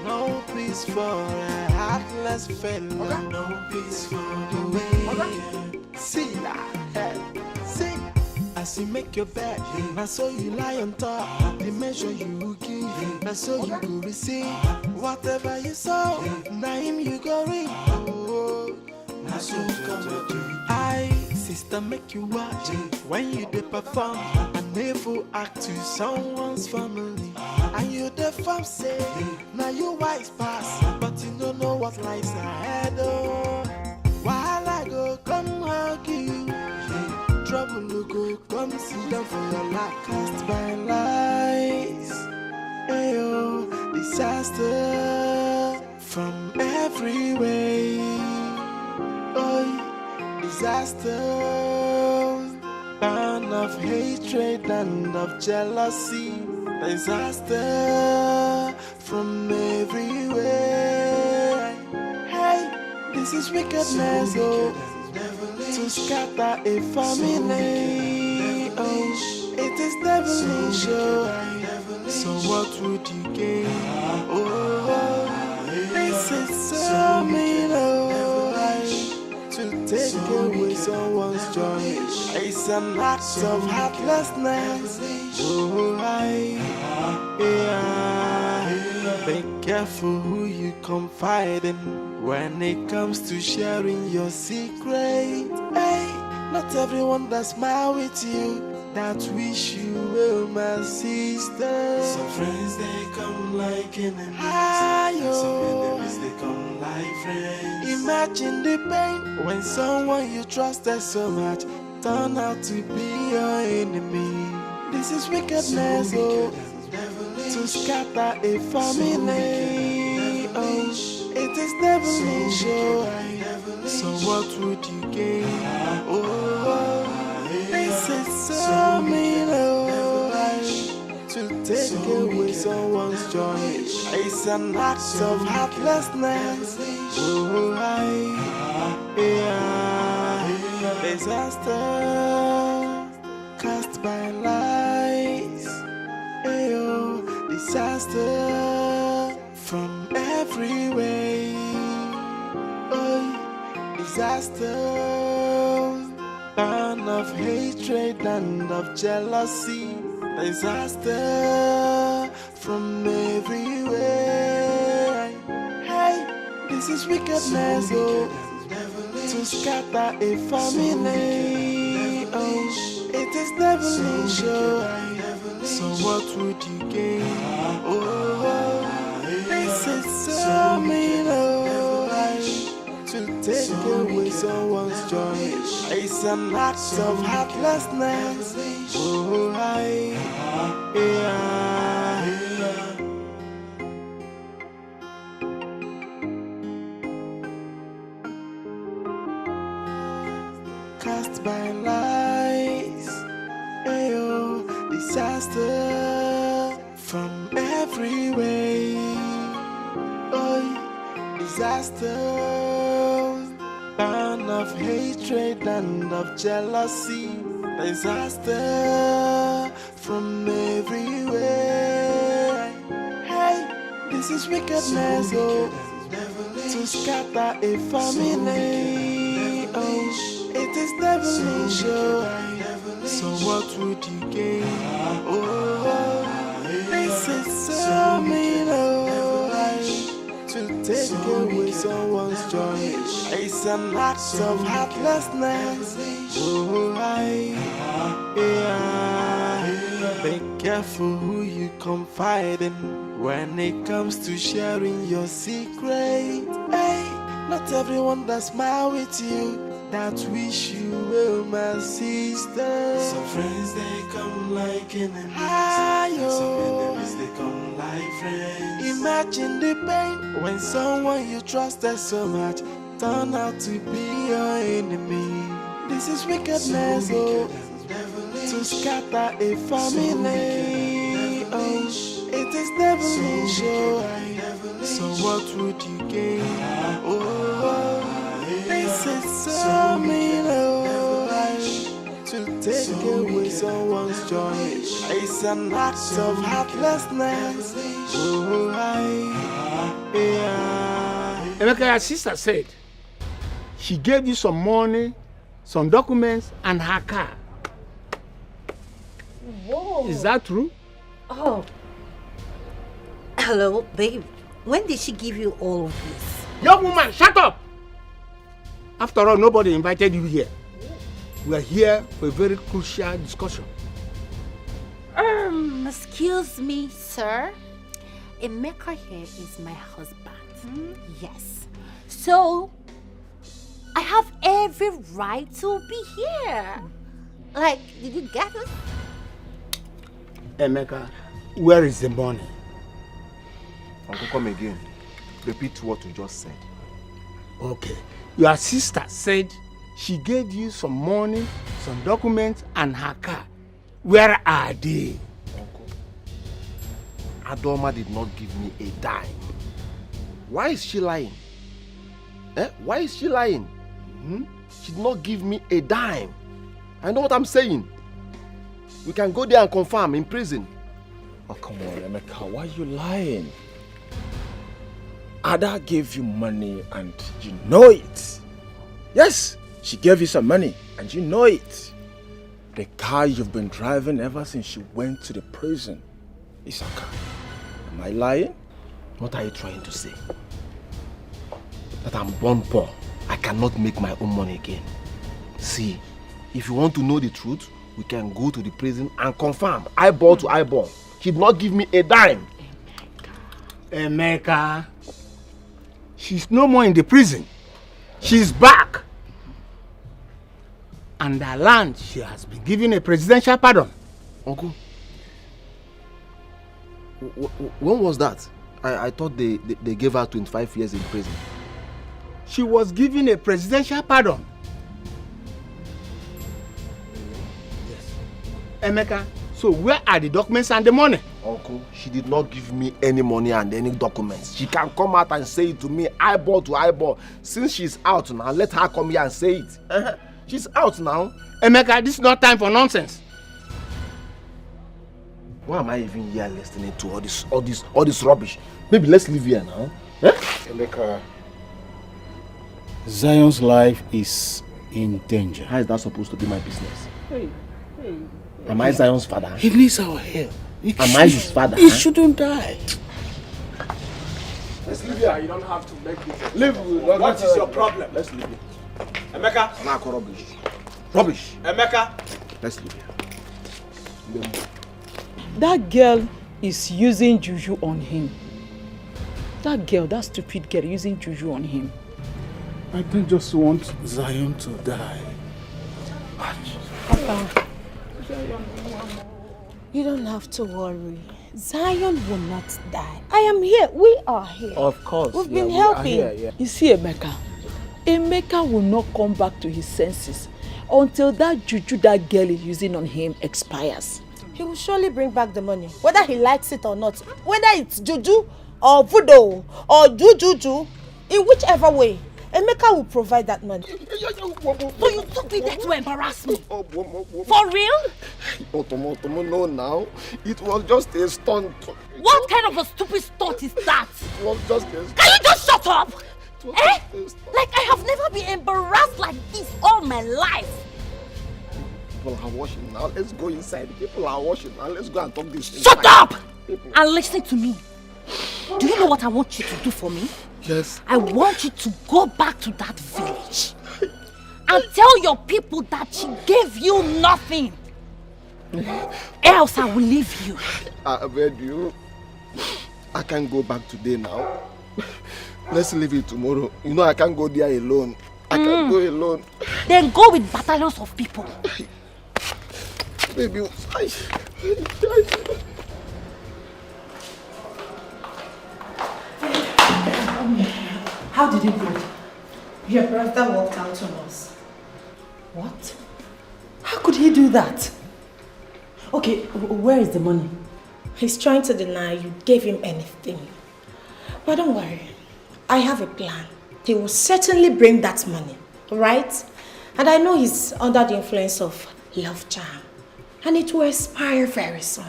no peace for a heartless fellow. No peace for the wicked. See that? See. As you make your bed, now so you lie on top. The measure you give, now so you go receive. Whatever you sow, now him you go reap. Oh, now so come to I, sister, make you watch when you dey perform an evil act to someone's family. And you the farm say, now you wise pass, but you don't know what lies ahead. Oh, while I go come hug you. Trouble no go come sit down for your lap. Cast by lies, ayo, disaster from every way. Oh, disaster, burn of hatred and of jealousy. Disaster from everywhere. Hey, this is wickedness, oh. To scatter a family, oh, it is devilish, oh. So what would you gain? Oh, this is so mean, oh, to take away someone's joy. It's an act of heartlessness. Oh, be careful who you confide in when it comes to sharing your secret. Hey, not everyone that smile with you that wish you well, my sister. Some friends they come like enemies. Some enemies they come like friends. Imagine the pain when someone you trusted so much turn out to be your enemy. This is wickedness, oh. To scatter a family, oh, it is devilish, oh. So what would you gain? Oh, this is so mean, oh, to take away someone's joy. It's an act of heartlessness. Oh, disaster. cast by lights. Ayo, disaster from every way. Oh, disaster, burn of hatred and of jealousy. Disaster from every way. Hey, this is wickedness, oh, to scatter a family. Oh, it is devilish, oh. So what would you gain? Oh, this is so mean, oh, to take away someone's joy. It's an act of heartlessness. Oh, cast by lights. Ayo, disaster from every way. Oh, disaster, burn of hatred and of jealousy. Disaster from every way. Hey, this is wickedness, oh, to scatter a family. Oh, it is devilish, oh. So what would you gain? Oh, this is so mean, oh, to take away someone's joy. It's an act of heartlessness. Oh, be careful who you confide in when it comes to sharing your secret. Hey, not everyone that smile with you, that wish you well, my sister. Some friends they come like enemies. Some enemies they come like friends. Imagine the pain when someone you trusted so much turn out to be your enemy. This is wickedness, oh, to scatter a family. Oh, it is devilish, oh. So what would you gain? Oh, this is so mean, oh, to take away someone's joy. It's an act of heartlessness. Oh, Emeka, your sister said she gave you some money, some documents, and her car. Whoa. Is that true? Oh. Hello, babe. When did she give you all of this? Young woman, shut up! After all, nobody invited you here. We are here for a very crucial discussion. Excuse me, sir. Emeka here is my husband. Yes. So, I have every right to be here. Like, did you get it? Emeka, where is the money? Uncle, come again. Repeat what you just said. Okay. Your sister said she gave you some money, some documents, and her car. Where are they? Uncle, Adoma did not give me a dime. Why is she lying? Why is she lying? She did not give me a dime. I know what I'm saying. We can go there and confirm in prison. Oh, come on, Emeka, why are you lying? Ada gave you money and you know it. Yes, she gave you some money and you know it. The car you've been driving ever since you went to the prison is a car. Am I lying? What are you trying to say? That I'm born poor. I cannot make my own money again. See, if you want to know the truth, we can go to the prison and confirm eyeball to eyeball. She did not give me a dime. Emeka, she's no more in the prison. She's back. And her land, she has been given a presidential pardon. Uncle, when was that? I thought they gave her 25 years in prison. She was given a presidential pardon. Yes. Emeka, so where are the documents and the money? Uncle, she did not give me any money and any documents. She can come out and say it to me eyeball to eyeball. Since she's out now, let her come here and say it. She's out now. Emeka, this is not time for nonsense. Why am I even here listening to all this rubbish? Maybe let's leave here now. Eh? Emeka, Zion's life is in danger. How is that supposed to be my business? Am I Zion's father? He needs our help. Am I his father? He shouldn't die. Let's leave here. You don't have to make it. Leave. What is your problem? Let's leave it. Emeka. Rubbish. Rubbish. Emeka. Let's leave here. That girl is using juju on him. That girl, that stupid girl, using juju on him. I don't just want Zion to die. Papa, you don't have to worry. Zion will not die. I am here. We are here. Of course. We've been helping. You see Emeka? Emeka will not come back to his senses until that juju that girl is using on him expires. He will surely bring back the money, whether he likes it or not. Whether it's juju or voodoo or juju, in whichever way, Emeka will provide that money. So you took me there to embarrass me? For real? No, now. It was just a stunt. What kind of a stupid stunt is that? It was just a stunt. Can you just shut up? Eh? Like I have never been embarrassed like this all my life. People are washing now. Let's go inside. People are washing now. Let's go and talk this. Shut up! And listen to me. Do you know what I want you to do for me? Yes. I want you to go back to that village and tell your people that she gave you nothing. Else I will leave you. I beg you. I can't go back today now. Let's leave it tomorrow. You know I can't go there alone. I can't go alone. Then go with battalions of people. Baby, How did it go? Your brother walked out on us. What? How could he do that? Okay, where is the money? He's trying to deny you gave him anything. But don't worry. I have a plan. He will certainly bring that money, right? And I know he's under the influence of love charm. And it will expire very soon.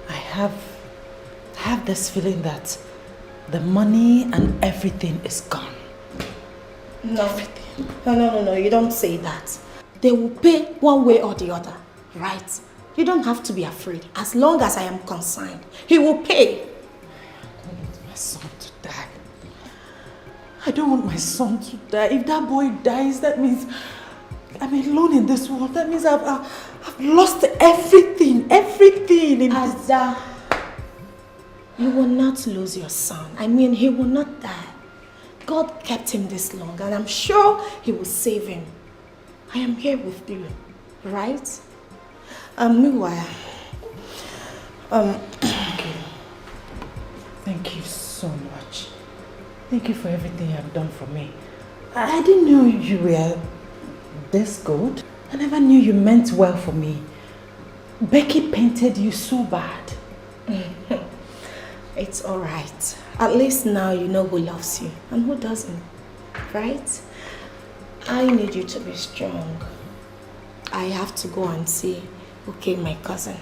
I have this feeling that the money and everything is gone. No. No, you don't say that. They will pay one way or the other, right? You don't have to be afraid. As long as I am concerned, he will pay. I don't want my son to die. I don't want my son to die. If that boy dies, that means I'm alone in this world. That means I've lost everything in Ada, you will not lose your son. I mean, he will not die. God kept him this long, and I'm sure he will save him. I am here with you, right? Meanwhile, Thank you so much. Thank you for everything you have done for me. I didn't know you were this good. I never knew you meant well for me. Becky painted you so bad. It's all right. At least now you know who loves you and who doesn't, right? I need you to be strong. I have to go and see, okay, my cousin.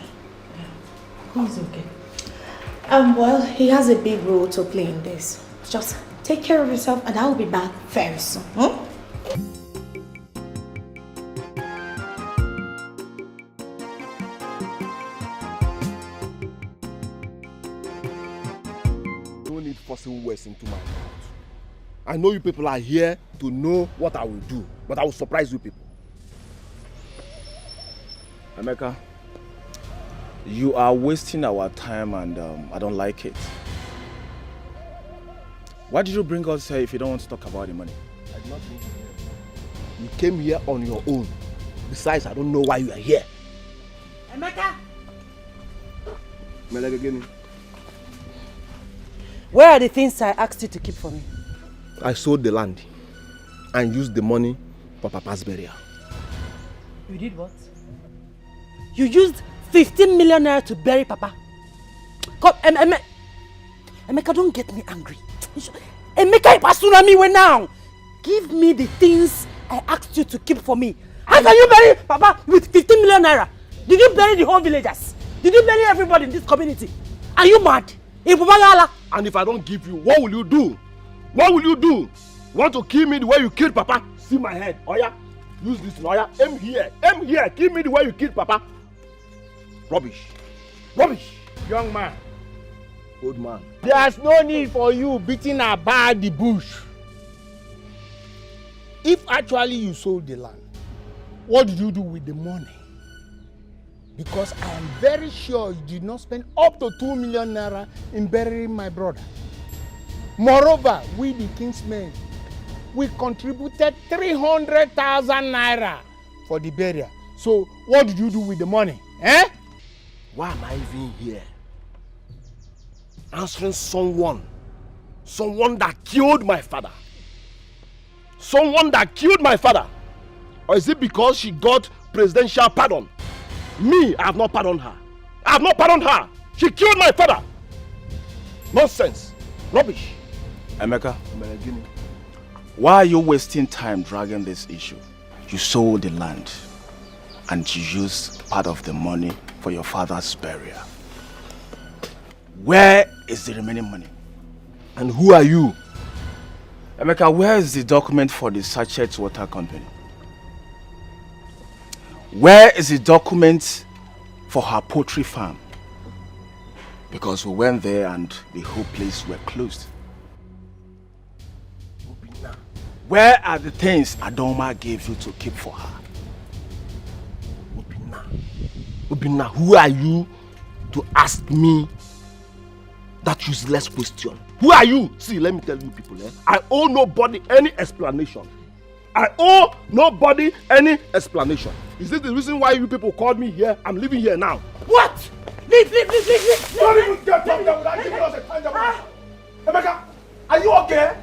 Who's okay? Well, he has a big role to play in this. Just take care of yourself and I'll be back very soon. Don't need forcing words into my mouth. I know you people are here to know what I will do, but I will surprise you people. Emeka, you are wasting our time and I don't like it. Why did you bring us here if you don't want to talk about the money? I did not bring you here. You came here on your own. Besides, I don't know why you are here. Emeka! Where are the things I asked you to keep for me? I sold the land and used the money for Papa's burial. You did what? You used 15 million naira to bury Papa. Come, Emeka, don't get me angry. Emeka, me now. Give me the things I asked you to keep for me. And How can you bury Papa with 15 million naira? Did you bury the whole villagers? Did you bury everybody in this community? Are you mad? And if I don't give you, what will you do? What will you do? Want to kill me the way you killed Papa? See my head. Oya, use this. Oya, aim here. Aim here. Kill me the way you killed Papa. Rubbish. Rubbish. Young man. Old man. There's no need for you beating about the bush. If actually you sold the land, what did you do with the money? Because I am very sure you did not spend up to 2 million naira in burying my brother. Moreover, we the king's men, we contributed 300,000 naira for the burial. So what did you do with the money? Eh? Why am I even here? Answering someone that killed my father. Someone that killed my father. Or is it because she got presidential pardon? Me, I have not pardoned her. I have not pardoned her. She killed my father. Nonsense. Rubbish. Emeka, why are you wasting time dragging this issue? You sold the land and you used part of the money for your father's burial. Where is the remaining money? And who are you? Emeka, where is the document for the Sachet Water Company? Where is the document for her poultry farm? Because we went there and the whole place were closed. Where are the things Adoma gave you to keep for her? Obinna, who are you to ask me that useless question? Who are you? See, let me tell you people, I owe nobody any explanation. I owe nobody any explanation. Is this the reason why you people called me here? I'm living here now. What? Leave. Don't even get from there without giving us a tangible. Emeka, are you okay?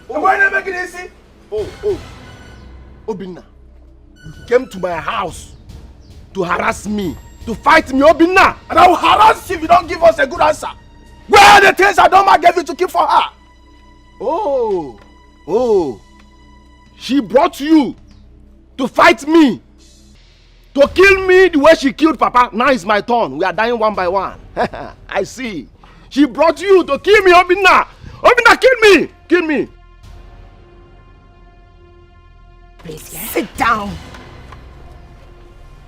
Why not making it easy? Oh. Obinna, you came to my house to harass me, to fight me, Obinna. And I will harass you if you don't give us a good answer. Where are the things Adoma gave you to keep for her? Oh. She brought you to fight me, to kill me the way she killed Papa. Now it's my turn. We are dying one by one. I see. She brought you to kill me, Obinna. Obinna, kill me. Please sit down.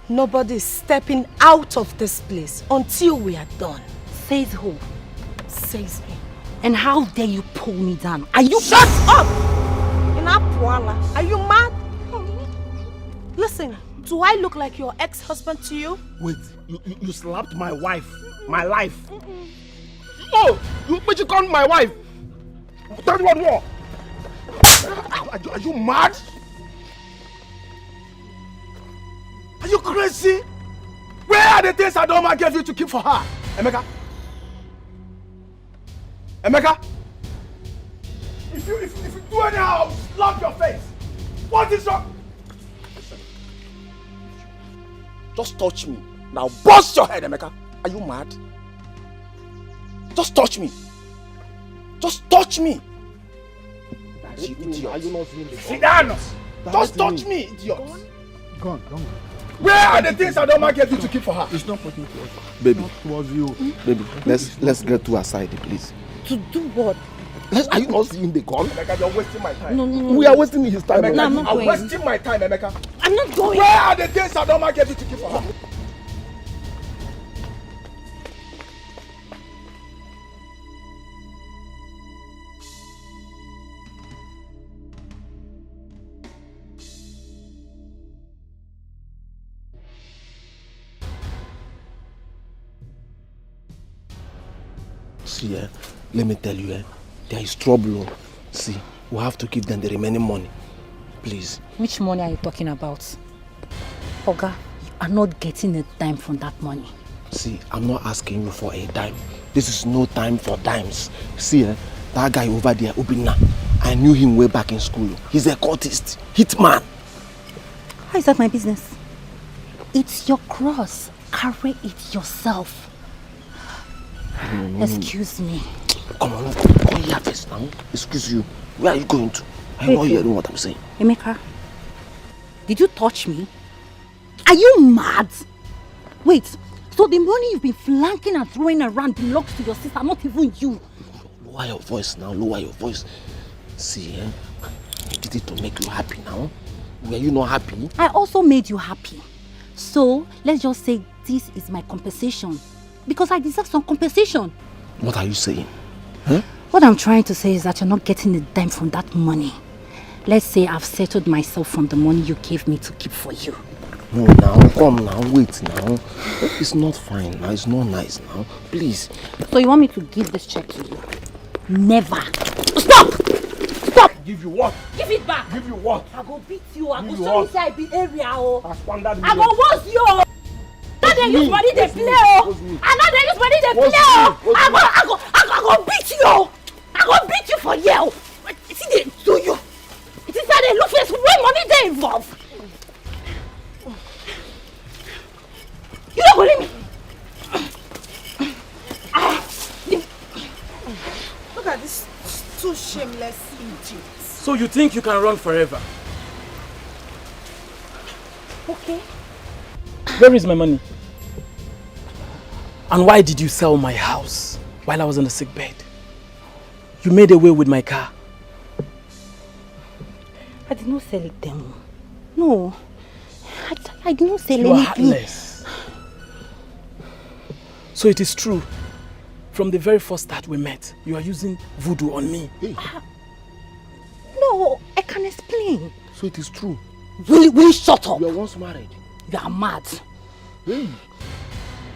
Nobody's stepping out of this place until we are done. Says who? Says me. And how dare you pull me down? Are you— Shut up! Are you mad? Listen, do I look like your ex-husband to you? Wait, you slapped my wife, my life. Oh, but you called my wife. Tell me one more. Are you mad? Are you crazy? Where are the things Adoma gave you to keep for her? Emeka? If you do anyhow, I'll slap your face. What is wrong? Listen. Just touch me. Now bust your head, Emeka. Are you mad? Just touch me. Just touch me. You idiot. Are you not seeing this? Sit down. Just touch me, idiot. Go on. Where are the things Adoma gave you to keep for her? It's not pointing towards you. Baby. Not towards you. Baby, let's get to her side, please. To do what? Are you not seeing the gun? Emeka, you're wasting my time. No. We are wasting his time. Emeka, I'm not going. wasting my time, Emeka. I'm not going. Where are the things Adoma gave you to keep for her? See, let me tell you, there is trouble. See, we have to give them the remaining money. Please. Which money are you talking about? Oga, you are not getting a dime from that money. See, I'm not asking you for a dime. This is no time for dimes. See, that guy over there, Obinna, I knew him way back in school. He's a cultist, hitman. How is that my business? It's your cross. Carry it yourself. Excuse me. Come here first now. Excuse you. Where are you going to? I'm not hearing what I'm saying. Emeka, Did you touch me? Are you mad? Wait, so the money you've been flanking and throwing around belongs to your sister, not even you. Lower your voice now, lower your voice. See, I did it to make you happy now. Were you not happy? I also made you happy. So, let's just say this is my compensation. Because I deserve some compensation. What are you saying? Huh? What I'm trying to say is that you're not getting a dime from that money. Let's say I've settled myself from the money you gave me to keep for you. No, now, come now, wait now. It's not fine now, it's not nice now. Please. So you want me to give this check to you? Never. Stop! Stop! Give you what? Give it back! Give you what? I go beat you, I go Give you show you what? say I be area oh. I squandered I go worse you oh. Now they use money they play oh. And now they use money they play oh. I go beat you oh. I go beat you for you oh. What is it they do you? It is how they look face when money they involve. You don't believe me? Look at these two shameless idiots. So you think you can run forever? Okay. Where is my money? And why did you sell my house while I was on the sick bed? You made away with my car. I did not sell it them. No. I did not sell anything. You are heartless. So it is true. From the very first start we met, you are using voodoo on me. Hey. No, I can explain. So it is true. Will you shut up? You were once married. You are mad. Hey.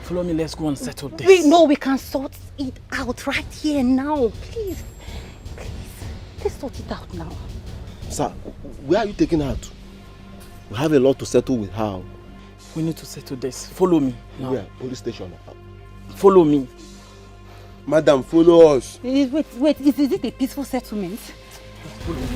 Follow me, let's go and settle this. We can sort it out right here now. Please. Please. Let's sort it out now. Sir, where are you taking her to? We have a lot to settle with her. We need to settle this. Follow me now. Where? Police station. Follow me. Madam, follow us. Wait. Is it a peaceful settlement? Follow me.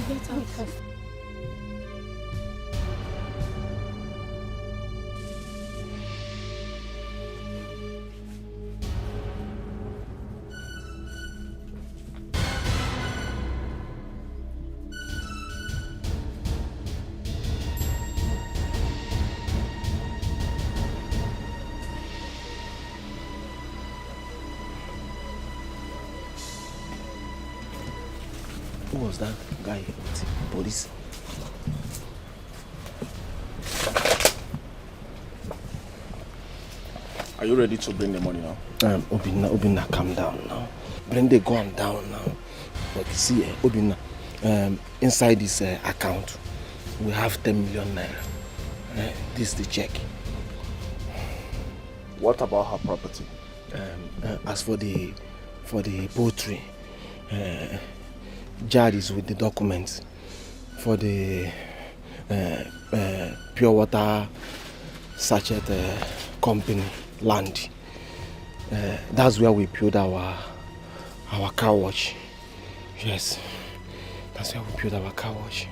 Who was that guy with police? Are you ready to bring the money now? Obinna, calm down now. Bring the gun down now. Like, see, Obinna, inside this account, we have 10 million naira. This is the check. What about her property? As for the poultry, Jad is with the documents. For the pure water sachet company land, that's where we build our car wash. Yes, that's where we build our car wash.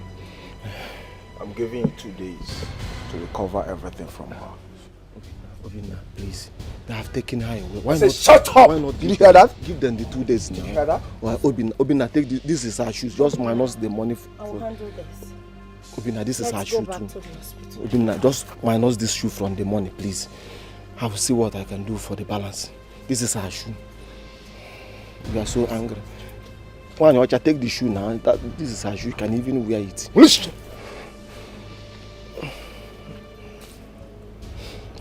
I'm giving you 2 days to recover everything from her. Obinna, please. They have taken her away. Why Say, not? shut up! Why not? Did you hear that? Give them the 2 days now. Did you hear that? Well, Obinna, take this is her shoes. Just minus the money. I will handle this. Obinna, this is her Let's go shoe back too. to the hospital. Obinna, just minus this shoe from the money, please. I will see what I can do for the balance. This is her shoe. You are so angry. One, watch, I take the shoe now. This is her shoe. You can even wear it.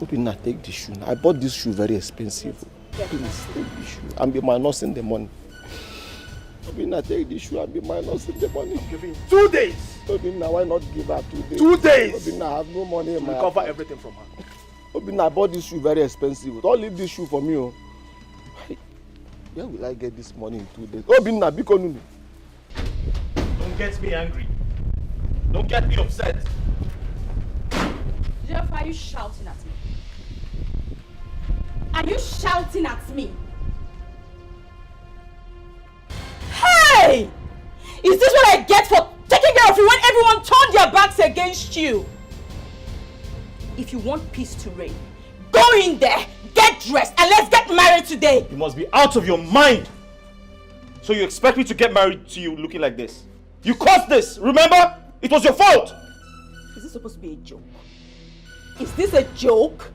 Obinna, take the shoe. I bought this shoe very expensive. Please, take the shoe. And be minusing the money. Obinna, take the shoe and be minusing the money. I'm giving you 2 days. Obinna, why not give her 2 days? 2 days. Obinna, I have no money in my recover account. everything from her. Obinna, I bought this shoe very expensive. Don't leave this shoe for me. Oh. Where will I get this money in 2 days? Obinna, Bikonunu. Don't get me angry. Don't get me upset. Jeff, are you shouting at me? Are you shouting at me? Hey! Is this what I get for taking care of you when everyone turned their backs against you? If you want peace to reign, go in there, get dressed, and let's get married today. You must be out of your mind. So you expect me to get married to you looking like this? You caused this, remember? It was your fault. Is this supposed to be a joke? Is this a joke?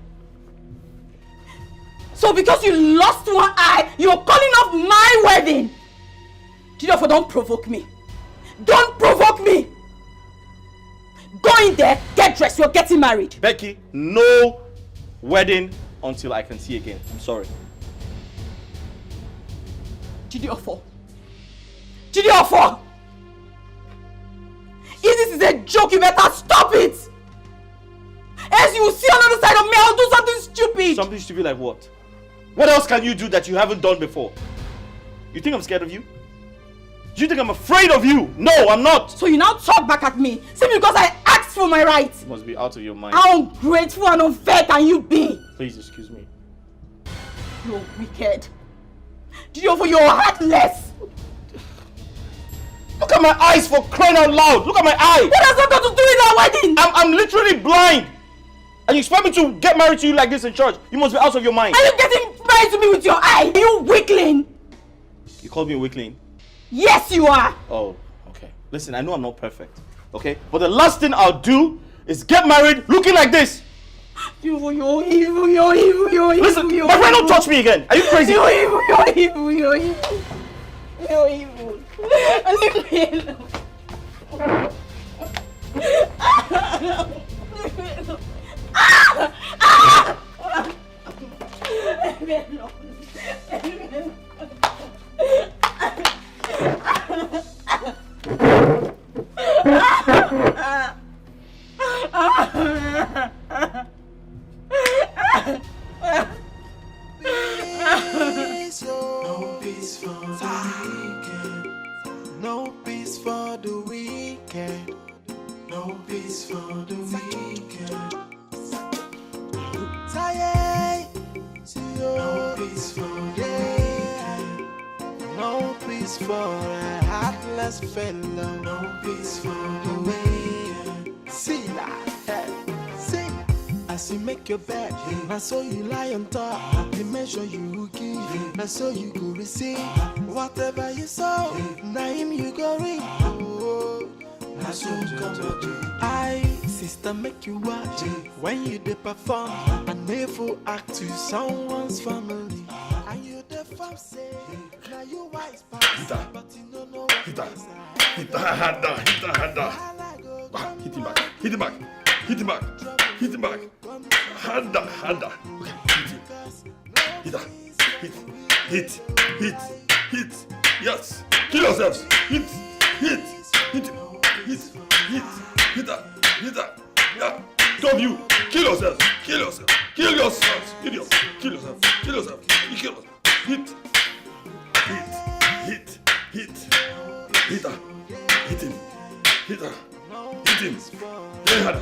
So because you lost one eye, you're calling off my wedding? Therefore, don't provoke me. Don't provoke me! Go in there, get dressed, you're getting married. Becky, no wedding until I can see again. I'm sorry. Jidiofo. Jidiofo! If this is a joke, you better stop it! Else you will see another side of me, I'll do something stupid! Something stupid like what? What else can you do that you haven't done before? You think I'm scared of you? Do you think I'm afraid of you? No, I'm not! So you now talk back at me, simply because I asked for my rights! You must be out of your mind. How ungrateful and unfair can you be? Please excuse me. You're wicked. Jidiofo, you're heartless! Look at my eyes, for crying out loud! Look at my eye! What has that got to do with our wedding? I'm literally blind! And you expect me to get married to you like this in church? You must be out of your mind. Are you getting married to me with your eye? Are you weakling? You called me a weakling? Yes, you are! Oh, okay. Listen, I know I'm not perfect, okay? But the last thing I'll do is get married looking like this! You're evil, you're evil, you're evil. Listen, my friend, don't touch me again! Are you crazy? You're evil, you're evil, you're evil. You're evil. Leave me alone. Leave me alone. Leave me alone. Leave me alone. No peace for the weekend. No peace for the weekend. No peace for the weekend. No peace for the weekend. No peace for a heartless fellow. No peace for the weekend. See that? See? As you make your bed, I saw you lie on top. The measure you give, I saw you go receive. Whatever you sow, now him you go reap. Oh, I so come to I, sister, make you watch when you dey perform an evil act to someone's family. And you dey farm say, now you wise pass, but you don't know what Hit him back. Hit him back. Hit him back. Hit him back. Harder. Okay, hit him. Hit. Yes. Kill yourselves. Hit that. Yeah. Two of you. Kill yourselves. Kill yourself. Idiot. Kill yourself. Hit. Hit him. Very hard.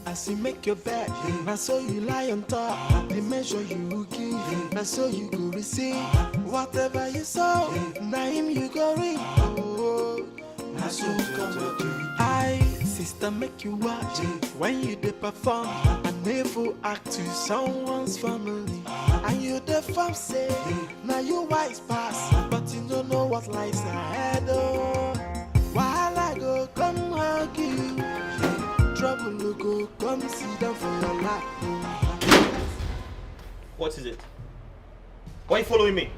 As you make your bed, I saw you lie on top. The measure you give, I saw you go receive. Whatever you sow, now him you go reap. Oh, I so come to I, sister, make you watch when you dey perform an evil act to someone's family. And you dey farm say, now you wise pass, but you don't know what lies ahead. Oh, while I go come hug you. Trouble will go, come sit down for your lap. What is it? Why are you following me?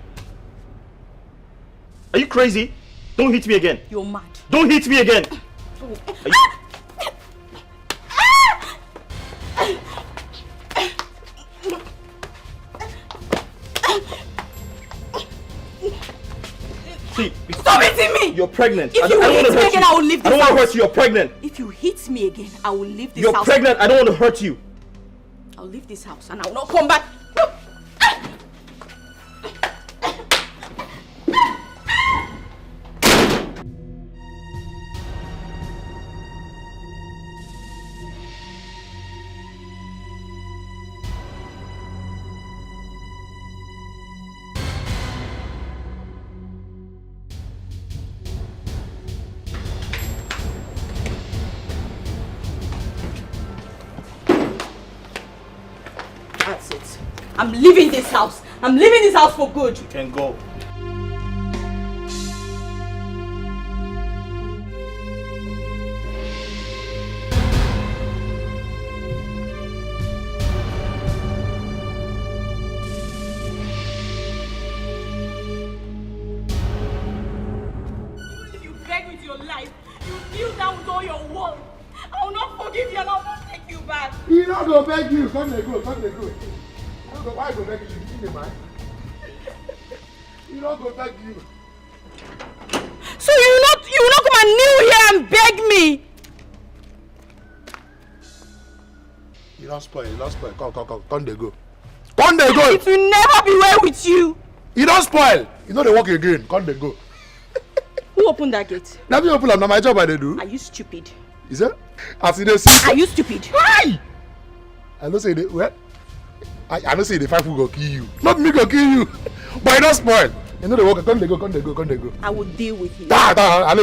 Are you crazy? Don't hit me again. You're mad. Don't hit me again. Are you... See, stop hitting me! You're pregnant. If you hit me again, I will leave this house. I don't want to hurt you. You're pregnant. If you hit me again, I will leave this house. You're pregnant. I don't want to hurt you. I'll leave this house and I will not come back. That's it. I'm leaving this house. I'm leaving this house for good. You can go. deal down with all your work. I will not forgive you and I will not take you back. He not go beg you. Come they go. Why go beg you? You think the man? He not go beg you. So you will not come and kneel here and beg me? You don't spoil. Come they go. Come they go. It will never be well with you. You don't spoil. You know they walk again. Come they go. Who opened that gate? Let me open up. Now my job I they do. Are you stupid? Is it? As in they see. Are you stupid? Why? I don't say they well. I don't say the 5 who go kill you. Not me go kill you. But you don't spoil. You know they walk. Come they go. I will deal with you. I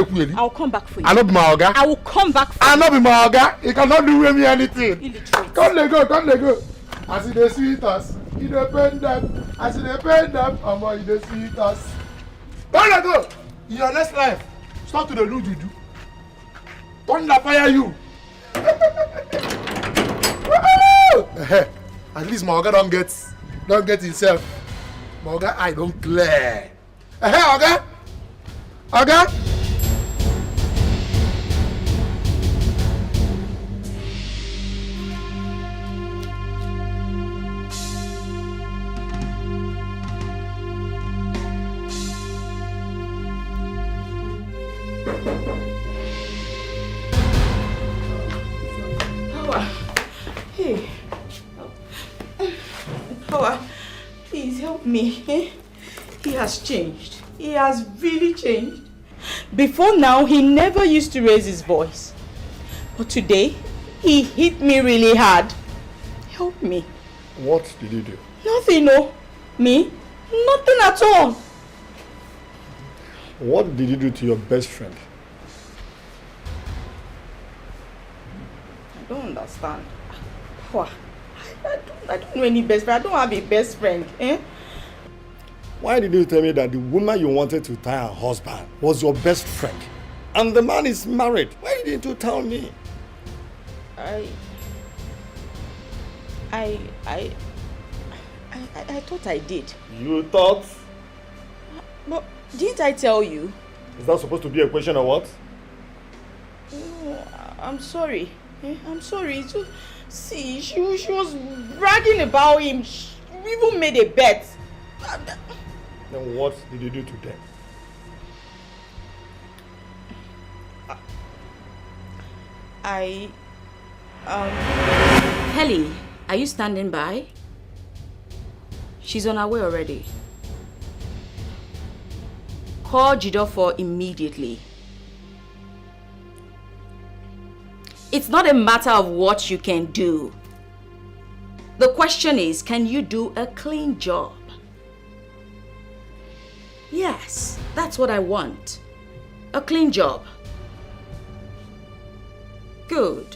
will come back for you. I not be my oga. I will come back for I you. not be my oga. You cannot do with me anything. Illiterate. Come they go. As they sweet us, you depend them. As they depend them, you they sweet us. Come they go. In your next life, start to the do juju. Don't fire you. At least my oga don't get himself. My oga I don't clear. Oga. Hey. Power, please help me. He has changed. He has really changed. Before now, he never used to raise his voice. But today, he hit me really hard. Help me. What did you do? Nothing, no. Me? Nothing at all. What did you do to your best friend? I don't understand. Power. I don't know any best friend. I don't have a best friend. Why did you tell me that the woman you wanted to tie her husband was your best friend? And the man is married. Why didn't you tell me? I thought I did. You thought? But didn't I tell you? Is that supposed to be a question or what? No, I'm sorry. I'm sorry. See, she was bragging about him. She even made a bet. Then what did you do to them? Helly, are you standing by? She's on her way already. Call Jidofor immediately. It's not a matter of what you can do. The question is, can you do a clean job? Yes, that's what I want. A clean job. Good.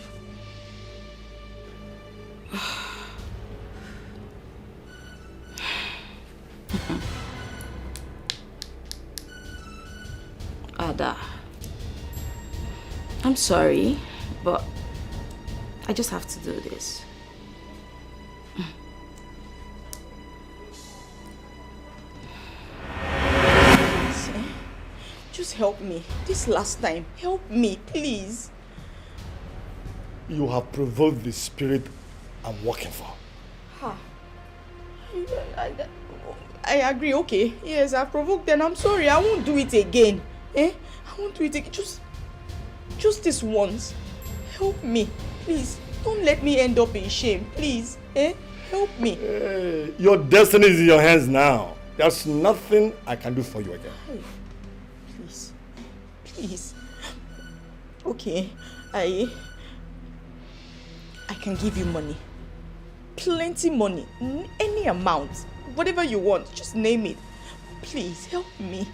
Ada, I'm sorry, but I just have to do this. Just help me. This last time, help me, please. You have provoked the spirit I'm working for. I agree, okay. Yes, I provoked them. I'm sorry. I won't do it again. I won't do it again. Just this once. Help me, please. Don't let me end up in shame, please. Help me. Hey, your destiny is in your hands now. There's nothing I can do for you again. Please. Please. Okay, I can give you money. Plenty money. Any amount. Whatever you want. Just name it. Please, help me.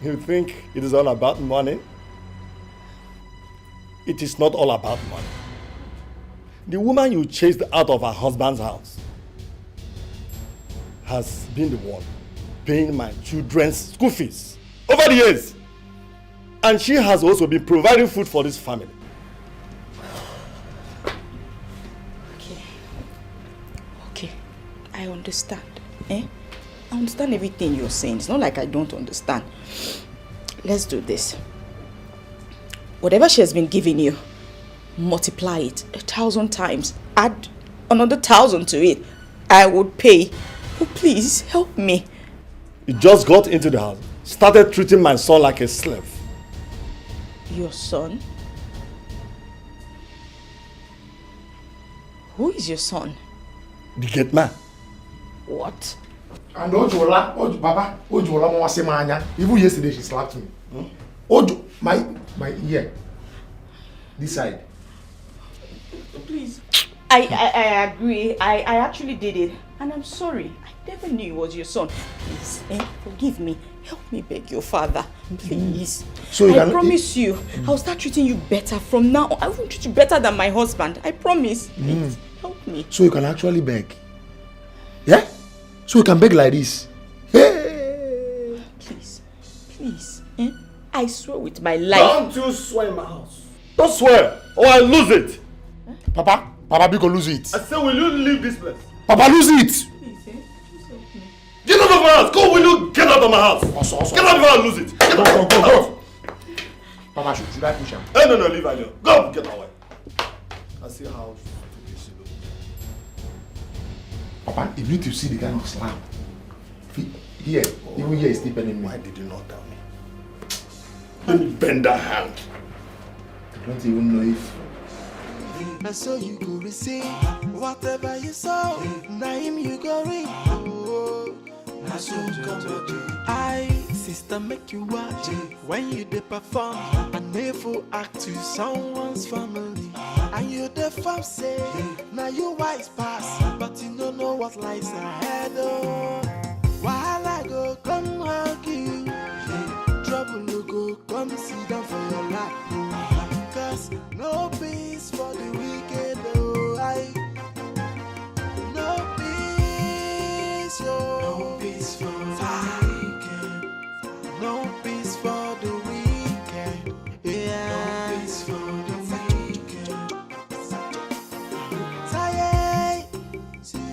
You think it is all about money? It is not all about money. The woman you chased out of her husband's house has been the one paying my children's school fees over the years. And she has also been providing food for this family. Okay. I understand. I understand everything you're saying. It's not like I don't understand. Let's do this. Whatever she has been giving you, multiply it 1,000 times. Add another 1,000 to it. I would pay. Oh, please, help me. You just got into the house, started treating my son like a slave. Your son? Who is your son? The gate man. What? And Ojola, Baba, Ojola Mwasemanya. Even yesterday she slapped me. Ojo, my ear. This side. Please. I agree. I actually did it. And I'm sorry. I never knew it was your son. Please, forgive me. Help me beg your father. Please. So I promise you, I'll start treating you better from now on. I will treat you better than my husband. I promise. Please, help me. So you can actually beg. Yeah? So you can beg like this. Hey. Please. Please. I swear with my life. Don't you swear in my house. Don't swear or I lose it. Papa, Biko lose it. I say, will you leave this place? Papa, lose it. Get out of my house. Go, will you get out of my house? Get out before I lose it. Get out. Go. Papa, should I push him? No, leave her alone. Go, get away. I see how she looks. Papa, you need to see the kind of slap. Here, even here is deeper than me. Why did you not tell me? Let me bend that hand. I don't even know if... And so you go receive whatever you saw. Naim you go read. Oh, that's so come I sister make you watch when you dey perform and never act to someone's family. And you the fam say now you wise pass, but you don't know what lies ahead. Oh, while I go come hug you, trouble will go come sit down for your lap. Cause no peace for the wicked, oh, no peace, oh. No peace for the wicked. No peace for the wicked. Yeah. No peace for the wicked.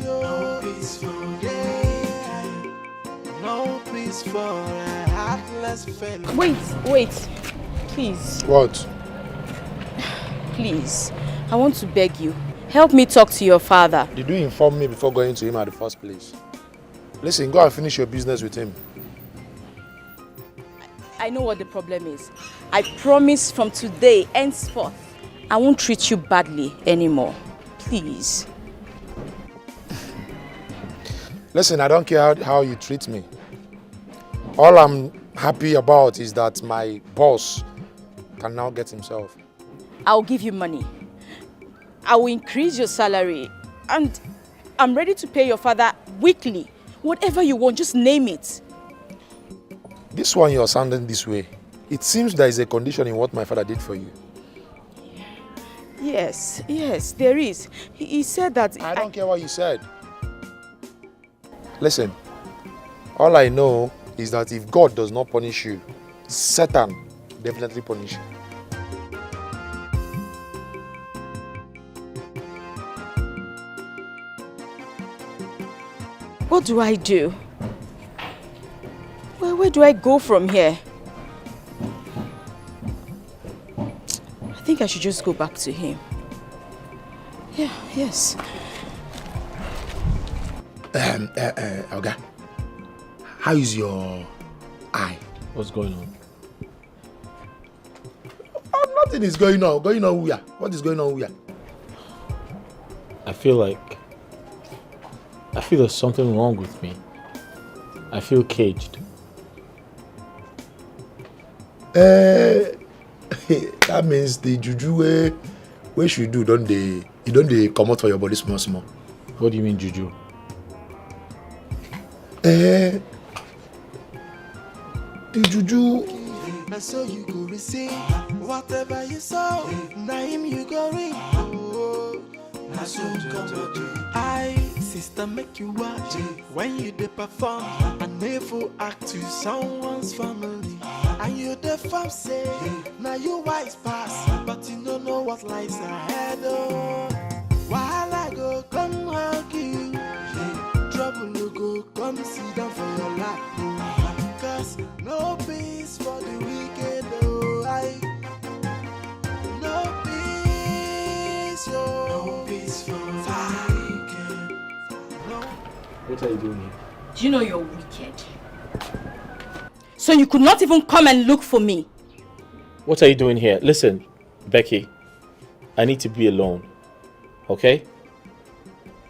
No peace for the wicked. No peace for a heartless fellow. Wait. Please. What? Please, I want to beg you. Help me talk to your father. Did you inform me before going to him at the first place? Listen, go and finish your business with him. I know what the problem is. I promise from today, henceforth, I won't treat you badly anymore. Please. Listen, I don't care how you treat me. All I'm happy about is that my boss can now get himself. I'll give you money. I will increase your salary. And I'm ready to pay your father weekly. Whatever you want, just name it. This one you're sounding this way. It seems there is a condition in what my father did for you. Yes, there is. He said that... I don't care what you said. Listen, all I know is that if God does not punish you, Satan definitely punish you. What do I do? Where do I go from here? I think I should just go back to him. Yes. Oga, how is your eye? What's going on? Oh, nothing is going on. Going on where? What is going on where? I feel there's something wrong with me. I feel caged. That means the juju where should do don't they come out for your body small. What do you mean juju? The juju. And so you go receive whatever you saw. Naim you go read. Oh, that's so come sister make you watch when you dey perform and never act to someone's family. And you the fam say now you wise pass, but you don't know what lies ahead. Oh, while I go come hug you, trouble will go come sit down for your lap. Cause no peace for the wicked. Oh, What are you doing here? Do you know you're wicked? So you could not even come and look for me? What are you doing here? Listen, Becky, I need to be alone, okay?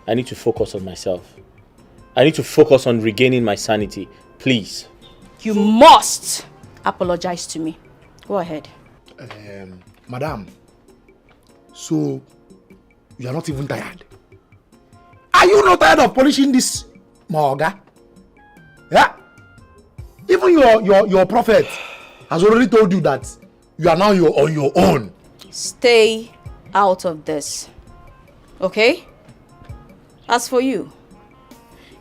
I need to focus on myself. I need to focus on regaining my sanity, please. You must apologize to me. Go ahead. Madam, so you are not even tired? Are you not tired of polishing this Maoga? Yeah? Even your prophet has already told you that you are now on your own. Stay out of this. Okay? As for you,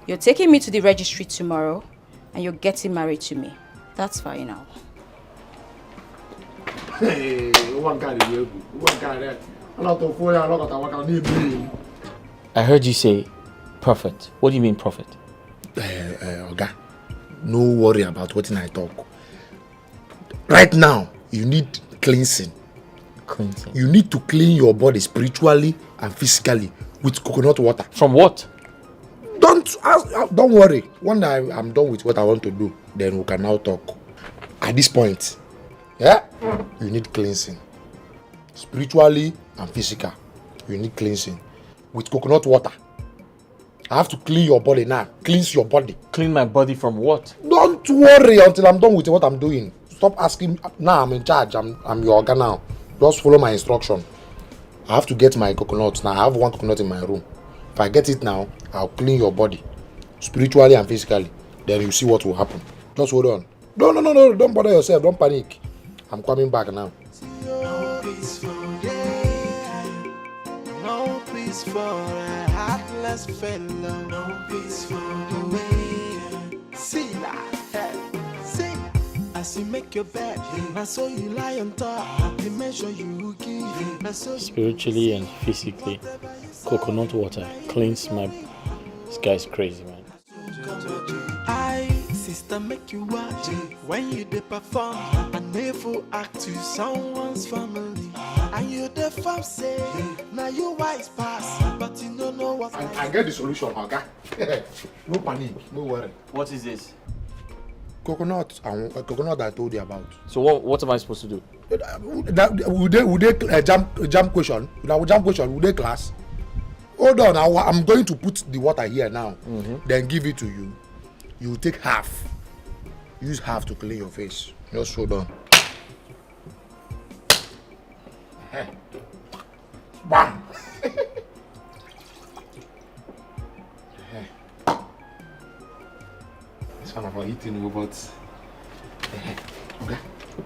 you're taking me to the registry tomorrow and you're getting married to me. That's fine now. Hey, I heard you say prophet. What do you mean prophet? Oga, no worry about what I talk. Right now, you need cleansing. Cleansing? You need to clean your body spiritually and physically with coconut water. From what? Don't worry. When I'm done with what I want to do, then we can now talk. At this point, yeah, you need cleansing. Spiritually and physical, you need cleansing with coconut water. I have to clean your body now. Cleanse your body. Clean my body from what? Don't worry until I'm done with what I'm doing. Stop asking. Now I'm in charge. I'm your organ now. Just follow my instruction. I have to get my coconut. Now I have one coconut in my room. If I get it now, I'll clean your body. Spiritually and physically. Then you see what will happen. Just hold on. No. Don't bother yourself. Don't panic. I'm coming back now. No peace for a heartless fellow. No peace for the way. See that head. See. As you make your bed, that's so you lie on top. The measure you give, that's so Spiritually and physically, coconut water cleans my... This guy's crazy, man. Sister, make you watch when you dey perform an evil act to someone's family, and you dey farm say now you wise pass, but you don't know what. I get the solution, okay? No panic, no worry. What is this? Coconut I told you about. So what am I supposed to do? Would they jam question? Jam question. Would they class? Hold on, I'm going to put the water here now. Then give it to you. You take half. Use half to clean your face. Just hold on. Bam! This one about eating, but okay.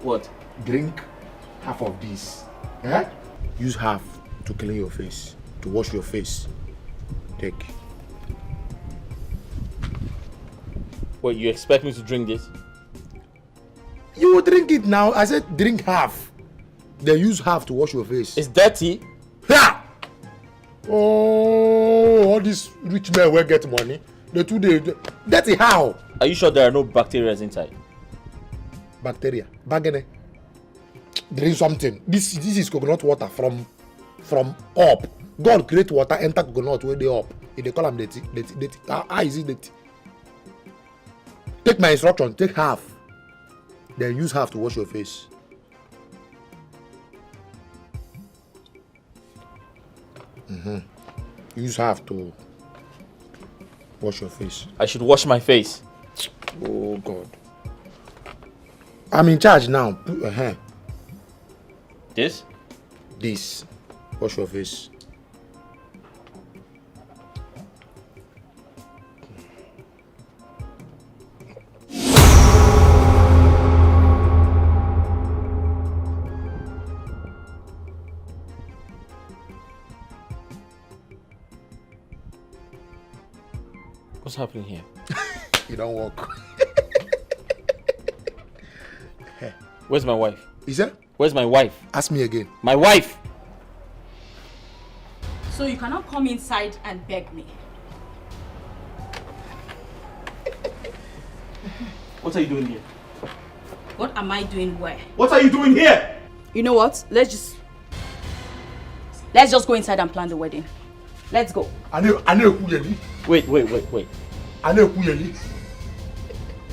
What? Drink half of this. Use half to clean your face, to wash your face. Take. What, you expect me to drink this? You will drink it now. I said drink half. Then use half to wash your face. It's dirty. Ha! Oh, all these rich men will get money. Dirty how? Are you sure there are no bacteria inside? Bacteria. Bagene. Drink something. This is coconut water from up. God create water, enter coconut where they up. If they call them dirty. How is it dirty? Take my instruction, take half. Then use half to wash your face. Use half to wash your face. I should wash my face. Oh God. I'm in charge now. This? This. Wash your face. What's happening here? You don't walk. Where's my wife? Is that? Where's my wife? Ask me again. My wife! So you cannot come inside and beg me. What are you doing here? What am I doing where? What are you doing here? You know what? Let's just go inside and plan the wedding. Let's go. Wait. I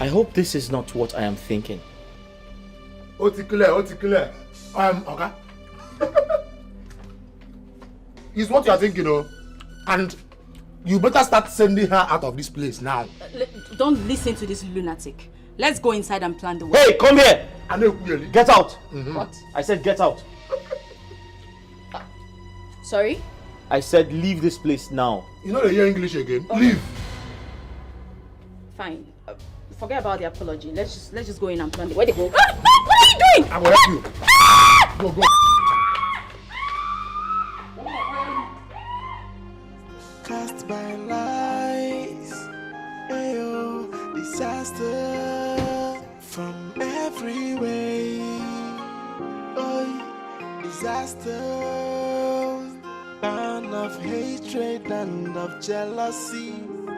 hope this is not what I am thinking. Otikule. Okay. It's what you are thinking, oh. And you better start sending her out of this place now. Don't listen to this lunatic. Let's go inside and plan the way. Hey, come here! Get out! What? I said get out. Sorry? I said leave this place now. You know they hear English again. Leave. Fine. Forget about the apology. Let's just go in and plan the way. Where they go? What are you doing? I will help you. Go. Cast by lies, ayo, disaster from every way. Oh, disaster, burn of hatred and of jealousy.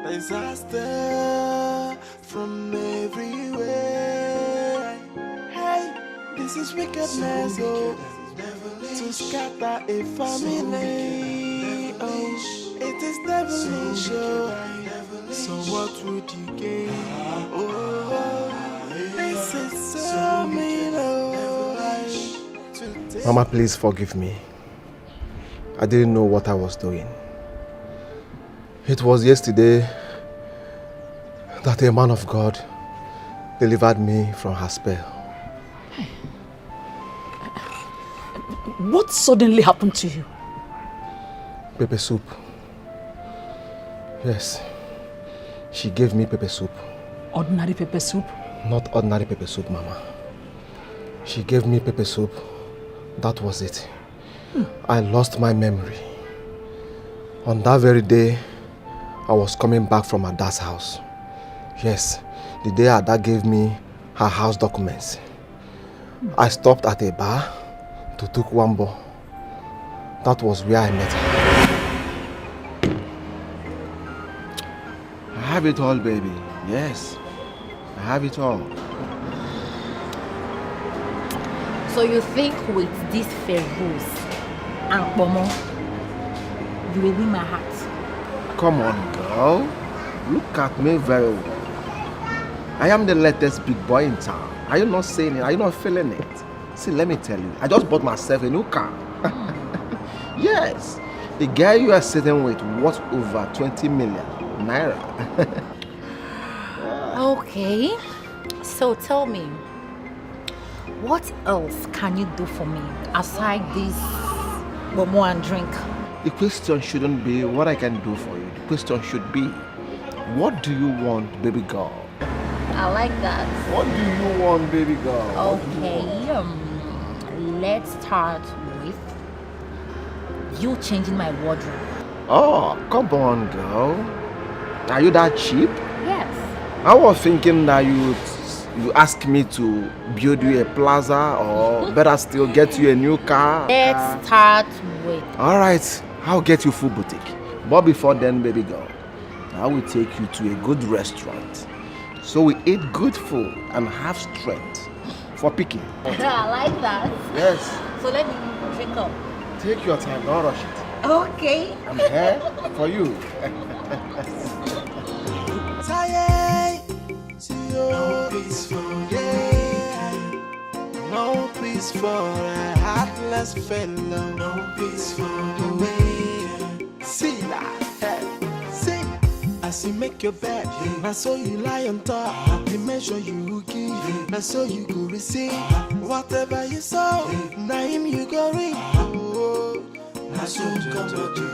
Disaster from every way. Hey, this is wickedness, oh, to scatter a family. Oh, it is devilish, oh. So what would you gain? Oh, this is so mean, oh. Mama, please forgive me. I didn't know what I was doing. It was yesterday that a man of God delivered me from her spell. What suddenly happened to you? Pepper soup. Yes. She gave me pepper soup. Ordinary pepper soup? Not ordinary pepper soup, Mama. She gave me pepper soup. That was it. I lost my memory. On that very day, I was coming back from my dad's house. Yes, the day her dad gave me her house documents. I stopped at a bar to take Wambo. That was where I met her. I have it all, baby. Yes, I have it all. So you think with this Fergus and Pomo, you will win my heart? Come on, girl. Look at me very well. I am the latest big boy in town. Are you not saying it? Are you not feeling it? See, let me tell you. I just bought myself a new car. Yes. The guy you are sitting with worth over 20 million naira. Okay. So tell me, what else can you do for me aside this Momo and drink? The question shouldn't be what I can do for you. The question should be, what do you want, baby girl? I like that. What do you want, baby girl? Okay, let's start with you changing my wardrobe. Oh, come on, girl. Are you that cheap? Yes. I was thinking that you ask me to build you a plaza or better still get you a new car. Let's start with... Alright, I'll get you full boutique. But before then, baby girl, I will take you to a good restaurant. So we eat good food and have strength for picking. I like that. Yes. So let me drink up. Take your time, don't rush it. Okay. I'm here for you. No peace for no peace for a heartless fellow. No peace for the way. See that? See, as you make your bed, now so you lie on top. The measure you give, now so you go receive. Whatever you sow, now him you go reap. Oh, now so come to do.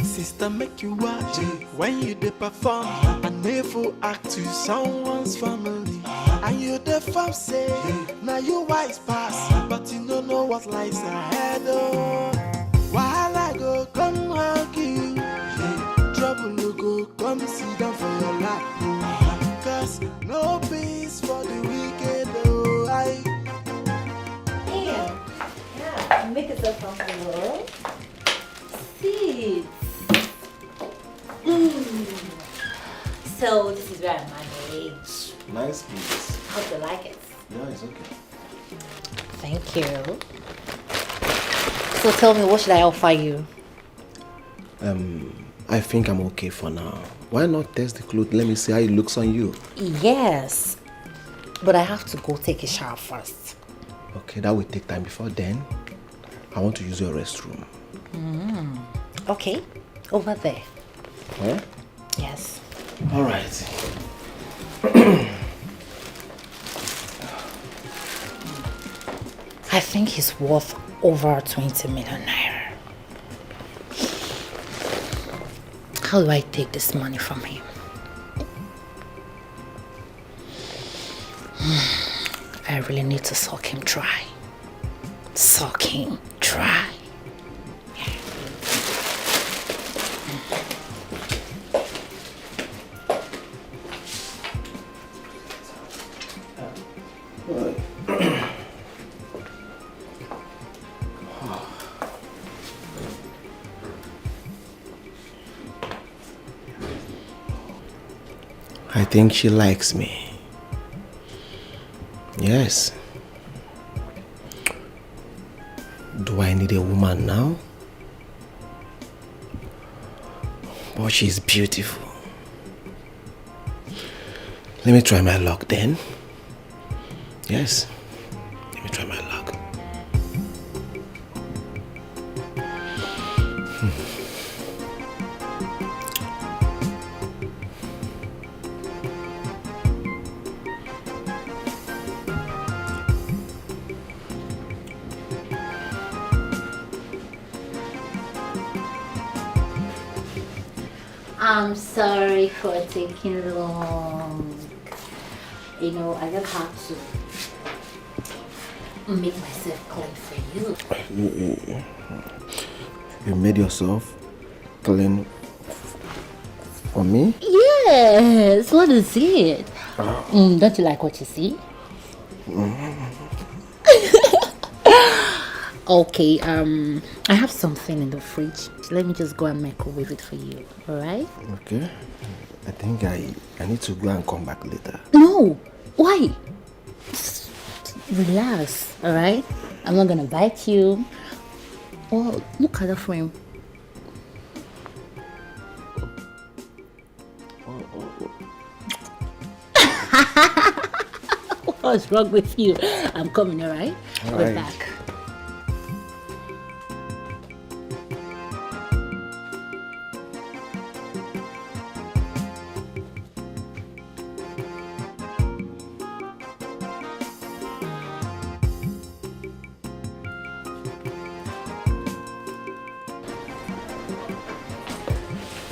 Sister, make you watch when you dey perform an evil act to someone's family, and you dey farm say now you wise pass, but you don't know what lies ahead. Oh, wahala go come hug you, trouble go come sit down for your lap. Cause no peace for the wicked. Oh, yeah, make yourself comfortable. Sit. So this is where I manage. Nice piece. Hope you like it. Yeah, it's okay. Thank you. So tell me, what should I offer you? I think I'm okay for now. Why not test the clothes? Let me see how it looks on you. Yes, but I have to go take a shower first. Okay, that will take time. Before then, I want to use your restroom. Okay, over there. Huh? Yes. All right. I think he's worth over 20 million naira. How do I take this money from him? I really need to suck him dry. Suck him dry. I think she likes me. Yes. Do I need a woman now? But she's beautiful. Let me try my luck then. Yes. Let me try my luck. I'm sorry for taking long. You know, I just have to make myself clean for you. You made yourself clean for me? Yes, what is it? Don't you like what you see? Okay, I have something in the fridge. Let me just go and microwave it for you, alright? Okay. I think I need to go and come back later. No! Why? Just relax, alright? I'm not gonna bite you. Oh, look at the frame. What's wrong with you? I'm coming, alright? I'll be back.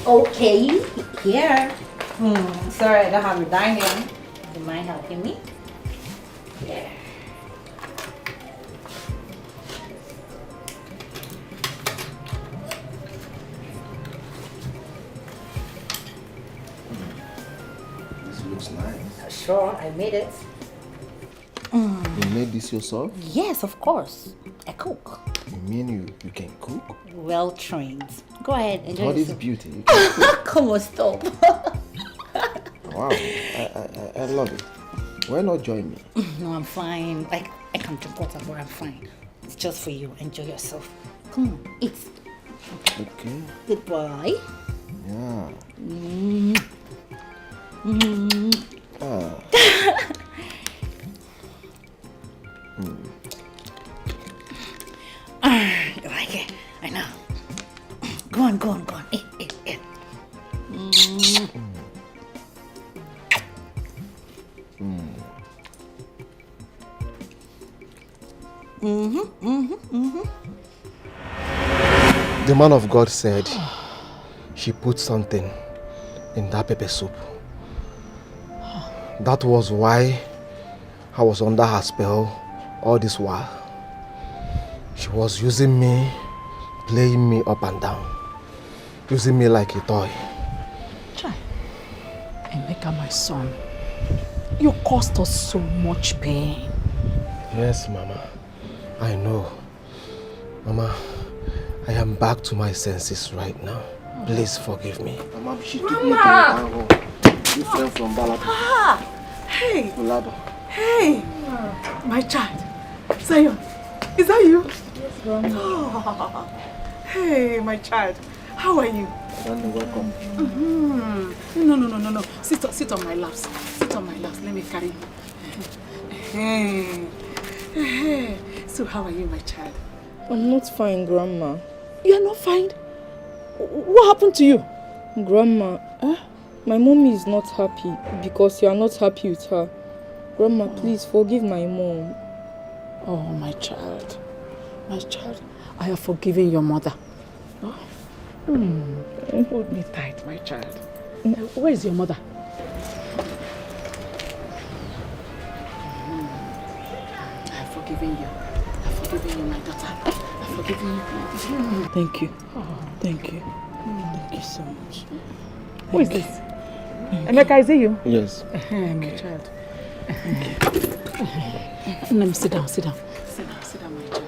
Okay, here. Sorry, I don't have a dining. Do you mind helping me? Yeah. This looks nice. Sure, I made it. You made this yourself? Yes, of course. I cook. You mean you can cook? Well trained. Go ahead, enjoy What is yourself. beauty? You can cook. Come on, stop. Wow, I love it. Why not join me? No, I'm fine. Like, I can drink water, but I'm fine. It's just for you. Enjoy yourself. Come on, eat. Okay. Goodbye. Yeah. Ah. You like it? I know. Go on. Eat. The man of God said she put something in that pepper soup. That was why I was under her spell all this while. She was using me, playing me up and down, using me like a toy. Chai, Emeka, my son, you caused us so much pain. Yes, Mama, I know. Mama, I am back to my senses right now. Please forgive me. Mama, she took me to Mama! Different from Balaba. Ah! Hey! Hey! My child. Zion, is that you? Yes, Grandma. Oh, hey, my child. How are you? Welcome. No. Sit on my laps. Sit on my laps. Let me carry you. So how are you, my child? I'm not fine, Grandma. You are not fine? What happened to you? Grandma, my mommy is not happy because you are not happy with her. Grandma, please forgive my mom. Oh, my child. My child, I have forgiven your mother. Oh. Hold me tight, my child. Where is your mother? I have forgiven you. I have forgiven you, my daughter. I have forgiven you. Thank you. Thank you. Thank you so much. Who is this? Emeka, is it you? Yes. My child. Let me sit down, sit down, my child.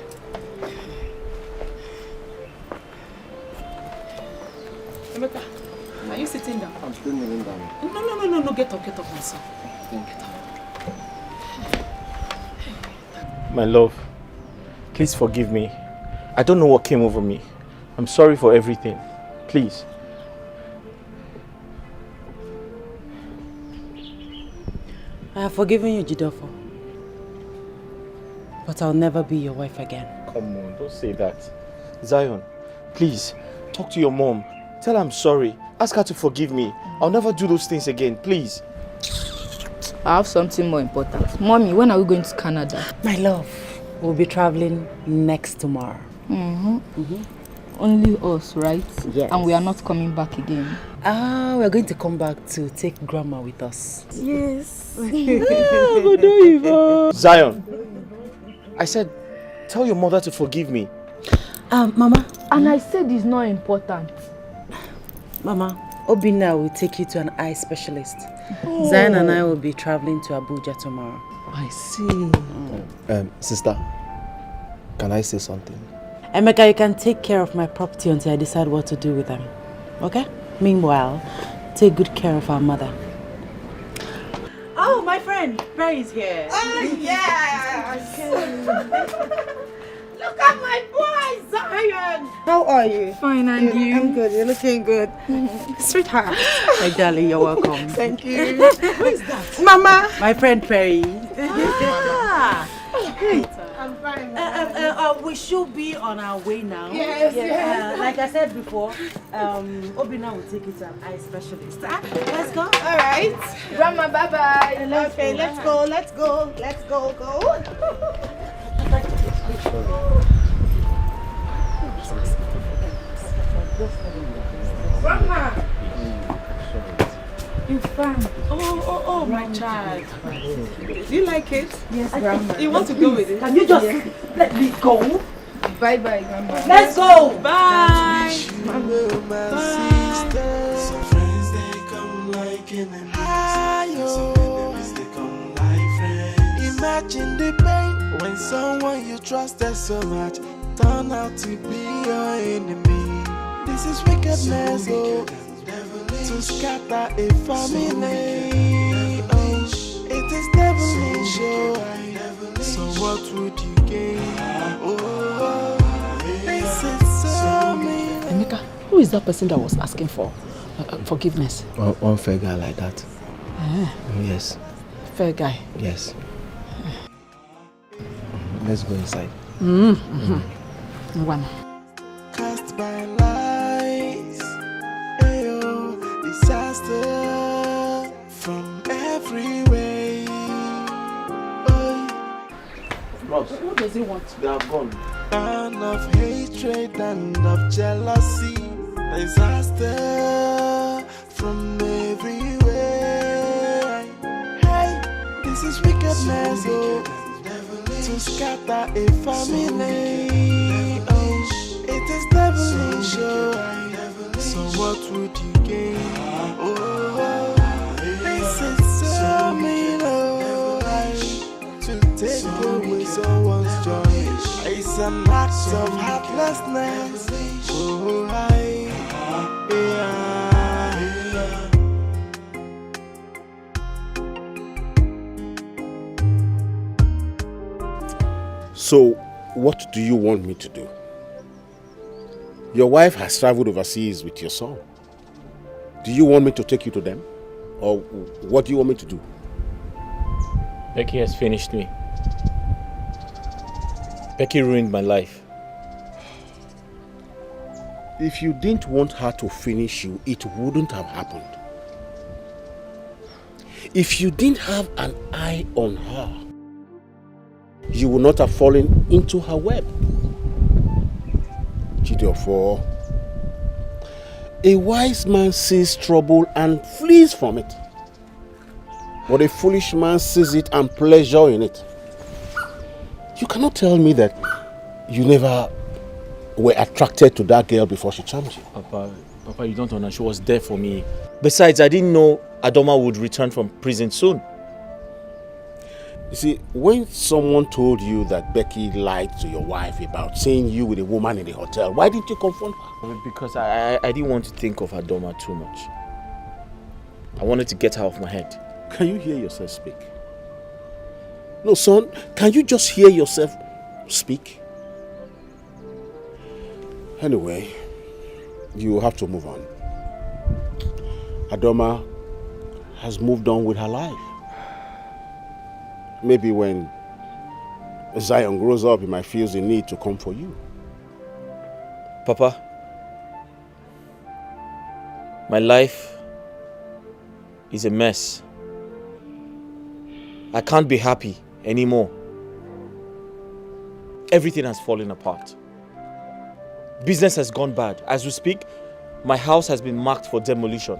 Emeka, are you sitting down? I'm still kneeling down. No, get up, my son. Get up. My love, please forgive me. I don't know what came over me. I'm sorry for everything. Please. I have forgiven you, Jidofo. But I'll never be your wife again. Come on, don't say that. Zion, please, talk to your mom. Tell her I'm sorry. Ask her to forgive me. I'll never do those things again, please. I have something more important. Mommy, when are we going to Canada? My love, we'll be traveling next tomorrow. Only us, right? Yes. And we are not coming back again. We're going to come back to take Grandma with us. Yes. Zion, I said, tell your mother to forgive me. Mama. And I said it's not important. Mama, Obina will take you to an eye specialist. Zion and I will be traveling to Abuja tomorrow. I see. Sister, can I say something? Emeka, you can take care of my property until I decide what to do with them. Okay? Meanwhile, take good care of our mother. Oh, my friend, Perry is here. Oh, yes! Look at my boy, Zion! How are you? Fine, and you? I'm good, you're looking good. Sweetheart. My darling, you're welcome. Thank you. Who is that? Mama! My friend Perry. I'm fine. We should be on our way now. Yes. Like I said before, Obina will take you to an eye specialist. Let's go. All right. Grandma, bye-bye. Okay, let's go. Go. Grandma! You're fine. Oh, my child. Do you like it? Yes, Grandma. You want to go with it? Can you just let me go? Bye-bye, Grandma. Let's go. Bye. Some friends they come like enemies. Some enemies they come like friends. Imagine the pain when someone you trusted so much turn out to be your enemy. This is wickedness, to scatter a family. Oh, it is devilish. So what would you gain? Oh, this is so mean. Emeka, who is that person that was asking for forgiveness? One fair guy like that. Yes. Fair guy. Yes. Let's go inside. One. Cast by lies, ayo, disaster from every way. What does he want? They have gone. And of hatred and of jealousy, disaster from everywhere. Hey, this is wickedness, to scatter a family. Oh, it is devilish. So what would you gain? Oh, this is so mean. To take away someone's joy. It's an act of heartlessness. Oh, So, what do you want me to do? Your wife has traveled overseas with your son. Do you want me to take you to them? Or what do you want me to do? Becky has finished me. Becky ruined my life. If you didn't want her to finish you, it wouldn't have happened. If you didn't have an eye on her, you would not have fallen into her web. Therefore, a wise man sees trouble and flees from it. But a foolish man sees it and pleasure in it. You cannot tell me that you never were attracted to that girl before she charmed you. Papa, you don't understand. She was there for me. Besides, I didn't know Adoma would return from prison soon. You see, when someone told you that Becky lied to your wife about seeing you with a woman in the hotel, why didn't you confront her? Because I didn't want to think of Adoma too much. I wanted to get her off my head. Can you hear yourself speak? No, son, can you just hear yourself speak? Anyway, you have to move on. Adoma has moved on with her life. Maybe when Zion grows up, he might feel the need to come for you. Papa, my life is a mess. I can't be happy anymore. Everything has fallen apart. Business has gone bad. As we speak, my house has been marked for demolition.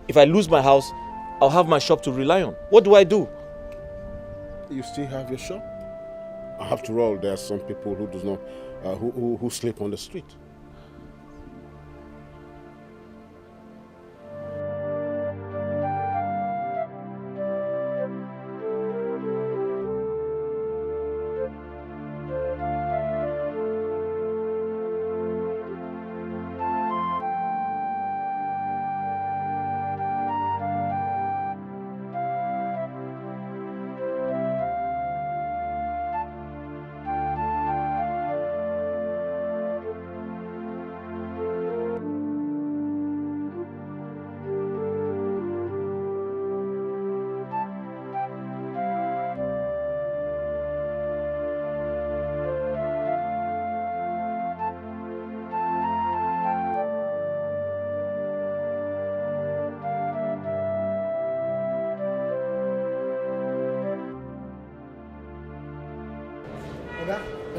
If I lose my house, I'll have my shop to rely on. What do I do? You still have your shop? After all, there are some people who does not, who sleep on the street.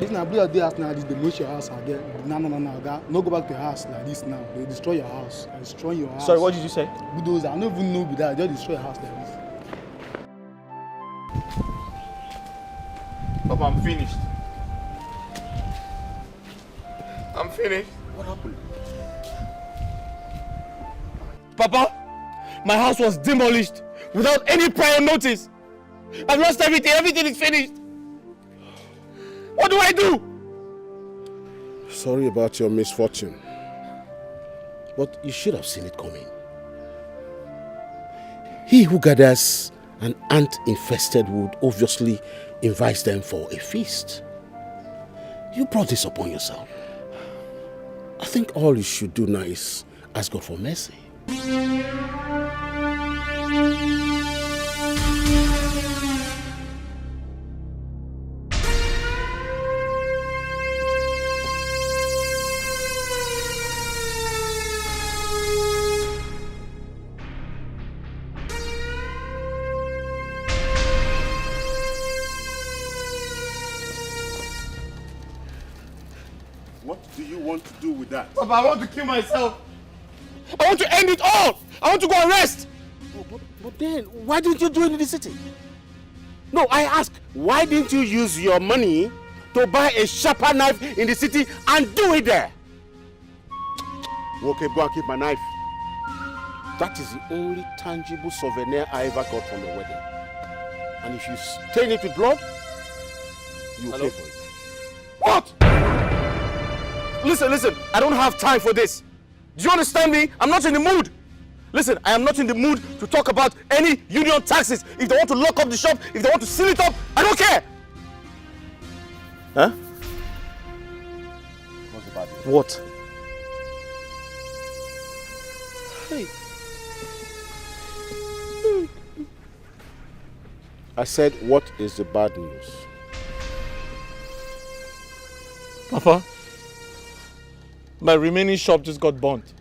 If na blow your house now, they demolish your house again. No, Oga. No go back to your house like this now. They destroy your house. They destroy your house. Sorry, what did you say? Bulldozer. I don't even know with that. Just destroy your house like this. Papa, I'm finished. I'm finished. What happened? Papa, my house was demolished without any prior notice. I've lost everything. Everything is finished. What do I do? Sorry about your misfortune. But you should have seen it coming. He who gathers an ant-infested wood obviously invites them for a feast. You brought this upon yourself. I think all you should do now is ask God for mercy. What do you want to do with that? Papa, I want to kill myself. I want to end it all. I want to go and rest. Oh, but then, why didn't you do it in the city? No, I ask, why didn't you use your money to buy a sharper knife in the city and do it there? Okay, go and keep my knife. That is the only tangible souvenir I ever got from the wedding. And if you stain it with blood, you pay for it. What? Listen, I don't have time for this. Do you understand me? I'm not in the mood. Listen, I am not in the mood to talk about any union taxes. If they want to lock up the shop, if they want to seal it up, I don't care. Huh? What's the bad news? What? Hey. I said, what is the bad news? Papa, my remaining shop just got burnt.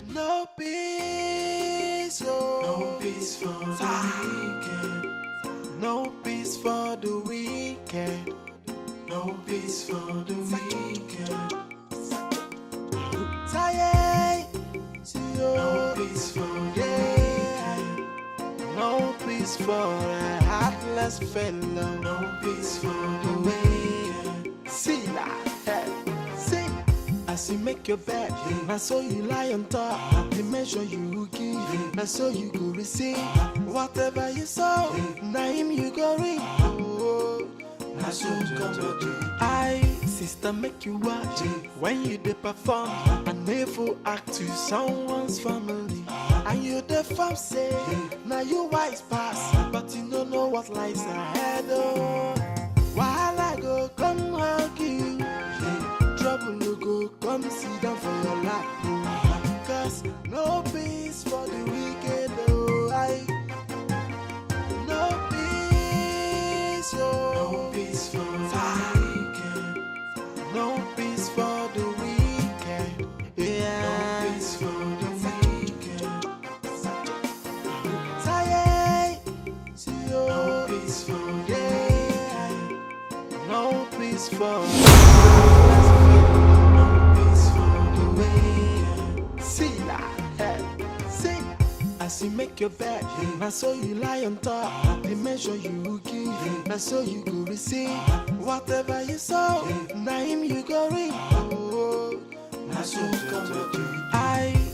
No peace, oh. No peace for the weekend. No peace for the weekend. No peace for the weekend. Tired, no peace for the weekend. No peace for a heartless fellow. No peace for the weekend. See that, see. As you make your bed, now so you lie on top. The measure you give, now so you go receive. Whatever you sow, now him you go reap. Oh, now so come to do. Sister, make you watch when you dey perform an evil act to someone's family. And you the farm say, now you wise pass, but you don't know what lies ahead. Oh, while I go come hug you. Trouble you go come sit down for your lap, oh. Cause no peace for the wicked, oh. No peace, oh. No peace for the wicked. No peace for the wicked. Yeah. No peace for the wicked. Tired, no peace for the no peace for as you make your bed, now so you lie on top. The measure you give, now so you go receive. Whatever you sow, now him you go reap. Oh, now so come to do.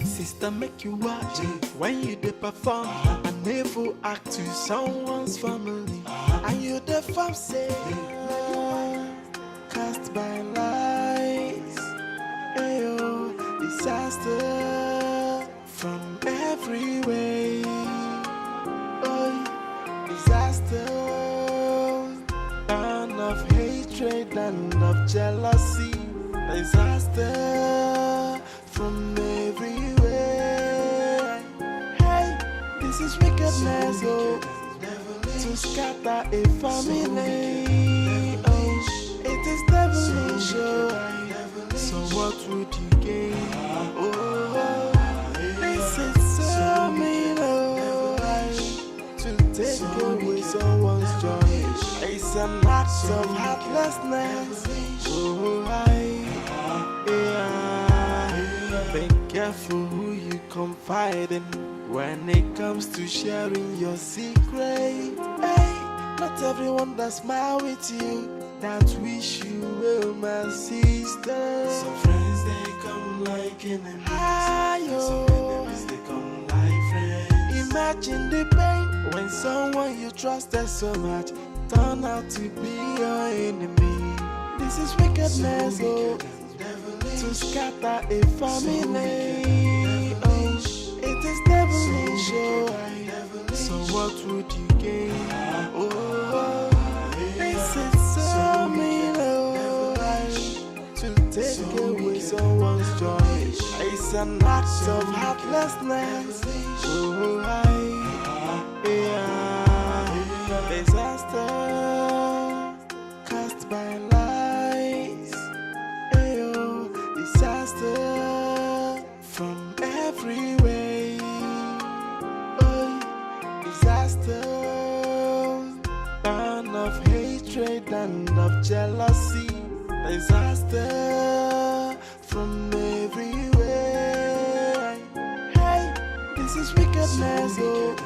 Sister, make you watch when you dey perform an evil act to someone's family. And you the farm say, cast by lies, ayo, disaster from every way. Oh, disaster, and of hatred and of jealousy. Disaster from everywhere. Hey, this is wickedness, oh, to scatter a family. Oh, it is devilish, oh. So what would you gain? Oh, this is so mean, oh, to take away someone's joy. It's an act of heartlessness. Oh, be careful who you confide in when it comes to sharing your secret. Hey, not everyone that smile with you that wish you well, my sister. Some friends they come like enemies. Some enemies they come like friends. Imagine the pain when someone you trusted so much turn out to be your enemy. This is wickedness, oh, to scatter a family. Oh, it is devilish, oh. So what would you gain? Oh, this is so mean, oh, to take away someone's joy. It's an act of heartlessness. Oh, disaster cast by lies. Ayo, disaster from every way. Oh, disaster, and of hatred and of jealousy. Disaster from everywhere. Hey, this is wickedness, oh,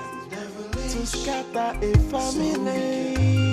to scatter a family.